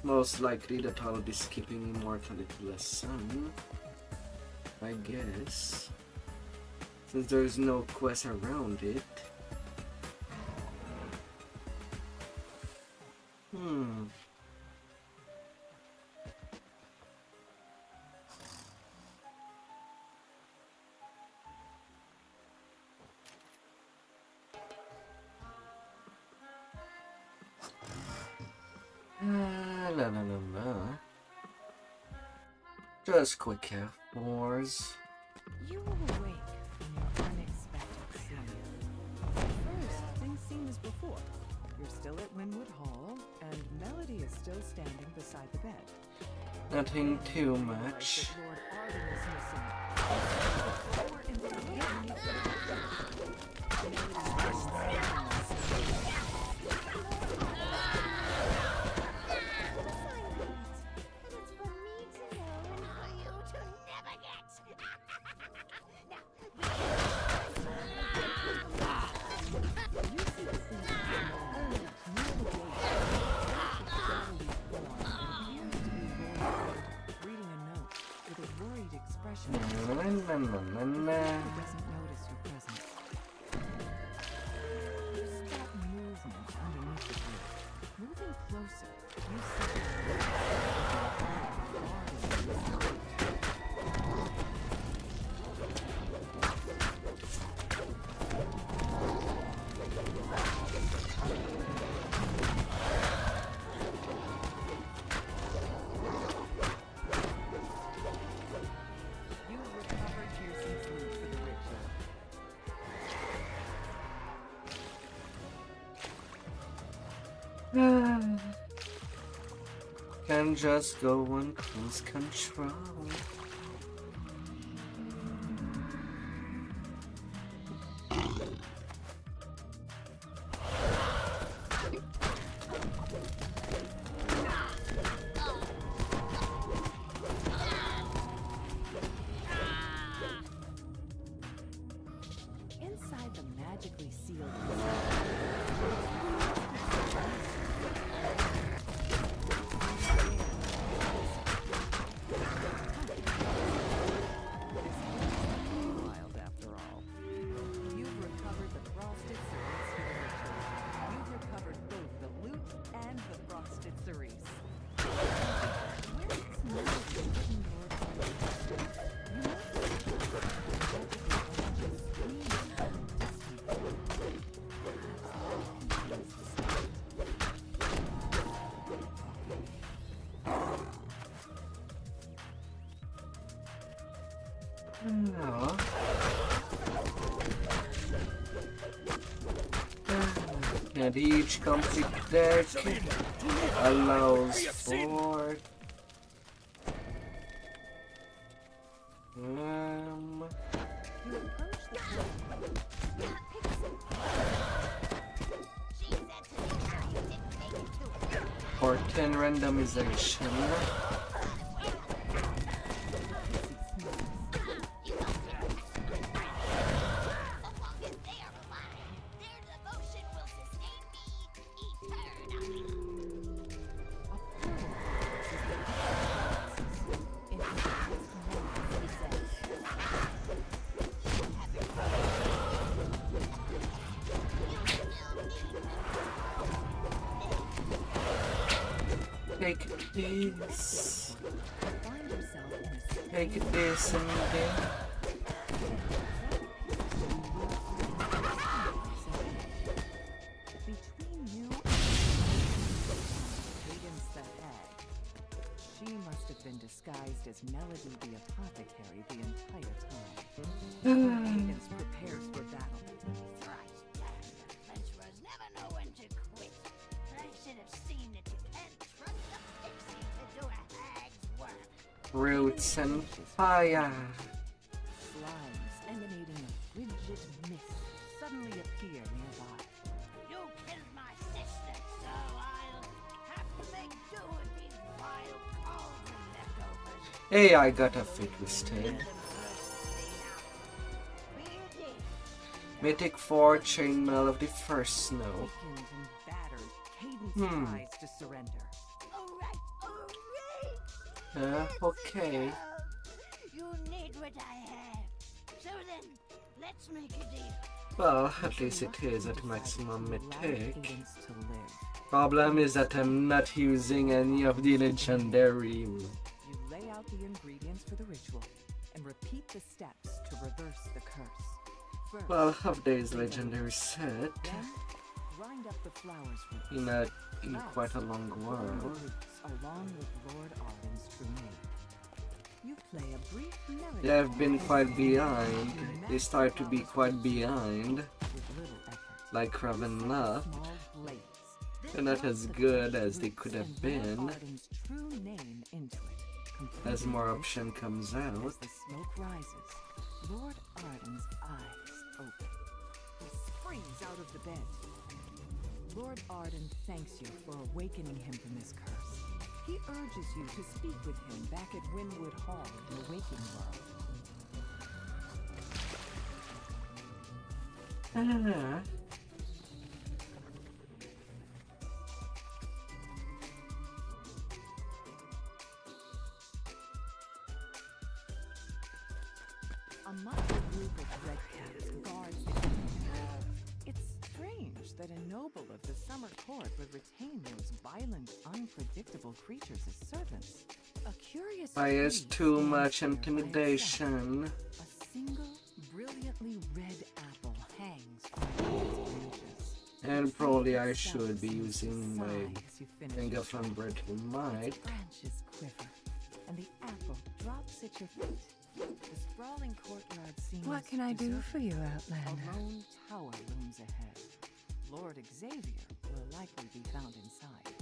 Most likely that I'll be skipping Immortality Lesson, I guess, since there's no quest around it. Just quick half wars. You will awake from your unexpected sleep. First, things seem as before. You're still at Winwood Hall, and Melody is still standing beside the bed. Nothing too much. Lord Arden is missing. Can just go on cruise control. Inside the magically sealed wild after all. You've recovered the frosted cerise for the ritual. You've recovered both the loot and the frosted cerise. Where is Melody hidden Lord No. And each complete deck allows for for 10 randomization. Take this. Take this and then. Between you and Cadence the Hag, she must have been disguised as Melody the Apothecary the entire time. Cadence prepares for battle. Adventurers never know when to quit. I should have seen that you can't trust a pixie to do a hag's work. Roots and fire. Slimes emanating a frigid mist suddenly appear nearby. You killed my sister, so I'll have to make do with these vile cauldron leftovers. Hey, I got a fit instead. Mythic 4 Chainmail of the First Snow. Weakened and battered, Cadence tries to surrender. Okay. You need what I have. So then, let's make a deal. Well, at least it is at maximum mythic. Cadence to live. Problem is that I'm not using any of the legendary. You lay out the ingredients for the ritual and repeat the steps to reverse the curse. First, Well, half days legendary set then grind up the flowers roots. in quite a long while. Along with Lord Arden's true name. You play a brief melody. They have been quite behind. They start to be quite behind. Like Raven Love. They're not as good as they could have been. Arden's true name into it. As more option comes out. As the smoke rises, Lord Arden's eyes open. He springs out of the bed. Lord Arden thanks you for awakening him from this curse. He urges you to speak with him back at Wynwood Hall in the waking world. A motley group of redcaps guards the entrance. It's strange that a noble of the summer court would retain those violent, unpredictable creatures as servants. A curious Bias too much intimidation. A single, brilliantly red apple hangs from its branches. And probably I should be using my finger from Brittle Might. Branches quiver, and the apple drops at your feet. The sprawling courtyard seems What can I do for you, Outlander? A lone tower looms ahead. Lord Xavier will likely be found inside.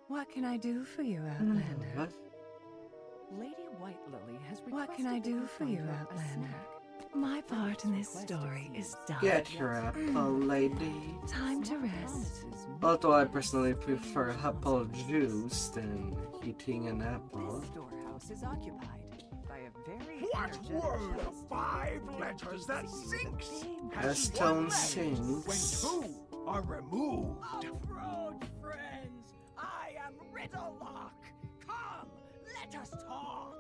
What can I do for you, Outlander? Lady White Lily has requested What can I do for you, a Outlander? snack. My part in this story is done. Get your apple, lady. Time to rest. Although I personally prefer apple juice than eating an apple. This storehouse is occupied by a very What energetic word of house. 5 letters that sinks? A stone sinks. When 2 are removed. Off-road friends, I am Riddlelock. Come, let us talk.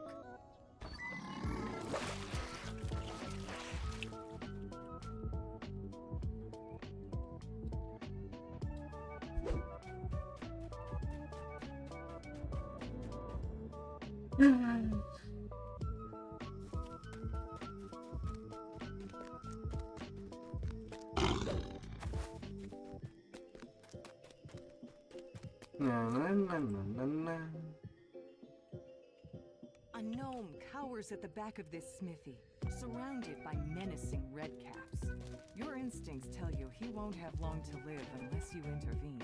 A gnome cowers at the back of this smithy, surrounded by menacing redcaps. Your instincts tell you he won't have long to live unless you intervene.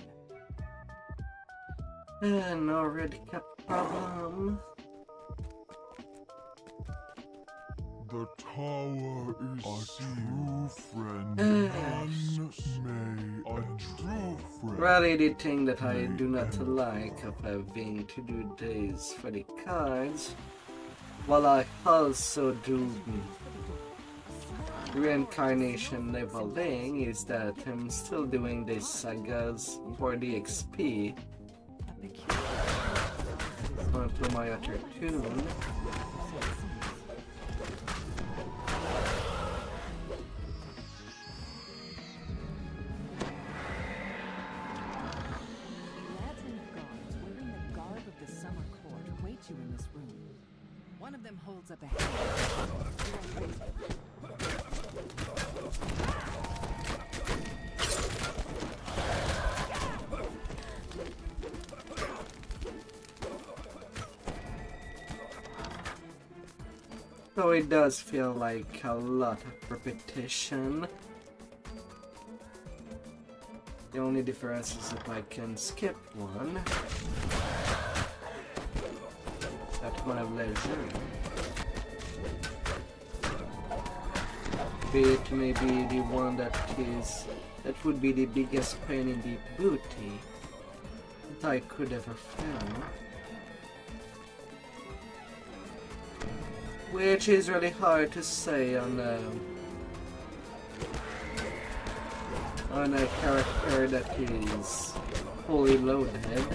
No red cap problem. The tower is a true friend. None may a true friend. Really, the thing that I do not like of having to do this for the cards, while I also do reincarnation leveling, is that I'm still doing these sagas for the XP. Going to my other tune. You in this room. One of them holds up a hand. So it does feel like a lot of repetition. The only difference is that I can skip one. At one of leisure. Be it maybe the one that would be the biggest pain in the booty that I could ever feel. which is really hard to say on a character that is fully loaded.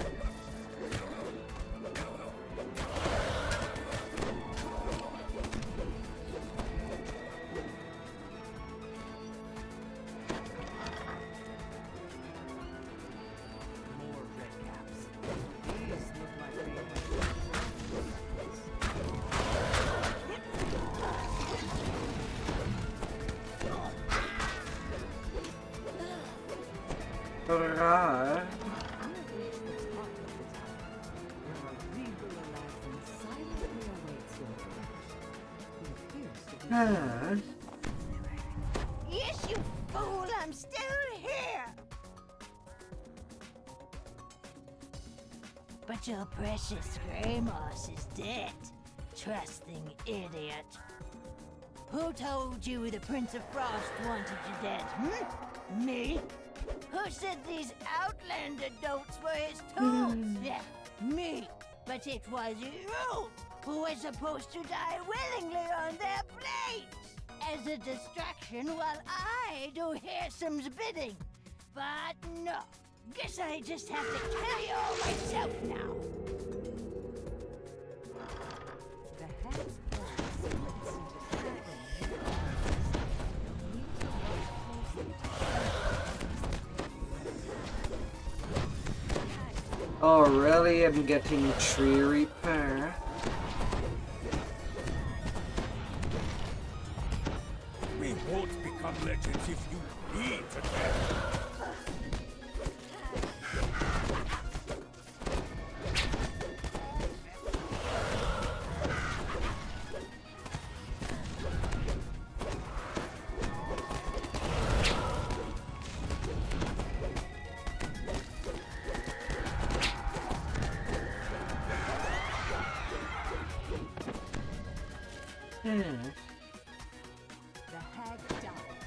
Hurrah! Ah. Yes, you fool! I'm still here! But your precious Grey Moss is dead. Trusting idiot. Who told you the Prince of Frost wanted you dead, Me? Who said these Outlander notes were his tools? Yeah, me. But it was you who was supposed to die willingly on their blades as a distraction while I do Hearsome's bidding. But no, guess I just have to kill you all myself now. The hag's voice splits into Oh really? I'm getting tree repair. We won't become legends if you bleed to death.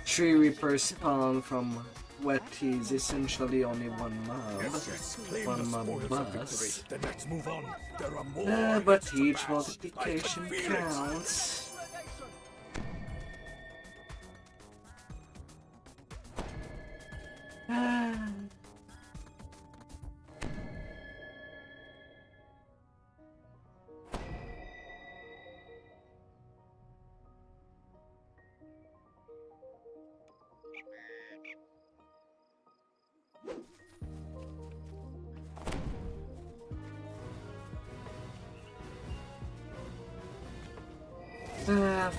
Tree Reaper spawn from what is essentially only one mob. One mob bus. Then let's move on. There are more. But each multiplication counts.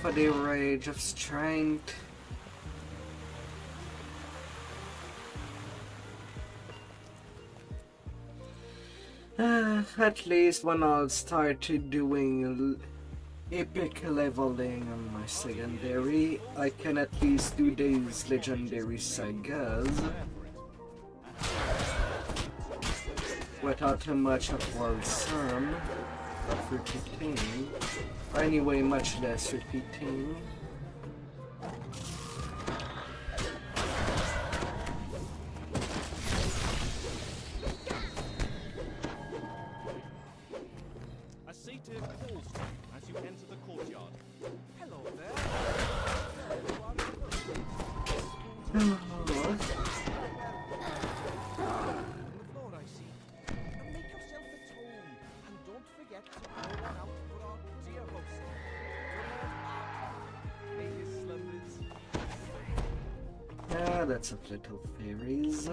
For the Rage of Strength. At least when I'll start doing epic leveling on my secondary, I can at least do these legendary sagas without too much of worrisome of repeating, or anyway much less repeating. A satyr calls to you as you enter the courtyard. Hello there. That's of little fairies. The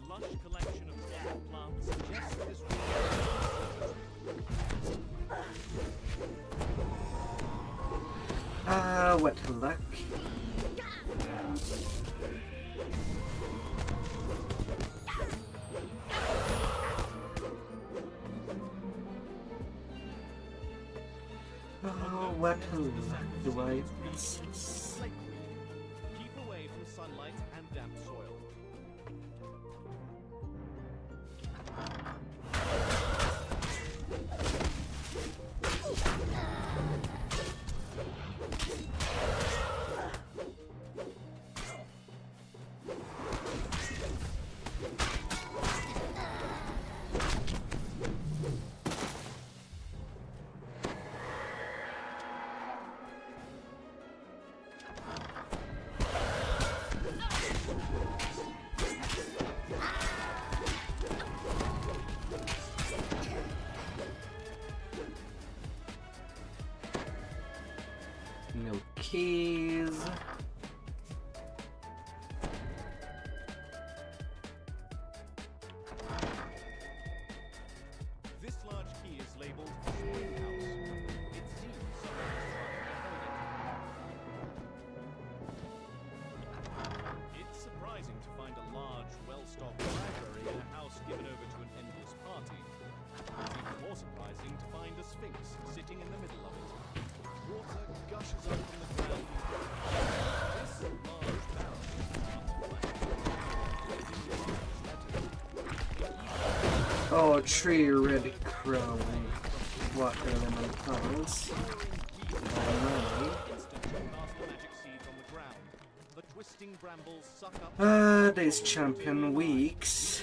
lush collection of dead plants suggests this what luck. Oh, what luck do I possess? Keep away from sunlight and damp soil. keys. This large key is labeled Springhouse. It seems someone is trying to hide it. It's surprising to find a large, well-stocked library in a house given over to an endless party. It's even more surprising to find a sphinx sitting in the middle of it. Water gushes up from the ground. This large barrel is Oh, tree red crown. Water lemon plants. These champion weeks.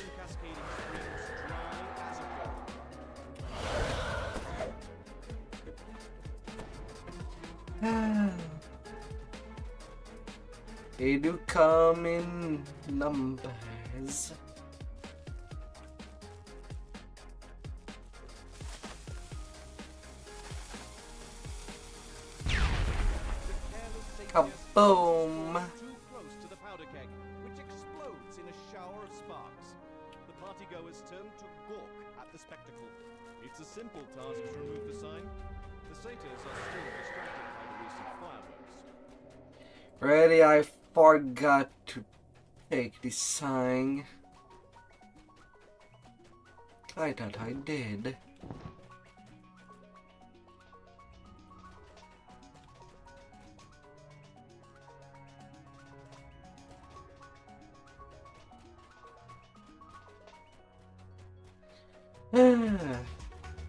They do come in numbers. Kaboom! Too close to the powder keg, which explodes in a shower of sparks. The partygoers turn to gawk at the spectacle. It's a simple task to remove the sign. The satyrs are still distracted by the recent fireworks. Really, I forgot to take the sign. I thought I did.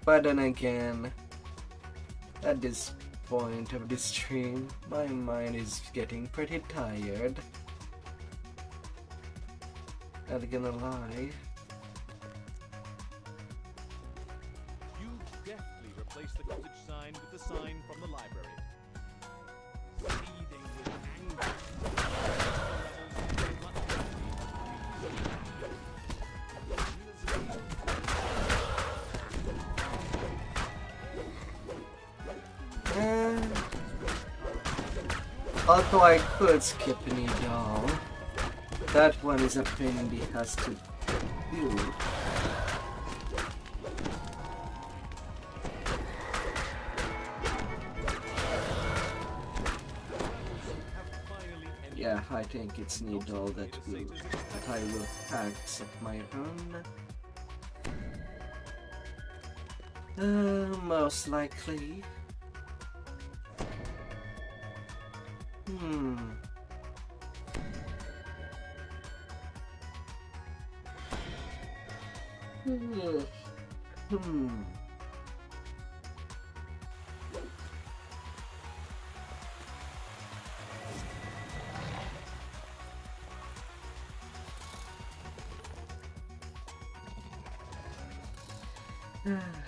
But then again, at this point of the stream, my mind is getting pretty tired. Not gonna lie. You deftly replace the cottage sign with the sign from the library. Seething with anger. Although I could skip any doll, that one is a pain in the ass to do. Yeah, I think it's Needle that I will accept my own. Most likely.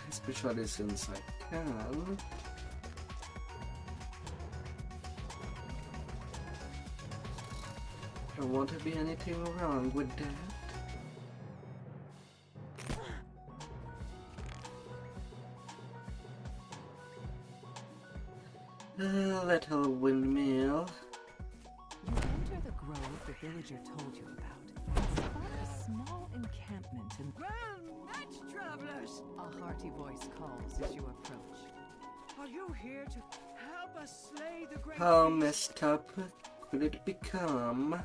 Especially since I can. There won't be anything wrong with that. Little windmill. You enter the grove the villager told you about. Spot a small encampment and Night travelers! A hearty voice calls as you approach. Are you here to help us slay the great How beast? messed up could it become?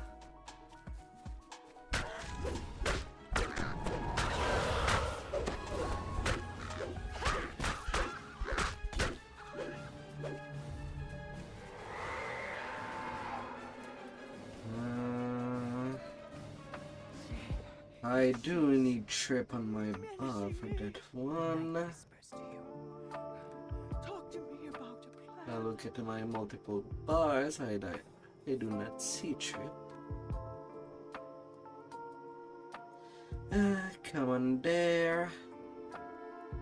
I do need trip on my bar for that one. I look at my multiple bars, I do not see trip. Come on there.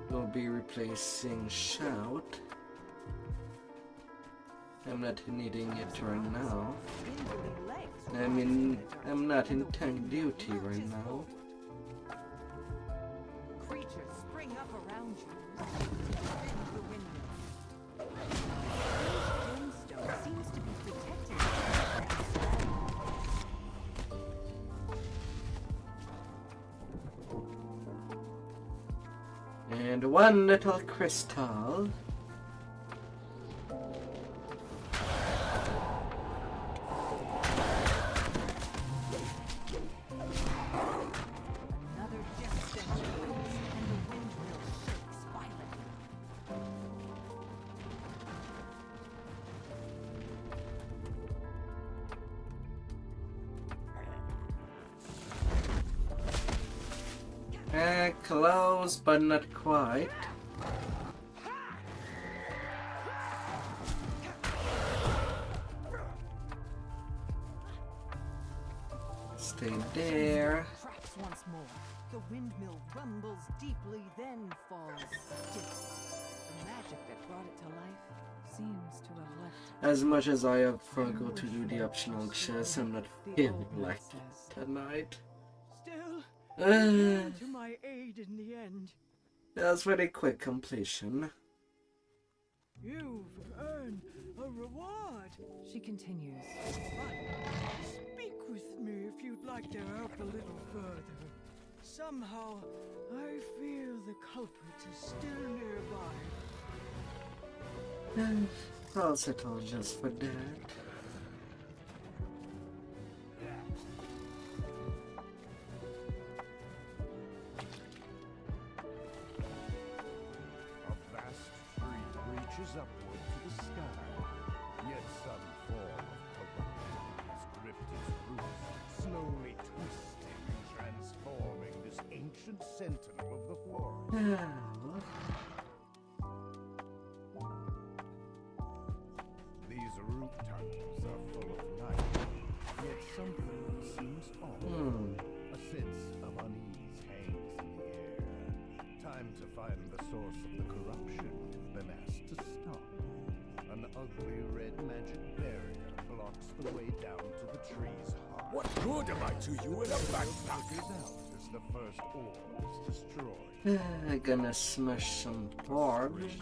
We'll be replacing shout. I'm not needing it right now. I'm not in tank duty right now. Creatures spring up around you. The windmill. Gemstone seems to be And one little crystal. Another death stench comes, and the windmill shakes violently. Close, but not quite. Stay there. Cracks once more. The windmill rumbles deeply, then falls still. The magic that brought it to life seems to have left. As much as I have forgot to do the optional chess, I'm not feeling like it tonight. Still, came to my aid in the end. That's very quick completion. You've earned a reward. She continues. But speak with me if you'd like to help a little further. Somehow, I feel the culprit is still nearby. I'll settle just for that. A vast tree reaches upward to the sky, yet some form of corruption has gripped its roots, slowly twisting and transforming this ancient sentinel of the forest. These root tunnels are full of life, yet something seems off. A sense of unease hangs in the air. Time to find the source of the corruption you've been asked to stop. An ugly red magic barrier blocks the way down to the tree's heart. What good am I to you in a backpack? Figures out as the first orb is destroyed. I'm gonna smash some orbs.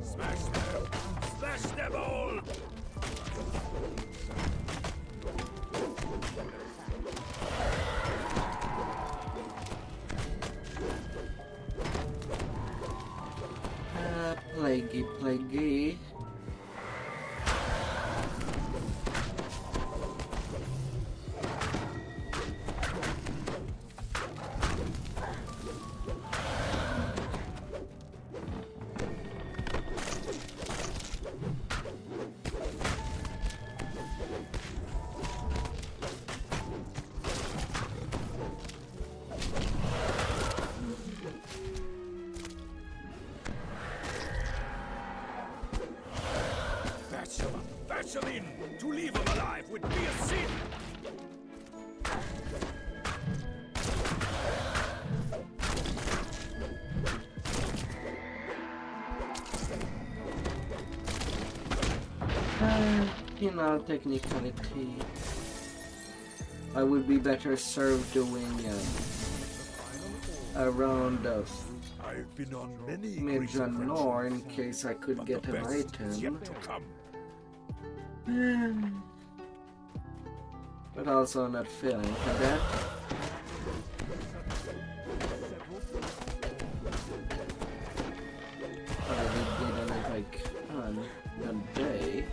Smash them! Smash them all! Plaguey. Batch them in! To leave them alive would be a sin! You know, technicality. I would be better served doing a round of I've been on many Major Nor in case I could get an item. But also not feeling for that. Probably did it like on a day.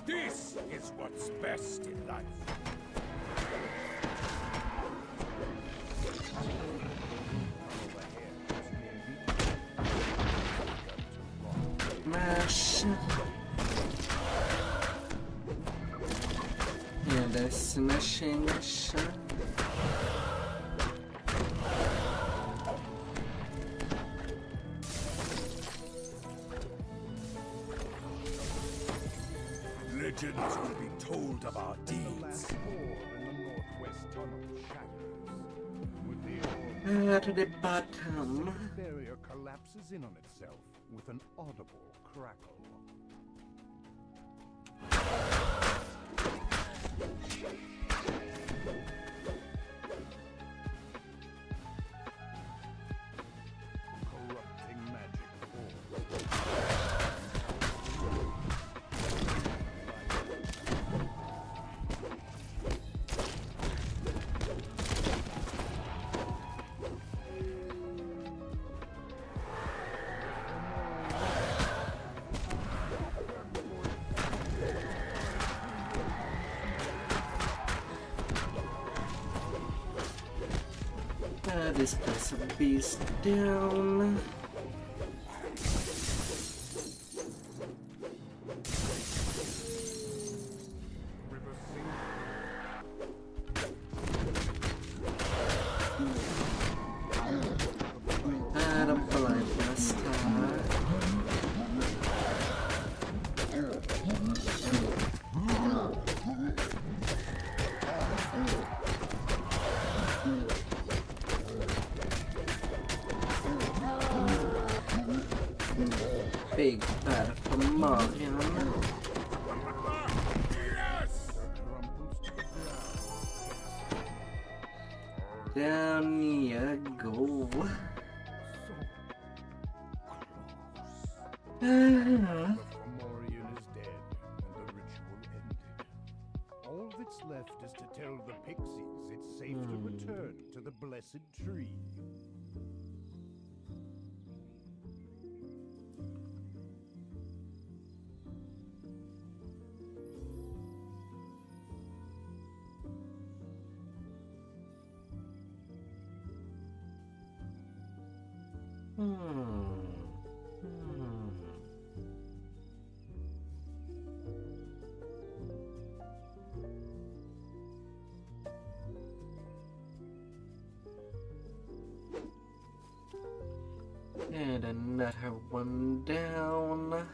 This is what's best in life. Mash. And a smashing shot. legends will be told of our The deeds. last door in the northwest tunnel shatters. With the orb, To the bottom. the barrier collapses in on itself with an audible crackle. Corrupting magic This place will be down. Adam blind big bad from Marion. Down you go. The Fomorian is dead, and the ritual ended. All that's left is to tell the pixies it's safe to return to the blessed tree. And another one down.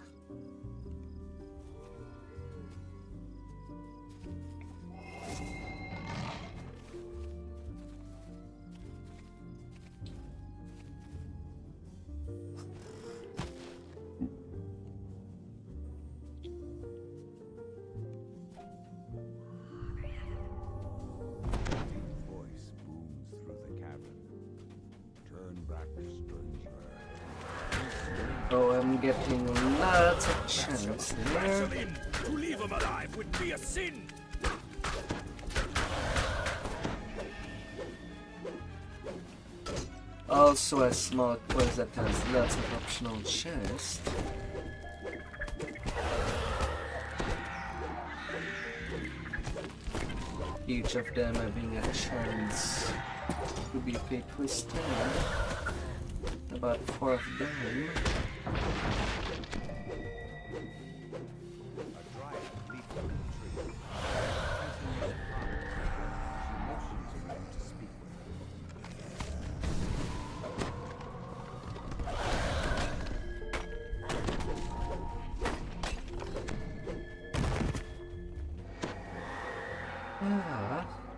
Voice booms through the cavern. Turn back, stranger. Oh, I'm getting lots of chance Wrestle there. him! To leave him alive would be a sin! Also a small quest that has lots of optional chests. Each of them having a chance to be paid twisted. About 4 of them.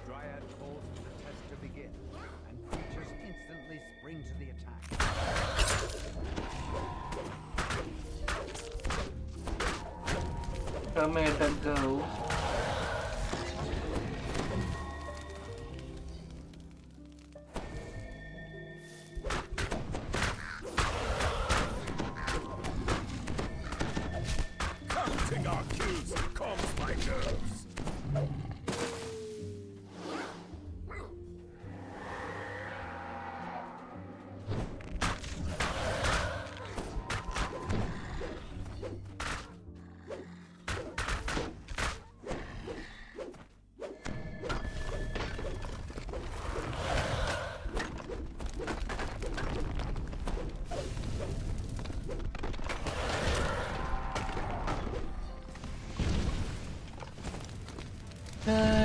Dryad calls for the test to begin, and creatures instantly spring to the attack. Amanda, go. Counting our kills calms my nerves.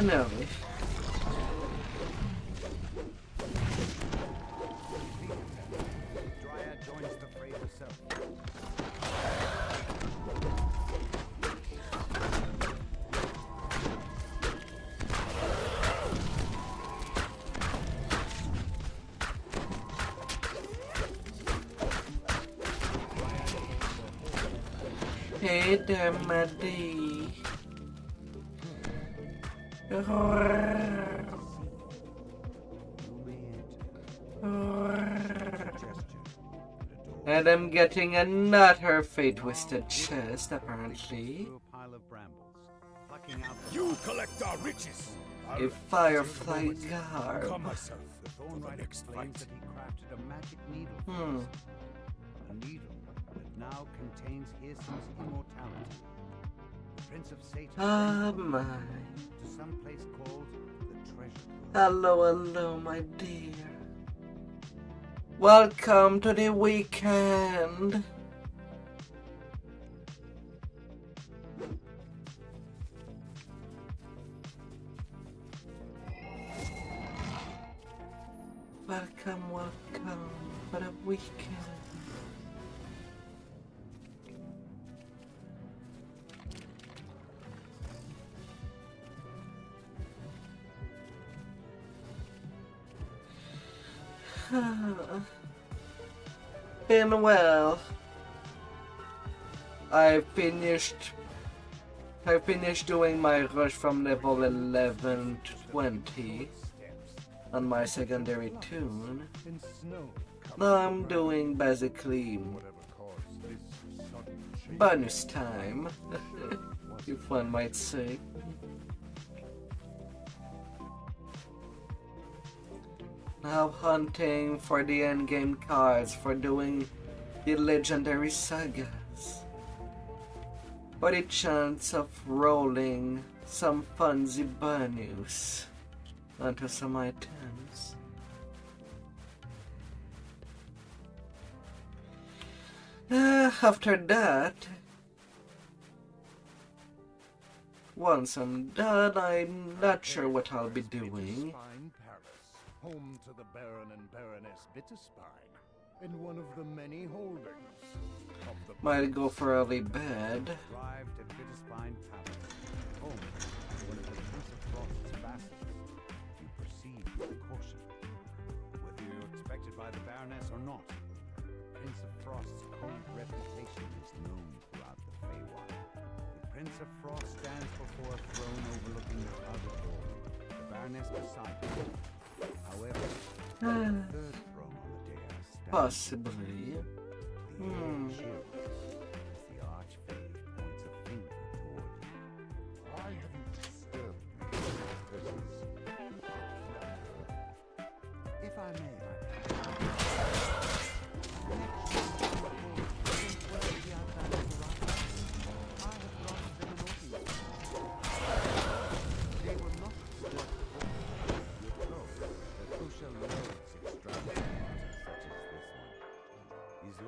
No. Dryad joins the fray herself. Hey there, Maddie. And I'm getting another fate-twisted chest, apparently. You collect our riches. A firefly garb. Call myself for the next fight. A magic needle. A needle that now contains Hircim's immortality. The Prince of Satan My. to some place called the Treasure. Hello, my dear. Welcome to the weekend. Welcome for the weekend. Been well. I finished doing my rush from level 11 to 20 on my secondary tune. Now I'm doing basically bonus time, if one might say. Now hunting for the endgame cards for doing the legendary sagas. For the chance of rolling some fancy bonus onto some items. After that, once I'm done, I'm not sure what I'll be doing. Home to the Baron and Baroness Bitterspine, in one of the many holdings of the... Might go for early bed. Arrived at Bitterspine Palace, home to one of the Prince of Frost's vassals. You proceed with caution. Whether you're expected by the Baroness or not, Prince of Frost's cold reputation is known throughout the Feywild. The Prince of Frost stands before a throne overlooking the crowded hall. The Baroness beside him. However, the third throne on the dais stands possibly. the shield as the Archfey points a finger toward you. Why have you disturbed me? If I may,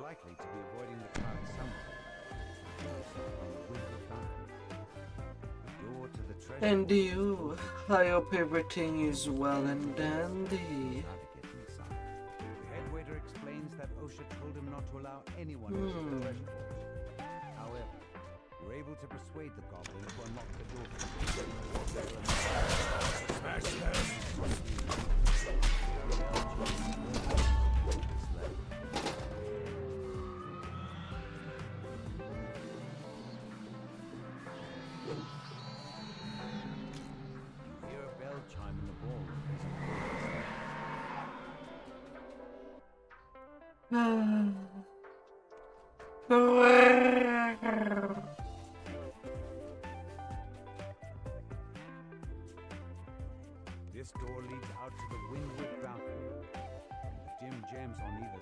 likely to be avoiding the crowd somewhere. And you, I hope everything is well and dandy. The head waiter explains that OSHA told him not to allow anyone into the treasure vault. However, you're able to persuade the goblin to unlock the door. Smash them! This door leads out to the windward balcony, and the dim gems on either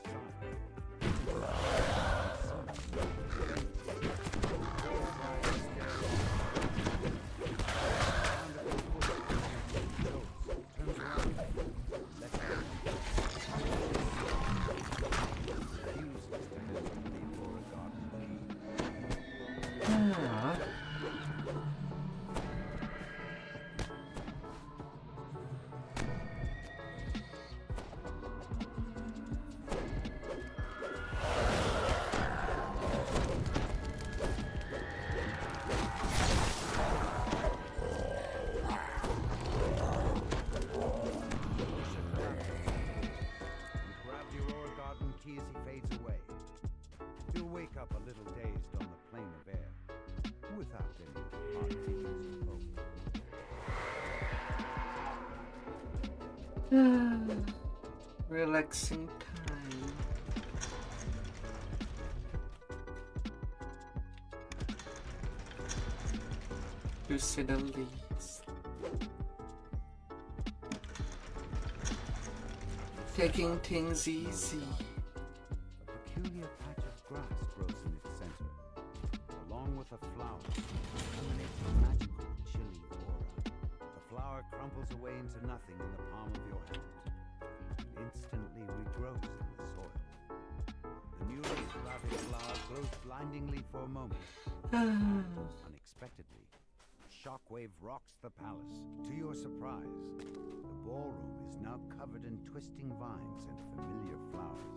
as he fades away. He'll wake up a little dazed on the plane of air. without any hard feelings invoked. Relaxing time. To say the least. Taking things easy. A peculiar patch of grass grows in its center, along with a flower emanates a magical, chilly aura. The flower crumples away into nothing in the palm of your hand, and instantly regrows in the soil. The newly sprouted flower glows blindingly for a moment. Unexpectedly, a shockwave rocks the palace. To your surprise, the ballroom is now covered in twisting vines and familiar flowers.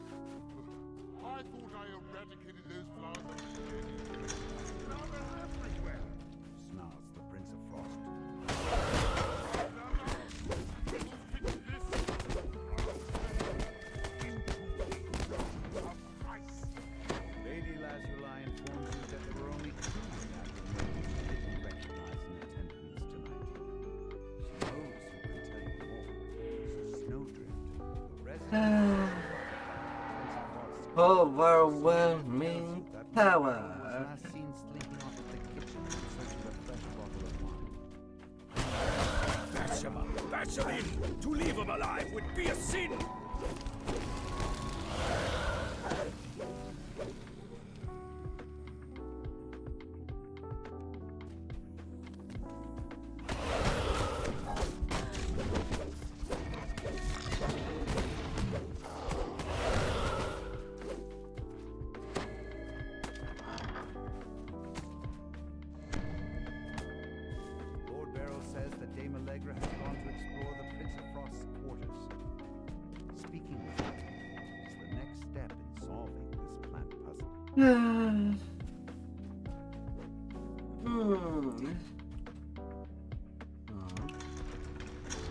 I thought I eradicated those flowers. Now they're everywhere. Snarls the Prince of Frost. Lady Lazuli informs you that there were only two Latin ladies she didn't recognize in attendance tonight. She knows who can tell you more. So Snowdrift, the resident Overwhelming power. last seen slinking off at the kitchen in search of a fresh bottle of wine. Bash him up, bash him in. To leave him alive would be a sin. Lord Barrow says that Dame Allegra has gone to explore the Prince of Frost's quarters. Speaking with her is the next step in solving this plant puzzle.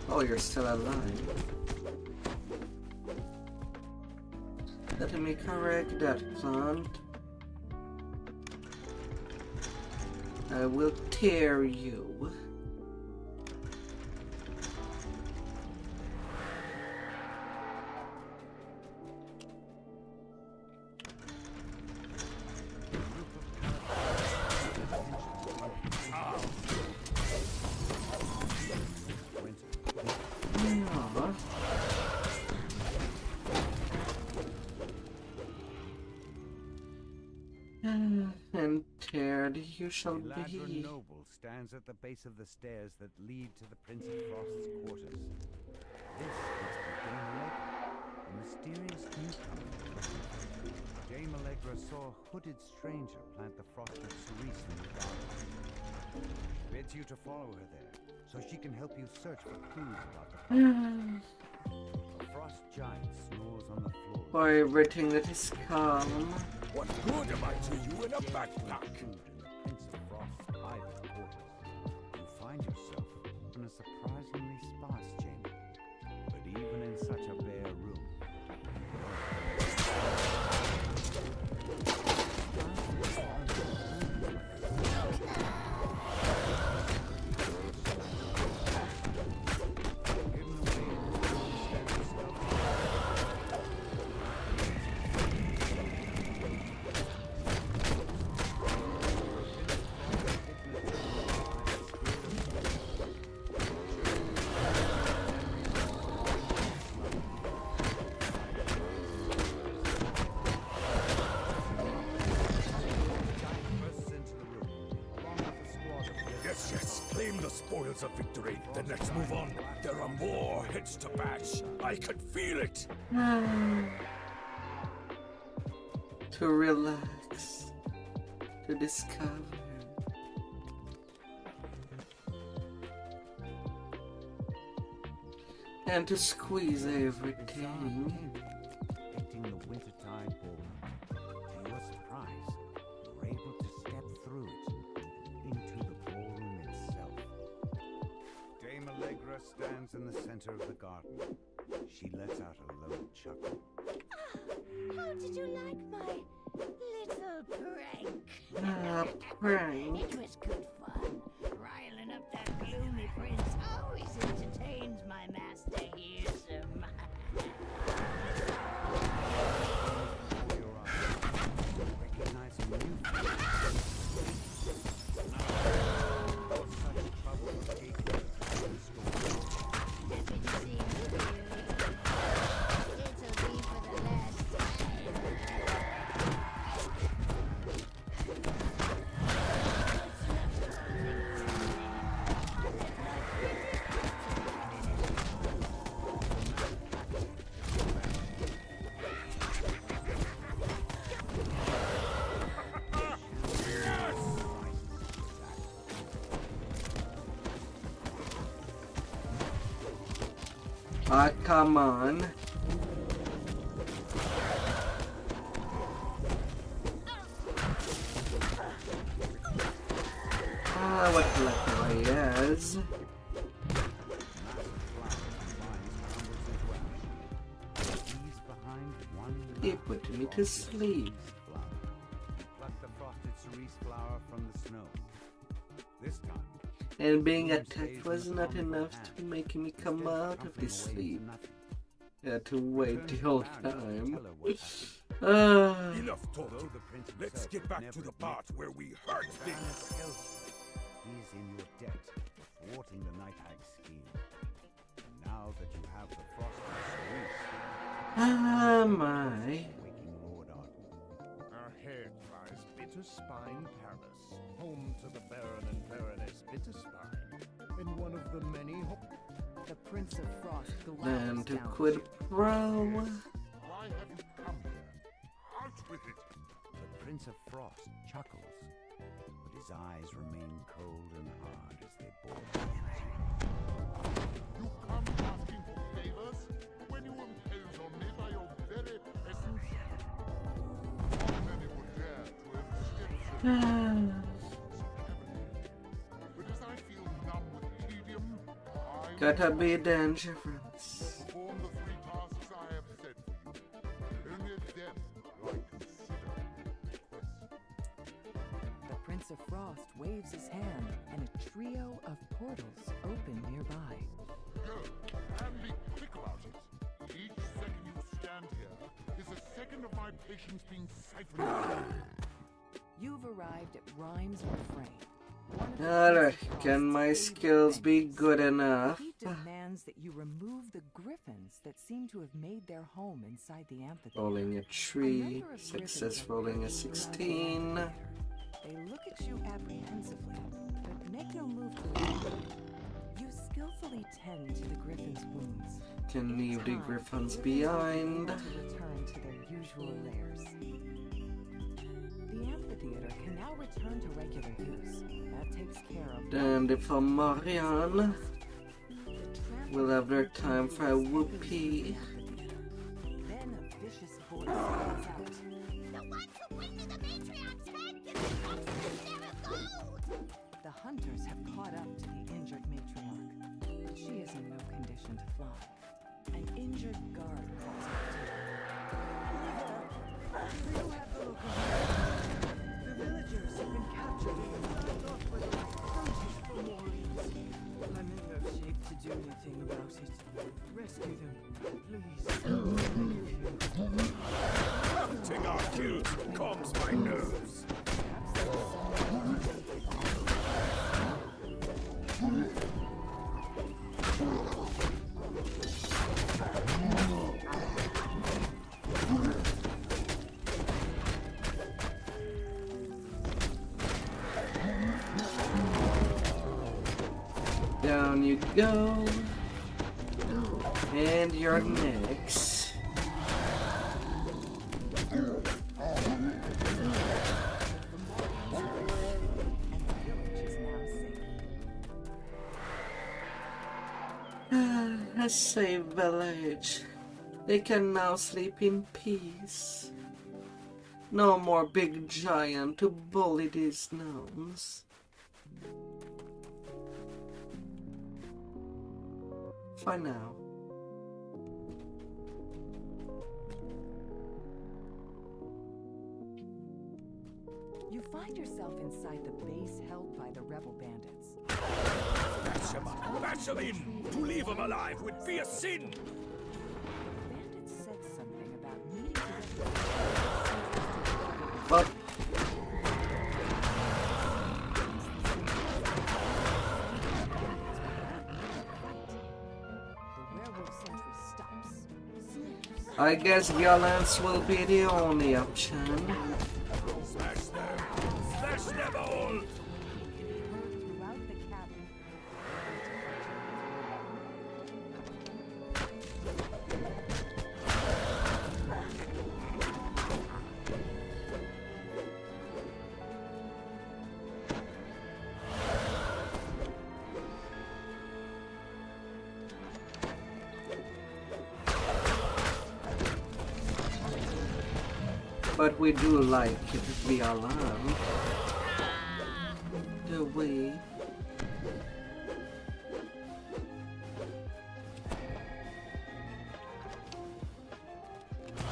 Oh, you're still alive. Let me correct that, plant. I will tear you. And teared you shall The Ladron be. noble stands at the base of the stairs that lead to the Prince of Frost's quarters. This must be Dame Allegra, the mysterious newcomer. Dame Allegra saw a hooded stranger plant the frosted cerise in the garden. She bids you to follow her there, so she can help you search for clues about the plant. A frost giant snores on the floor. For everything that is calm. What good am I to you in a backpack? In the Prince of Frost's private quarters, you find yourself in a surprisingly sparse chamber. But even in such a bare room, Yes, claim the spoils of victory. Then let's move on. There are more heads to bash. I can feel it. To relax. To discover. And to squeeze everything. depicting the wintertide ballroom. To your surprise, you're able to step through it into the ballroom itself. Dame Allegra stands in the center of the garden. She lets out a low chuckle. How did you like my little little prank. Prank. It was good fun. Riling up that gloomy prince always entertains my master here some. Come on. What lucky is. He put me to sleep. Pluck the frosted cerise flower from the snow. This time, And being attacked was not enough to make me come out of this sleep. I had to wait the whole time. Enough talk. Let's get back to the part where we hurt things. He's in your debt for thwarting the Night Hag's scheme. And now that you have the frosted cerise, my. Ahead lies Bitterspine Palace, home to the Baron and Baroness Bitterspine, and one of the many The Prince of Frost Then glowers to down. quit pro. Why have you come here? Out with it! the Prince of Frost chuckles, but his eyes remain cold and hard as they bore. You come asking for favors when you impose on me by your very essence. Not many would dare to have stepped so heavily. But as I feel numb with tedium, I Gotta be dangerous. perform the 3 tasks I have set for you. Only a death will I consider request. The Prince of Frost waves his hand, and a trio of portals open nearby. Go, and be quick about it. Each second you stand here is a second of my patience being siphoned out. You've arrived at Rhyme's Refrain. One of the Alright, Prince of can Frost's my favorite skills be things. good enough? He demands that you remove the griffins that seem to have made their home inside the amphitheater. Rolling a tree, number of success griffins rolling a are 16. They look at you apprehensively, but make no move to leave. You skillfully tend to the griffins' wounds. Can leave the Time, griffins griffins are behind. able to return to their usual lairs. The amphitheater can now return to regular use. That takes care of. Then the Fomorian will have their time for a whoopee. Then a vicious voice calls out. The ones who went to the Matriarch's head get the boxes never go! The hunters have caught up to the injured matriarch, but she is in no condition to fly. An injured guard calls out to her. Do you have the look of the villagers have been captured and dragged off by the Frostish Fomorians. I'm in no shape to do anything about it. Rescue them, please. Hunting our kills calms my nerves. Down you go. And you're next. A safe village. They can now sleep in peace. No more big giant to bully these gnomes. For now. You find yourself inside the base held by the rebel bandits. Bash him up! Bash him in! To leave him alive would be a sin! The bandits said something about needing to get But the werewolf sentry stops, sniffs. I guess violence will be the only option. Smash them! Smash them all! Throughout the cabin. But we do like it to be alarmed. Do we?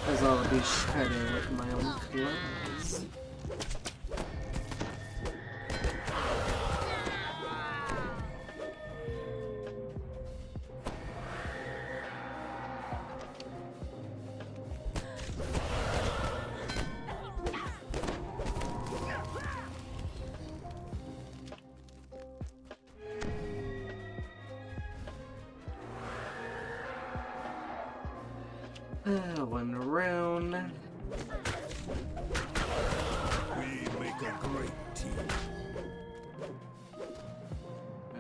As I'll be shredding with my own clothes. One rune. We make a great team.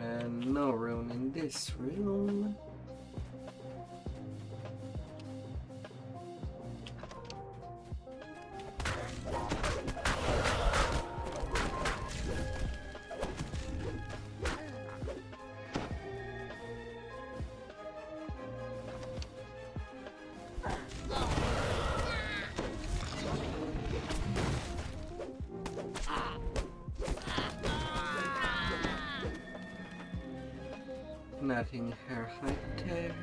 And no rune in this room. Nothing here right there.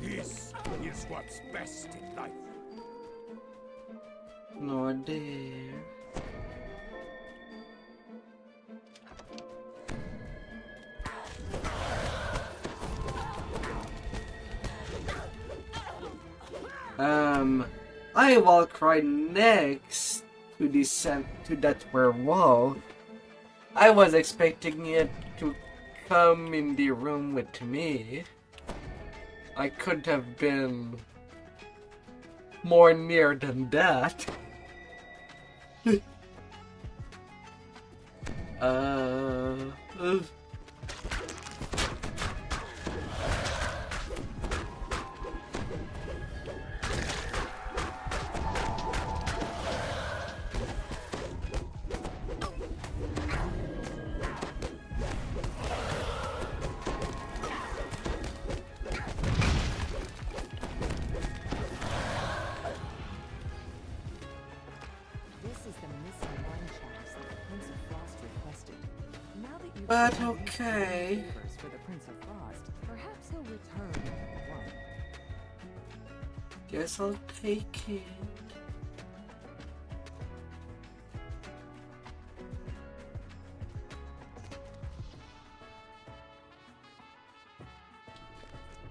This is what's best in life. Nor there. I walk right next to that wall. I was expecting it to come in the room with me. I couldn't have been more near than that. But okay. For the Prince of Frost, perhaps he'll return one. Guess I'll take it.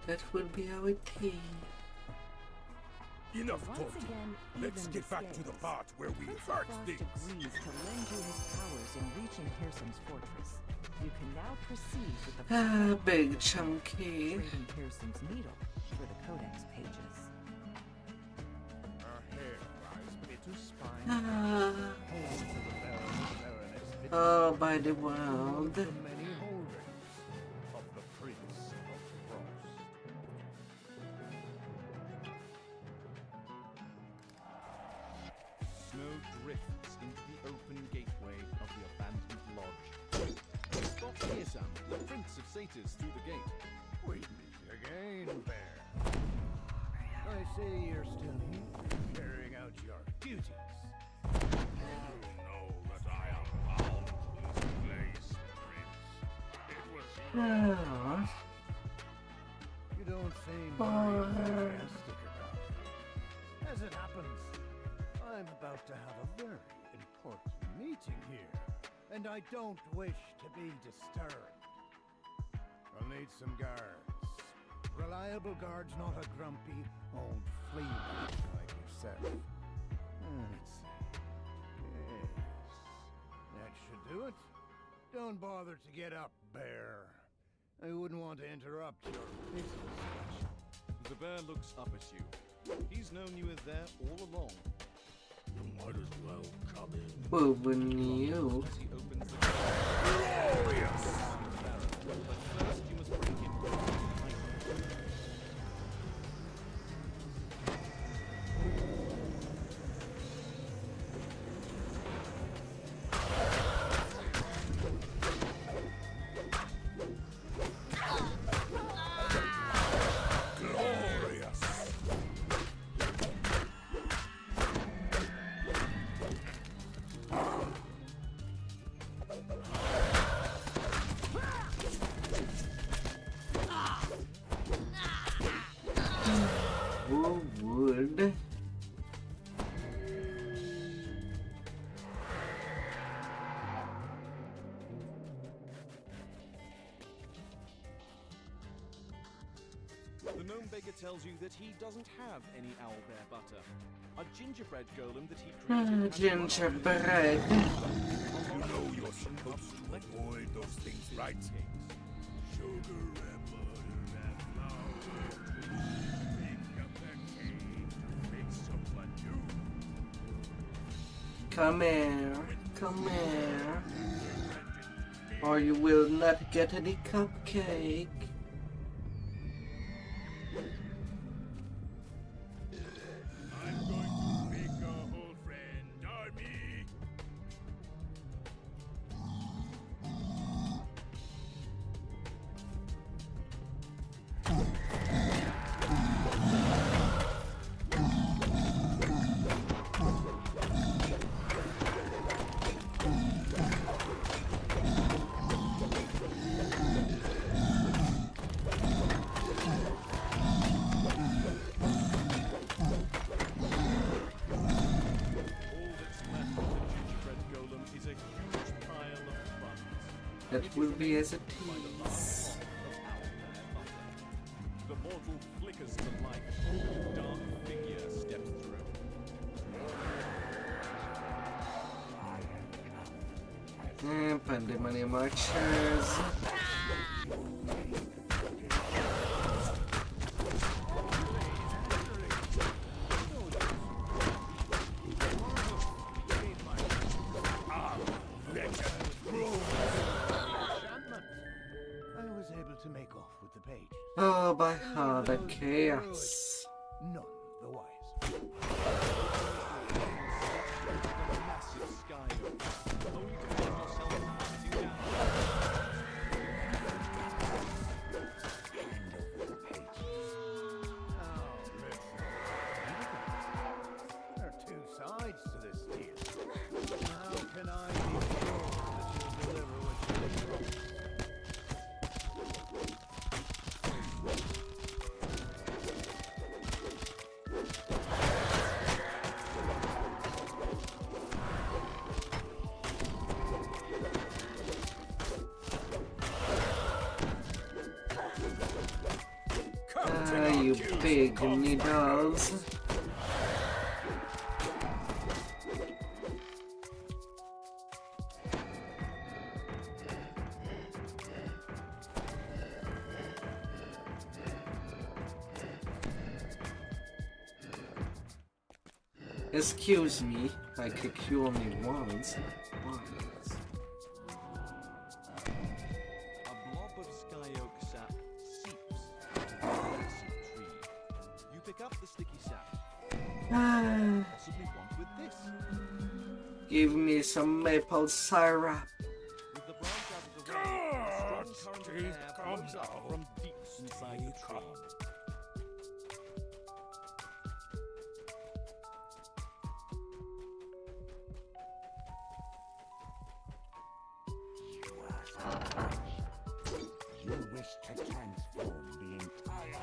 That would be our team. Enough talking. Let's get back to the part where we hurt things. Agrees to lend you his powers in reaching Pearson's fortress. You can now proceed with the big chunky. trading Pearson's needle for the codex pages. Her hair rise bitter spine. Oh, by the world. The many holdings of the Prince of Frost. Snow drifts into the open gateway of the abandoned lodge. Spot Pearson, the Prince of Satyrs, through the gate. We meet again, Bear. I see you're still here, carrying out your duties. You know that I am bound to this place. Yeah. You don't seem very enthusiastic about it. As it happens, I'm about to have a very important meeting here, and I don't wish to be disturbed. I'll need some guards. Reliable guards, not a grumpy old flea like yourself. Let's see. Yes, that should do it. Don't bother to get up, bear. I wouldn't want to interrupt your business. The bear looks up at you. He's known you as there all along. You might as well come in. Well, when you... As he opens the door. Glorious! But first you must bring him behind. Wood. The gnome beggar tells you that he doesn't have any owlbear butter. A gingerbread golem that he created has Gingerbread. You know you're supposed to avoid those things, right? Sugar and butter and flour. Pick up that cake and make someone new. Come here. Come here. Or you will not get any cupcake. I'm going to make a whole friend army. That will be as it is. The mortal flickers to life. A dark figure steps through. Pandemonium marchers. To make off with the page. Oh, by how the chaos. None the wiser. Massive sky only to find yourself passing down. There are two sides to this deal. How can I be sure that you'll deliver what you promised? You big needles. Excuse me, I click you only once. A blob of sky oak sap seeps from the backseat tree. You pick up the sticky sap. Possibly want with this. Give me some maple syrup. With the branch out of the way, a strong current of air blows up from deep inside the tree. wish to transform the entire...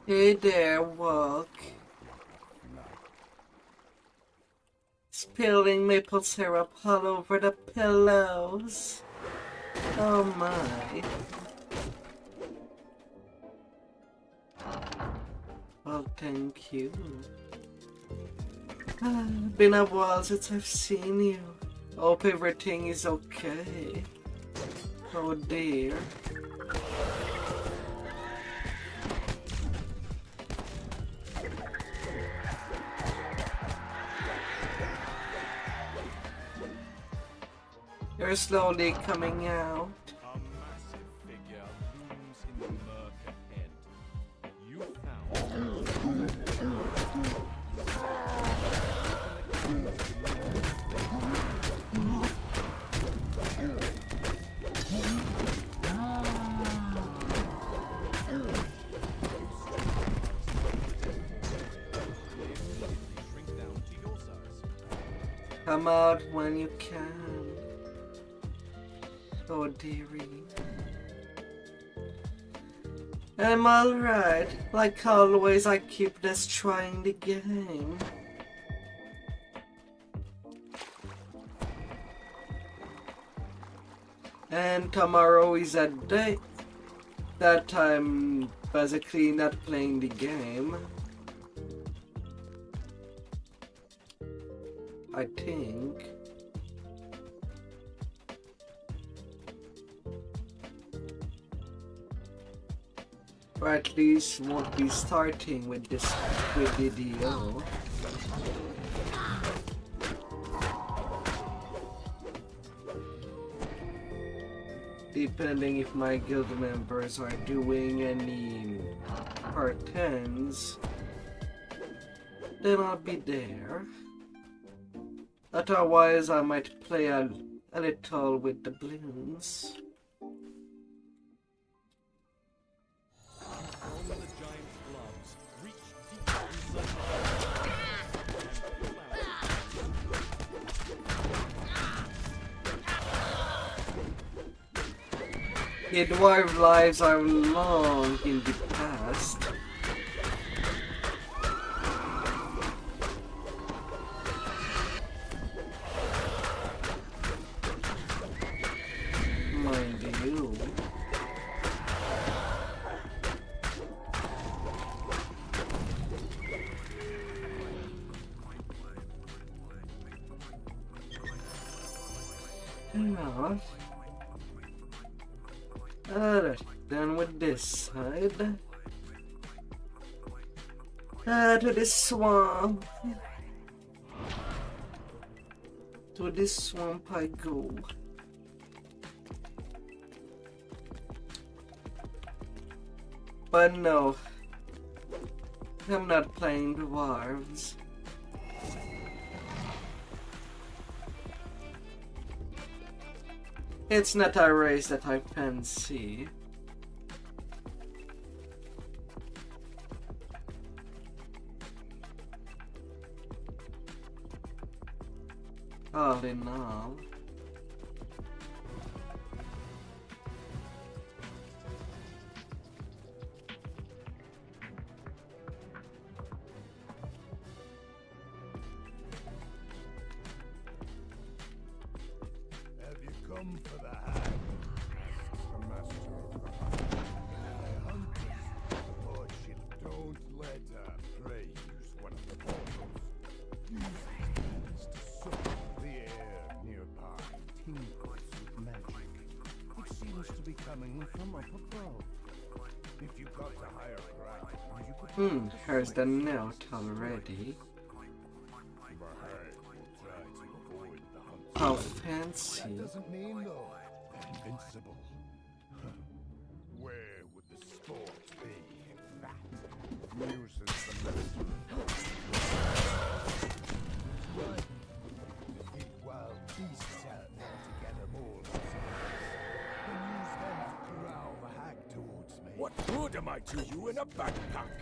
Hey there, walk. Spilling maple syrup all over the pillows. Oh my. Well, thank you. Been a while since I've seen you. Hope everything is okay. Oh dear. You're slowly coming out. A massive figure looms in the murk ahead. You found... Come out when you can. Oh dearie. I'm alright. Like always, I keep destroying the game. And tomorrow is a day that I'm basically not playing the game. I think. Or at least won't be starting with this video. Depending if my guild members are doing any part 10s, then I'll be there. Otherwise, I might play a little with the balloons. The dwarf lives are long in the past. Mind you. No. Alright, done with this side. To the swamp. To this swamp I go. But no, I'm not playing dwarves. It's not a race that I fancy. All in all. Have you come for the hag? Asks the master of the hunt. The hunters, lordship, don't let her prey use one of the portals. Use these means to soak the air nearby tingles with magic. It seems to be coming from up above. If you got the higher ground, you could... Here's the note already. How fancy. That doesn't mean, though, they're invincible. Where would the sport be, in fact? Muses the medicine. Defeat wild beasts out altogether more then use them to corral the hag towards me. What good am I to you in a backpack?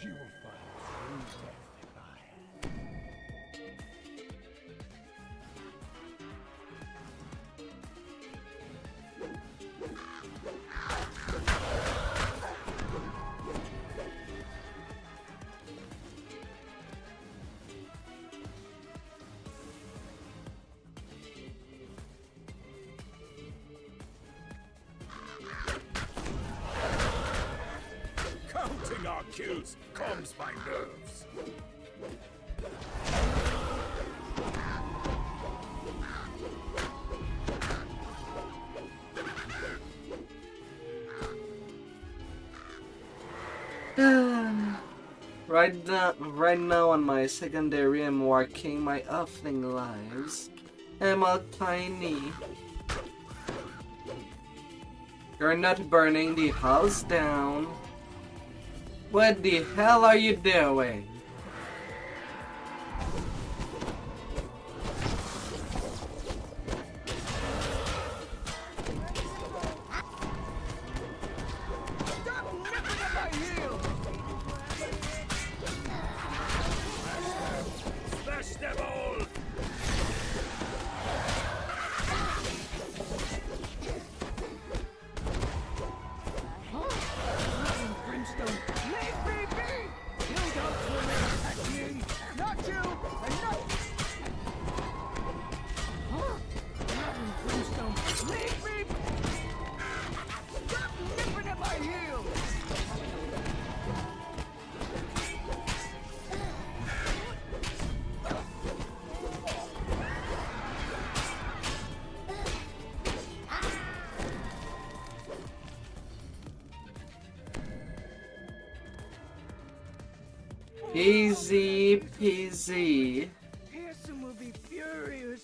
She will find true death in my hand. Counting our kills calms my nerves. Right now on my secondary I'm working my Halfling lives. I'm all tiny. You're not burning the house down. What the hell are you doing? Smash them all! Easy peasy. Pearson will be furious.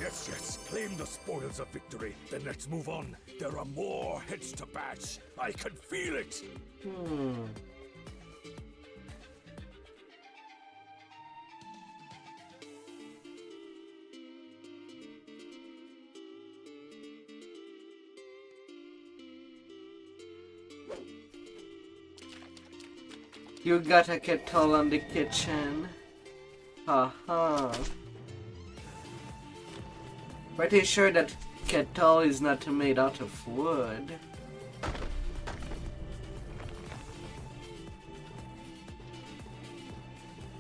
Yes, yes, claim the spoils of victory. Then let's move on. There are more heads to bash. I can feel it. You got a kettle on the kitchen. Haha. Pretty sure that kettle is not made out of wood.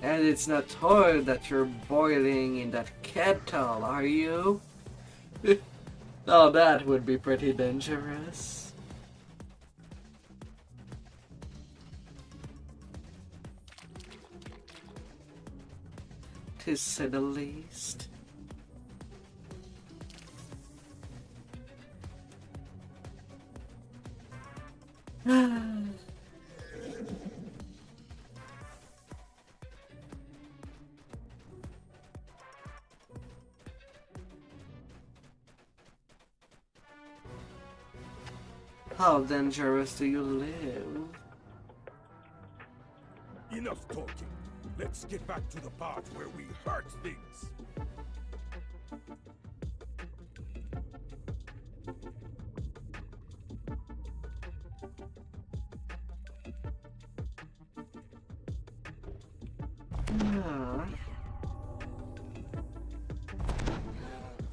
And it's not oil that you're boiling in that kettle, are you? Oh, that would be pretty dangerous. To say the least. How dangerous do you live? Enough talking. Let's get back to the part where we hurt things.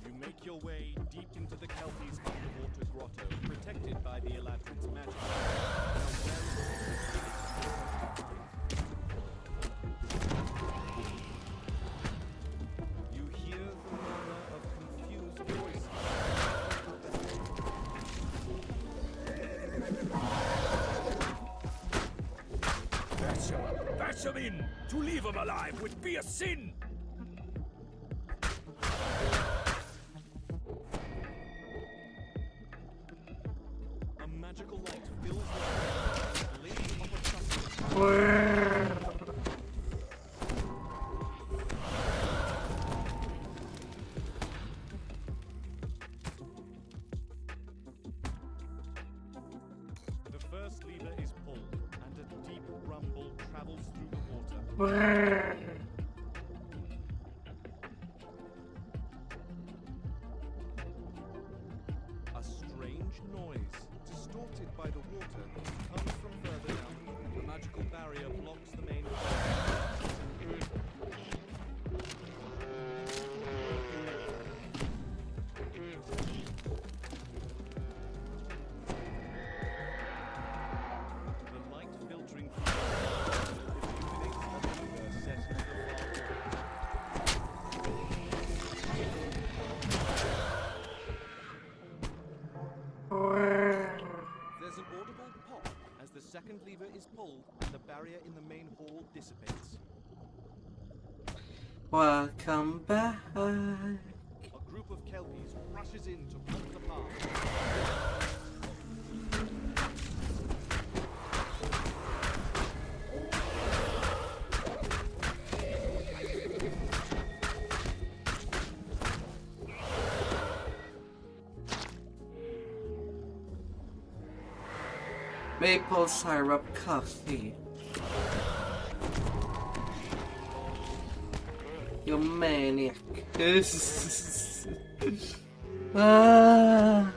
You make your way deep into the Kelpie's underwater grotto, protected by the Eladrin's magic. You hear the murmur of confused voices. Bash him in! To leave him alive would be a sin! A magical light fills the room. Lady of a trusted. The first lever is pulled, and a deep rumble travels through the water. A strange noise, distorted by the water, comes from further down. The magical barrier blocks the main The light filtering through illuminates a lever set in the There's an audible pop as the second lever is pulled and the barrier in the main hall dissipates. Welcome back. A group of Kelpies rushes in to block the path. Maple syrup coffee. You maniac. Ah.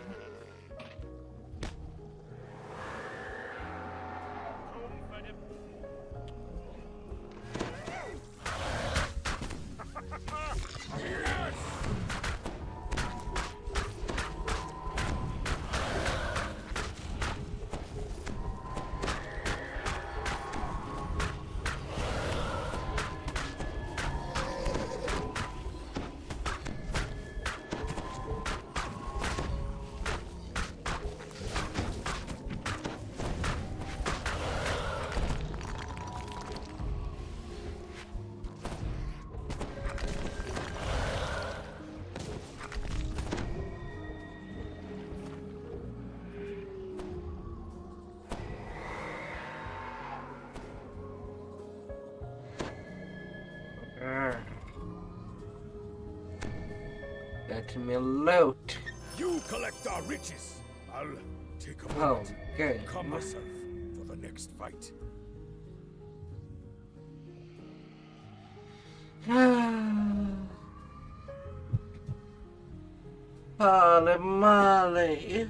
Let me loot. You collect our riches. I'll take a Oh, moment. good. Calm myself for the next fight. Holy moly.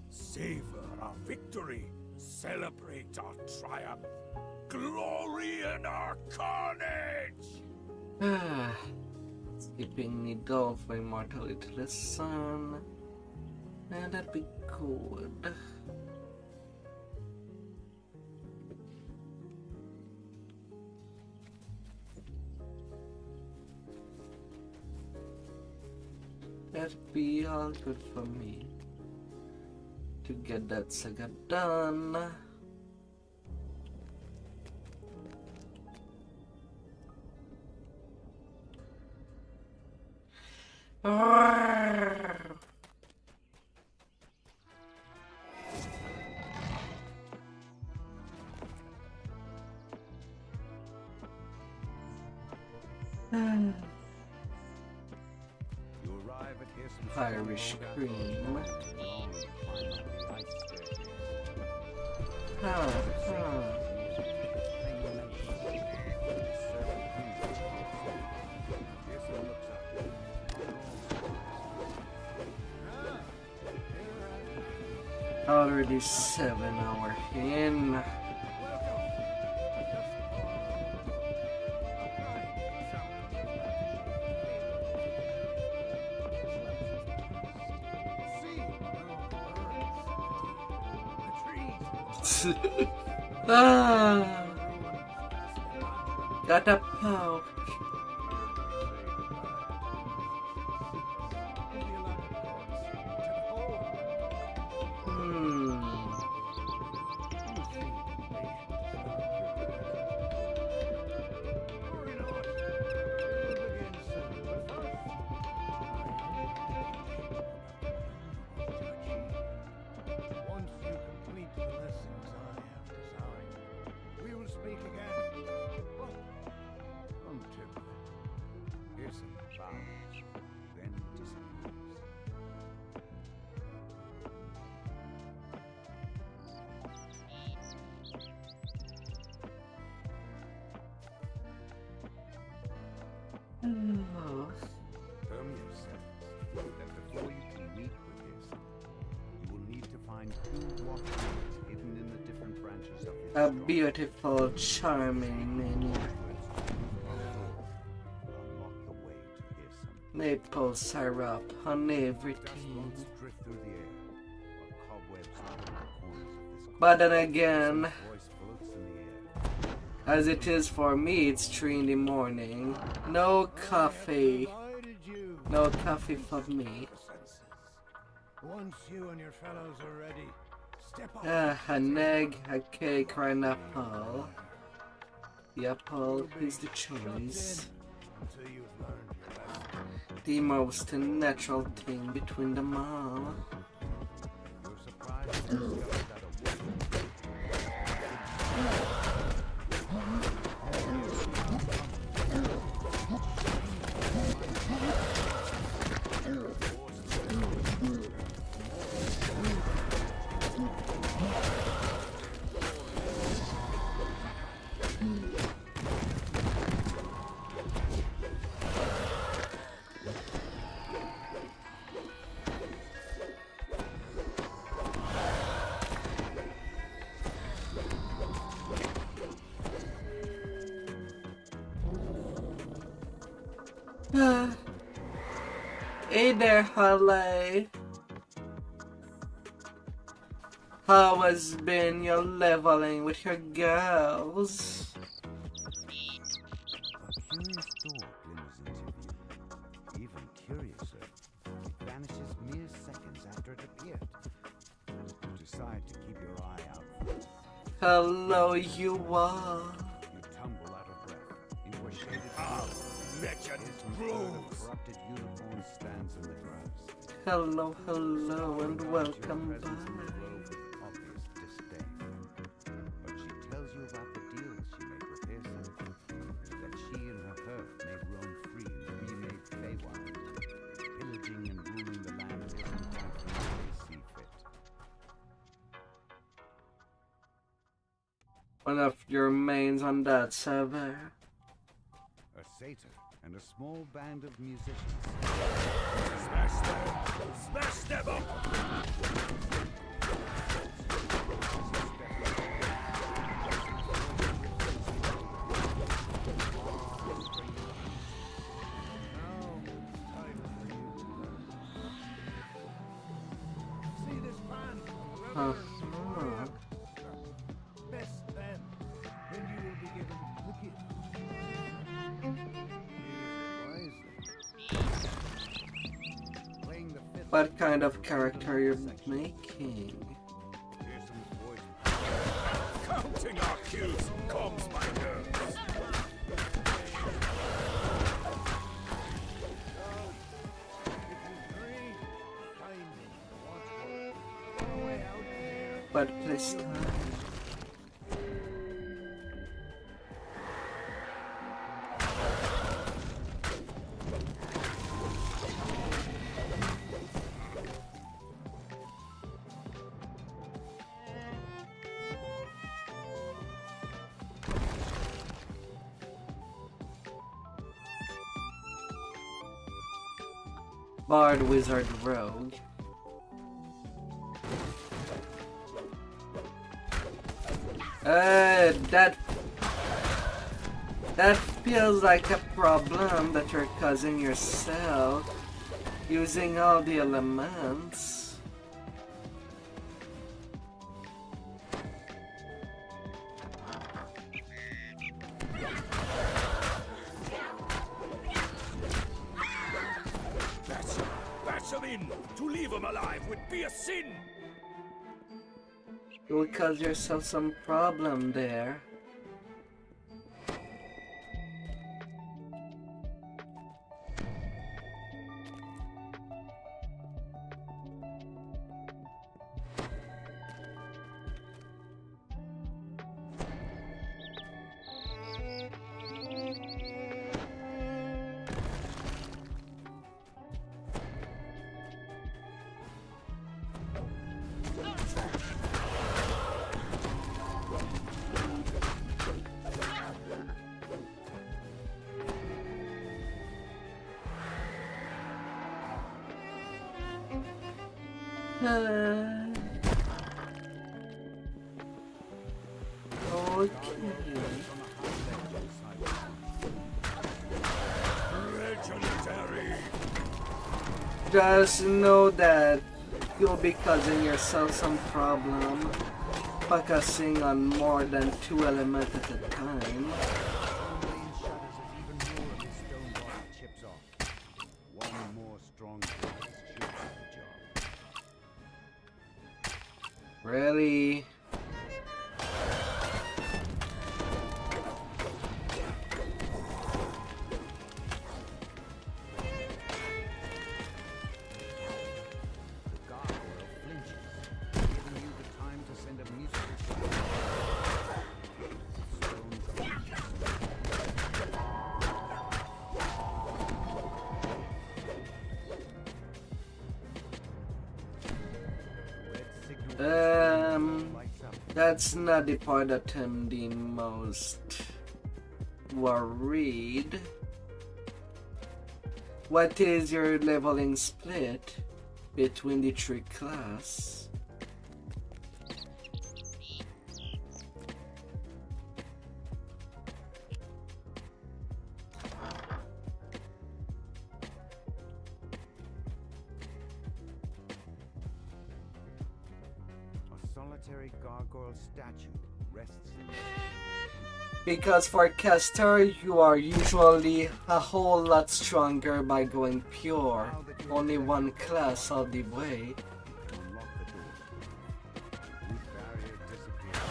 Savor our victory. Celebrate our triumph. Glory in our carnage. Skipping the door for immortality to the sun. And that'd be good. That'd be all good for me. To get that saga done. Irish cream. Already 7 hours in. Got a pouch. Firm yourself that before you can meet with his, you will need to find 2 watchpoints hidden in the different branches of his A beautiful, charming menu. unlock the way to his. Maple syrup on everything. Drift through the air, while cobwebs cover the corners of this. But then again, Voice floats in the air. as it is for me, it's 3 in the morning. No coffee. No coffee for me. Once you and your fellows are ready, step up. An egg, a cake, or an apple. The apple is the choice. Until you've learned your lesson. The most natural thing between them all. You're surprised to discover that a Hey there, Holly. How has been your leveling with your girls? A curious thought glimmers into view. Even curiouser, it vanishes mere seconds after it appeared. You decide to keep your eye out for it. Hello, you all. You tumble out of breath into a shaded wretched grove. Corrupted unicorn stands in the grass. Hello, hello, and welcome back. Obvious disdain. But she tells you about the deals she made with Pearson. That she and her herd may roam free in the remade Feywild, pillaging and ruling the land any time they see fit. One of your mains on that server. A satyr and a small band of musicians. Smash them! Smash them up! See this man? Best then, then you will be given the gift. What kind of character you're making? Counting our cues calms my nerves. But please time. Bard, wizard, rogue. That feels like a problem that you're causing yourself, using all the elements. Bash them in! To leave them alive would be a sin! You will cause yourself some problem there. Okay. Just know that you'll be causing yourself some problem focusing on more than 2 elements at a time. One more strong blast should do the job. Really? That's not the part that I'm the most worried. What is your leveling split between the 3 class? Gargoyle statue rests in Because for caster, you are usually a whole lot stronger by going pure, only 1 class all the way. unlock the door. This barrier disappears.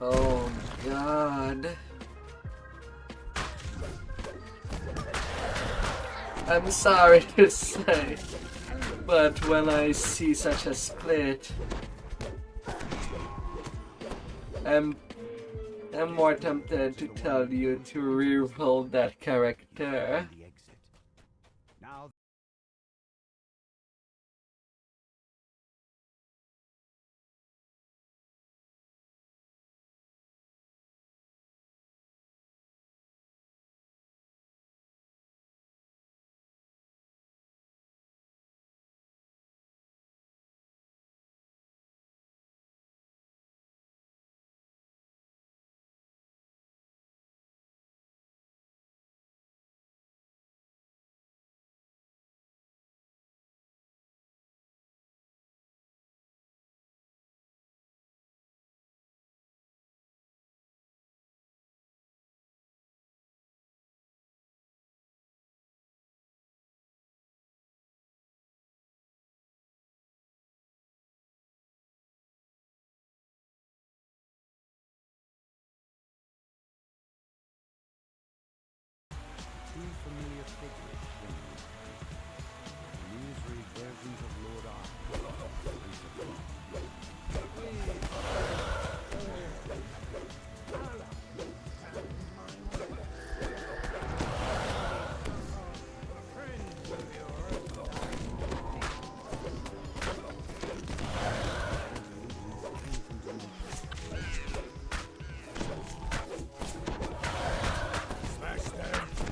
Oh God. I'm sorry to say, but when I see such a split, I'm more tempted to tell you to re-roll that character. Now two familiar figures swimming. Illusory versions of Lord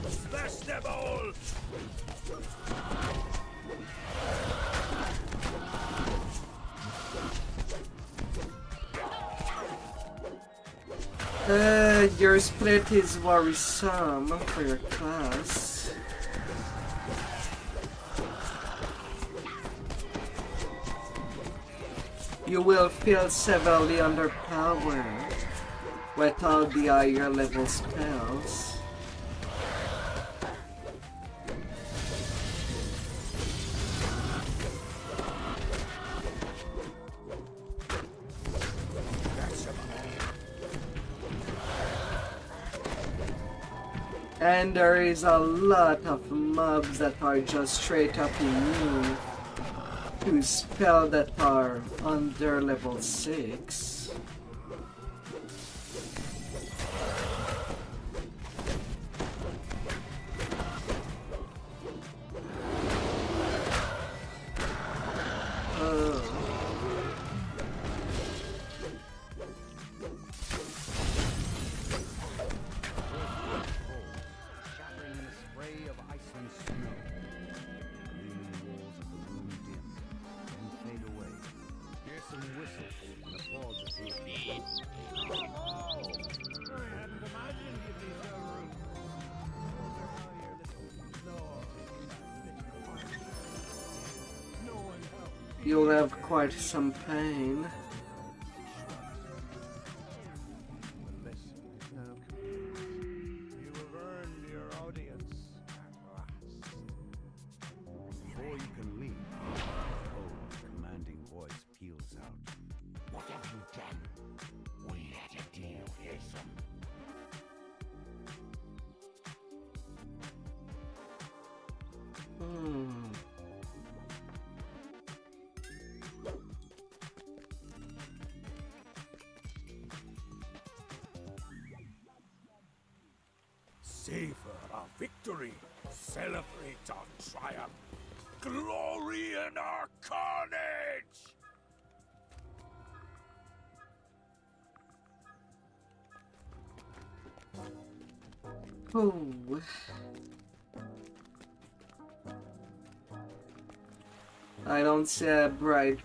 Smash them all! Your split is worrisome for your class. You will feel severely underpowered without the higher level spells. And there is a lot of mobs that are just straight up immune to spells that are under level 6. you'll have quite some pain. You have earned your audience at last. Before you can leave, a cold, commanding voice peals out. What have you done? We had a deal, Hazel. Savor our victory. Celebrate our triumph. Glory in our carnage! Oh. I don't see a bright.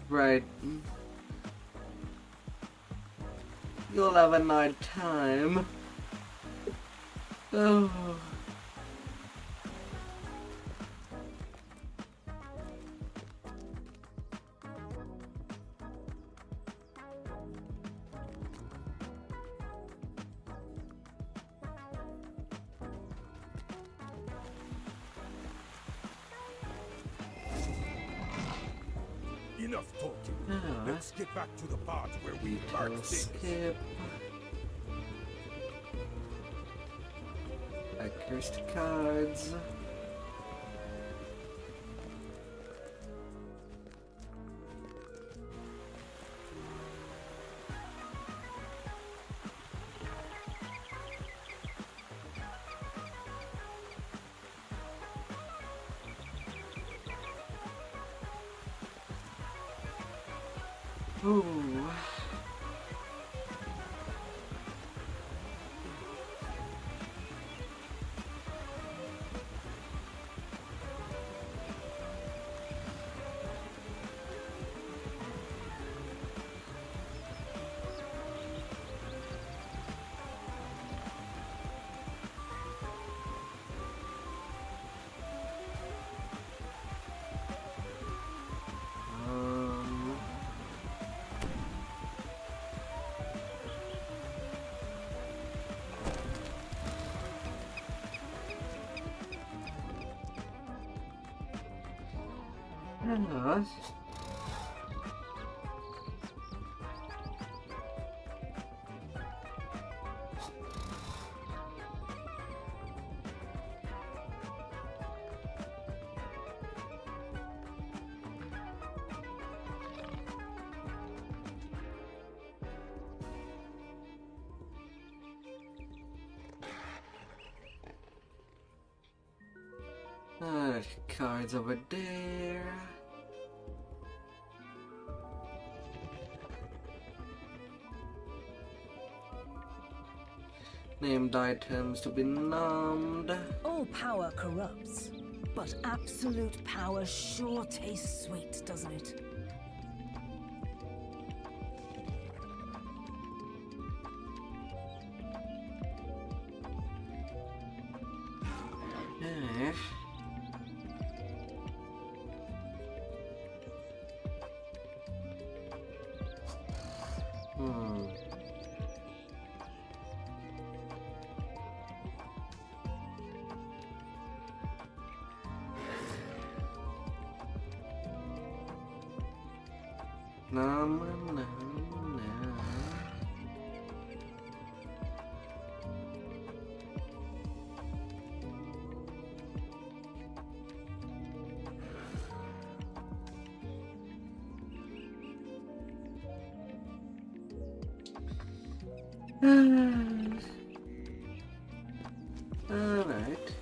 You'll have a night time. Oh. Enough talking. Let's get back to the part where we mark things. Skip. Accursed cards. Ooh. Hello. Cards over there. Named items to be numbed. All power corrupts, but absolute power sure tastes sweet, doesn't it? Alright.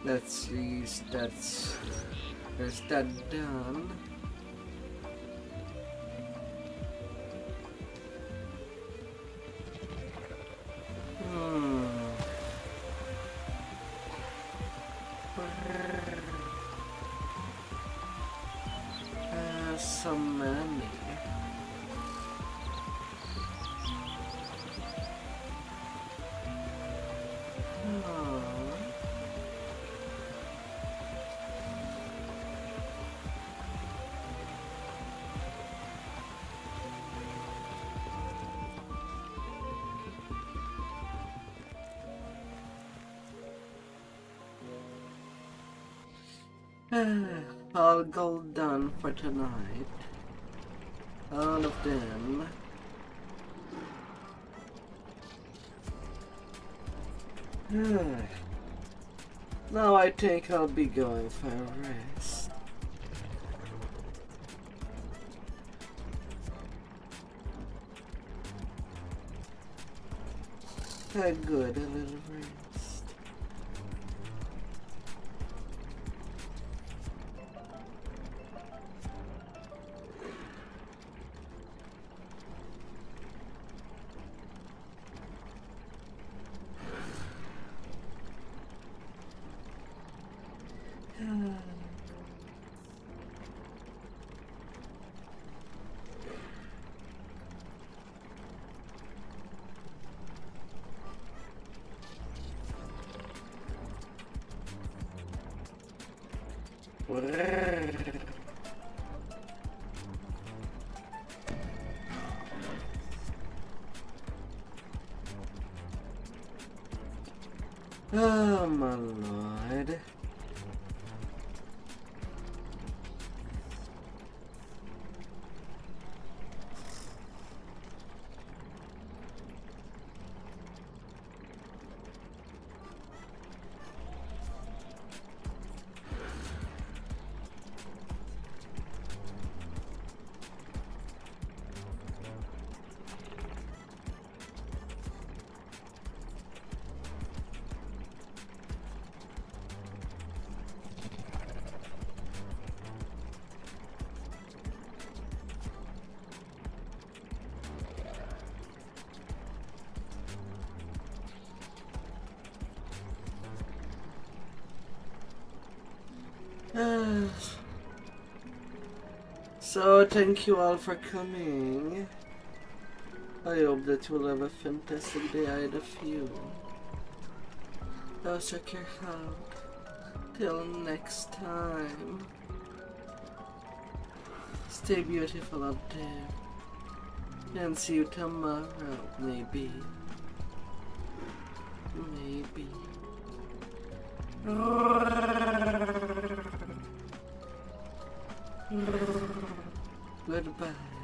Let's see, there's that done. So many. All gold done for tonight. All of them. Now I think I'll be going for a rest. A good little rest. Oh my lord. So thank you all for coming. I hope that you'll have a fantastic day ahead of you. Go check your out. Till next time. Stay beautiful out there. And see you tomorrow, maybe. Maybe. Goodbye.